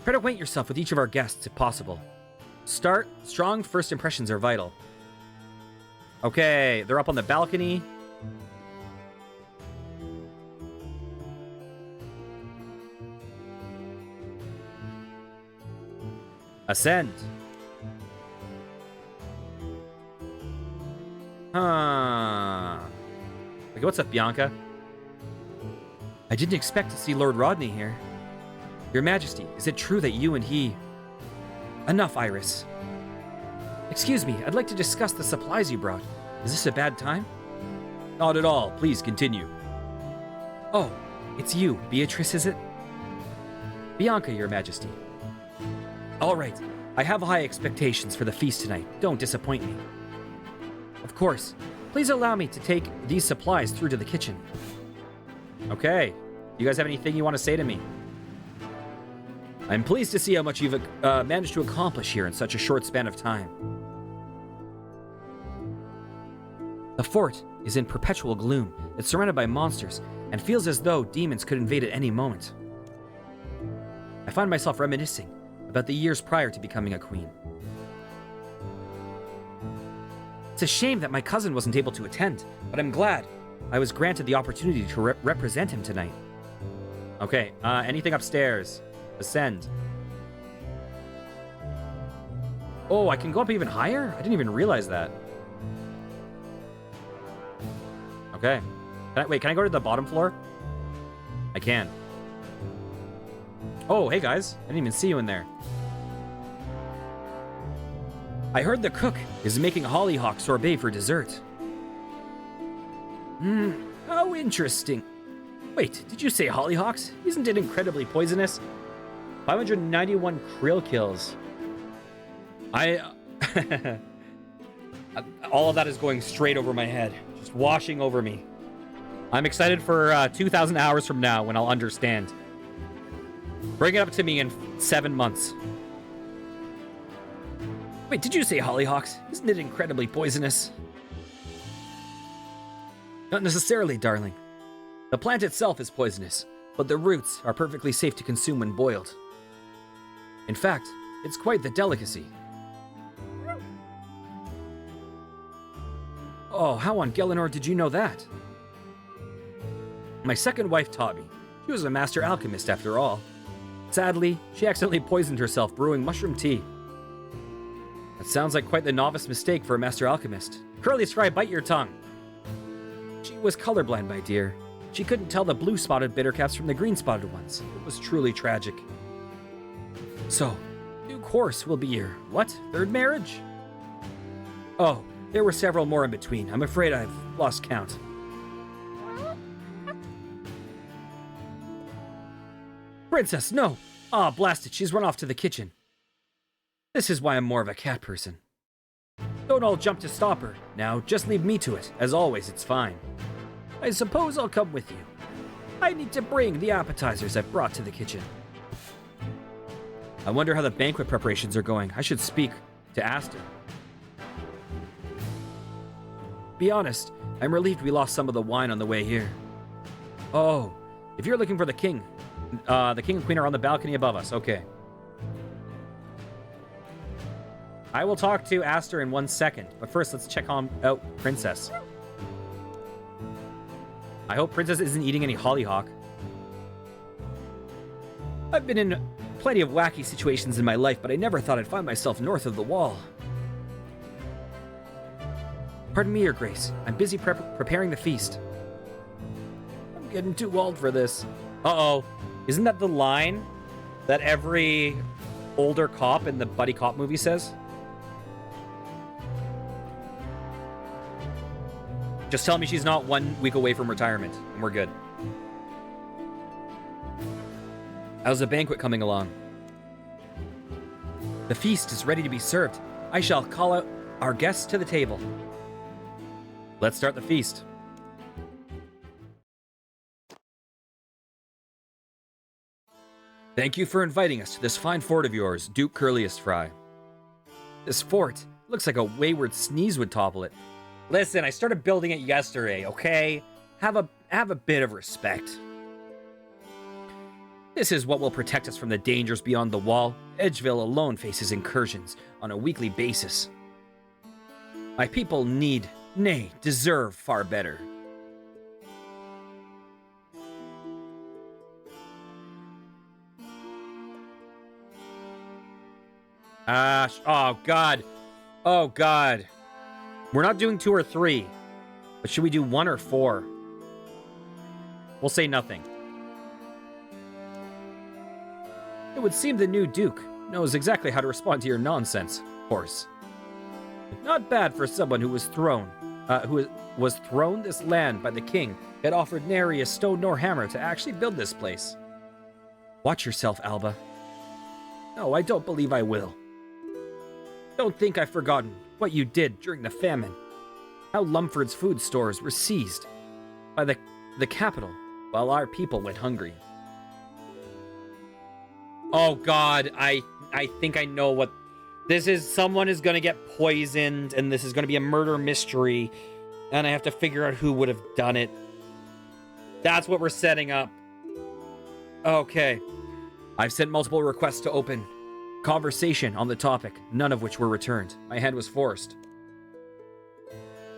Try to acquaint yourself with each of our guests, if possible. Strong first impressions are vital. Okay, they're up on the balcony. Ascend. Huh. Okay, what's up, Bianca? I didn't expect to see Lord Rodney here. Your Majesty, is it true that you and he... Enough, Iris. Excuse me, I'd like to discuss the supplies you brought. Is this a bad time? Not at all. Please continue. Oh, it's you, Beatrice, is it? Bianca, Your Majesty. All right, I have high expectations for the feast tonight. Don't disappoint me. Of course. Please allow me to take these supplies through to the kitchen. Okay. You guys have anything you want to say to me? I'm pleased to see how much you've managed to accomplish here in such a short span of time. The fort is in perpetual gloom. It's surrounded by monsters and feels as though demons could invade at any moment. I find myself reminiscing about the years prior to becoming a queen. It's a shame that my cousin wasn't able to attend, but I'm glad I was granted the opportunity to represent him tonight. Okay, anything upstairs? Ascend. Oh, I can go up even higher? I didn't even realize that. Okay. Can I go to the bottom floor? I can. Oh, hey guys. I didn't even see you in there. I heard the cook is making hollyhock sorbet for dessert. How interesting. Wait, did you say hollyhocks? Isn't it incredibly poisonous? 591 krill kills. All of that is going straight over my head. Just washing over me. I'm excited for 2,000 hours from now when I'll understand. Bring it up to me in 7 months. Wait, did you say hollyhocks? Isn't it incredibly poisonous? Not necessarily, darling. The plant itself is poisonous, but the roots are perfectly safe to consume when boiled. In fact, it's quite the delicacy. Oh, how on Gelinor did you know that? My second wife taught me. She was a master alchemist after all. Sadly, she accidentally poisoned herself brewing mushroom tea. That sounds like quite the novice mistake for a master alchemist. Curly Scry, bite your tongue. She was colorblind, my dear. She couldn't tell the blue-spotted bittercaps from the green-spotted ones. It was truly tragic. So, new course will be your, what, third marriage? Oh, there were several more in between. I'm afraid I've lost count. Princess, no! Ah, blast it, she's run off to the kitchen. This is why I'm more of a cat person. Don't all jump to stop her. Now, just leave me to it. As always, it's fine. I suppose I'll come with you. I need to bring the appetizers I've brought to the kitchen. I wonder how the banquet preparations are going. I should speak to Aster. Be honest, I'm relieved we lost some of the wine on the way here. Oh, if you're looking for the king and queen are on the balcony above us. Okay. I will talk to Aster in 1 second, but first let's check on out Princess. I hope Princess isn't eating any hollyhock. I've been in plenty of wacky situations in my life, but I never thought I'd find myself north of the wall. Pardon me, Your Grace. I'm busy preparing the feast. I'm getting too old for this. Uh-oh. Isn't that the line that every older cop in the buddy cop movie says? Just tell me she's not 1 week away from retirement, and we're good. How's the banquet coming along? The feast is ready to be served. I shall call out our guests to the table. Let's start the feast. Thank you for inviting us to this fine fort of yours, Duke Curliest Fry. This fort looks like a wayward sneeze would topple it. Listen, I started building it yesterday, okay? Have a bit of respect. This is what will protect us from the dangers beyond the wall. Edgeville alone faces incursions on a weekly basis. My people need, nay, deserve far better. Oh God. Oh God. We're not doing 2 or 3, but should we do 1 or 4? We'll say nothing. It would seem the new Duke knows exactly how to respond to your nonsense, horse. Not bad for someone who was thrown this land by the king, yet offered nary a stone nor hammer to actually build this place. Watch yourself, Alba. No, I don't believe I will. Don't think I've forgotten what you did during the famine. How Lumford's food stores were seized by the capital while our people went hungry. Oh God, I think I know what this is. Someone is gonna get poisoned and this is gonna be a murder mystery and I have to figure out who would have done it. That's what we're setting up. Okay. I've sent multiple requests to open conversation on the topic, none of which were returned. My hand was forced.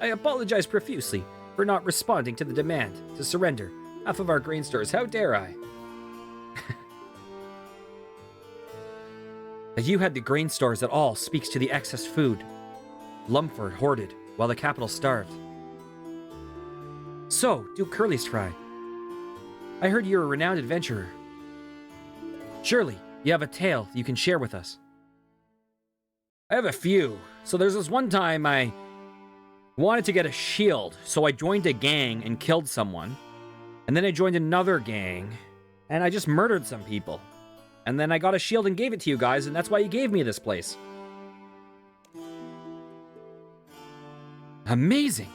I apologize profusely for not responding to the demand to surrender half of our grain stores. How dare I? That you had the grain stores at all speaks to the excess food Lumford hoarded while the capital starved. So, Duke Curly's-Fry, I heard you're a renowned adventurer. Surely, you have a tale you can share with us. I have a few. So there's this one time I wanted to get a shield, so I joined a gang and killed someone. And then I joined another gang, and I just murdered some people. And then I got a shield and gave it to you guys, and that's why you gave me this place. Amazing.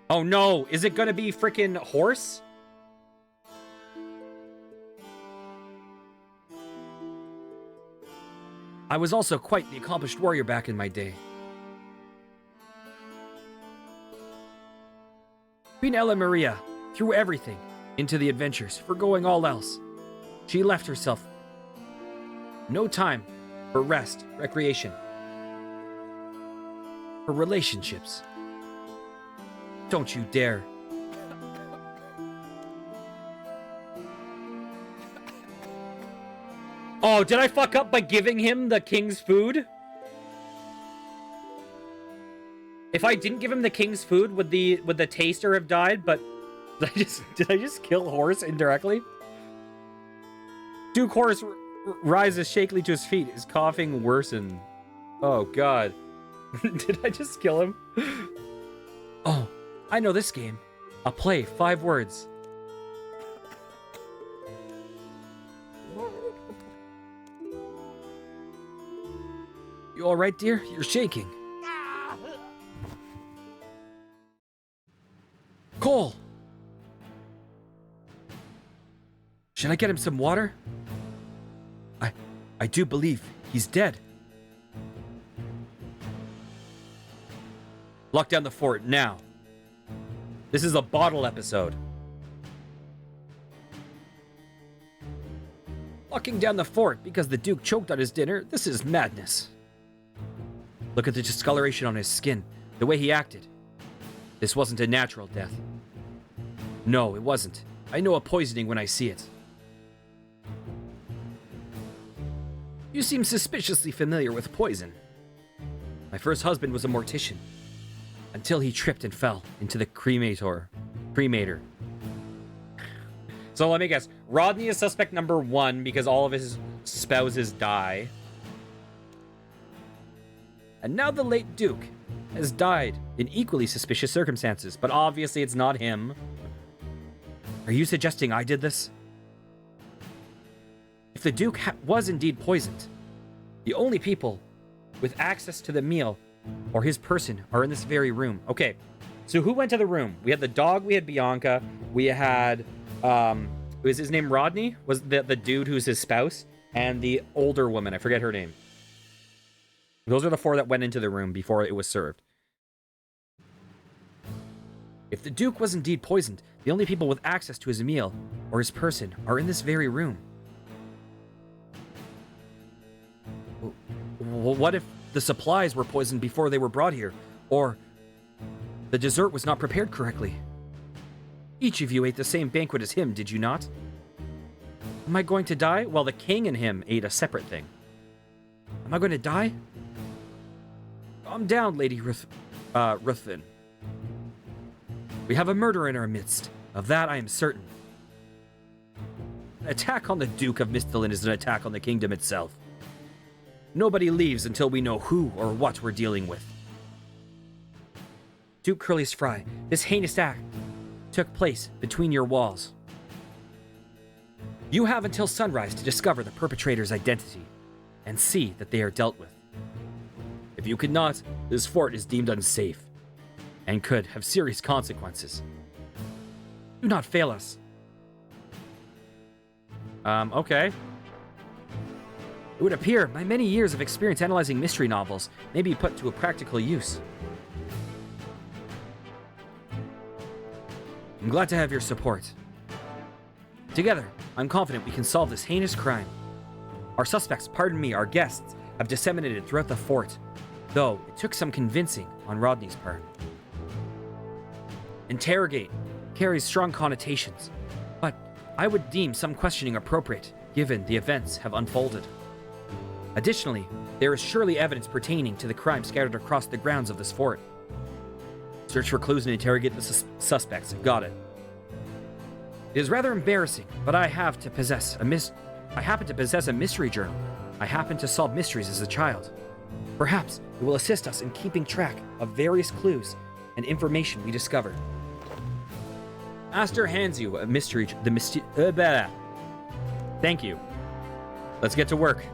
Oh no, is it gonna be freaking horse? I was also quite the accomplished warrior back in my day. Queen Ella Maria threw everything into the adventures, forgoing all else. She left herself no time for rest, recreation, for relationships. Don't you dare. Oh, did I fuck up by giving him the king's food? If I didn't give him the king's food, would the taster have died? But did I just kill Horse indirectly? Duke Horse rises shakily to his feet. His coughing worsened. Oh god. Did I just kill him? Oh, I know this game. I'll play 5 words. You all right, dear? You're shaking. Cole! Should I get him some water? I do believe he's dead. Lock down the fort now. This is a bottle episode. Locking down the fort because the Duke choked on his dinner? This is madness. Look at the discoloration on his skin, the way he acted. This wasn't a natural death. No, it wasn't. I know a poisoning when I see it. You seem suspiciously familiar with poison. My first husband was a mortician, until he tripped and fell into the cremator. So let me guess. Rodney is suspect number 1 because all of his spouses die. And now the late Duke has died in equally suspicious circumstances, but obviously it's not him. Are you suggesting I did this? If the Duke was indeed poisoned, the only people with access to the meal or his person are in this very room. Okay, so who went to the room? We had the dog, we had Bianca, we had, was his name Rodney? Was the dude who's his spouse? And the older woman, I forget her name. Those are the 4 that went into the room before it was served. If the Duke was indeed poisoned, the only people with access to his meal or his person are in this very room. Well, what if the supplies were poisoned before they were brought here? Or the dessert was not prepared correctly? Each of you ate the same banquet as him, did you not? Am I going to die? Well, the king and him ate a separate thing. Am I going to die? Calm down, Lady Ruthven. We have a murder in our midst. Of that I am certain. An attack on the Duke of Misthalin is an attack on the kingdom itself. Nobody leaves until we know who or what we're dealing with. Duke Curly's-Fry, this heinous act took place between your walls. You have until sunrise to discover the perpetrator's identity and see that they are dealt with. If you could not, this fort is deemed unsafe and could have serious consequences. Do not fail us. Okay. It would appear my many years of experience analyzing mystery novels may be put to a practical use. I'm glad to have your support. Together, I'm confident we can solve this heinous crime. Our suspects, pardon me, our guests, have disseminated throughout the fort. though it took some convincing on Rodney's part. Interrogate carries strong connotations, but I would deem some questioning appropriate, given the events have unfolded. Additionally, there is surely evidence pertaining to the crime scattered across the grounds of this fort. Search for clues and interrogate the suspects. Got it. It is rather embarrassing, but I happen to possess a mystery journal. I happen to solve mysteries as a child. Perhaps it will assist us in keeping track of various clues and information we discover. Aster hands you a mystery. Thank you. Let's get to work.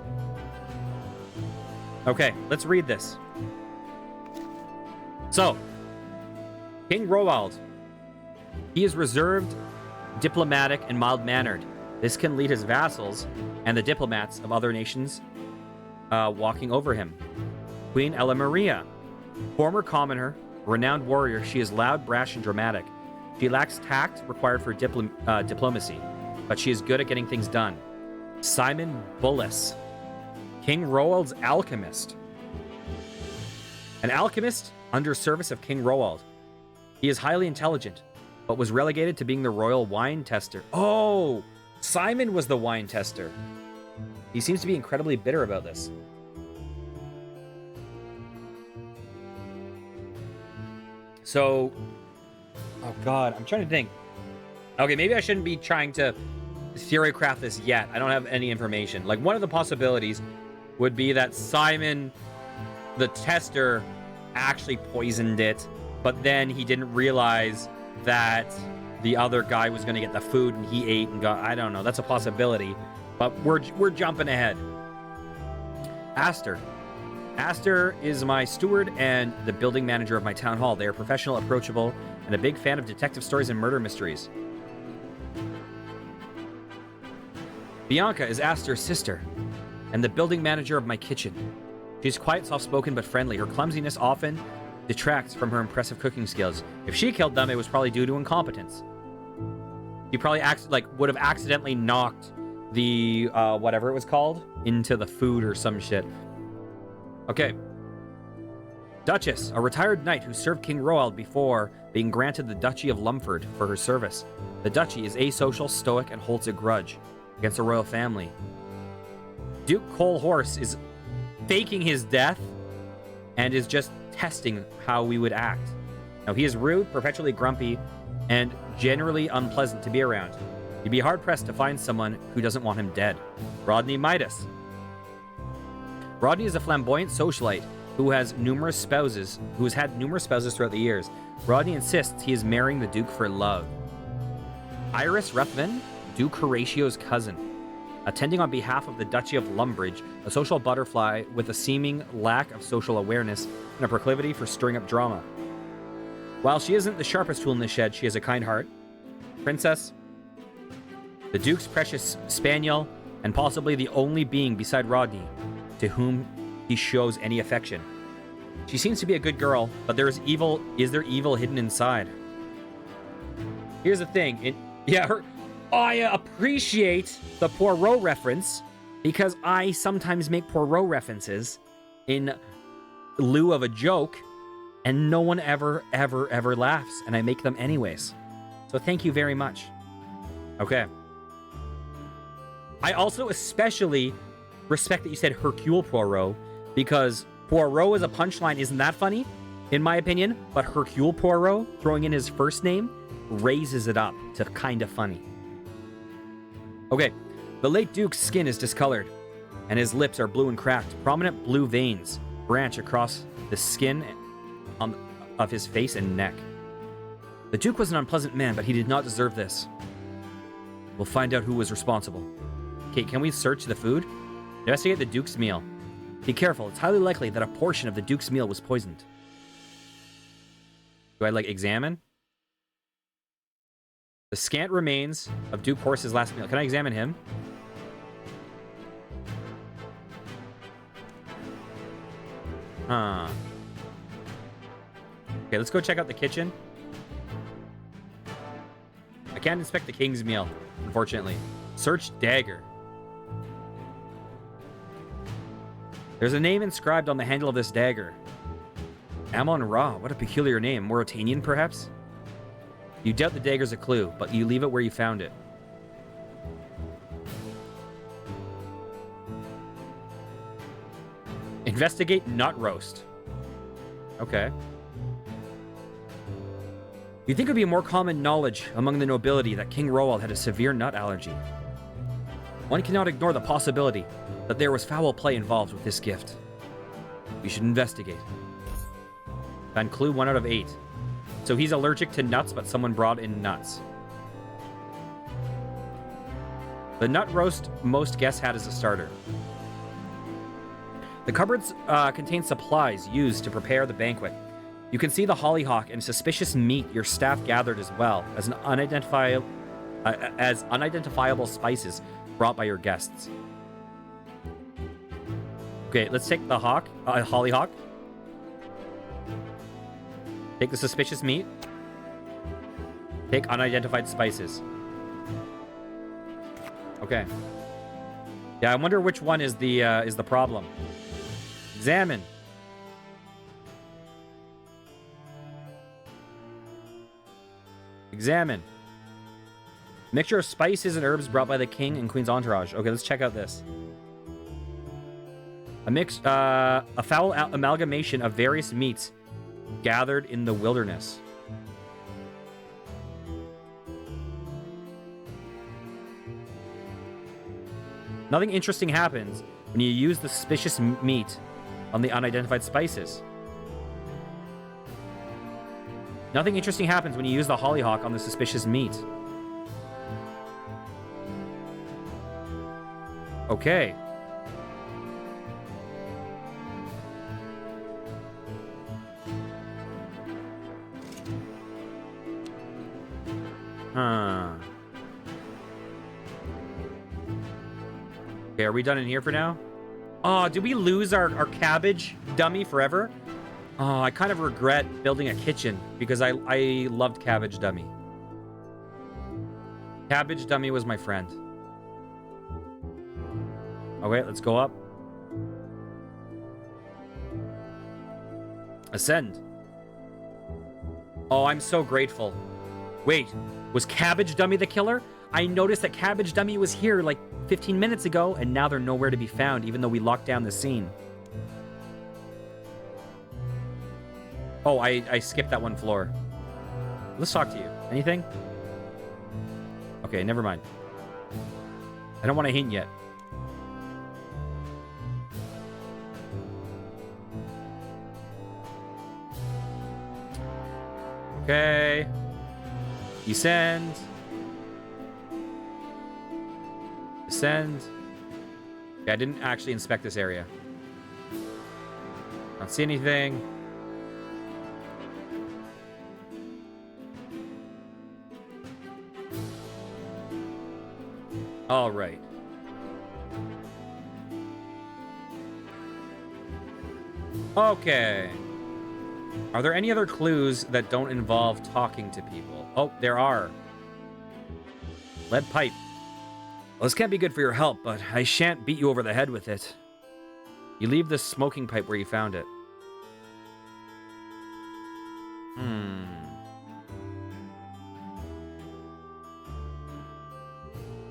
Okay, let's read this. So, King Roald. He is reserved, diplomatic, and mild-mannered. This can lead his vassals and the diplomats of other nations walking over him. Queen Ella Maria. Former commoner, renowned warrior, she is loud, brash, and dramatic. She lacks tact required for diplomacy, but she is good at getting things done. Simon Bullis. King Roald's alchemist. An alchemist under service of King Roald. He is highly intelligent, but was relegated to being the royal wine tester. Oh, Simon was the wine tester. He seems to be incredibly bitter about this. So, oh god, I'm trying to think. Okay, maybe I shouldn't be trying to theory craft this yet. I don't have any information. Like, one of the possibilities would be that Simon, the tester, actually poisoned it, but then he didn't realize that the other guy was going to get the food and he ate and got, I don't know, that's a possibility, but we're jumping ahead. Aster. Aster is my steward and the building manager of my town hall. They are professional, approachable, and a big fan of detective stories and murder mysteries. Bianca is Aster's sister and the building manager of my kitchen. She's quiet, soft-spoken, but friendly. Her clumsiness often detracts from her impressive cooking skills. If she killed them, it was probably due to incompetence. She probably would have accidentally knocked the whatever it was called into the food or some shit. Okay. Duchess, a retired knight who served King Roald before being granted the Duchy of Lumford for her service. The duchy is asocial, stoic, and holds a grudge against the royal family. Duke Colehorse is faking his death and is just testing how we would act. Now, he is rude, perpetually grumpy, and generally unpleasant to be around. You'd be hard-pressed to find someone who doesn't want him dead. Rodney Midas. Rodney is a flamboyant socialite who has had numerous spouses throughout the years. Rodney insists he is marrying the Duke for love. Iris Ruthven, Duke Horatio's cousin. Attending on behalf of the Duchy of Lumbridge, a social butterfly with a seeming lack of social awareness and a proclivity for stirring up drama. While she isn't the sharpest tool in the shed, she has a kind heart. Princess, the Duke's precious spaniel, and possibly the only being beside Rodney to whom he shows any affection. She seems to be a good girl, but is there evil hidden inside? Here's the thing. I appreciate the Poirot reference because I sometimes make Poirot references in lieu of a joke, and no one ever laughs, and I make them anyways. So thank you very much. Okay. I also especially respect that you said Hercule Poirot, because Poirot as a punchline isn't that funny, in my opinion, but Hercule Poirot, throwing in his first name, raises it up to kind of funny. Okay, the late Duke's skin is discolored, and his lips are blue and cracked. Prominent blue veins branch across the skin of his face and neck. The Duke was an unpleasant man, but he did not deserve this. We'll find out who was responsible. Okay, can we search the food? Investigate the Duke's meal. Be careful, it's highly likely that a portion of the Duke's meal was poisoned. Do I, examine? The scant remains of Duke Horse's last meal. Can I examine him? Huh. Okay, let's go check out the kitchen. I can't inspect the king's meal, unfortunately. Search dagger. There's a name inscribed on the handle of this dagger. Amon-Ra, what a peculiar name. Mauritanian, perhaps? You doubt the dagger's a clue, but you leave it where you found it. Investigate nut roast. Okay. You'd think it would be more common knowledge among the nobility that King Roald had a severe nut allergy. One cannot ignore the possibility that there was foul play involved with this gift. We should investigate. Found clue 1 out of 8. So he's allergic to nuts, but someone brought in nuts. The nut roast most guests had as a starter. The cupboards contain supplies used to prepare the banquet. You can see the hollyhock and suspicious meat your staff gathered as well as unidentifiable spices brought by your guests. Okay, let's take the hollyhock. Take the suspicious meat. Take unidentified spices. Okay. Yeah, I wonder which one is the problem. Examine. Examine. Mixture of spices and herbs brought by the king and queen's entourage. Okay, let's check out this. A foul amalgamation of various meats gathered in the wilderness. Nothing interesting happens when you use the suspicious meat on the unidentified spices. Nothing interesting happens when you use the hollyhock on the suspicious meat. Okay. Huh. Okay, are we done in here for now? Oh, did we lose our cabbage dummy forever? Oh, I kind of regret building a kitchen because I loved Cabbage Dummy. Cabbage Dummy was my friend. Okay, let's go up. Ascend. Oh, I'm so grateful. Wait, was Cabbage Dummy the killer? I noticed that Cabbage Dummy was here like 15 minutes ago, and now they're nowhere to be found, even though we locked down the scene. Oh, I skipped that one floor. Let's talk to you. Anything? Okay, never mind. I don't want to hint yet. Okay. Descend. Descend. Okay, I didn't actually inspect this area. Don't see anything. All right. Okay. Are there any other clues that don't involve talking to people? Oh, there are. Lead pipe. Well, this can't be good for your health, but I shan't beat you over the head with it. You leave the smoking pipe where you found it.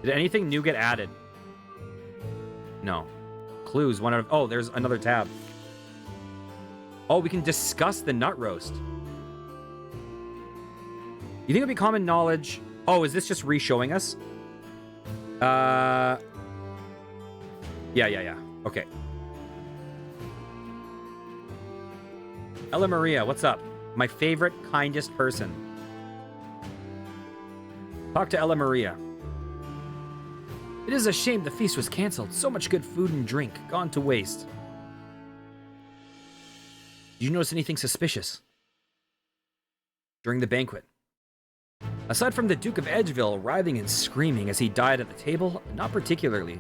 Did anything new get added? No. Clues, 1 out of... Oh, there's another tab. Oh, we can discuss the nut roast. You think it'd be common knowledge... Oh, is this just re-showing us? Yeah. Okay. Ella Maria, what's up? My favorite, kindest person. Talk to Ella Maria. It is a shame the feast was canceled. So much good food and drink gone to waste. Did you notice anything suspicious during the banquet? Aside from the Duke of Edgeville writhing and screaming as he died at the table, not particularly.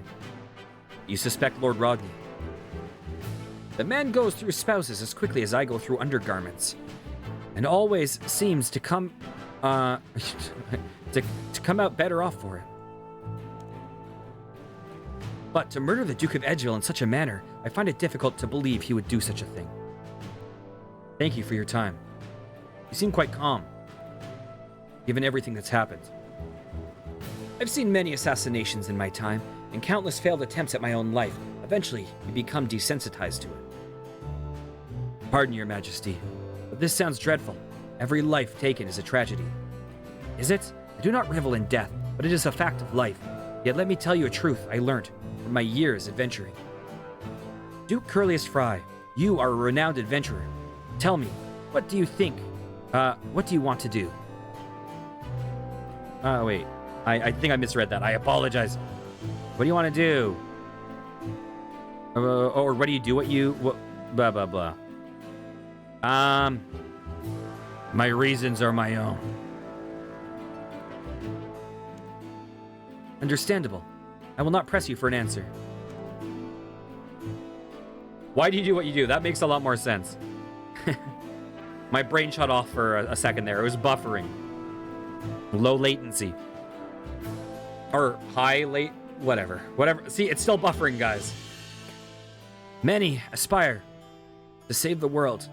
You suspect Lord Rodney. The man goes through spouses as quickly as I go through undergarments, and always seems to come to come out better off for it. But to murder the Duke of Edgeville in such a manner I find it difficult to believe he would do such a thing. Thank you for your time. You seem quite calm, given everything that's happened. I've seen many assassinations in my time, and countless failed attempts at my own life. Eventually, you become desensitized to it. Pardon, Your Majesty, but this sounds dreadful. Every life taken is a tragedy. Is it? I do not revel in death, but it is a fact of life. Yet let me tell you a truth I learnt from my years adventuring. Duke Curlius Fry, you are a renowned adventurer. Tell me, what do you think? What do you want to do? Wait. I think I misread that. I apologize. What do you want to do? Or what do you do? Blah, blah, blah. My reasons are my own. Understandable. I will not press you for an answer. Why do you do what you do? That makes a lot more sense. My brain shut off for a second there. It was buffering. Low latency. Or high late... Whatever. See, it's still buffering, guys. Many aspire to save the world.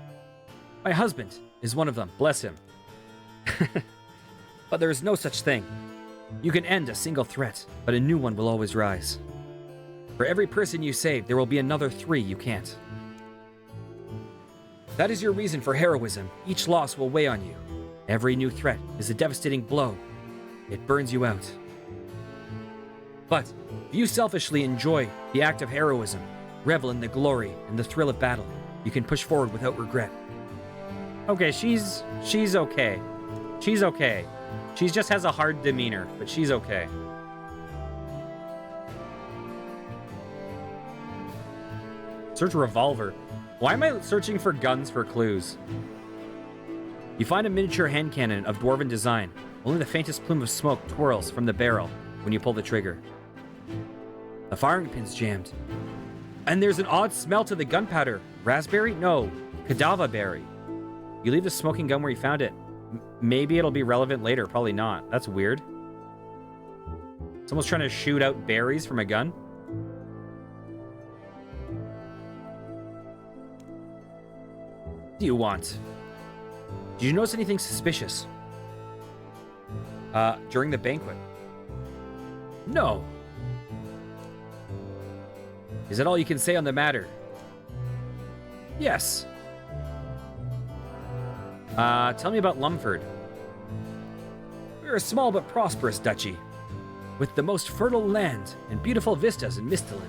My husband is one of them. Bless him. But there is no such thing. You can end a single threat, but a new one will always rise. For every person you save, there will be another 3 you can't. That is your reason for heroism. Each loss will weigh on you. Every new threat is a devastating blow. It burns you out. But if you selfishly enjoy the act of heroism, revel in the glory and the thrill of battle, you can push forward without regret. Okay, she's okay. She's okay. She just has a hard demeanor, but she's okay. Search a revolver. Why am I searching for guns for clues? You find a miniature hand cannon of dwarven design. Only the faintest plume of smoke twirls from the barrel when you pull the trigger. The firing pin's jammed. And there's an odd smell to the gunpowder. Raspberry? No. Cadaver berry. You leave the smoking gun where you found it. Maybe it'll be relevant later. Probably not. That's weird. Someone's trying to shoot out berries from a gun. What do you want? Did you notice anything suspicious? During the banquet? No. Is that all you can say on the matter? Yes. Tell me about Lumford. We're a small but prosperous duchy, with the most fertile land and beautiful vistas in Misthalin.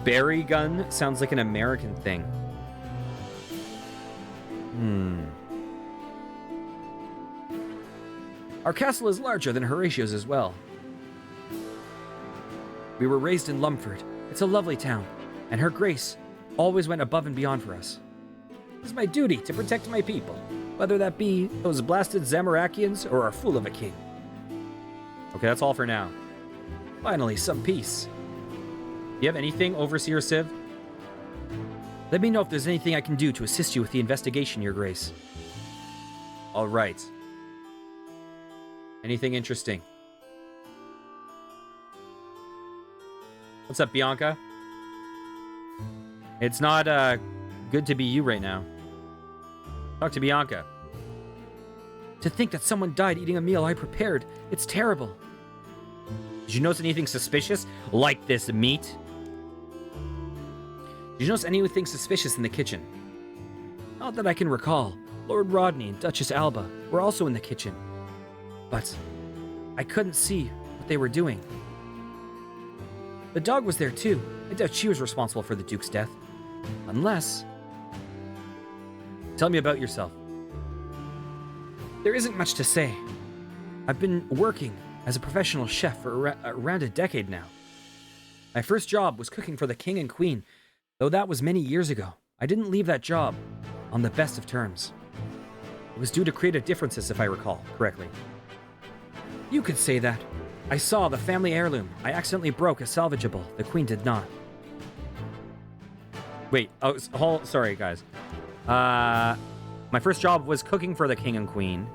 Berry gun sounds like an American thing. Our castle is larger than Horatio's as well. We were raised in Lumford. It's a lovely town, and Her Grace always went above and beyond for us. It's my duty to protect my people, whether that be those blasted Zamorakians or our fool of a king. Okay, that's all for now. Finally, some peace. Do you have anything, Overseer Civ? Let me know if there's anything I can do to assist you with the investigation, Your Grace. All right. Anything interesting? What's up, Bianca? It's not good to be you right now. Talk to Bianca. To think that someone died eating a meal I prepared. It's terrible. Did you notice anything suspicious? Like this meat? Did you notice anything suspicious in the kitchen? Not that I can recall. Lord Rodney and Duchess Alba were also in the kitchen. But I couldn't see what they were doing. The dog was there too. I doubt she was responsible for the Duke's death. Unless... Tell me about yourself. There isn't much to say. I've been working as a professional chef for around a decade now. My first job was cooking for the King and Queen, though that was many years ago. I didn't leave that job on the best of terms. It was due to creative differences, if I recall correctly. You could say that. I saw the family heirloom. I accidentally broke a salvageable. The Queen did not. Wait, sorry, guys. My first job was cooking for the King and Queen.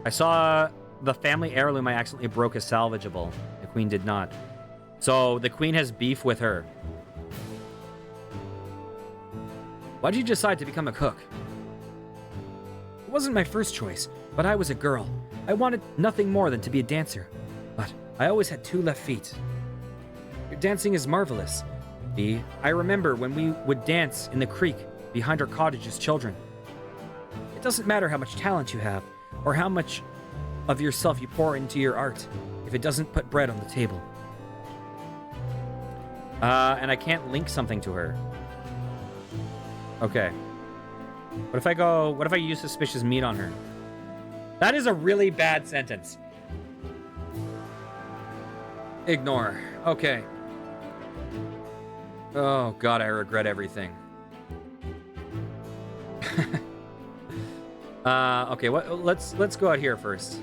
I saw the family heirloom I accidentally broke as salvageable. The queen did not. So the queen has beef with her. Why did you decide to become a cook? It wasn't my first choice, but I was a girl. I wanted nothing more than to be a dancer. But I always had 2 left feet. Your dancing is marvelous. I remember when we would dance in the creek behind our cottage as children. It doesn't matter how much talent you have, or how much of yourself you pour into your art, if it doesn't put bread on the table. And I can't link something to her. Okay. What if I use suspicious meat on her? That is a really bad sentence. Ignore. Okay. Oh god, I regret everything. Okay, let's go out here first.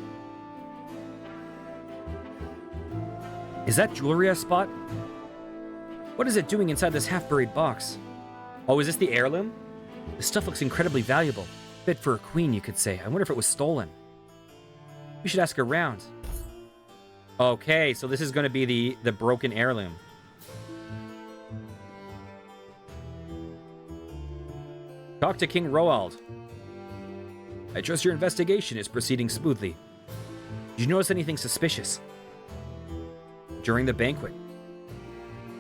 Is that jewelry I spot? What is it doing inside this half-buried box? Oh, is this the heirloom? The stuff looks incredibly valuable. Fit for a queen, you could say. I wonder if it was stolen. We should ask around. Okay, so this is going to be the broken heirloom. Talk to King Roald. I trust your investigation is proceeding smoothly. Did you notice anything suspicious during the banquet?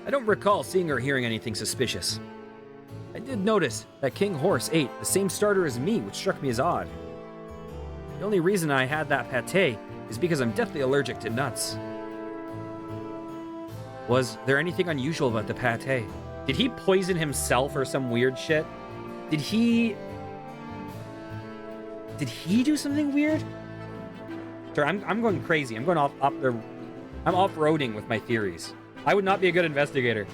I don't recall seeing or hearing anything suspicious. I did notice that King Horse ate the same starter as me, which struck me as odd. The only reason I had that pate is because I'm deathly allergic to nuts. Was there anything unusual about the pate? Did he poison himself or some weird shit? Did he do something weird? Sorry, I'm going crazy. I'm going I'm off-roading with my theories. I would not be a good investigator.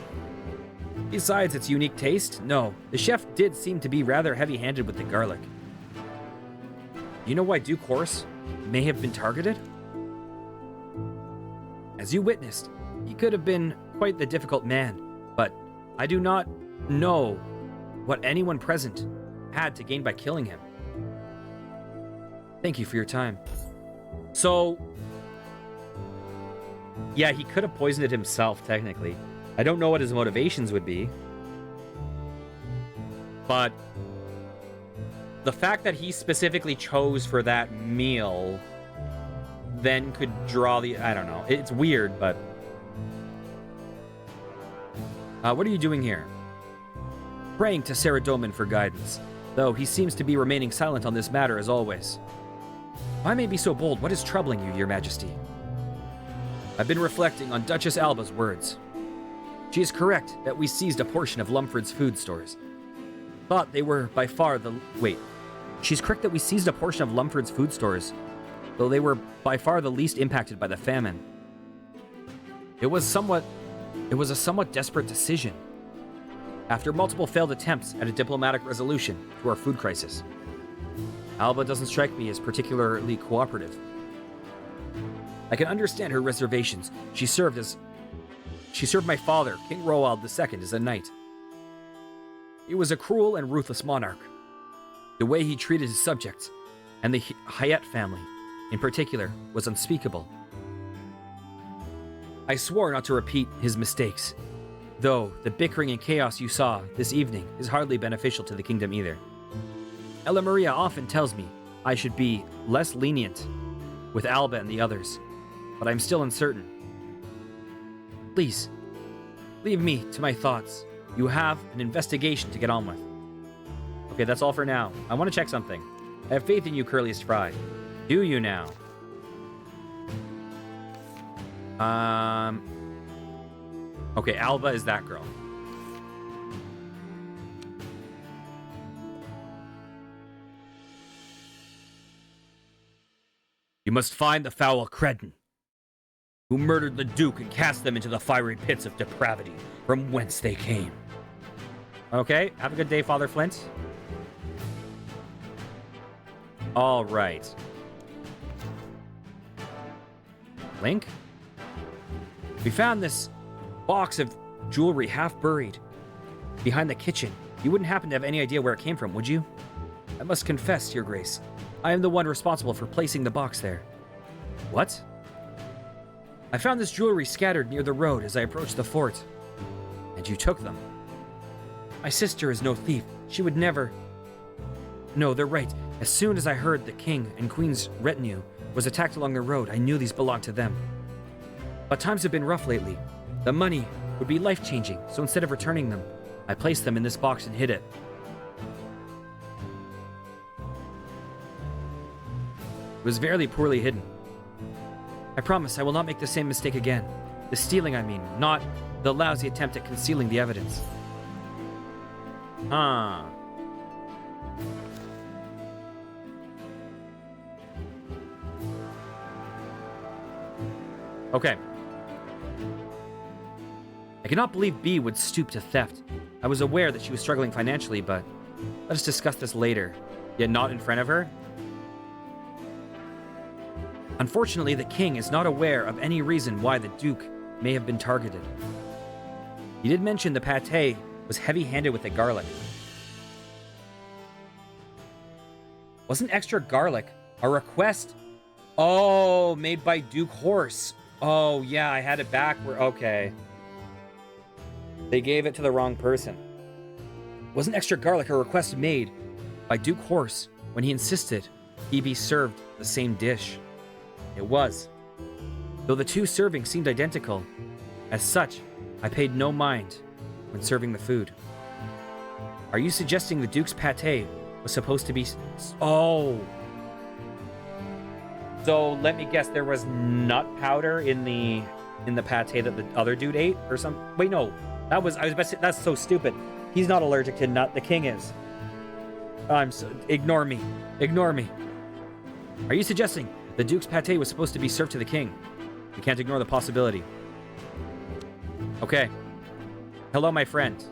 Besides its unique taste, no. The chef did seem to be rather heavy-handed with the garlic. You know why Duke Horse may have been targeted? As you witnessed, he could have been quite the difficult man, but I do not know what anyone present had to gain by killing him. Thank you for your time. So, yeah, he could have poisoned it himself, technically. I don't know what his motivations would be. But the fact that he specifically chose for that meal then could draw the... I don't know. It's weird, but... what are you doing here? Praying to Saradomin for guidance, though he seems to be remaining silent on this matter as always. If I may be so bold, what is troubling you, Your Majesty? I've been reflecting on Duchess Alba's words. She is correct that we seized a portion of Lumford's food stores. Thought they were by far the... Wait. She's correct that we seized a portion of Lumford's food stores, though they were by far the least impacted by the famine. It was a somewhat desperate decision. After multiple failed attempts at a diplomatic resolution to our food crisis. Alba doesn't strike me as particularly cooperative. I can understand her reservations. She served my father, King Roald II, as a knight. He was a cruel and ruthless monarch. The way he treated his subjects, and the Hayat family, in particular, was unspeakable. I swore not to repeat his mistakes, though the bickering and chaos you saw this evening is hardly beneficial to the kingdom either. Ella Maria often tells me I should be less lenient with Alba and the others, but I'm still uncertain. Please, leave me to my thoughts. You have an investigation to get on with. Okay, that's all for now. I want to check something. I have faith in you, Curliest Fry. Do you now? Okay, Alba is that girl. You must find the foul cretin who murdered the Duke and cast them into the fiery pits of depravity from whence they came. Okay, have a good day, Father Flint. All right. Link? We found this box of jewelry half buried behind the kitchen. You wouldn't happen to have any idea where it came from, would you? I must confess, Your Grace, I am the one responsible for placing the box there. What? I found this jewelry scattered near the road as I approached the fort. And you took them. My sister is no thief. She would never... No, they're right. As soon as I heard the king and queen's retinue was attacked along the road, I knew these belonged to them. But times have been rough lately. The money would be life-changing, so instead of returning them, I placed them in this box and hid it. It was very poorly hidden. I promise I will not make the same mistake again. The stealing, I mean, not the lousy attempt at concealing the evidence. Huh. Okay. I cannot believe B would stoop to theft. I was aware that she was struggling financially, but let us discuss this later. Yet not in front of her? Unfortunately, the king is not aware of any reason why the duke may have been targeted. He did mention the pâté was heavy-handed with the garlic. Wasn't extra garlic a request? Oh, made by Duke Horse. Oh, yeah, I had it backward. Okay. They gave it to the wrong person. Wasn't extra garlic a request made by Duke Horse when he insisted he be served the same dish? It was. Though the two servings seemed identical, as such, I paid no mind when serving the food. Are you suggesting the Duke's pâté was supposed to be... Oh! So, let me guess, there was nut powder in the pâté that the other dude ate? Or something? Wait, no. I was about to say, that's so stupid. He's not allergic to nut. The king is. Ignore me. Ignore me. Are you suggesting the Duke's pâté was supposed to be served to the king? You can't ignore the possibility. Okay. Hello, my friend.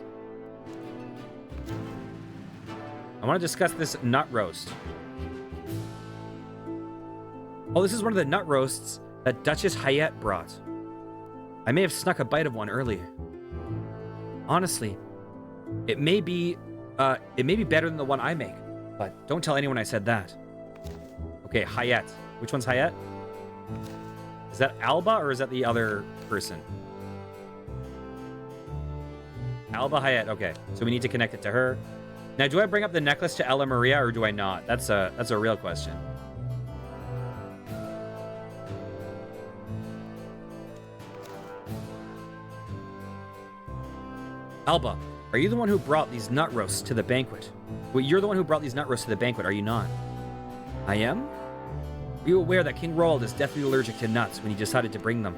I want to discuss this nut roast. Oh, this is one of the nut roasts that Duchess Hayette brought. I may have snuck a bite of one earlier. Honestly, it may be better than the one I make, but don't tell anyone I said that. Okay, Hayette. Which one's Hayette? Is that Alba or is that the other person? Alba Hayette. Okay, so we need to connect it to her. Now, do I bring up the necklace to Ella Maria or do I not? That's a real question. Alba, are you the one who brought these nut roasts to the banquet? Well, you're the one who brought these nut roasts to the banquet, are you not? I am? Are you aware that King Roald is deathly allergic to nuts when he decided to bring them?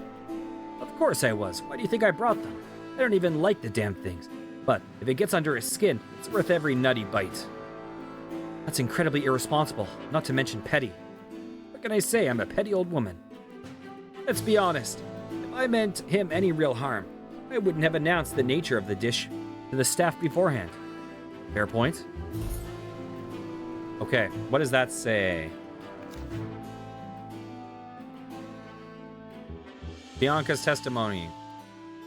Of course I was. Why do you think I brought them? I don't even like the damn things. But if it gets under his skin, it's worth every nutty bite. That's incredibly irresponsible, not to mention petty. What can I say? I'm a petty old woman. Let's be honest. If I meant him any real harm, I wouldn't have announced the nature of the dish to the staff beforehand. Fair point. Okay, what does that say? Bianca's testimony.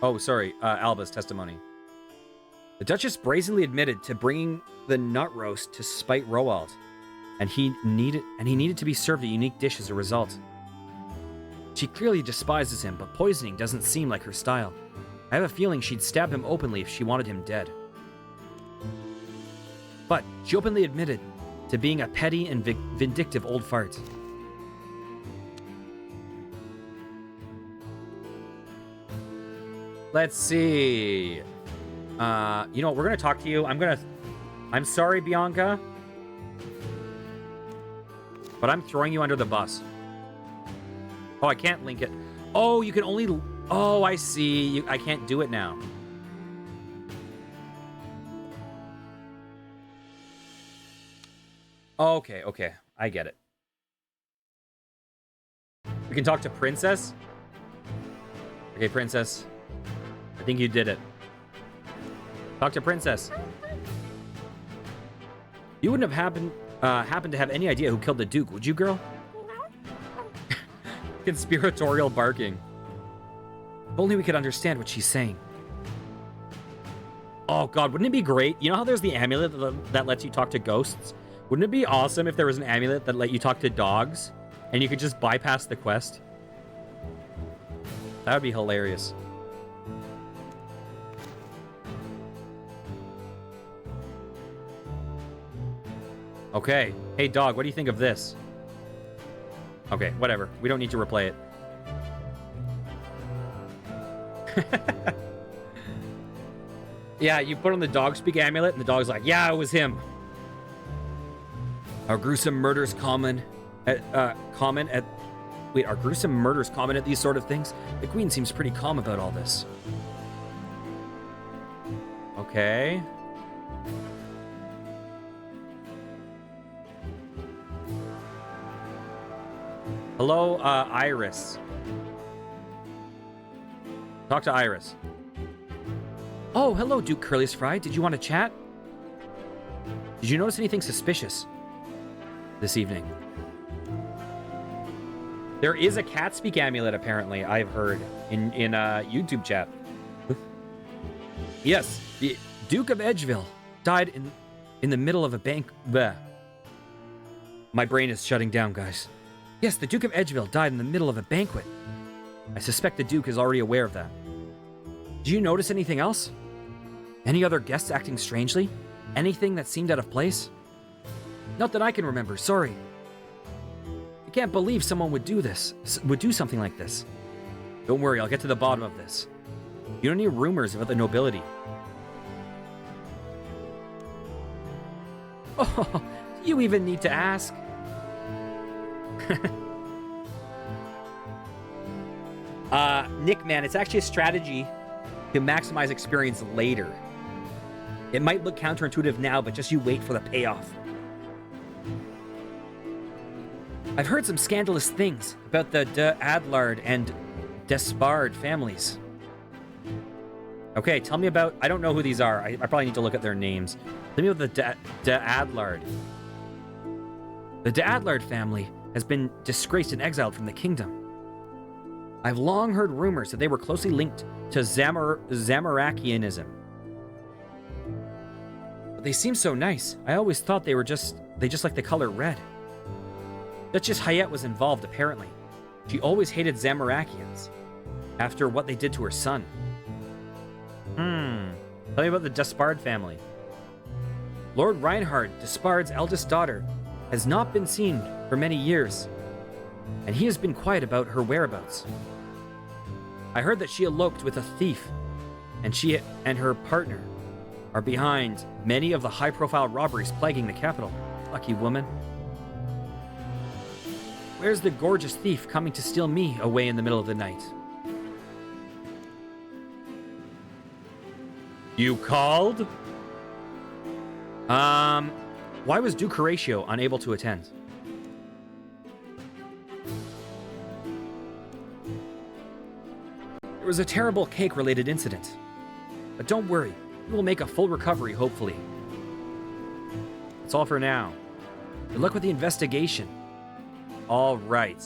Oh, sorry, Alba's testimony. The Duchess brazenly admitted to bringing the nut roast to spite Roald, and he needed to be served a unique dish as a result. She clearly despises him, but poisoning doesn't seem like her style. I have a feeling she'd stab him openly if she wanted him dead. But she openly admitted to being a petty and vindictive old fart. Let's see. You know what? We're gonna talk to you. I'm sorry, Bianca, but I'm throwing you under the bus. Oh, I can't link it. Oh, you can only... Oh, I see. I can't do it now. Okay, okay. I get it. We can talk to Princess? Okay, Princess. I think you did it. Talk to Princess. You wouldn't have happened to have any idea who killed the Duke, would you, girl? Conspiratorial barking. If only we could understand what she's saying. Oh, God, wouldn't it be great? You know how there's the amulet that lets you talk to ghosts? Wouldn't it be awesome if there was an amulet that let you talk to dogs and you could just bypass the quest? That would be hilarious. Okay. Hey, dog, what do you think of this? Okay, whatever. We don't need to replay it. Yeah, you put on the dog speak amulet, and the dog's like, yeah, it was him. Are gruesome murders common at Wait, are gruesome murders common at these sort of things? The queen seems pretty calm about all this. Okay. Hello, Iris. Talk to Iris. Oh, hello, Duke Curlius Fry. Did you want to chat? Did you notice anything suspicious this evening? There is a cat speak amulet, apparently, I've heard in YouTube chat. Yes, the Duke of Edgeville died in the middle of a bank. Bleh. My brain is shutting down, guys. Yes, the Duke of Edgeville died in the middle of a banquet. I suspect the Duke is already aware of that. Did you notice anything else? Any other guests acting strangely? Anything that seemed out of place? Not that I can remember, sorry. I can't believe someone would do something like this. Don't worry, I'll get to the bottom of this. You don't need rumors about the nobility. Oh, you even need to ask. Nick, man, it's actually a strategy to maximize experience later. It might look counterintuitive now, but just you wait for the payoff. I've heard some scandalous things about the de Adlard and Despard families. Okay, tell me about... I don't know who these are. I probably need to look at their names. Tell me about the de Adlard. The de Adlard family has been disgraced and exiled from the kingdom. I've long heard rumors that they were closely linked to Zamorakianism. But they seem so nice. I always thought they just like the color red. Duchess Hayette was involved, apparently. She always hated Zamorakians after what they did to her son. Tell me about the Despard family. Lord Reinhard, Despard's eldest daughter, has not been seen for many years, and he has been quiet about her whereabouts. I heard that she eloped with a thief, and she and her partner are behind many of the high-profile robberies plaguing the capital. Lucky woman. Where's the gorgeous thief coming to steal me away in the middle of the night? You called? Why was Duke Horatio unable to attend? There was a terrible cake-related incident. But don't worry, we will make a full recovery, hopefully. That's all for now. Good luck with the investigation. All right.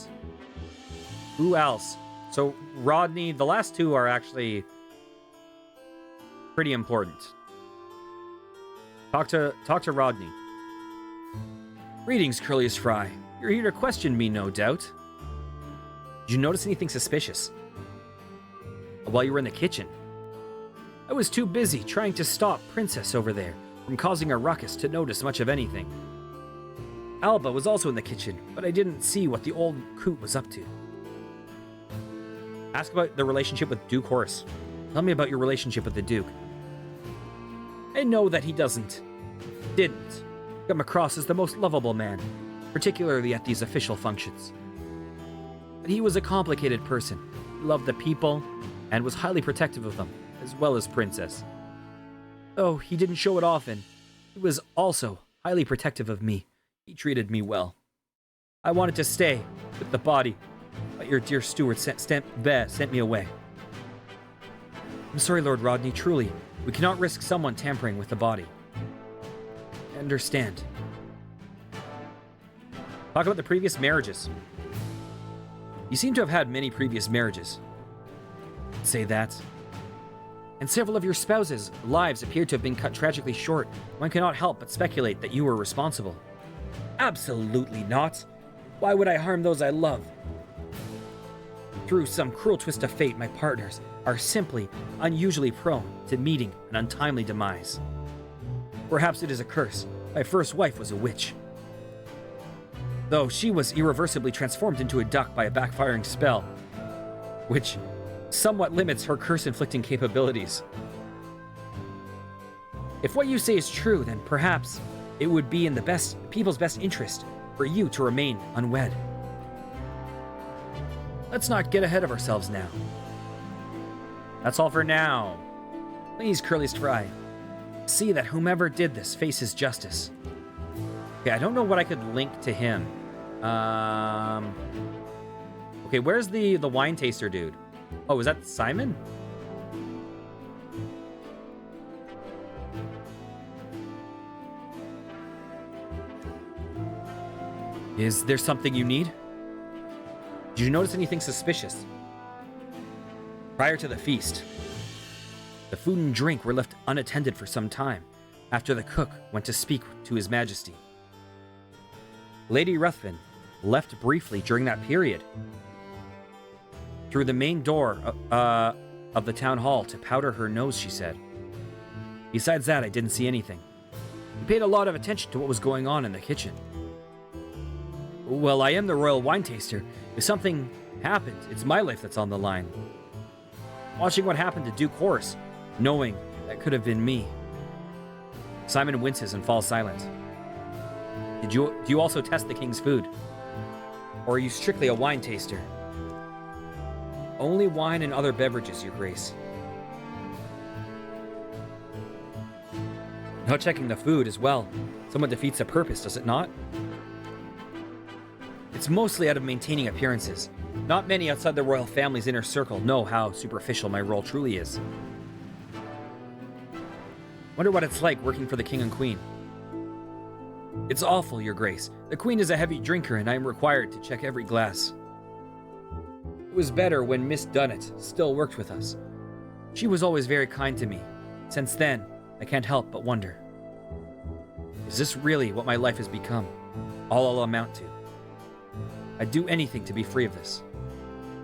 Who else? So, Rodney, the last two are actually pretty important. Talk to Rodney. Greetings, Curlius Fry. You're here to question me, no doubt. Did you notice anything suspicious while you were in the kitchen? I was too busy trying to stop Princess over there from causing a ruckus to notice much of anything. Alba was also in the kitchen, but I didn't see what the old coot was up to. Ask about the relationship with Duke Horace. Tell me about your relationship with the Duke. I know that he didn't come across as the most lovable man, particularly at these official functions. But he was a complicated person. He loved the people and was highly protective of them, as well as Princess. Though he didn't show it often, he was also highly protective of me. He treated me well. I wanted to stay with the body, but your dear steward sent me away. I'm sorry, Lord Rodney, truly. We cannot risk someone tampering with the body. I understand. Talk about the previous marriages. You seem to have had many previous marriages. Say that. And several of your spouses' lives appear to have been cut tragically short. One cannot help but speculate that you were responsible. Absolutely not. Why would I harm those I love? Through some cruel twist of fate, my partners are simply unusually prone to meeting an untimely demise. Perhaps it is a curse. My first wife was a witch. Though she was irreversibly transformed into a duck by a backfiring spell, which somewhat limits her curse-inflicting capabilities. If what you say is true, then perhaps it would be in the people's best interest for you to remain unwed. Let's not get ahead of ourselves now. That's all for now. Please, Curly's Fry, see that whomever did this faces justice. Okay, I don't know what I could link to him. Okay, where's the wine taster dude? Oh, is that Simon? Is there something you need? Did you notice anything suspicious? Prior to the feast, the food and drink were left unattended for some time after the cook went to speak to His Majesty. Lady Ruthven left briefly during that period through the main door of the town hall to powder her nose, she said. Besides that, I didn't see anything. We paid a lot of attention to what was going on in the kitchen. Well, I am the royal wine taster. If something happened, it's my life that's on the line. Watching what happened to Duke Horace, knowing that could have been me. Simon winces and falls silent. Do you also test the king's food? Or are you strictly a wine taster? Only wine and other beverages, Your Grace. Not checking the food as well. Somewhat defeats the purpose, does it not? It's mostly out of maintaining appearances. Not many outside the royal family's inner circle know how superficial my role truly is. Wonder what it's like working for the king and queen. It's awful, Your Grace. The queen is a heavy drinker and I am required to check every glass. It was better when Miss Dunnett still worked with us. She was always very kind to me. Since then, I can't help but wonder. Is this really what my life has become? All I'll amount to? I'd do anything to be free of this.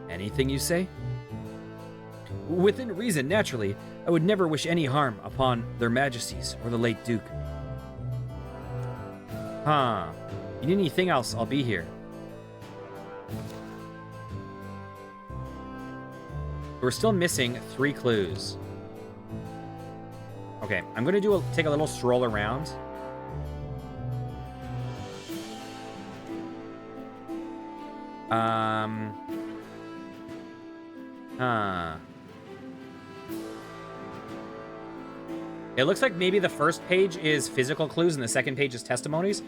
Anything, you say? Within reason, naturally. I would never wish any harm upon their majesties or the late Duke. Huh. You need anything else, I'll be here. We're still missing 3 clues. Okay, I'm going to take a little stroll around. It looks like maybe the first page is physical clues and the second page is testimonies.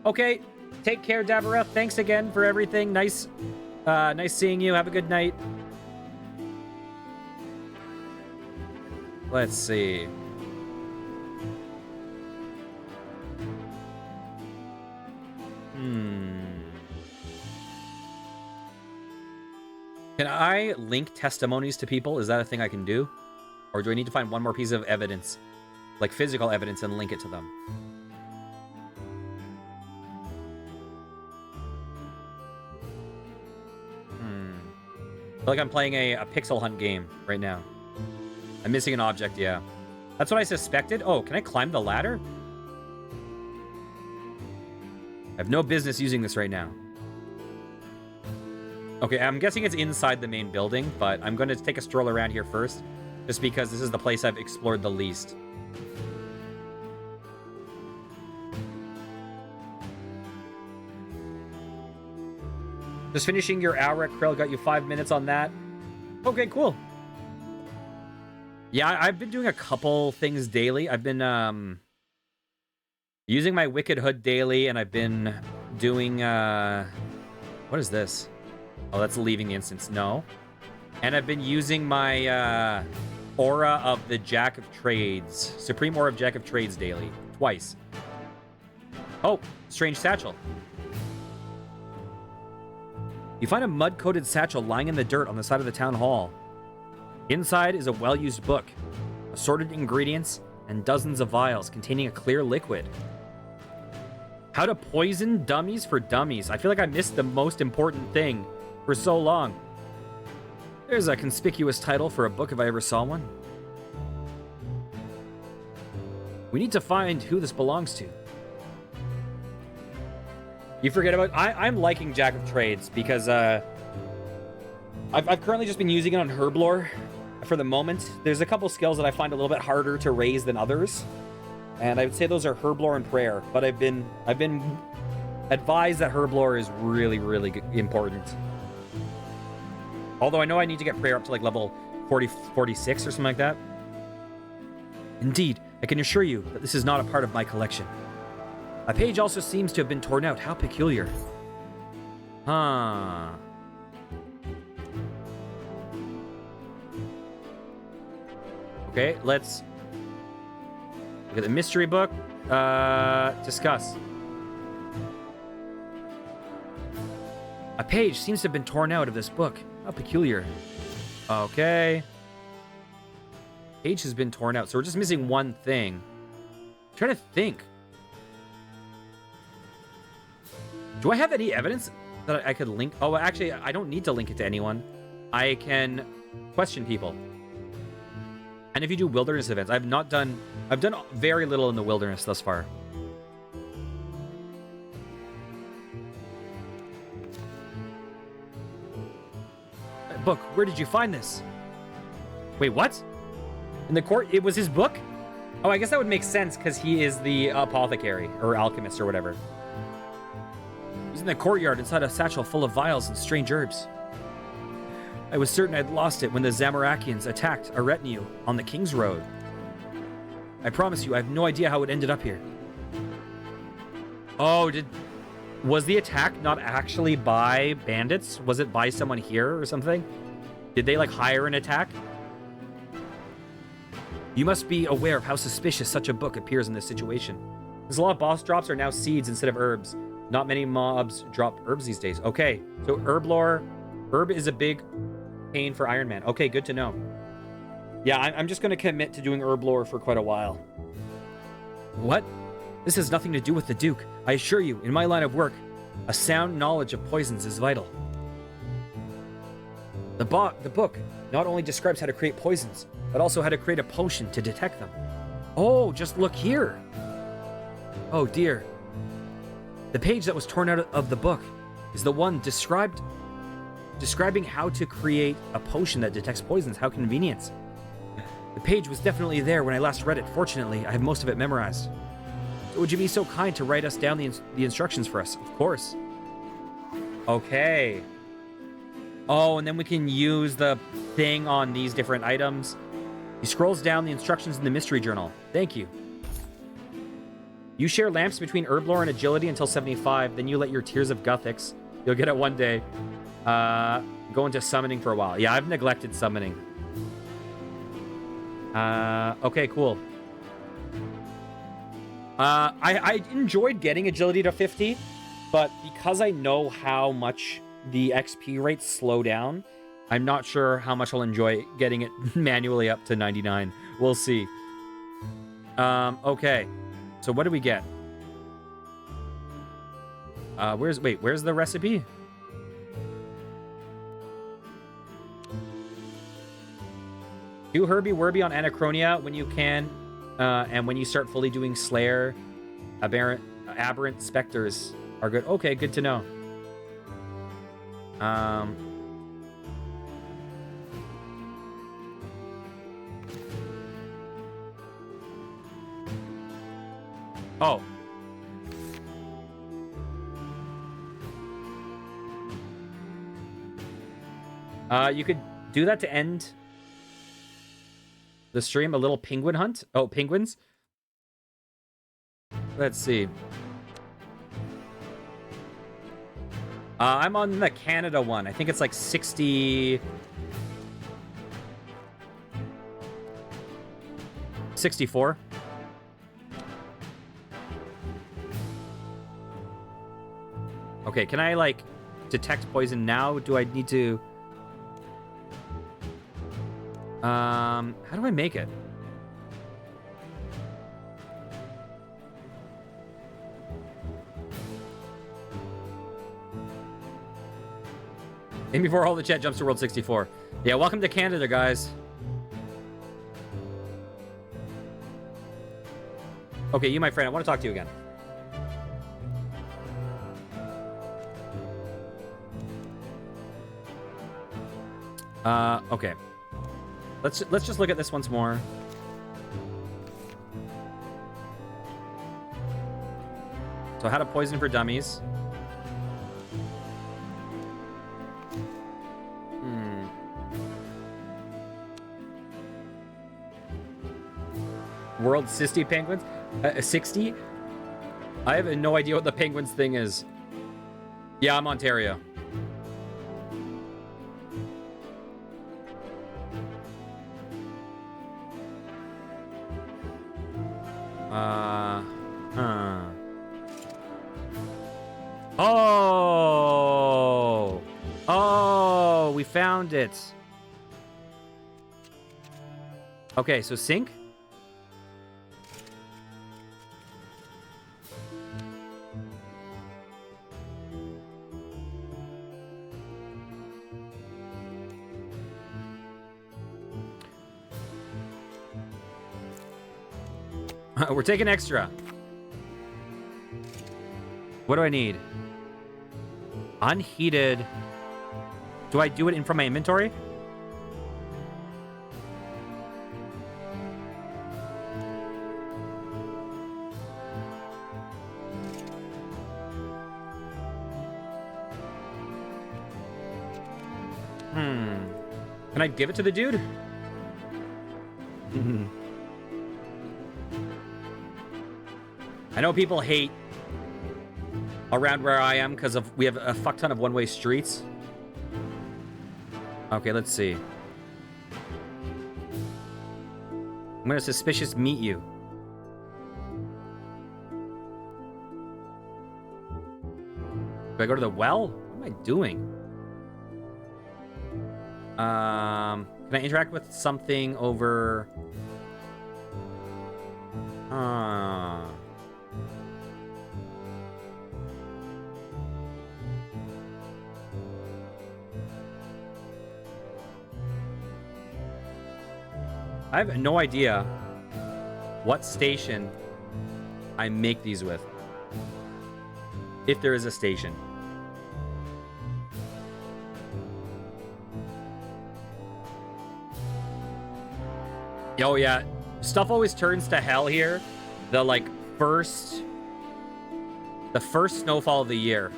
Okay, take care, Davara. Thanks again for everything. Nice seeing you. Have a good night. Let's see. Can I link testimonies to people? Is that a thing I can do? Or do I need to find one more piece of evidence, like physical evidence, and link it to them? I feel like I'm playing a pixel hunt game right now. I'm missing an object, yeah. That's what I suspected. Oh, can I climb the ladder? I have no business using this right now. Okay, I'm guessing it's inside the main building, but I'm going to take a stroll around here first, just because this is the place I've explored the least. Just finishing your hour at Krill, got you 5 minutes on that. Okay, cool. Yeah, I've been doing a couple things daily. I've been using my Wicked Hood daily, and I've been doing what is this? Oh, that's leaving the instance. No. And I've been using my Aura of the Jack of Trades. Supreme Aura of Jack of Trades daily. Twice. Oh, strange satchel. You find a mud-coated satchel lying in the dirt on the side of the town hall. Inside is a well-used book, assorted ingredients, and dozens of vials containing a clear liquid. How to poison dummies for dummies. I feel like I missed the most important thing for so long. There's a conspicuous title for a book if I ever saw one. We need to find who this belongs to. You forget about... I'm liking Jack of Trades because I've currently just been using it on Herblore for the moment. There's a couple skills that I find a little bit harder to raise than others. And I would say those are Herblore and Prayer. But I've been advised that Herblore is really, really important. Although I know I need to get Prayer up to like level 46 or something like that. Indeed, I can assure you that this is not a part of my collection. A page also seems to have been torn out. How peculiar. Huh. Okay, let's look at the mystery book. Discuss. A page seems to have been torn out of this book. How peculiar. Okay. Page has been torn out, so we're just missing one thing. I'm trying to think. Do I have any evidence that I could link? Oh, actually, I don't need to link it to anyone. I can question people. And if you do wilderness events, I've done very little in the wilderness thus far. Book, where did you find this? Wait, what? In the court? It was his book? Oh, I guess that would make sense because he is the apothecary or alchemist or whatever. It was in the courtyard inside a satchel full of vials and strange herbs. I was certain I'd lost it when the Zamorakians attacked a retinue on the King's Road. I promise you, I have no idea how it ended up here. Oh, was the attack not actually by bandits? Was it by someone here or something? Did they, like, hire an attack? You must be aware of how suspicious such a book appears in this situation. There's a lot of boss drops are now seeds instead of herbs. Not many mobs drop herbs these days. Okay, so herb is a big pain for Ironman. Okay, good to know. Yeah, I'm just going to commit to doing herb lore for quite a while. What? This has nothing to do with the Duke. I assure you, in my line of work, a sound knowledge of poisons is vital. The book not only describes how to create poisons, but also how to create a potion to detect them. Oh, just look here. Oh dear. The page that was torn out of the book is the one describing how to create a potion that detects poisons. How convenient. The page was definitely there when I last read it. Fortunately, I have most of it memorized. So would you be so kind to write us down the instructions for us? Of course. Okay. Oh, and then we can use the thing on these different items. He scrolls down the instructions in the mystery journal. Thank you. You share lamps between herblore and agility until 75. Then you let your Tears of Guthix. You'll get it one day. Go into summoning for a while. Yeah, I've neglected summoning. Okay, cool. I enjoyed getting agility to 50, but because I know how much the XP rates slow down, I'm not sure how much I'll enjoy getting it manually up to 99. We'll see. Okay. So what do we get? Where's the recipe? Do Herbie Werby on Anachronia when you can, and when you start fully doing Slayer, Aberrant Specters are good. Okay, good to know. Oh. You could do that to end the stream. A little penguin hunt. Oh, penguins. Let's see. I'm on the Canada one. I think it's like 60... 64. Okay, can I, like, detect poison now? Do I need to... how do I make it? And before all the chat jumps to World 64. Yeah, welcome to Canada, guys. Okay, you, my friend, I want to talk to you again. Okay. Let's just look at this once more. So how to poison for dummies. World 60 penguins? 60? I have no idea what the penguins thing is. Yeah, I'm Ontario. Oh! Oh, we found it. Okay, so sync? We're taking extra. What do I need? Unheated. Do I do it in from my inventory? Can I give it to the dude? I know people hate around where I am because we have a fuck ton of one-way streets. Okay, let's see. I'm gonna suspicious meet you. Do I go to the well? What am I doing? Can I interact with something over... I have no idea what station I make these with. If there is a station. Oh yeah, stuff always turns to hell here. The first snowfall of the year.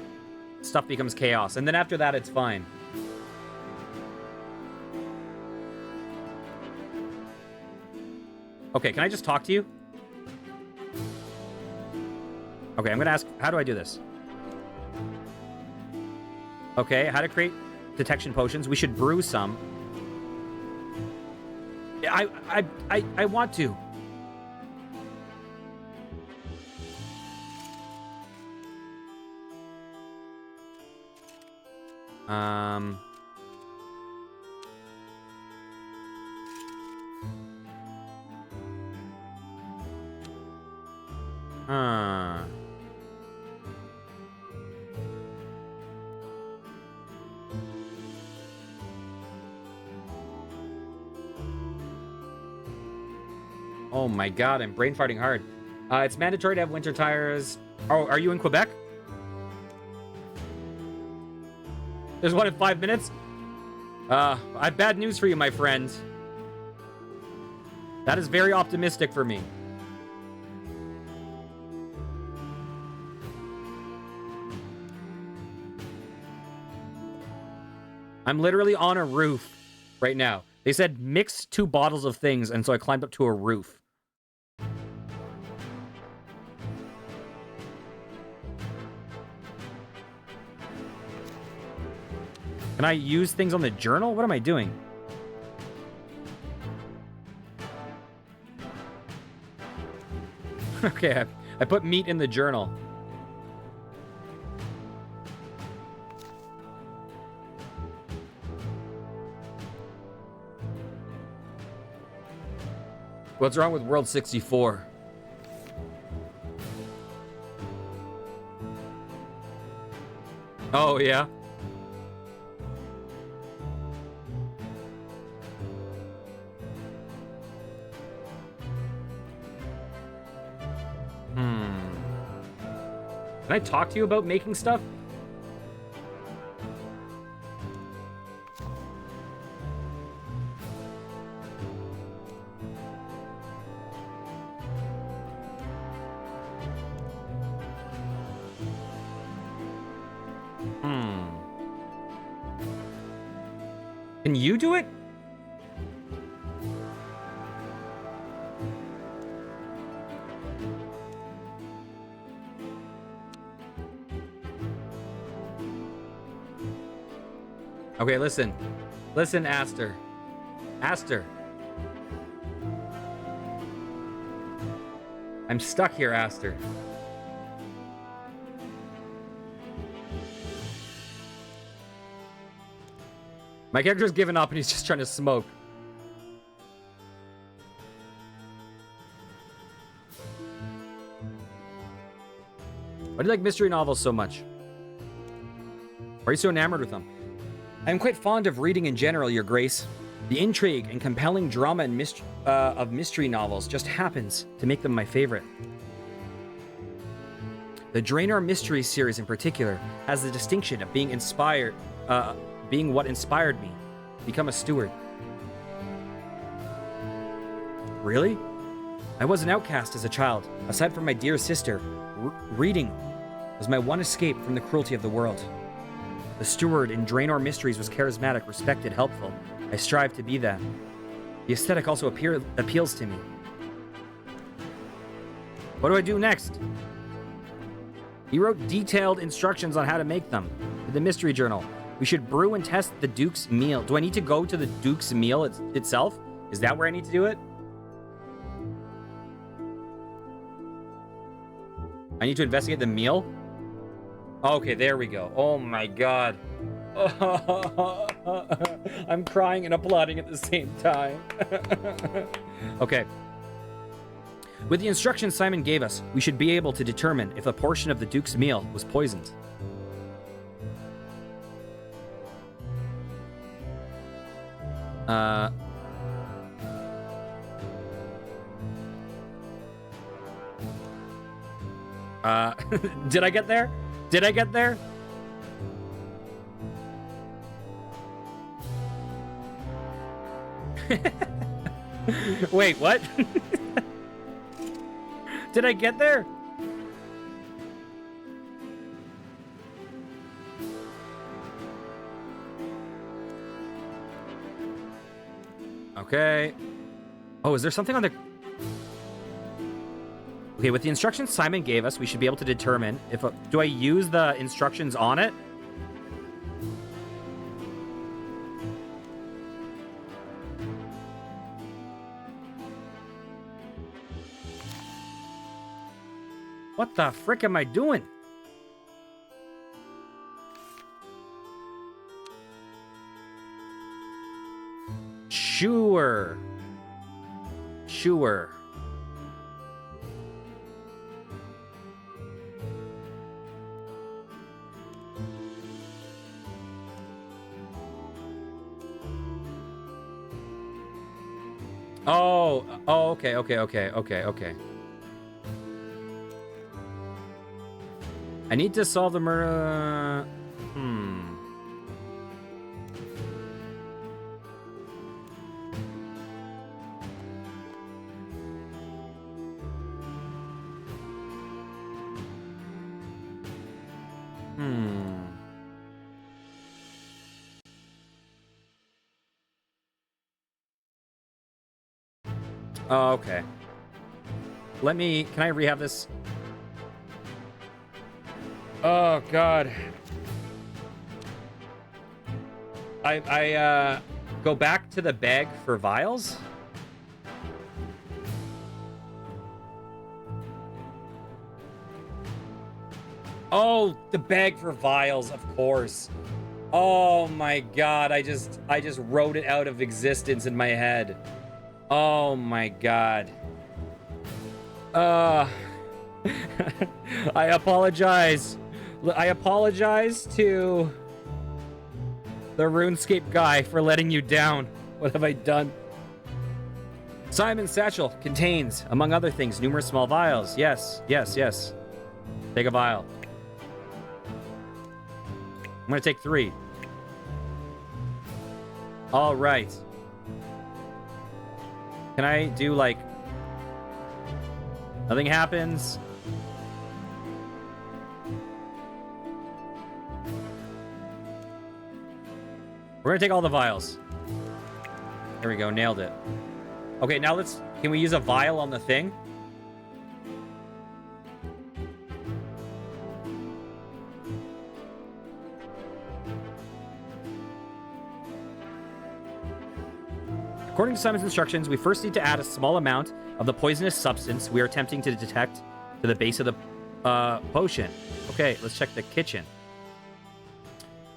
Stuff becomes chaos. And then after that, it's fine. Okay, can I just talk to you? Okay, I'm gonna ask, how do I do this? Okay, how to create detection potions. We should brew some. I want to. Oh my god, I'm brain farting hard. It's mandatory to have winter tires. Oh, are you in Quebec? There's one in 5 minutes? I have bad news for you, my friend. That is very optimistic for me. I'm literally on a roof right now. They said mix 2 bottles of things, and so I climbed up to a roof. Can I use things on the journal? What am I doing? Okay, I put meat in the journal. What's wrong with World 64? Oh, yeah? Can I talk to you about making stuff? Can you do it? Okay, listen. Listen, Aster. Aster. I'm stuck here, Aster. My character's given up and he's just trying to smoke. Why do you like mystery novels so much? Why are you so enamored with them? I am quite fond of reading in general, Your Grace. The intrigue and compelling drama and of mystery novels just happens to make them my favorite. The Draenor Mystery series in particular has the distinction of being being what inspired me to become a steward. Really? I was an outcast as a child. Aside from my dear sister, reading was my one escape from the cruelty of the world. The steward in Draenor Mysteries was charismatic, respected, helpful. I strive to be that. The aesthetic also appeals to me. What do I do next? He wrote detailed instructions on how to make them in the mystery journal. We should brew and test the Duke's meal. Do I need to go to the Duke's meal itself? Is that where I need to do it? I need to investigate the meal? Okay, there we go. Oh my god. I'm crying and applauding at the same time. Okay. With the instructions Simon gave us, we should be able to determine if a portion of the Duke's meal was poisoned. Did I get there? Did I get there? Wait, what? Did I get there? Okay. Oh, is there something on the... Okay, with the instructions Simon gave us, we should be able to determine if... do I use the instructions on it? What the frick am I doing? Sure. Sure. Oh, okay. I need to solve the murder. Oh, okay. Can I rehab this? Oh, God. I go back to the bag for vials? Oh, the bag for vials, of course. Oh my God, I just wrote it out of existence in my head. Oh my God. I apologize. I apologize to the Runescape guy for letting you down. What have I done? Simon's satchel contains, among other things, numerous small vials. Yes, yes, yes. Take a vial. I'm gonna take 3. All right. Can I do, like... Nothing happens? We're gonna take all the vials. There we go, nailed it. Okay, now let's... Can we use a vial on the thing? According to Simon's instructions, we first need to add a small amount of the poisonous substance we are attempting to detect to the base of the potion. Okay, let's check the kitchen.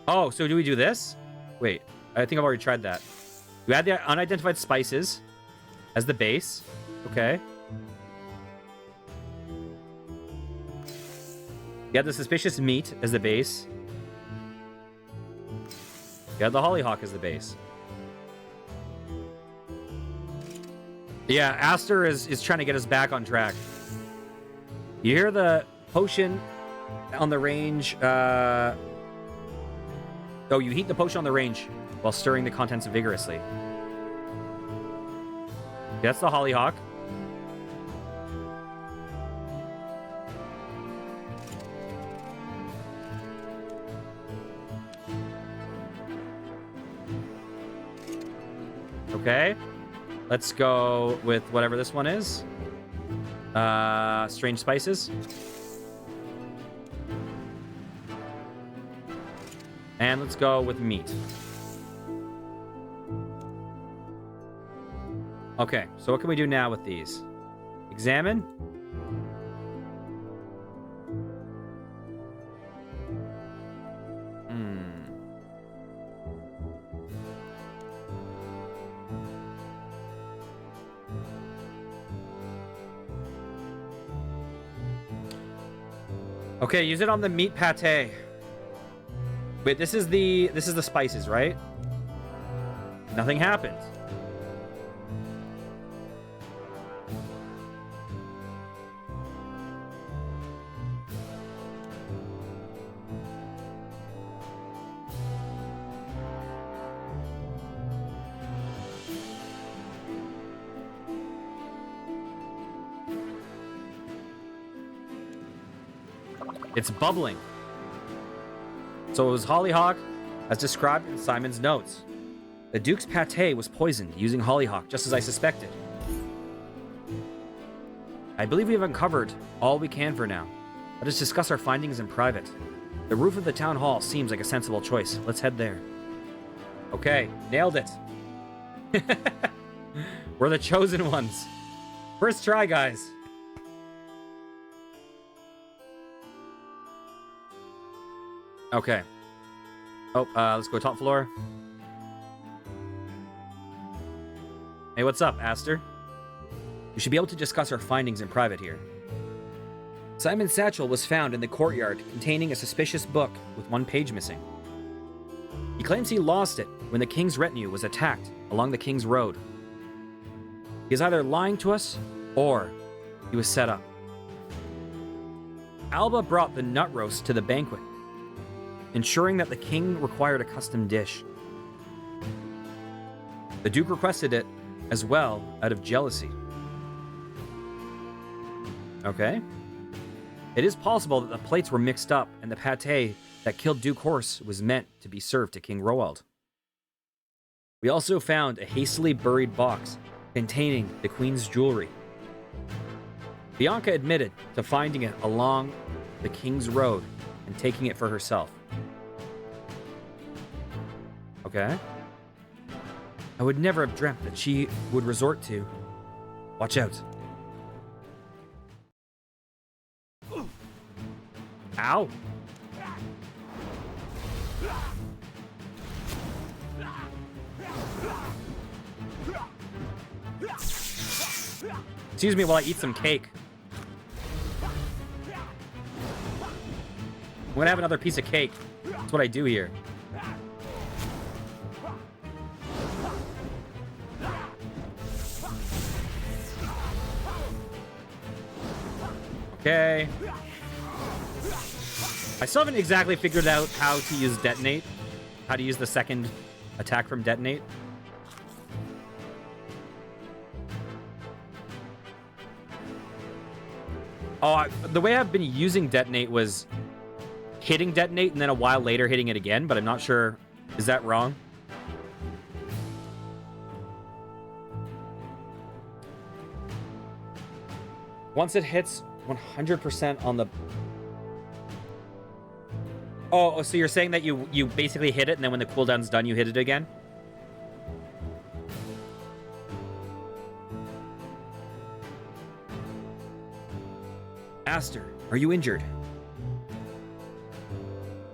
Oh, so do we do this? Wait, I think I've already tried that. You add the unidentified spices as the base. Okay. You add the suspicious meat as the base. You add the hollyhock as the base. Yeah, Aster is trying to get us back on track. You hear the potion on the range. Oh, you heat the potion on the range while stirring the contents vigorously. That's the hollyhock. Okay. Let's go with whatever this one is. Strange spices. And let's go with meat. Okay, so what can we do now with these? Examine. Okay, use it on the meat pate. Wait, this is the spices, right? Nothing happened. It's bubbling. So it was hollyhock, as described in Simon's notes. The Duke's pate was poisoned using hollyhock, just as I suspected. I believe we have uncovered all we can for now. Let us discuss our findings in private. The roof of the town hall seems like a sensible choice. Let's head there. Okay, nailed it. We're the chosen ones. First try, guys. Okay. Oh, let's go top floor. Hey, what's up, Aster? We should be able to discuss our findings in private here. Simon's satchel was found in the courtyard containing a suspicious book with one page missing. He claims he lost it when the king's retinue was attacked along the King's Road. He is either lying to us or he was set up. Alba brought the nut roast to the banquet, ensuring that the king required a custom dish. The Duke requested it as well out of jealousy. Okay. It is possible that the plates were mixed up and the pate that killed Duke Horse was meant to be served to King Roald. We also found a hastily buried box containing the Queen's jewelry. Bianca admitted to finding it along the King's Road and taking it for herself. Okay. I would never have dreamt that she would resort to... Watch out. Ow. Excuse me while I eat some cake. I'm gonna have another piece of cake. That's what I do here. Okay. I still haven't exactly figured out how to use detonate. How to use the second attack from detonate. Oh, the way I've been using detonate was hitting detonate and then a while later hitting it again, but I'm not sure. Is that wrong? Once it hits 100% on the... Oh, so you're saying that you basically hit it and then when the cooldown's done, you hit it again? Aster, are you injured?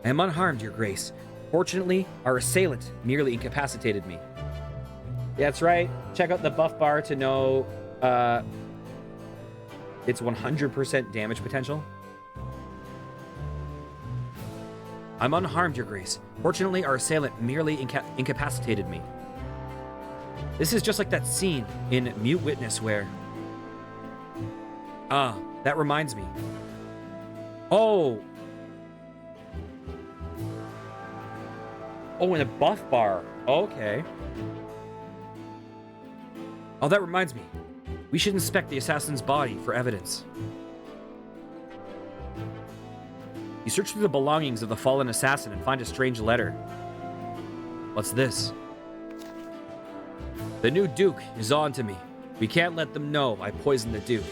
I am unharmed, Your Grace. Fortunately, our assailant merely incapacitated me. Yeah, that's right. Check out the buff bar to know its 100% damage potential. I'm unharmed, Your Grace. Fortunately, our assailant merely incapacitated me. This is just like that scene in Mute Witness where... Ah, that reminds me. Oh, in a buff bar. Okay. Oh, that reminds me. We should inspect the assassin's body for evidence. You search through the belongings of the fallen assassin and find a strange letter. What's this? The new Duke is on to me. We can't let them know I poisoned the Duke.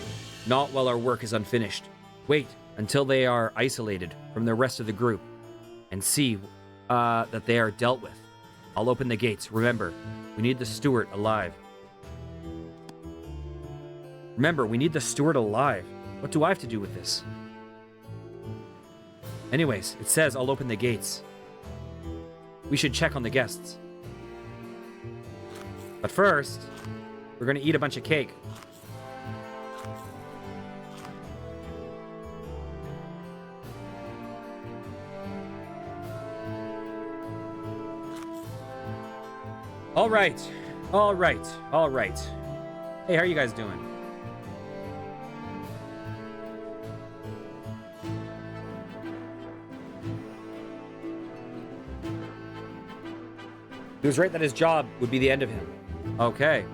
Not while our work is unfinished. Wait until they are isolated from the rest of the group and see that they are dealt with. I'll open the gates. Remember, we need the steward alive. Remember, we need the steward alive. What do I have to do with this? Anyways, it says I'll open the gates. We should check on the guests. But first, we're gonna eat a bunch of cake. All right. Hey, how are you guys doing? He was right that his job would be the end of him. Okay.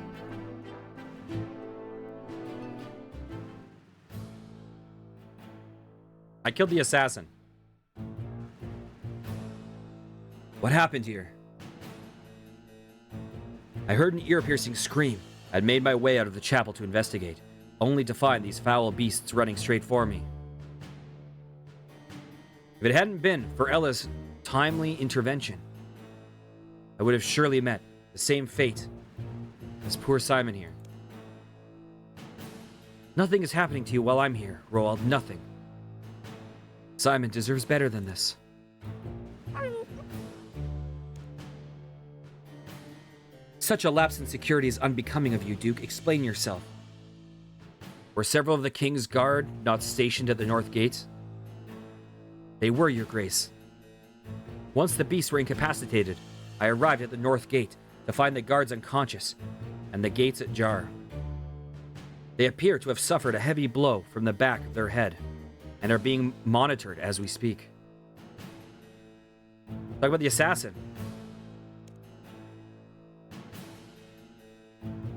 I killed the assassin. What happened here? I heard an ear-piercing scream. I'd made my way out of the chapel to investigate, only to find these foul beasts running straight for me. If it hadn't been for Ella's timely intervention, I would have surely met the same fate as poor Simon here. Nothing is happening to you while I'm here, Roald, nothing. Simon deserves better than this. Such a lapse in security is unbecoming of you, Duke. Explain yourself. Were several of the King's Guard not stationed at the North Gate? They were, Your Grace. Once the beasts were incapacitated, I arrived at the North Gate to find the guards unconscious and the gates ajar. They appear to have suffered a heavy blow from the back of their head and are being monitored as we speak. Talk about the assassin.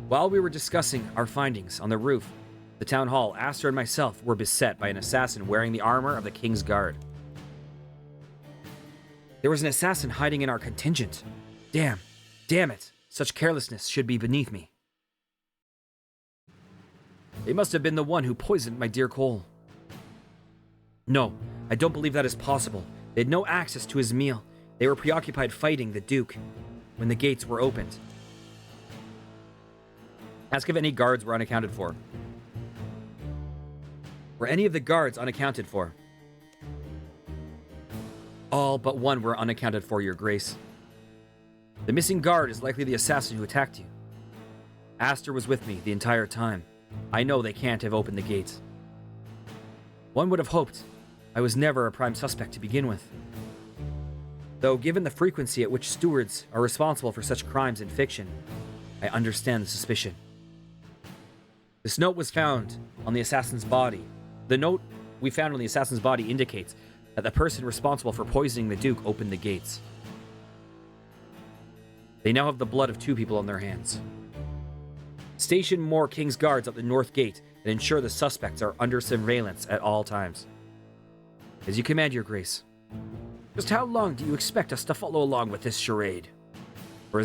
While we were discussing our findings on the roof, the town hall, Aster and myself were beset by an assassin wearing the armor of the King's Guard. There was an assassin hiding in our contingent. Damn it. Such carelessness should be beneath me. They must have been the one who poisoned my dear Cole. No, I don't believe that is possible. They had no access to his meal. They were preoccupied fighting the Duke when the gates were opened. Ask if any guards were unaccounted for. Were any of the guards unaccounted for? All but one were unaccounted for, Your Grace. The missing guard is likely the assassin who attacked you. Aster was with me the entire time. I know they can't have opened the gates. One would have hoped I was never a prime suspect to begin with. Though given the frequency at which stewards are responsible for such crimes in fiction, I understand the suspicion. This note was found on the assassin's body The note we found on the assassin's body indicates that the person responsible for poisoning the Duke opened the gates. They now have the blood of 2 people on their hands. Station more King's Guards at the North Gate and ensure the suspects are under surveillance at all times. As you command, Your Grace. Just how long do you expect us to follow along with this charade? For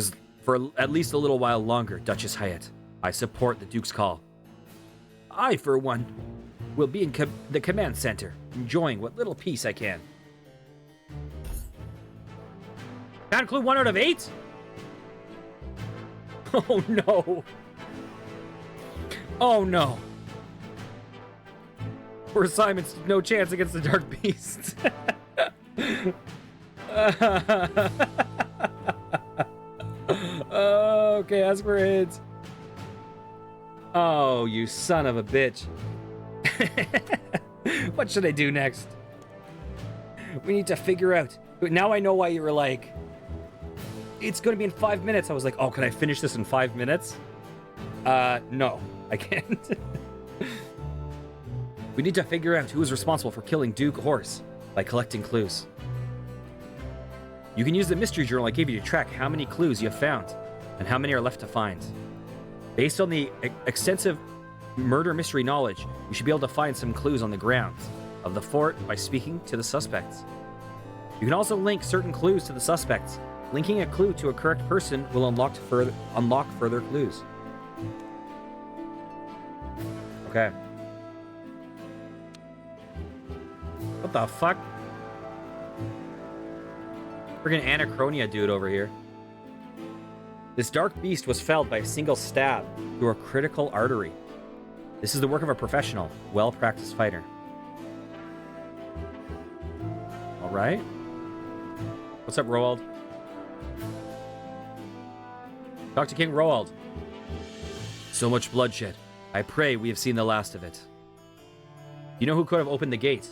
at least a little while longer, Duchess Hyatt. I support the Duke's call. I, for one, will be in the command center, enjoying what little peace I can. Found clue 1 out of 8? Oh no. Oh no. Poor Simon stood no chance against the Dark Beasts. Okay, ask for hints. Oh, you son of a bitch. What should I do next? We need to figure out. Now I know why you were like, it's going to be in 5 minutes. I was like, oh, can I finish this in 5 minutes? No, I can't. We need to figure out who is responsible for killing Duke Horse by collecting clues. You can use the mystery journal I gave you to track how many clues you have found and how many are left to find. Based on the extensive murder mystery knowledge, you should be able to find some clues on the grounds of the fort by speaking to the suspects. You can also link certain clues to the suspects. Linking a clue to a correct person will unlock further clues. Okay. What the fuck? Friggin' Anachronia dude over here. This dark beast was felled by a single stab through a critical artery. This is the work of a professional, well-practiced fighter. All right. What's up, Roald? Talk to King Roald. So much bloodshed. I pray we have seen the last of it. You know who could have opened the gate?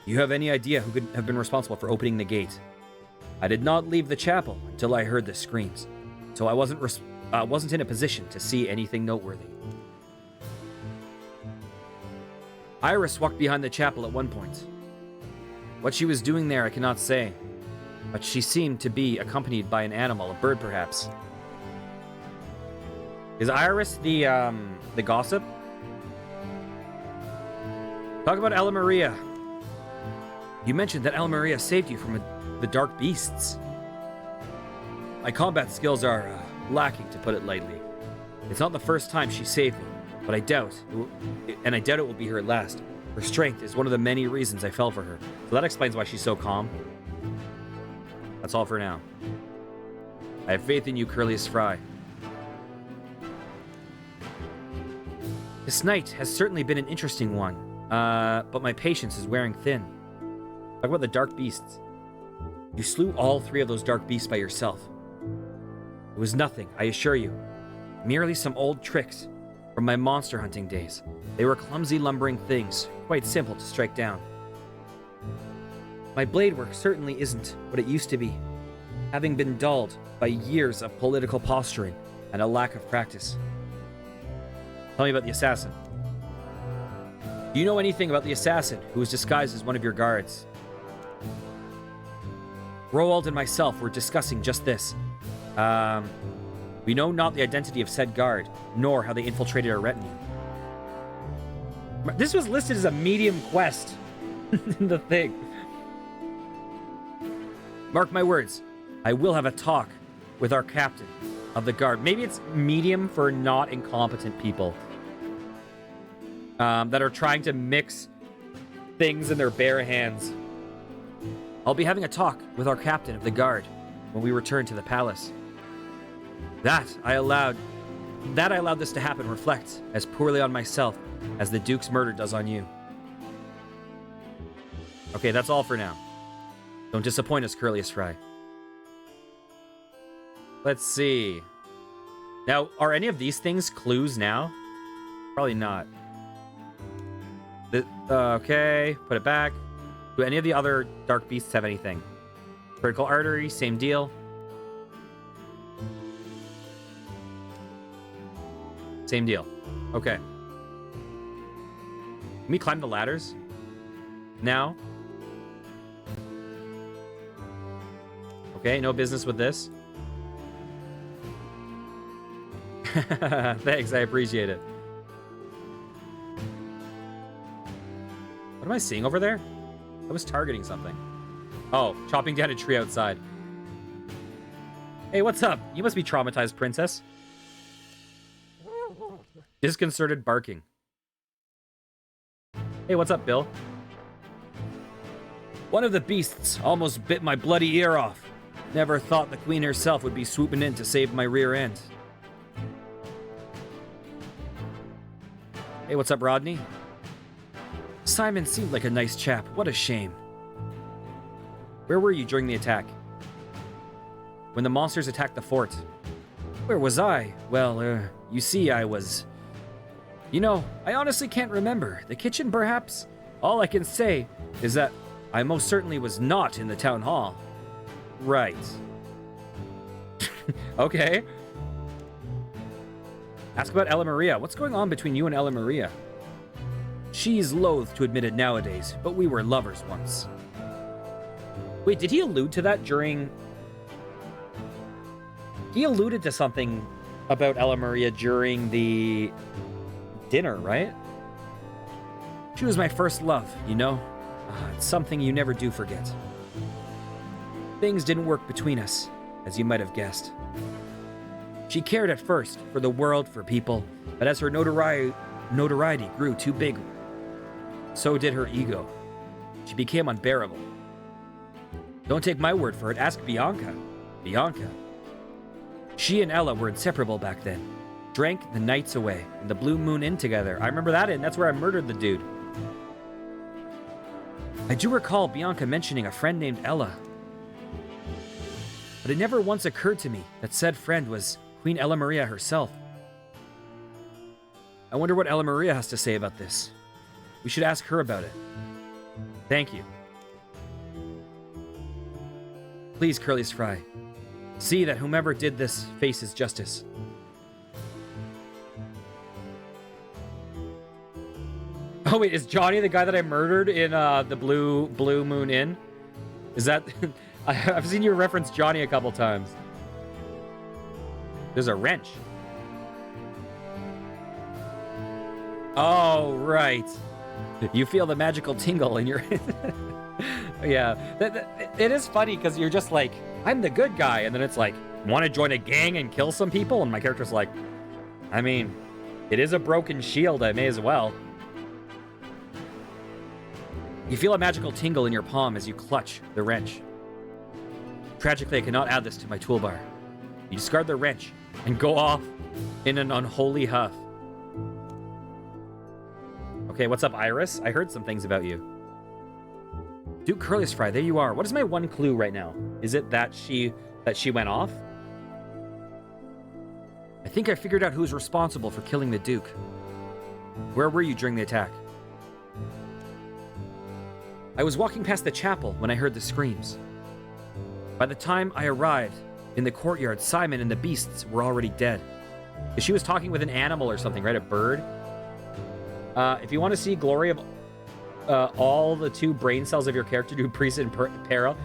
You have any idea who could have been responsible for opening the gate? I did not leave the chapel until I heard the screams, so I wasn't in a position to see anything noteworthy. Iris walked behind the chapel at one point. What she was doing there I cannot say, but she seemed to be accompanied by an animal, a bird perhaps. Is Iris the gossip? Talk about Ella Maria. You mentioned that Ella Maria saved you from the dark beasts. My combat skills are lacking, to put it lightly. It's not the first time she saved me, but I doubt it will be her last. Her strength is one of the many reasons I fell for her. So that explains why she's so calm. That's all for now. I have faith in you, Curlius Fry. This night has certainly been an interesting one, but my patience is wearing thin. Talk about the dark beasts. You slew all 3 of those dark beasts by yourself. It was nothing, I assure you. Merely some old tricks from my monster hunting days. They were clumsy, lumbering things, quite simple to strike down. My blade work certainly isn't what it used to be, having been dulled by years of political posturing and a lack of practice. Tell me about the assassin. Do you know anything about the assassin who was disguised as one of your guards? Roald and myself were discussing just this. We know not the identity of said guard, nor how they infiltrated our retinue. This was listed as a medium quest in the thing. Mark my words, I will have a talk with our captain of the guard. Maybe it's medium for not incompetent people that are trying to mix things in their bare hands. I'll be having a talk with our captain of the guard when we return to the palace. That I allowed this to happen reflects as poorly on myself as the Duke's murder does on you. Okay, that's all for now. Don't disappoint us, Curlius Fry. Let's see. Now, are any of these things clues now? Probably not. Okay, put it back. Do any of the other dark beasts have anything? Critical artery, same deal. Same deal. Okay. Can we climb the ladders? Now? Okay, no business with this. Thanks, I appreciate it. What am I seeing over there? I was targeting something. Oh, chopping down a tree outside. Hey, what's up? You must be traumatized, princess. Disconcerted barking. Hey, what's up, Bill? One of the beasts almost bit my bloody ear off. Never thought the queen herself would be swooping in to save my rear end. Hey, what's up, Rodney? Simon seemed like a nice chap. What a shame. Where were you during the attack? When the monsters attacked the fort. Where was I? Well, you see, I was... You know, I honestly can't remember. The kitchen, perhaps? All I can say is that I most certainly was not in the town hall. Right. Okay. Ask about Ella Maria. What's going on between you and Ella Maria? She's loath to admit it nowadays, but we were lovers once. Wait, did he allude to that during... He alluded to something about Ella Maria during the dinner, right? She was my first love, you know? It's something you never do forget. Things didn't work between us, as you might have guessed. She cared at first for the world, for people, but as her notoriety grew too big, so did her ego. She became unbearable. Don't take my word for it, ask Bianca. Bianca. She and Ella were inseparable back then. Drank the nights away, in the Blue Moon Inn together. I remember that inn, that's where I murdered the dude. I do recall Bianca mentioning a friend named Ella. But it never once occurred to me that said friend was Queen Ella Maria herself. I wonder what Ella Maria has to say about this. We should ask her about it. Thank you. Please, Curly's Fry, see that whomever did this faces justice. Oh wait, is Johnny the guy that I murdered in the Blue Moon Inn? Is that... I've seen you reference Johnny a couple times. There's a wrench. Oh, right. You feel the magical tingle in your... Yeah. It is funny because you're just like, I'm the good guy. And then it's like, want to join a gang and kill some people? And my character's like, I mean, it is a broken shield. I may as well. You feel a magical tingle in your palm as you clutch the wrench. Tragically, I cannot add this to my toolbar. You discard the wrench and go off in an unholy huff. Okay, what's up, Iris? I heard some things about you. Duke Curly's Fry, there you are. What is my one clue right now? Is it that she went off? I think I figured out who's responsible for killing the Duke. Where were you during the attack? I was walking past the chapel when I heard the screams. By the time I arrived in the courtyard, Simon and the beasts were already dead. She was talking with an animal or something, right? A bird? If you want to see glory of all the 2 brain cells of your character do priest and peril.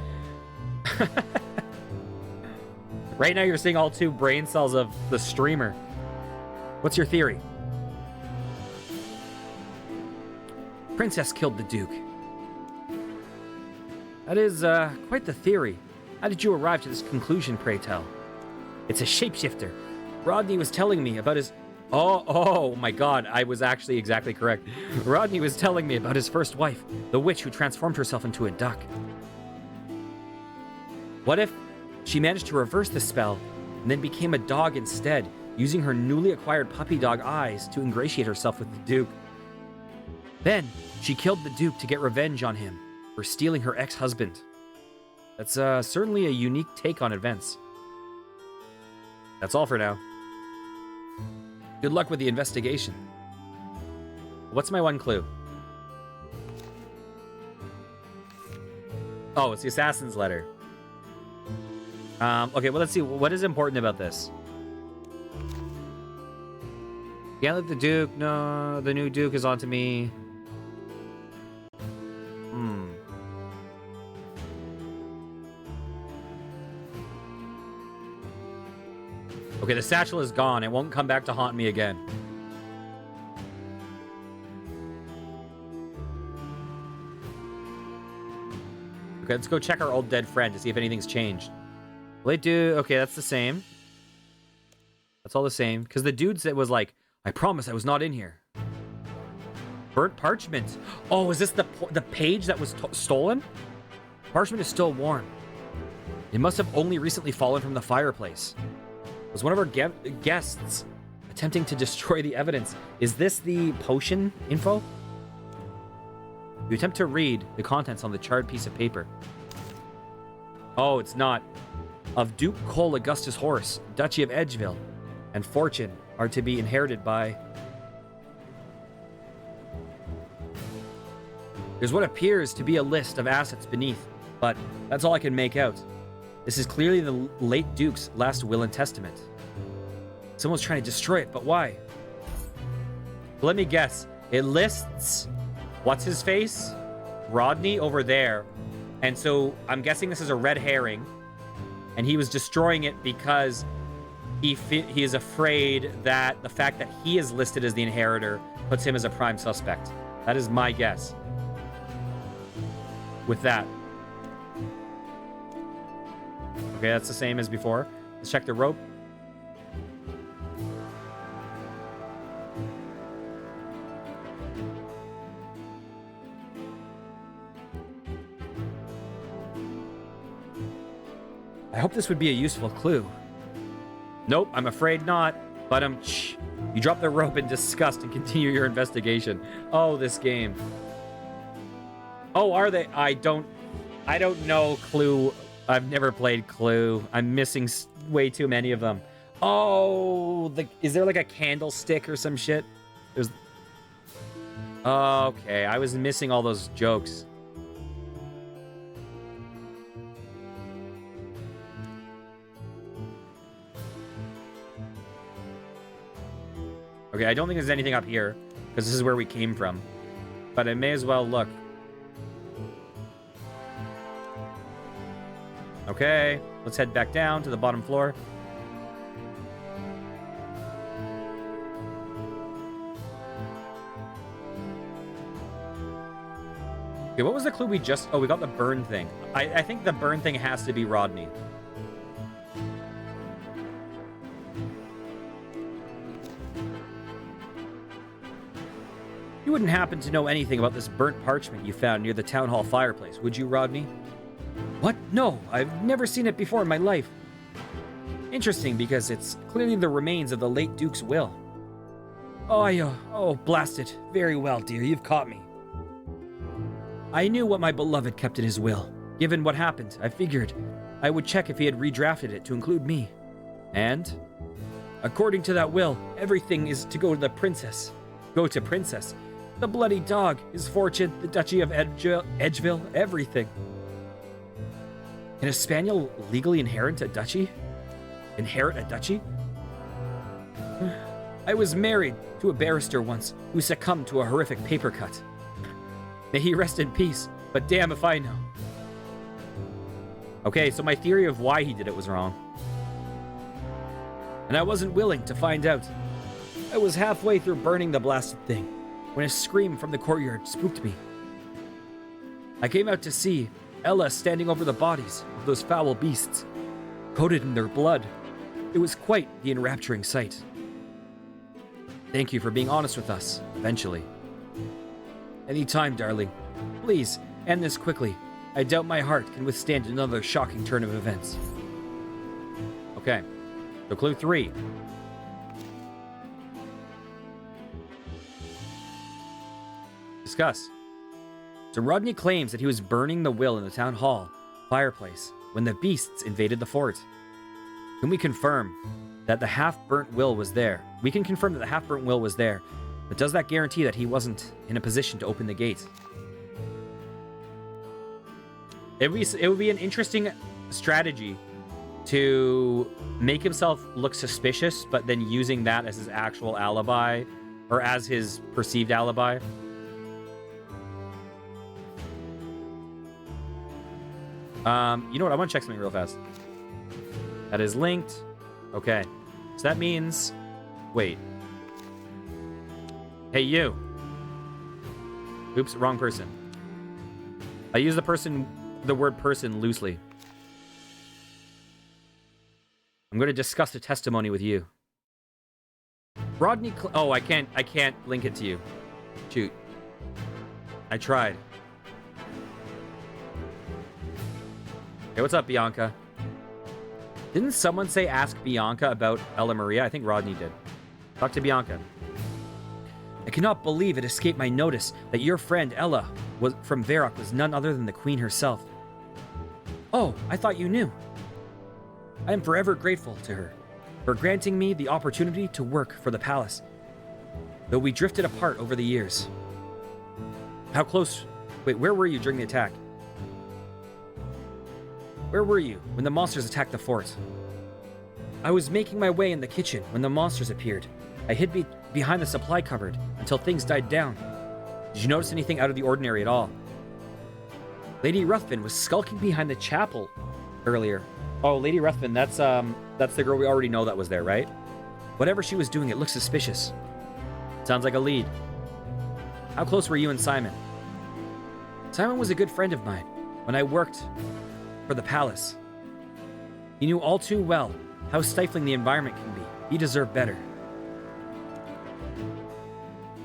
Right now you're seeing all 2 brain cells of the streamer. What's your theory? Princess killed the Duke. That is quite the theory. How did you arrive to this conclusion, pray tell? It's a shapeshifter. Rodney was telling me about his... Oh my god, I was actually exactly correct. Rodney was telling me about his first wife, the witch who transformed herself into a duck. What if she managed to reverse the spell and then became a dog instead, using her newly acquired puppy dog eyes to ingratiate herself with the Duke? Then, she killed the Duke to get revenge on him for stealing her ex-husband. That's certainly a unique take on events. That's all for now. Good luck with the investigation. What's my one clue? Oh, it's the assassin's letter. Okay, well, let's see. What is important about this? Can't let the Duke... No, the new Duke is onto me. Okay, the satchel is gone. It won't come back to haunt me again. Okay, let's go check our old dead friend to see if anything's changed. Will it do... Okay, that's the same. That's all the same. Because the dude said was like, I promise I was not in here. Burnt parchment. Oh, is this the page that was stolen? Parchment is still warm. It must have only recently fallen from the fireplace. Was one of our guests attempting to destroy the evidence? Is this the potion info? You attempt to read the contents on the charred piece of paper. Oh, it's not. Of Duke Cole Augustus Horse, Duchy of Edgeville, and fortune are to be inherited by... There's what appears to be a list of assets beneath, but that's all I can make out. This is clearly the late Duke's last will and testament. Someone's trying to destroy it, but why? Let me guess. It lists... What's his face? Rodney over there. And so I'm guessing this is a red herring. And he was destroying it because he is afraid that the fact that he is listed as the inheritor puts him as a prime suspect. That is my guess. With that. Okay, that's the same as before. Let's check the rope. I hope this would be a useful clue. Nope, I'm afraid not. But you drop the rope in disgust and continue your investigation. Oh, this game. Oh, are they? I don't know Clue. I've never played Clue. I'm missing way too many of them. Oh, is there like a candlestick or some shit? There's... Okay, I was missing all those jokes. Okay, I don't think there's anything up here, because this is where we came from. But I may as well look. Okay, let's head back down to the bottom floor. Okay, what was the clue we just... Oh, we got the burn thing. I think the burn thing has to be Rodney. You wouldn't happen to know anything about this burnt parchment you found near the town hall fireplace, would you, Rodney? What? No, I've never seen it before in my life. Interesting, because it's clearly the remains of the late Duke's will. Oh, blast it. Very well, dear, you've caught me. I knew what my beloved kept in his will. Given what happened, I figured I would check if he had redrafted it to include me. And, according to that will, everything is to go to the princess. Go to princess. The bloody dog, his fortune, the Duchy of Edgeville, everything. Can a spaniel legally inherit a duchy? Inherit a duchy? I was married to a barrister once who succumbed to a horrific paper cut. May he rest in peace, but damn if I know. Okay, so my theory of why he did it was wrong. And I wasn't willing to find out. I was halfway through burning the blasted thing when a scream from the courtyard spooked me. I came out to see Ella standing over the bodies of those foul beasts, coated in their blood. It was quite the enrapturing sight. Thank you for being honest with us, eventually. Any time, darling. Please, end this quickly. I doubt my heart can withstand another shocking turn of events. Okay, so clue 3. Discuss. So Rodney claims that he was burning the will in the town hall fireplace when the beasts invaded the fort. Can we confirm that the half-burnt will was there? We can confirm that the half-burnt will was there, but does that guarantee that he wasn't in a position to open the gate? It would be an interesting strategy to make himself look suspicious, but then using that as his actual alibi, or as his perceived alibi. You know what? I want to check something real fast. That is linked. Okay. So that means... Wait. Hey, you. Oops, wrong person. I use the word person loosely. I'm going to discuss the testimony with you. Rodney... Oh, I can't link it to you. Shoot. I tried. Hey, what's up, Bianca? Didn't someone say ask Bianca about Ella Maria? I think Rodney did. Talk to Bianca. I cannot believe it escaped my notice that your friend Ella from Varrock was none other than the Queen herself. Oh, I thought you knew. I am forever grateful to her for granting me the opportunity to work for the palace, though we drifted apart over the years. How close... Wait, where were you during the attack? Where were you when the monsters attacked the fort? I was making my way in the kitchen when the monsters appeared. I hid behind the supply cupboard until things died down. Did you notice anything out of the ordinary at all? Lady Ruthven was skulking behind the chapel earlier. Oh, Lady Ruthven, that's the girl we already know that was there, right? Whatever she was doing, it looked suspicious. Sounds like a lead. How close were you and Simon? Simon was a good friend of mine when I worked for the palace. He knew all too well how stifling the environment can be. He deserved better.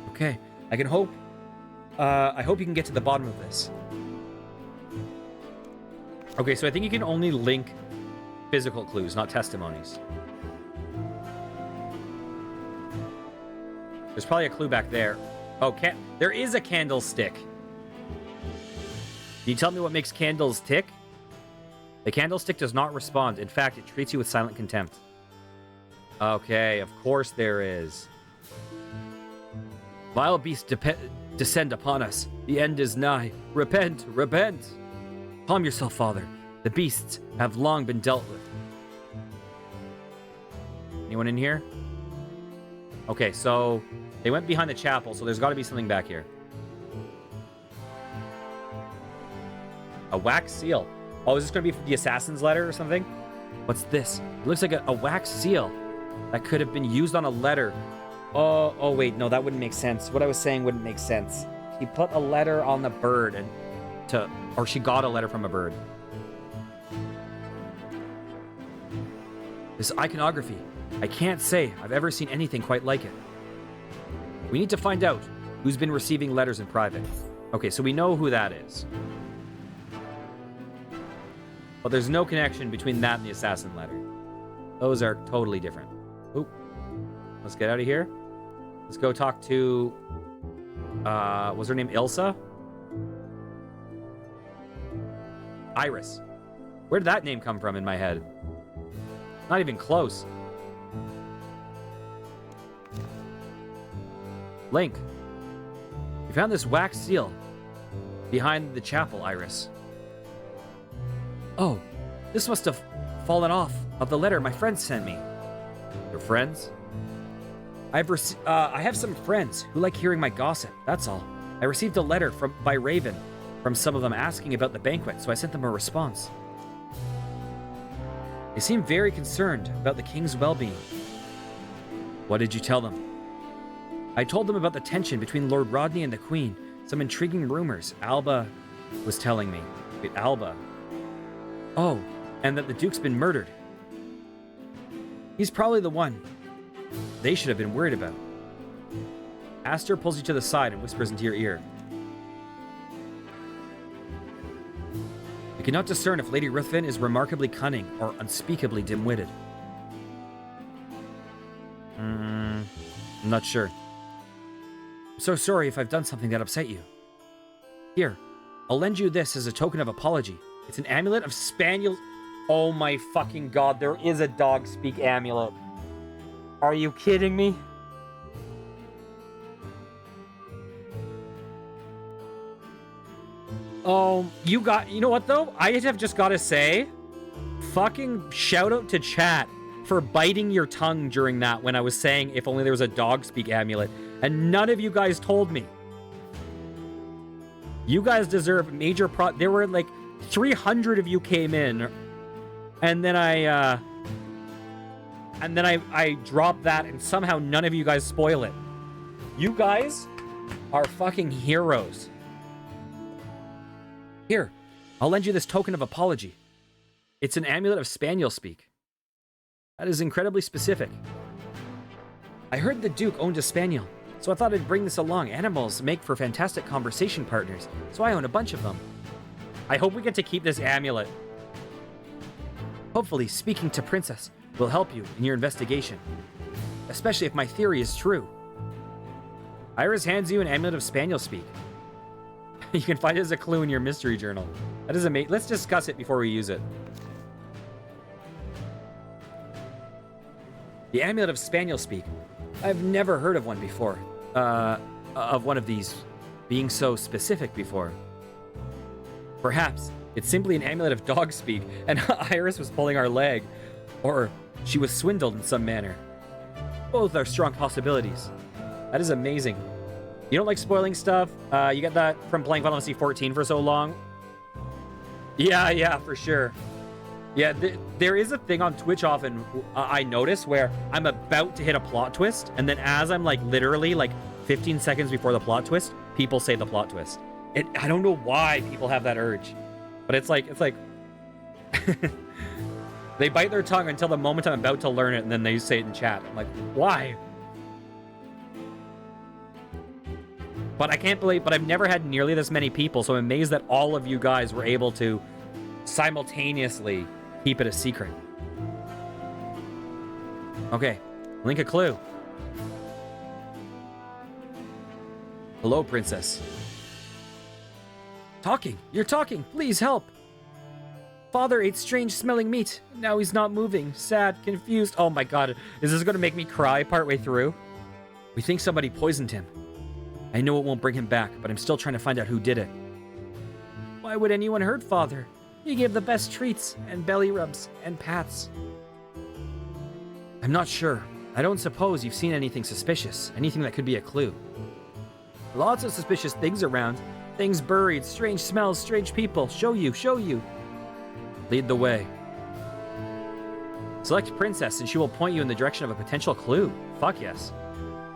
Okay, I hope you can get to the bottom of this. Okay, so I think you can only link physical clues, not testimonies. There's probably a clue back there. Oh, there is a candlestick. Can you tell me what makes candles tick? The candlestick does not respond. In fact, it treats you with silent contempt. Okay, of course there is. Vile beasts descend upon us. The end is nigh. Repent, repent. Calm yourself, Father. The beasts have long been dealt with. Anyone in here? Okay, so they went behind the chapel, so there's got to be something back here. A wax seal. Oh, is this going to be the assassin's letter or something? What's this? It looks like a wax seal that could have been used on a letter. Oh, wait, no, that wouldn't make sense. What I was saying wouldn't make sense. He put a letter on the bird or she got a letter from a bird. This iconography. I can't say I've ever seen anything quite like it. We need to find out who's been receiving letters in private. Okay, so we know who that is. But there's no connection between that and the assassin letter. Those are totally different. Oop. Let's get out of here. Let's go talk to... was her name Ilsa? Iris. Where did that name come from in my head? Not even close. Link. You found this wax seal behind the chapel, Iris. Oh, this must have fallen off of the letter my friend sent me. Your friends? I have some friends who like hearing my gossip, that's all. I received a letter by Raven from some of them asking about the banquet, so I sent them a response. They seem very concerned about the king's well-being. What did you tell them? I told them about the tension between Lord Rodney and the Queen, some intriguing rumors Alba was telling me. Wait, Alba? Oh, and that the Duke's been murdered. He's probably the one they should have been worried about. Aster pulls you to the side and whispers into your ear. You cannot discern if Lady Ruthven is remarkably cunning or unspeakably dim-witted. I'm not sure. I'm so sorry if I've done something that upset you. Here, I'll lend you this as a token of apology. It's an amulet of spaniel... Oh my fucking god, there is a dog speak amulet. Are you kidding me? Oh, you know what though? I have just gotta say, fucking shout out to chat for biting your tongue during that when I was saying if only there was a dog speak amulet. And none of you guys told me. You guys deserve major there were like 300 of you came in. And then I and then I drop that, and somehow none of you guys spoil it. You guys are fucking heroes. Here, I'll lend you this token of apology. It's an amulet of spaniel speak. That is incredibly specific. I heard the Duke owned a spaniel, so I thought I'd bring this along. Animals make for fantastic conversation partners, so I own a bunch of them. I hope we get to keep this amulet. Hopefully, speaking to Princess will help you in your investigation, especially if my theory is true. Iris hands you an amulet of spaniel speak. You can find it as a clue in your mystery journal. That is amazing. Let's discuss it before we use it. The amulet of spaniel speak. I've never heard of one before. Of one of these being so specific before. Perhaps it's simply an amulet of dog speak, and Iris was pulling our leg. Or she was swindled in some manner. Both are strong possibilities. That is amazing. You don't like spoiling stuff? You get that from playing Final Fantasy 14 for so long? Yeah, for sure. Yeah, there is a thing on Twitch often I notice where I'm about to hit a plot twist, and then as I'm like literally like 15 seconds before the plot twist, people say the plot twist. I don't know why people have that urge, but it's like they bite their tongue until the moment I'm about to learn it, and then they say it in chat. I'm like, why? But I can't believe, but I've never had nearly this many people, so I'm amazed that all of you guys were able to simultaneously keep it a secret. Okay, link a clue. Hello, Princess. Talking! You're talking! Please help! Father ate strange-smelling meat. Now he's not moving. Sad, confused. Oh my god, is this gonna make me cry partway through? We think somebody poisoned him. I know it won't bring him back, but I'm still trying to find out who did it. Why would anyone hurt Father? He gave the best treats, and belly rubs, and pats. I'm not sure. I don't suppose you've seen anything suspicious, anything that could be a clue. Lots of suspicious things around. Things buried, strange smells, strange people. Show you. Lead the way. Select Princess, and she will point you in the direction of a potential clue. Fuck yes.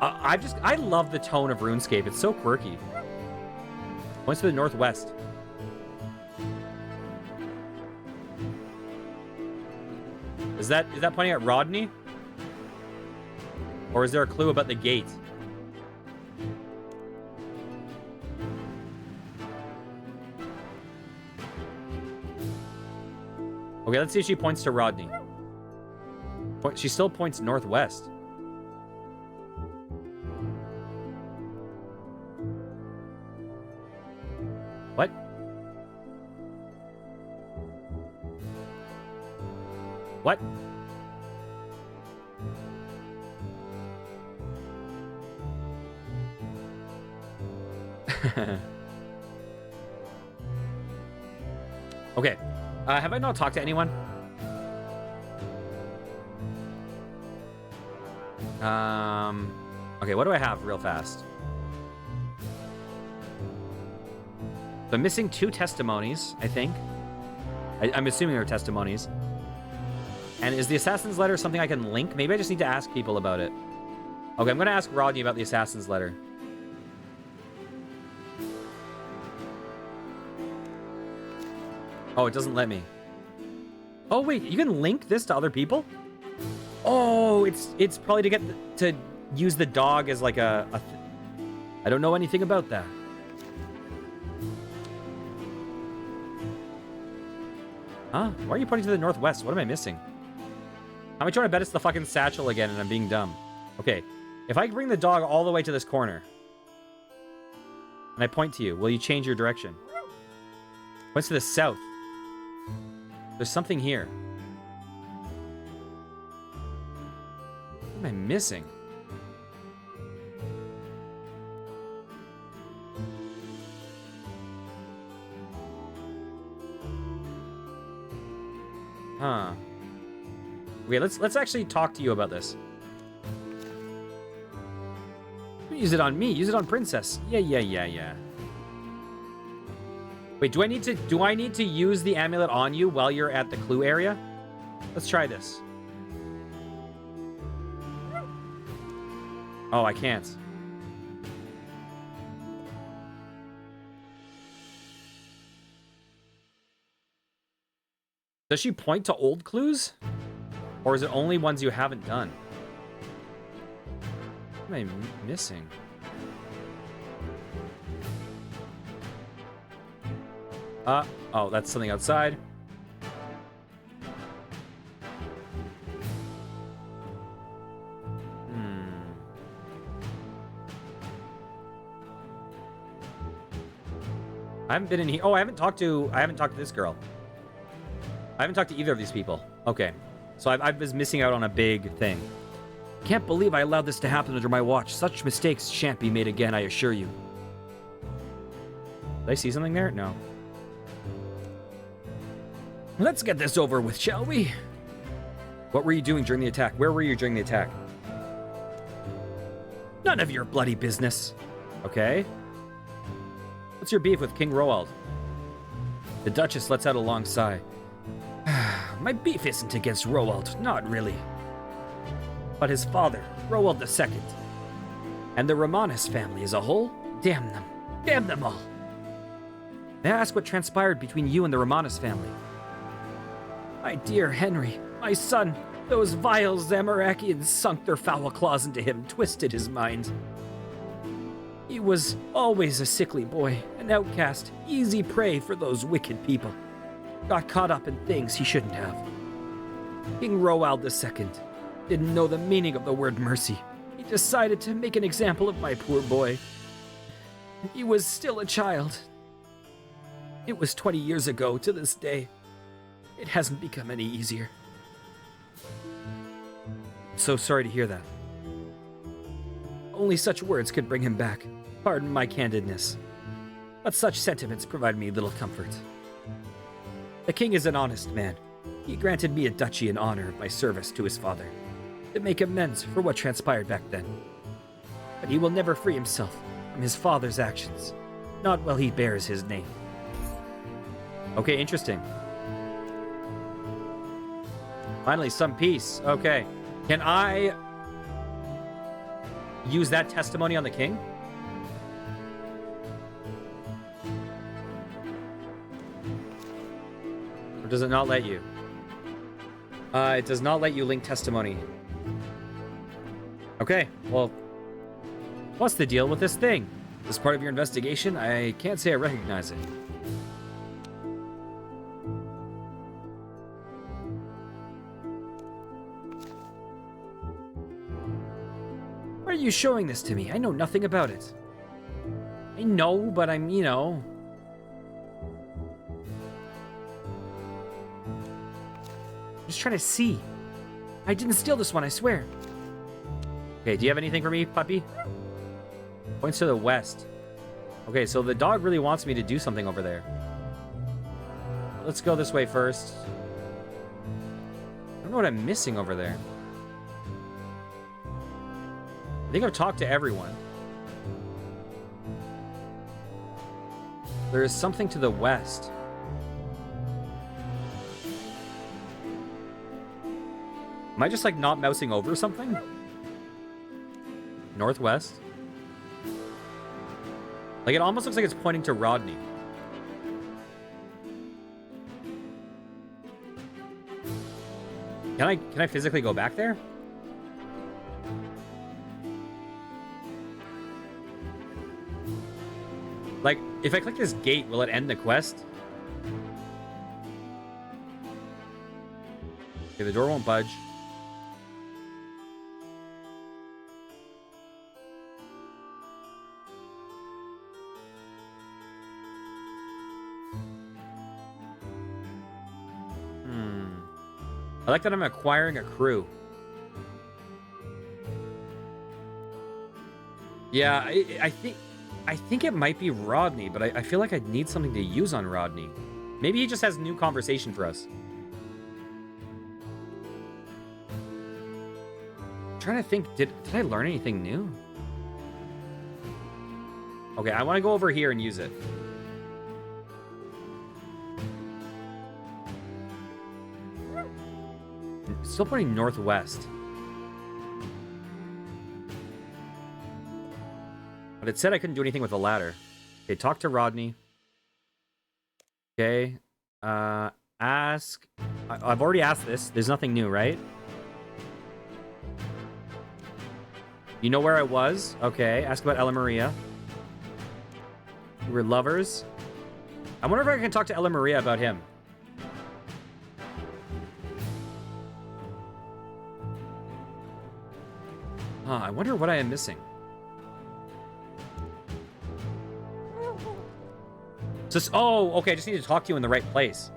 I love the tone of RuneScape. It's so quirky. Points to the northwest. Is that pointing at Rodney? Or is there a clue about the gate? Okay, let's see if she points to Rodney. She still points northwest. What? What? Okay. Have I not talked to anyone? Okay, what do I have real fast? So I'm missing 2 testimonies, I think. I'm assuming they're testimonies. And is the Assassin's Letter something I can link? Maybe I just need to ask people about it. Okay, I'm going to ask Rodney about the Assassin's Letter. Oh, it doesn't let me. Oh, wait, you can link this to other people? Oh, it's probably to get to use the dog as like I don't know anything about that. Huh? Why are you pointing to the northwest? What am I missing? How much do I bet it's the fucking satchel again and I'm being dumb? Okay, if I bring the dog all the way to this corner and I point to you, will you change your direction? Points to the south. There's something here. What am I missing? Huh. Okay, let's actually talk to you about this. Use it on me. Use it on Princess. Yeah. Wait, do I need to use the amulet on you while you're at the clue area? Let's try this. Oh, I can't. Does she point to old clues? Or is it only ones you haven't done? What am I missing? Oh, that's something outside. I haven't been in here. Oh, I haven't talked to this girl. I haven't talked to either of these people. Okay. So I was missing out on a big thing. Can't believe I allowed this to happen under my watch. Such mistakes shan't be made again, I assure you. Did I see something there? No. Let's get this over with, shall we? What were you doing during the attack? Where were you during the attack? None of your bloody business. Okay. What's your beef with King Roald? The Duchess lets out a long sigh. My beef isn't against Roald, not really. But his father, Roald II, and the Romanus family as a whole, damn them. Damn them all. May I ask what transpired between you and the Romanus family? My dear Henry, my son, those vile Zamorakians sunk their foul claws into him, twisted his mind. He was always a sickly boy, an outcast, easy prey for those wicked people. Got caught up in things he shouldn't have. King Roald II didn't know the meaning of the word mercy. He decided to make an example of my poor boy. He was still a child. It was 20 years ago to this day. It hasn't become any easier. So sorry to hear that. Only such words could bring him back. Pardon my candidness. But such sentiments provide me little comfort. The king is an honest man. He granted me a duchy in honor of my service to his father, to make amends for what transpired back then. But he will never free himself from his father's actions, not while he bears his name. Okay, interesting. Finally, some peace. Okay. Can I use that testimony on the king? Or does it not let you? It does not let you link testimony. Okay, well, what's the deal with this thing? Is this part of your investigation? I can't say I recognize it. Why are you showing this to me? I know nothing about it. I know, but I'm, just trying to see. I didn't steal this one, I swear. Okay, do you have anything for me, puppy? Points to the west. Okay, so the dog really wants me to do something over there. Let's go this way first. I don't know what I'm missing over there. I think I've talked to everyone. There is something to the west. Am I just like not mousing over something? Northwest? Like it almost looks like it's pointing to Rodney. Can I physically go back there? Like, if I click this gate, will it end the quest? Okay, the door won't budge. I like that I'm acquiring a crew. Yeah, I think it might be Rodney, but I feel like I need something to use on Rodney. Maybe he just has new conversation for us. I'm trying to think, did I learn anything new? Okay, I want to go over here and use it. It's still pointing northwest. But it said I couldn't do anything with the ladder. Okay, talk to Rodney. Okay. Ask... I've already asked this. There's nothing new, right? You know where I was? Okay. Ask about Ella Maria. We were lovers. I wonder if I can talk to Ella Maria about him. I wonder what I am missing. Just, oh, okay, I just need to talk to you in the right place.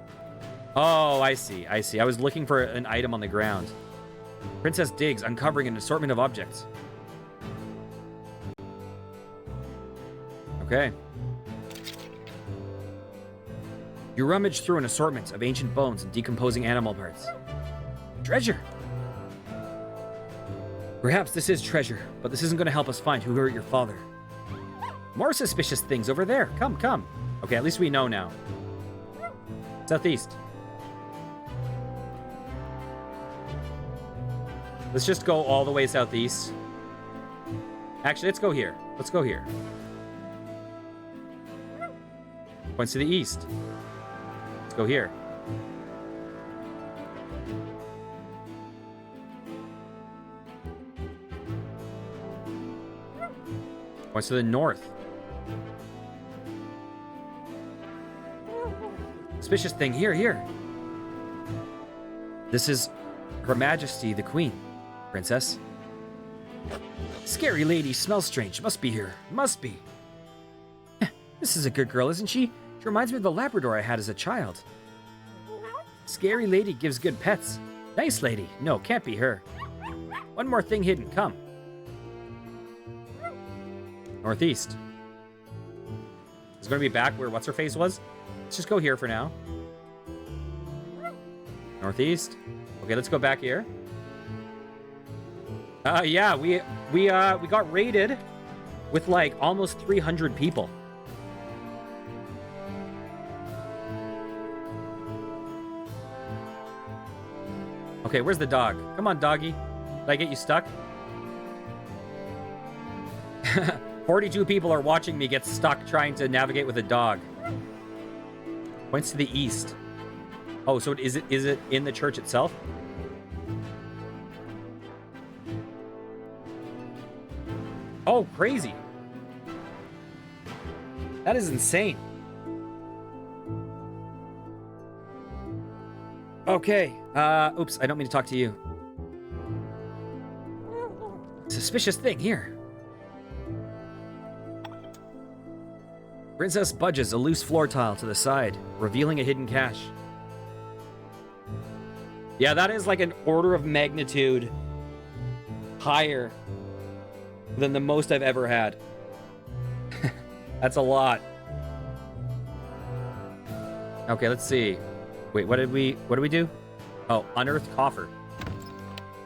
Oh, I see, I see. I was looking for an item on the ground. Princess digs, uncovering an assortment of objects. Okay. You rummage through an assortment of ancient bones and decomposing animal parts. Treasure! Perhaps this is treasure, but this isn't going to help us find who hurt your father. More suspicious things over there. Come, come. Okay, at least we know now. Southeast. Let's just go all the way southeast. Actually, let's go here. Let's go here. Points to the east. Let's go here. Points to the north. Suspicious thing. Here, here. This is Her Majesty the Queen, Princess. Scary lady smells strange. Must be here. Must be. This is a good girl, isn't she? She reminds me of the Labrador I had as a child. Scary lady gives good pets. Nice lady. No, can't be her. One more thing hidden. Come. Northeast. It's going to be back where what's-her-face was. Let's just go here for now. Northeast. Okay, let's go back here. Yeah, we got raided with like almost 300 people. Okay, where's the dog? Come on, doggy. Did I get you stuck? 42 people are watching me get stuck trying to navigate with a dog. Points to the east. Oh, so is it in the church itself? Oh, crazy. That is insane. Okay. Oops, I don't mean to talk to you. Suspicious thing here. Princess budges a loose floor tile to the side, revealing a hidden cache. Yeah, that is like an order of magnitude higher than the most I've ever had. That's a lot. Okay, let's see. Wait, what did we do? Oh, unearthed coffer.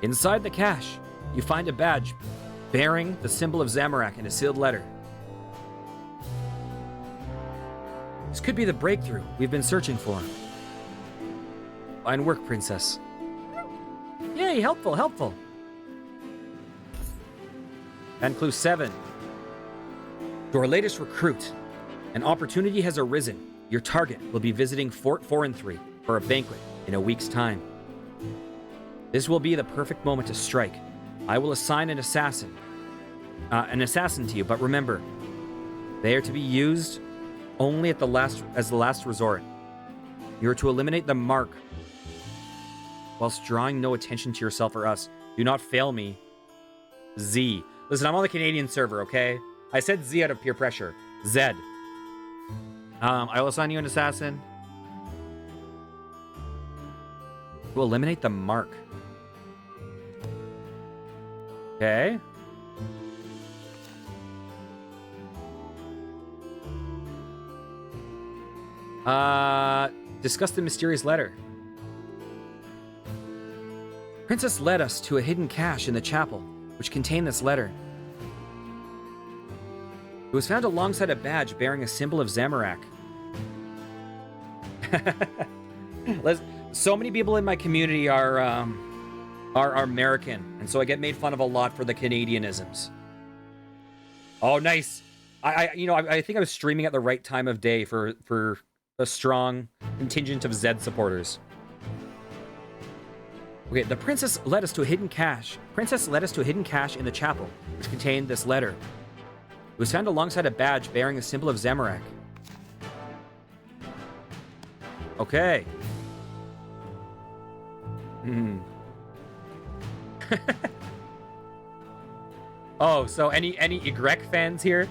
Inside the cache, you find a badge bearing the symbol of Zamorak in a sealed letter. This could be the breakthrough we've been searching for. Fine work, Princess. Yay, helpful, helpful. And clue 7. To our latest recruit, an opportunity has arisen. Your target will be visiting Fort 4 and 3 for a banquet in a week's time. This will be the perfect moment to strike. I will assign an assassin to you, but remember, they are to be used only at as the last resort. You are to eliminate the mark whilst drawing no attention to yourself or us. Do not fail me. Z. Listen, I'm on the Canadian server, okay? I said Z out of peer pressure. Z. I will assign you an assassin. We'll eliminate the mark. Okay. Discuss the mysterious letter. Princess led us to a hidden cache in the chapel, which contained this letter. It was found alongside a badge bearing a symbol of Zamorak. So many people in my community are American, and so I get made fun of a lot for the Canadianisms. Oh, nice. I think I was streaming at the right time of day for a strong contingent of Zed supporters. Okay, the princess led us to a hidden cache. Princess led us to a hidden cache in the chapel, which contained this letter. It was found alongside a badge bearing the symbol of Zamorak. Okay. Oh, so any Y fans here?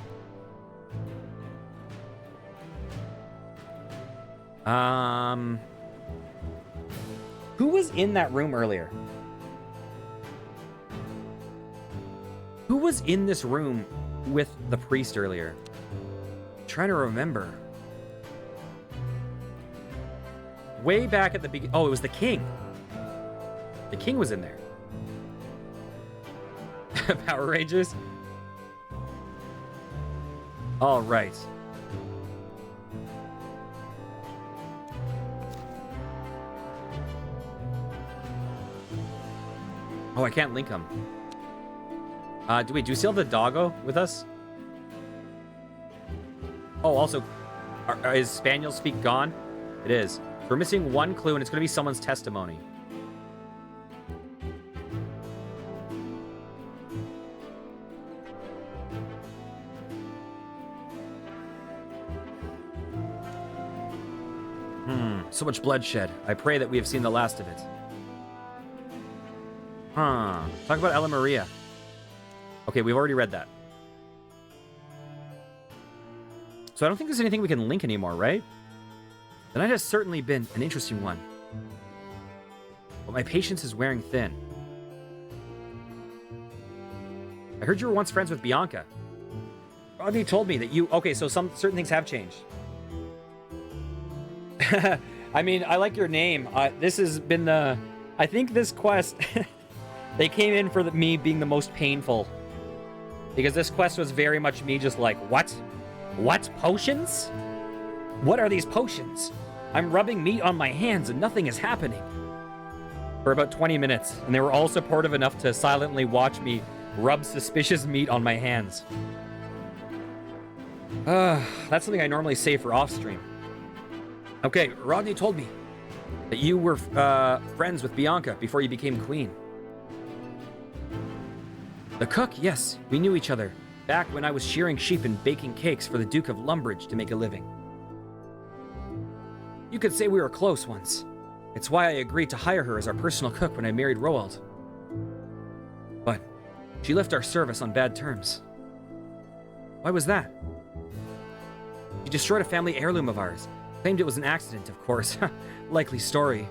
Who was in that room earlier? Who was in this room with the priest earlier? I'm trying to remember. Way back at the beginning. Oh, it was the king. The king was in there. Power Rangers? All right. Oh, I can't link them. Do you still have the doggo with us? Oh, also, is Spaniel Speak gone? It is. We're missing one clue, and it's going to be someone's testimony. So much bloodshed. I pray that we have seen the last of it. Talk about Ella Maria. Okay, we've already read that. So I don't think there's anything we can link anymore, right? The night has certainly been an interesting one. But my patience is wearing thin. I heard you were once friends with Bianca. Rodney told me that you... Okay, so some certain things have changed. I mean, I like your name. This has been the... I think this quest... they came in for me being the most painful. Because this quest was very much me just like, what? What? Potions? What are these potions? I'm rubbing meat on my hands and nothing is happening. For about 20 minutes. And they were all supportive enough to silently watch me rub suspicious meat on my hands. That's something I normally say for off-stream. Okay, Rodney told me that you were friends with Bianca before you became queen. The cook, yes, we knew each other back when I was shearing sheep and baking cakes for the Duke of Lumbridge to make a living. You could say we were close once. It's why I agreed to hire her as our personal cook when I married Roald. But she left our service on bad terms. Why was that? She destroyed a family heirloom of ours. Claimed it was an accident, of course. Likely story.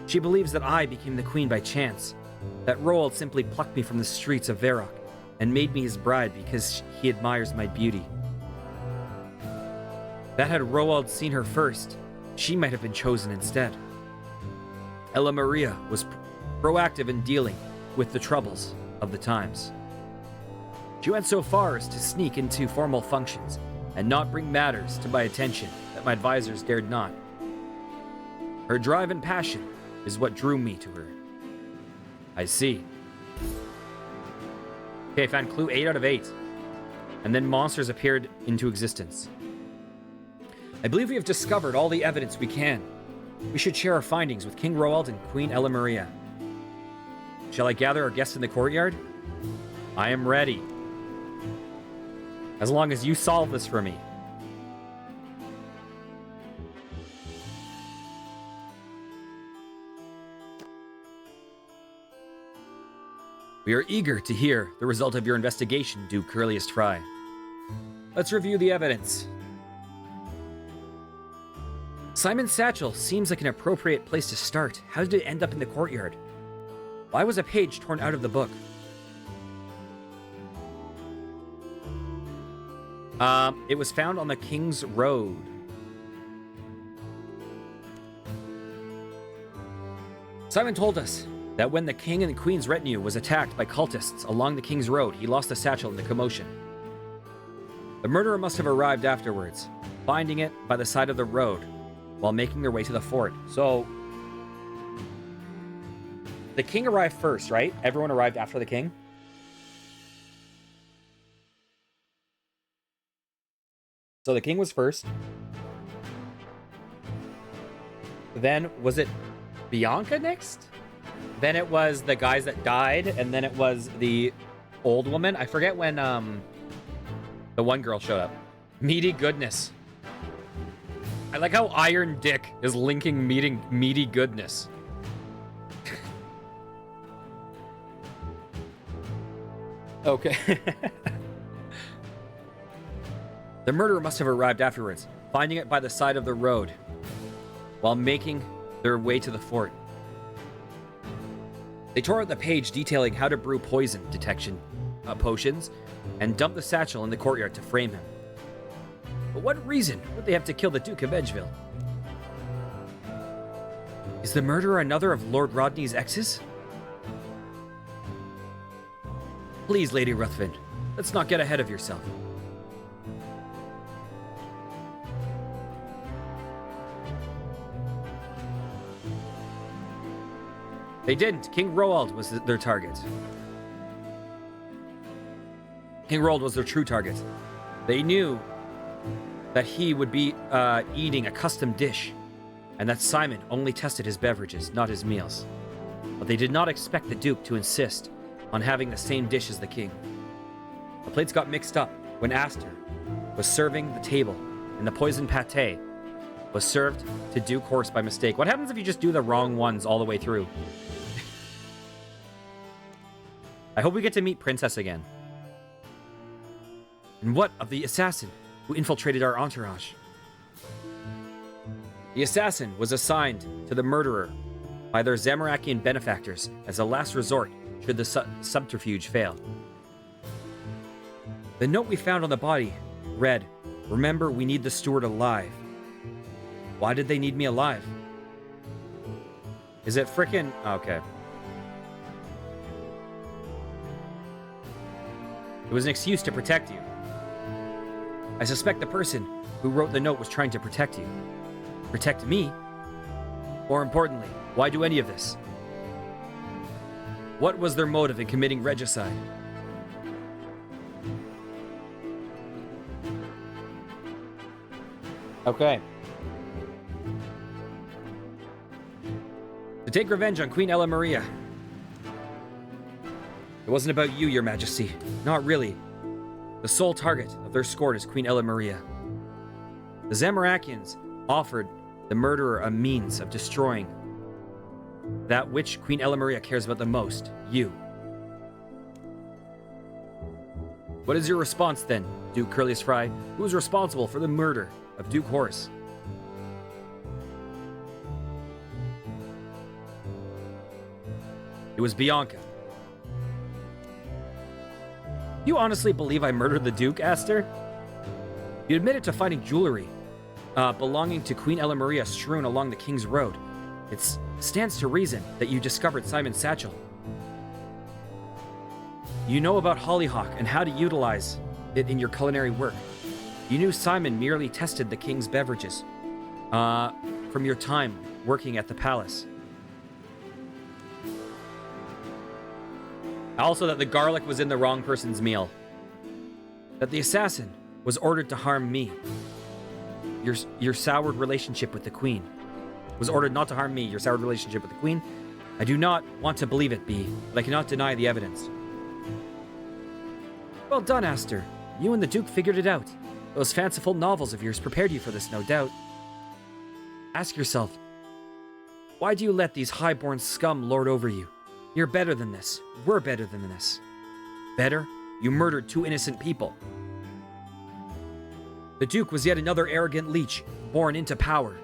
She believes that I became the queen by chance. That Roald simply plucked me from the streets of Varrock and made me his bride because he admires my beauty. That had Roald seen her first, she might have been chosen instead. Ella Maria was proactive in dealing with the troubles of the times. She went so far as to sneak into formal functions and not bring matters to my attention that my advisors dared not. Her drive and passion is what drew me to her. I see. Okay, I found clue 8 out of 8. And then monsters appeared into existence. I believe we have discovered all the evidence we can. We should share our findings with King Roald and Queen Ella Maria. Shall I gather our guests in the courtyard? I am ready. As long as you solve this for me. We are eager to hear the result of your investigation, Duke Curliest Fry. Let's review the evidence. Simon's satchel seems like an appropriate place to start. How did it end up in the courtyard? Why was a page torn out of the book? It was found on the King's Road. Simon told us that when the king and the queen's retinue was attacked by cultists along the King's Road, he lost the satchel in the commotion. The murderer must have arrived afterwards, finding it by the side of the road while making their way to the fort. So, the king arrived first, right? Everyone arrived after the king? So the king was first. Then, was it Bianca next? Then it was the guys that died, and then it was the old woman. I forget when the one girl showed up. Meaty goodness. I like how Iron Dick is linking meaty goodness. Okay. The murderer must have arrived afterwards, finding it by the side of the road, while making their way to the fort. They tore out the page detailing how to brew poison detection potions, and dumped the satchel in the courtyard to frame him. But what reason would they have to kill the Duke of Edgeville? Is the murderer another of Lord Rodney's exes? Please, Lady Ruthven, let's not get ahead of yourself. They didn't. King Roald was their target. King Roald was their true target. They knew that he would be eating a custom dish, and that Simon only tested his beverages, not his meals. But they did not expect the Duke to insist on having the same dish as the king. The plates got mixed up when Aster was serving the table, and the poisoned pate was served to Duke Horse by mistake. What happens if you just do the wrong ones all the way through? I hope we get to meet Princess again. And what of the assassin who infiltrated our entourage? The assassin was assigned to the murderer by their Zamorakian benefactors as a last resort should the subterfuge fail. The note we found on the body read, "Remember, we need the steward alive." Why did they need me alive? Is it frickin'... Okay. It was an excuse to protect you. I suspect the person who wrote the note was trying to protect you. Protect me? More importantly, why do any of this? What was their motive in committing regicide? Okay. To take revenge on Queen Ella Maria. It wasn't about you, Your Majesty. Not really. The sole target of their scourge is Queen Ella Maria. The Zamorakians offered the murderer a means of destroying that which Queen Ella Maria cares about the most, you. What is your response then, Duke Curlius Fry? Who is responsible for the murder of Duke Horse? It was Bianca. You honestly believe I murdered the Duke, Aster? You admitted to finding jewelry belonging to Queen Ella Maria strewn along the King's Road. It stands to reason that you discovered Simon's satchel. You know about Hollyhock and how to utilize it in your culinary work. You knew Simon merely tested the King's beverages from your time working at the palace. Also that the garlic was in the wrong person's meal. That the assassin was ordered to harm me. Your soured relationship with the Queen. Was ordered not to harm me, your soured relationship with the Queen. I do not want to believe it, B, but I cannot deny the evidence. Well done, Aster. You and the Duke figured it out. Those fanciful novels of yours prepared you for this, no doubt. Ask yourself, why do you let these highborn scum lord over you? You're better than this. We're better than this. Better? You murdered 2 innocent people. The Duke was yet another arrogant leech, born into power.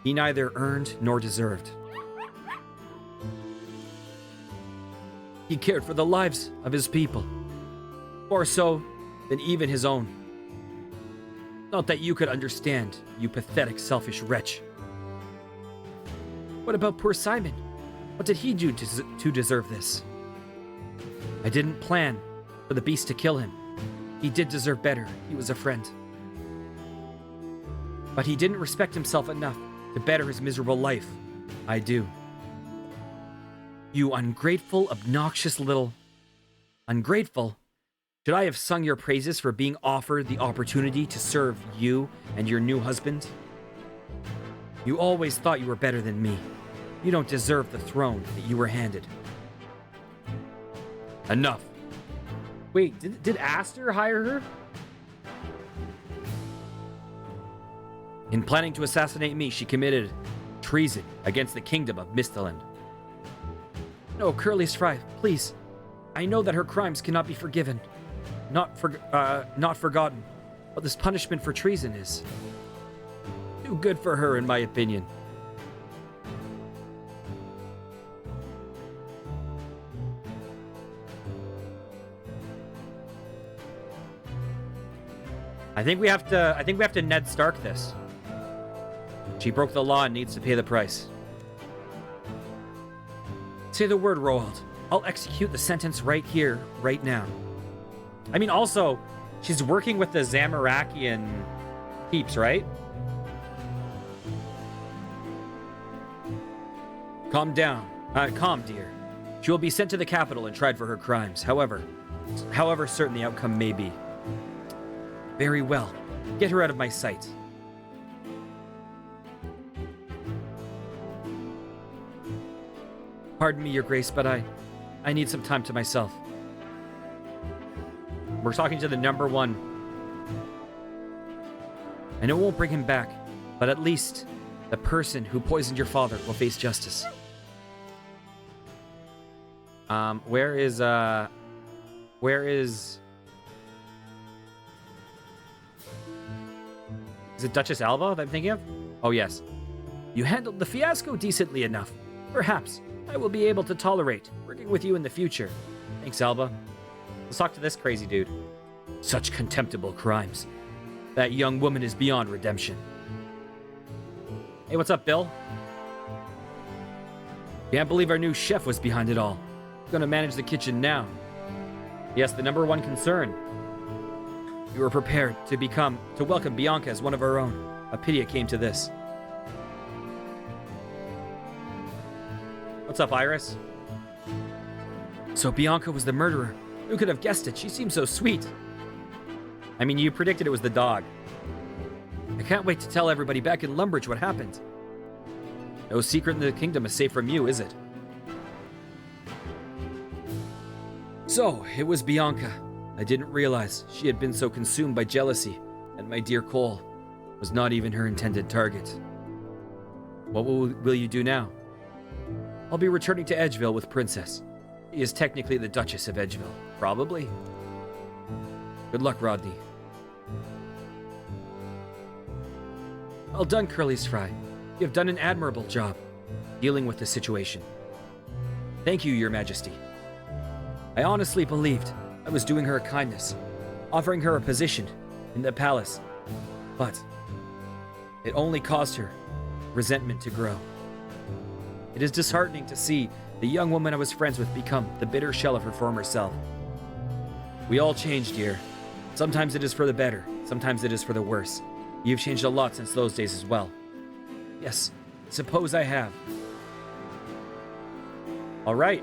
He neither earned nor deserved. He cared for the lives of his people. More so than even his own. Not that you could understand, you pathetic, selfish wretch. What about poor Simon? What did he do to deserve this? I didn't plan for the beast to kill him. He did deserve better. He was a friend. But he didn't respect himself enough to better his miserable life. I do. You ungrateful, obnoxious little... Ungrateful? Should I have sung your praises for being offered the opportunity to serve you and your new husband? You always thought you were better than me. You don't deserve the throne that you were handed. Enough. Wait, did Aster hire her? In planning to assassinate me, she committed treason against the kingdom of Misthalin. No, Curly's Fry, please. I know that her crimes cannot be forgiven. Not forgotten. But this punishment for treason is too good for her, in my opinion. I think we have to Ned Stark this. She broke the law and needs to pay the price. Say the word, Roald. I'll execute the sentence right here, right now. I mean, also, she's working with the Zamarakian peeps, right? Calm down. Calm, dear. She will be sent to the capital and tried for her crimes. However certain the outcome may be. Very well. Get her out of my sight. Pardon me, Your Grace, but I need some time to myself. We're talking to the number one. And it won't bring him back, but at least the person who poisoned your father will face justice. Where is it Duchess Alba that I'm thinking of? Oh, yes. You handled the fiasco decently enough. Perhaps I will be able to tolerate working with you in the future. Thanks, Alba. Let's talk to this crazy dude. Such contemptible crimes. That young woman is beyond redemption. Hey, what's up, Bill? Can't believe our new chef was behind it all. Gonna manage the kitchen now. Yes, the number one concern. We were prepared to welcome Bianca as one of our own. A pity it came to this. What's up, Iris? So Bianca was the murderer. Who could have guessed it? She seemed so sweet. I mean, you predicted it was the dog. I can't wait to tell everybody back in Lumbridge what happened. No secret in the kingdom is safe from you, is it? So, it was Bianca. I didn't realize she had been so consumed by jealousy, and my dear Cole was not even her intended target. What will you do now? I'll be returning to Edgeville with Princess. She is technically the Duchess of Edgeville. Probably. Good luck, Rodney. Well done, Curly's Fry. You have done an admirable job dealing with the situation. Thank you, Your Majesty. I honestly believed I was doing her a kindness, offering her a position in the palace, but it only caused her resentment to grow. It is disheartening to see the young woman I was friends with become the bitter shell of her former self. We all change, dear. Sometimes it is for the better, sometimes it is for the worse. You've changed a lot since those days as well. Yes, suppose I have. All right.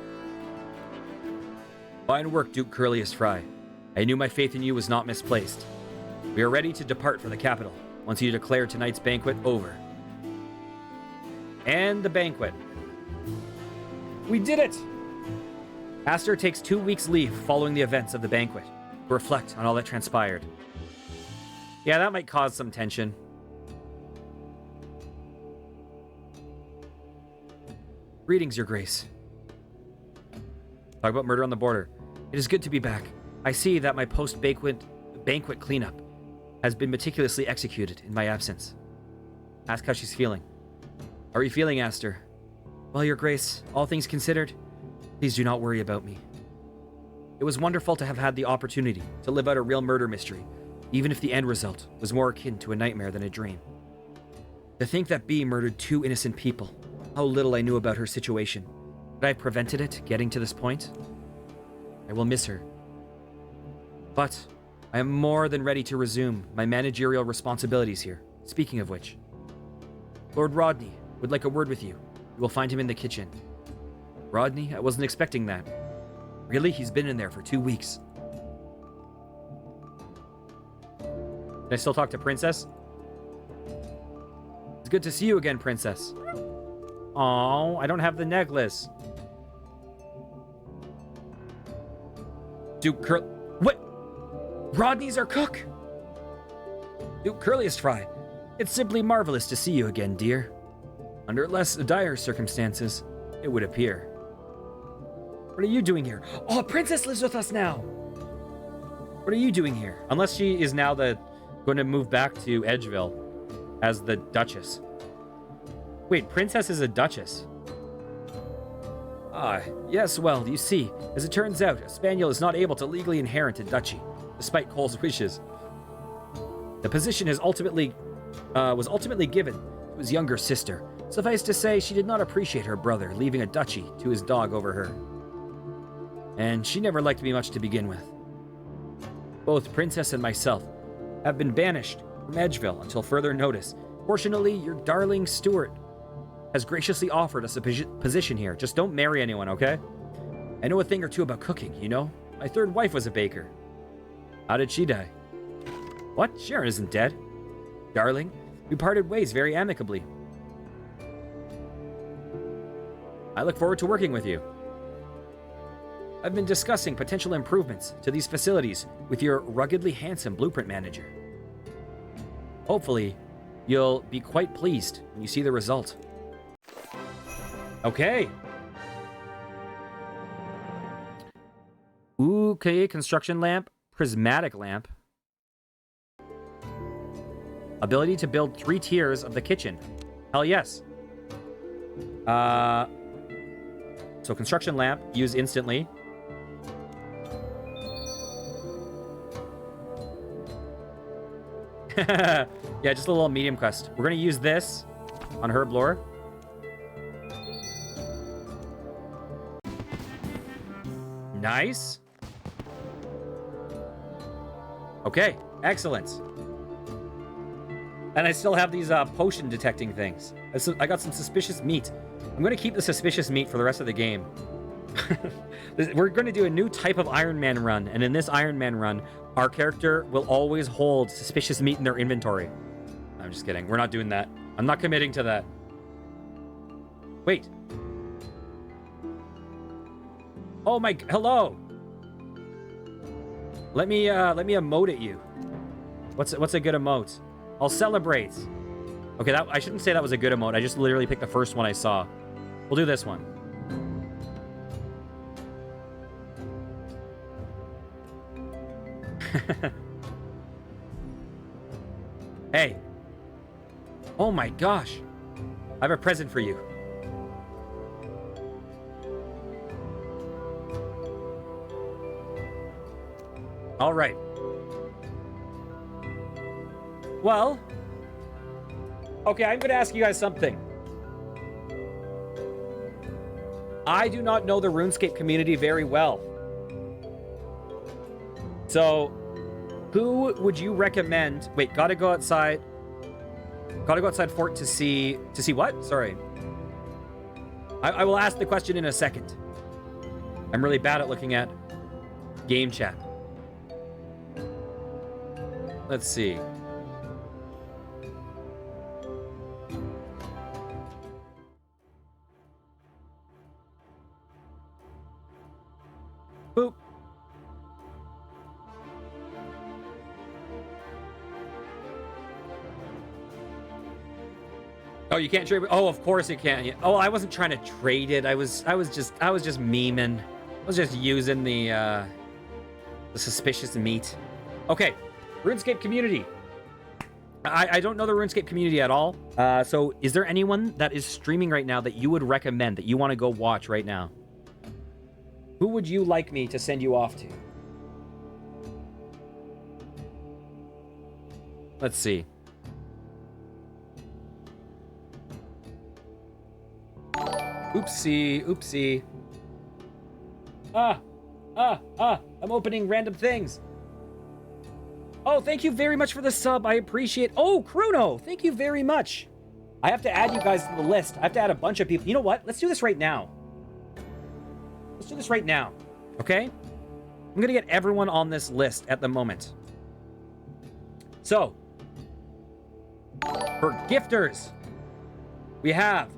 Fine work, Duke Curlius Fry. I knew my faith in you was not misplaced. We are ready to depart for the capital once you declare tonight's banquet over. And the banquet. We did it! Aster takes 2 weeks leave following the events of the banquet to reflect on all that transpired. Yeah, that might cause some tension. Greetings, Your Grace. Talk about murder on the border. It is good to be back. I see that my post-banquet cleanup has been meticulously executed in my absence. Ask how she's feeling. How are you feeling, Aster? Well, Your Grace, all things considered, please do not worry about me. It was wonderful to have had the opportunity to live out a real murder mystery, even if the end result was more akin to a nightmare than a dream. To think that Bee murdered 2 innocent people, how little I knew about her situation. Could I have prevented it getting to this point? I will miss her. But I am more than ready to resume my managerial responsibilities here. Speaking of which, Lord Rodney would like a word with you. You will find him in the kitchen. Rodney? I wasn't expecting that. Really? He's been in there for 2 weeks. Can I still talk to Princess? It's good to see you again, Princess. Oh, I don't have the necklace. Duke What? Rodney's our cook? Duke Curliest Fry. It's simply marvelous to see you again, dear. Under less dire circumstances, it would appear. What are you doing here? Oh, Princess lives with us now! What are you doing here? Unless she is now going to move back to Edgeville as the Duchess. Wait, Princess is a Duchess. Ah, yes, well, you see, as it turns out, a Spaniel is not able to legally inherit a duchy, despite Cole's wishes. The position was ultimately given to his younger sister. Suffice to say, she did not appreciate her brother leaving a duchy to his dog over her. And she never liked me much to begin with. Both Princess and myself have been banished from Edgeville until further notice. Fortunately, your darling Stuart has graciously offered us a position here. Just don't marry anyone, okay? I know a thing or two about cooking, you know? My third wife was a baker. How did she die? What? Sharon isn't dead. Darling, we parted ways very amicably. I look forward to working with you. I've been discussing potential improvements to these facilities with your ruggedly handsome blueprint manager. Hopefully, you'll be quite pleased when you see the result. Okay. Okay, construction lamp, prismatic lamp. Ability to build 3 tiers of the kitchen. Hell yes. So construction lamp, use instantly. Yeah, just a little medium quest. We're gonna use this on herb lore. Nice. Okay, excellent. And I still have these potion detecting things. I got some suspicious meat. I'm going to keep the suspicious meat for the rest of the game. We're going to do a new type of Ironman run. And in this Ironman run, our character will always hold suspicious meat in their inventory. I'm just kidding. We're not doing that. I'm not committing to that. Wait. Oh my... Hello. Let me emote at you. What's a good emote? I'll celebrate. Okay, I shouldn't say that was a good emote. I just literally picked the first one I saw. We'll do this one. Hey. Oh my gosh. I have a present for you. All right. Well, okay, I'm going to ask you guys something. I do not know the RuneScape community very well. So, who would you recommend? Wait, gotta go outside. Gotta go outside fort to see what? Sorry. I will ask the question in a second. I'm really bad at looking at game chat. Let's see. Boop. Oh, you can't trade. Oh, of course you can't. Oh, I wasn't trying to trade it. I was just memeing. I was just using the suspicious meat. Okay, RuneScape community. I don't know the RuneScape community at all. So is there anyone that is streaming right now that you would recommend that you want to go watch right now? Who would you like me to send you off to? Let's see. Oopsie, oopsie. I'm opening random things. Oh, thank you very much for the sub. I appreciate. Oh, Chrono, thank you very much. I have to add you guys to the list. I have to add a bunch of people. You know what? Let's do this right now. Let's do this right now. Okay? I'm going to get everyone on this list at the moment. So, For gifters, we have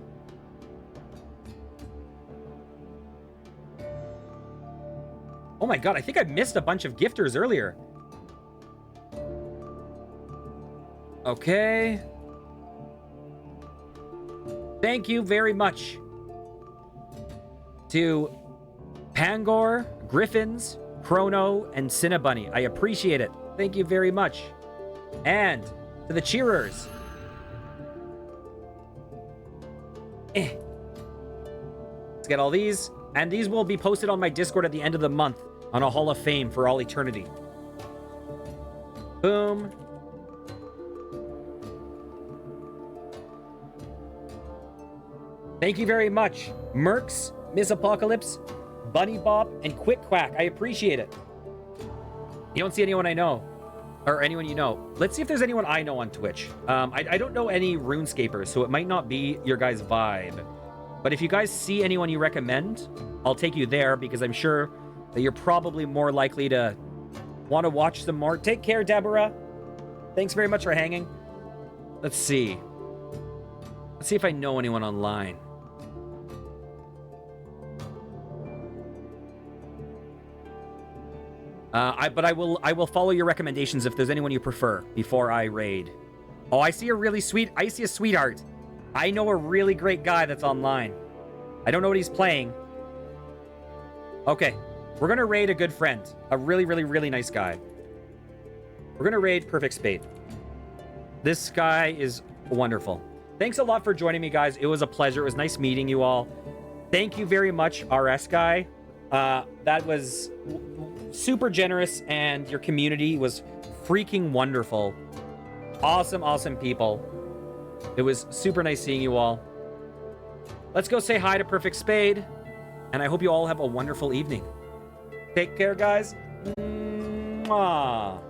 oh my god, I think I missed a bunch of gifters earlier. Okay. Thank you very much to Pangor, Griffins, Chrono, and Cinnabunny. I appreciate it. Thank you very much. And to the cheerers. Let's get all these. And these will be posted on my Discord at the end of the month on a Hall of Fame for all eternity. Boom. Thank you very much, Mercs, Miss Apocalypse, Bunny Bop, and Quick Quack. I appreciate it. You don't see anyone I know, or anyone you know. Let's see if there's anyone I know on Twitch. I don't know any RuneScapers, so it might not be your guys' vibe. But if you guys see anyone you recommend, I'll take you there because I'm sure that you're probably more likely to want to watch some more. Take care, Deborah. Thanks very much for hanging. Let's see. Let's see if I know anyone online. But I will follow your recommendations if there's anyone you prefer before I raid. Oh, I see a sweetheart. I know a really great guy that's online. I don't know what he's playing. Okay, we're gonna raid a good friend. A really, really, really nice guy. We're gonna raid Perfect Spade. This guy is wonderful. Thanks a lot for joining me, guys. It was a pleasure. It was nice meeting you all. Thank you very much, RS guy. That was super generous, and your community was freaking wonderful. Awesome, awesome people. It was super nice seeing you all. Let's go say hi to Perfect Spade, and I hope you all have a wonderful evening. Take care, guys. Mwah.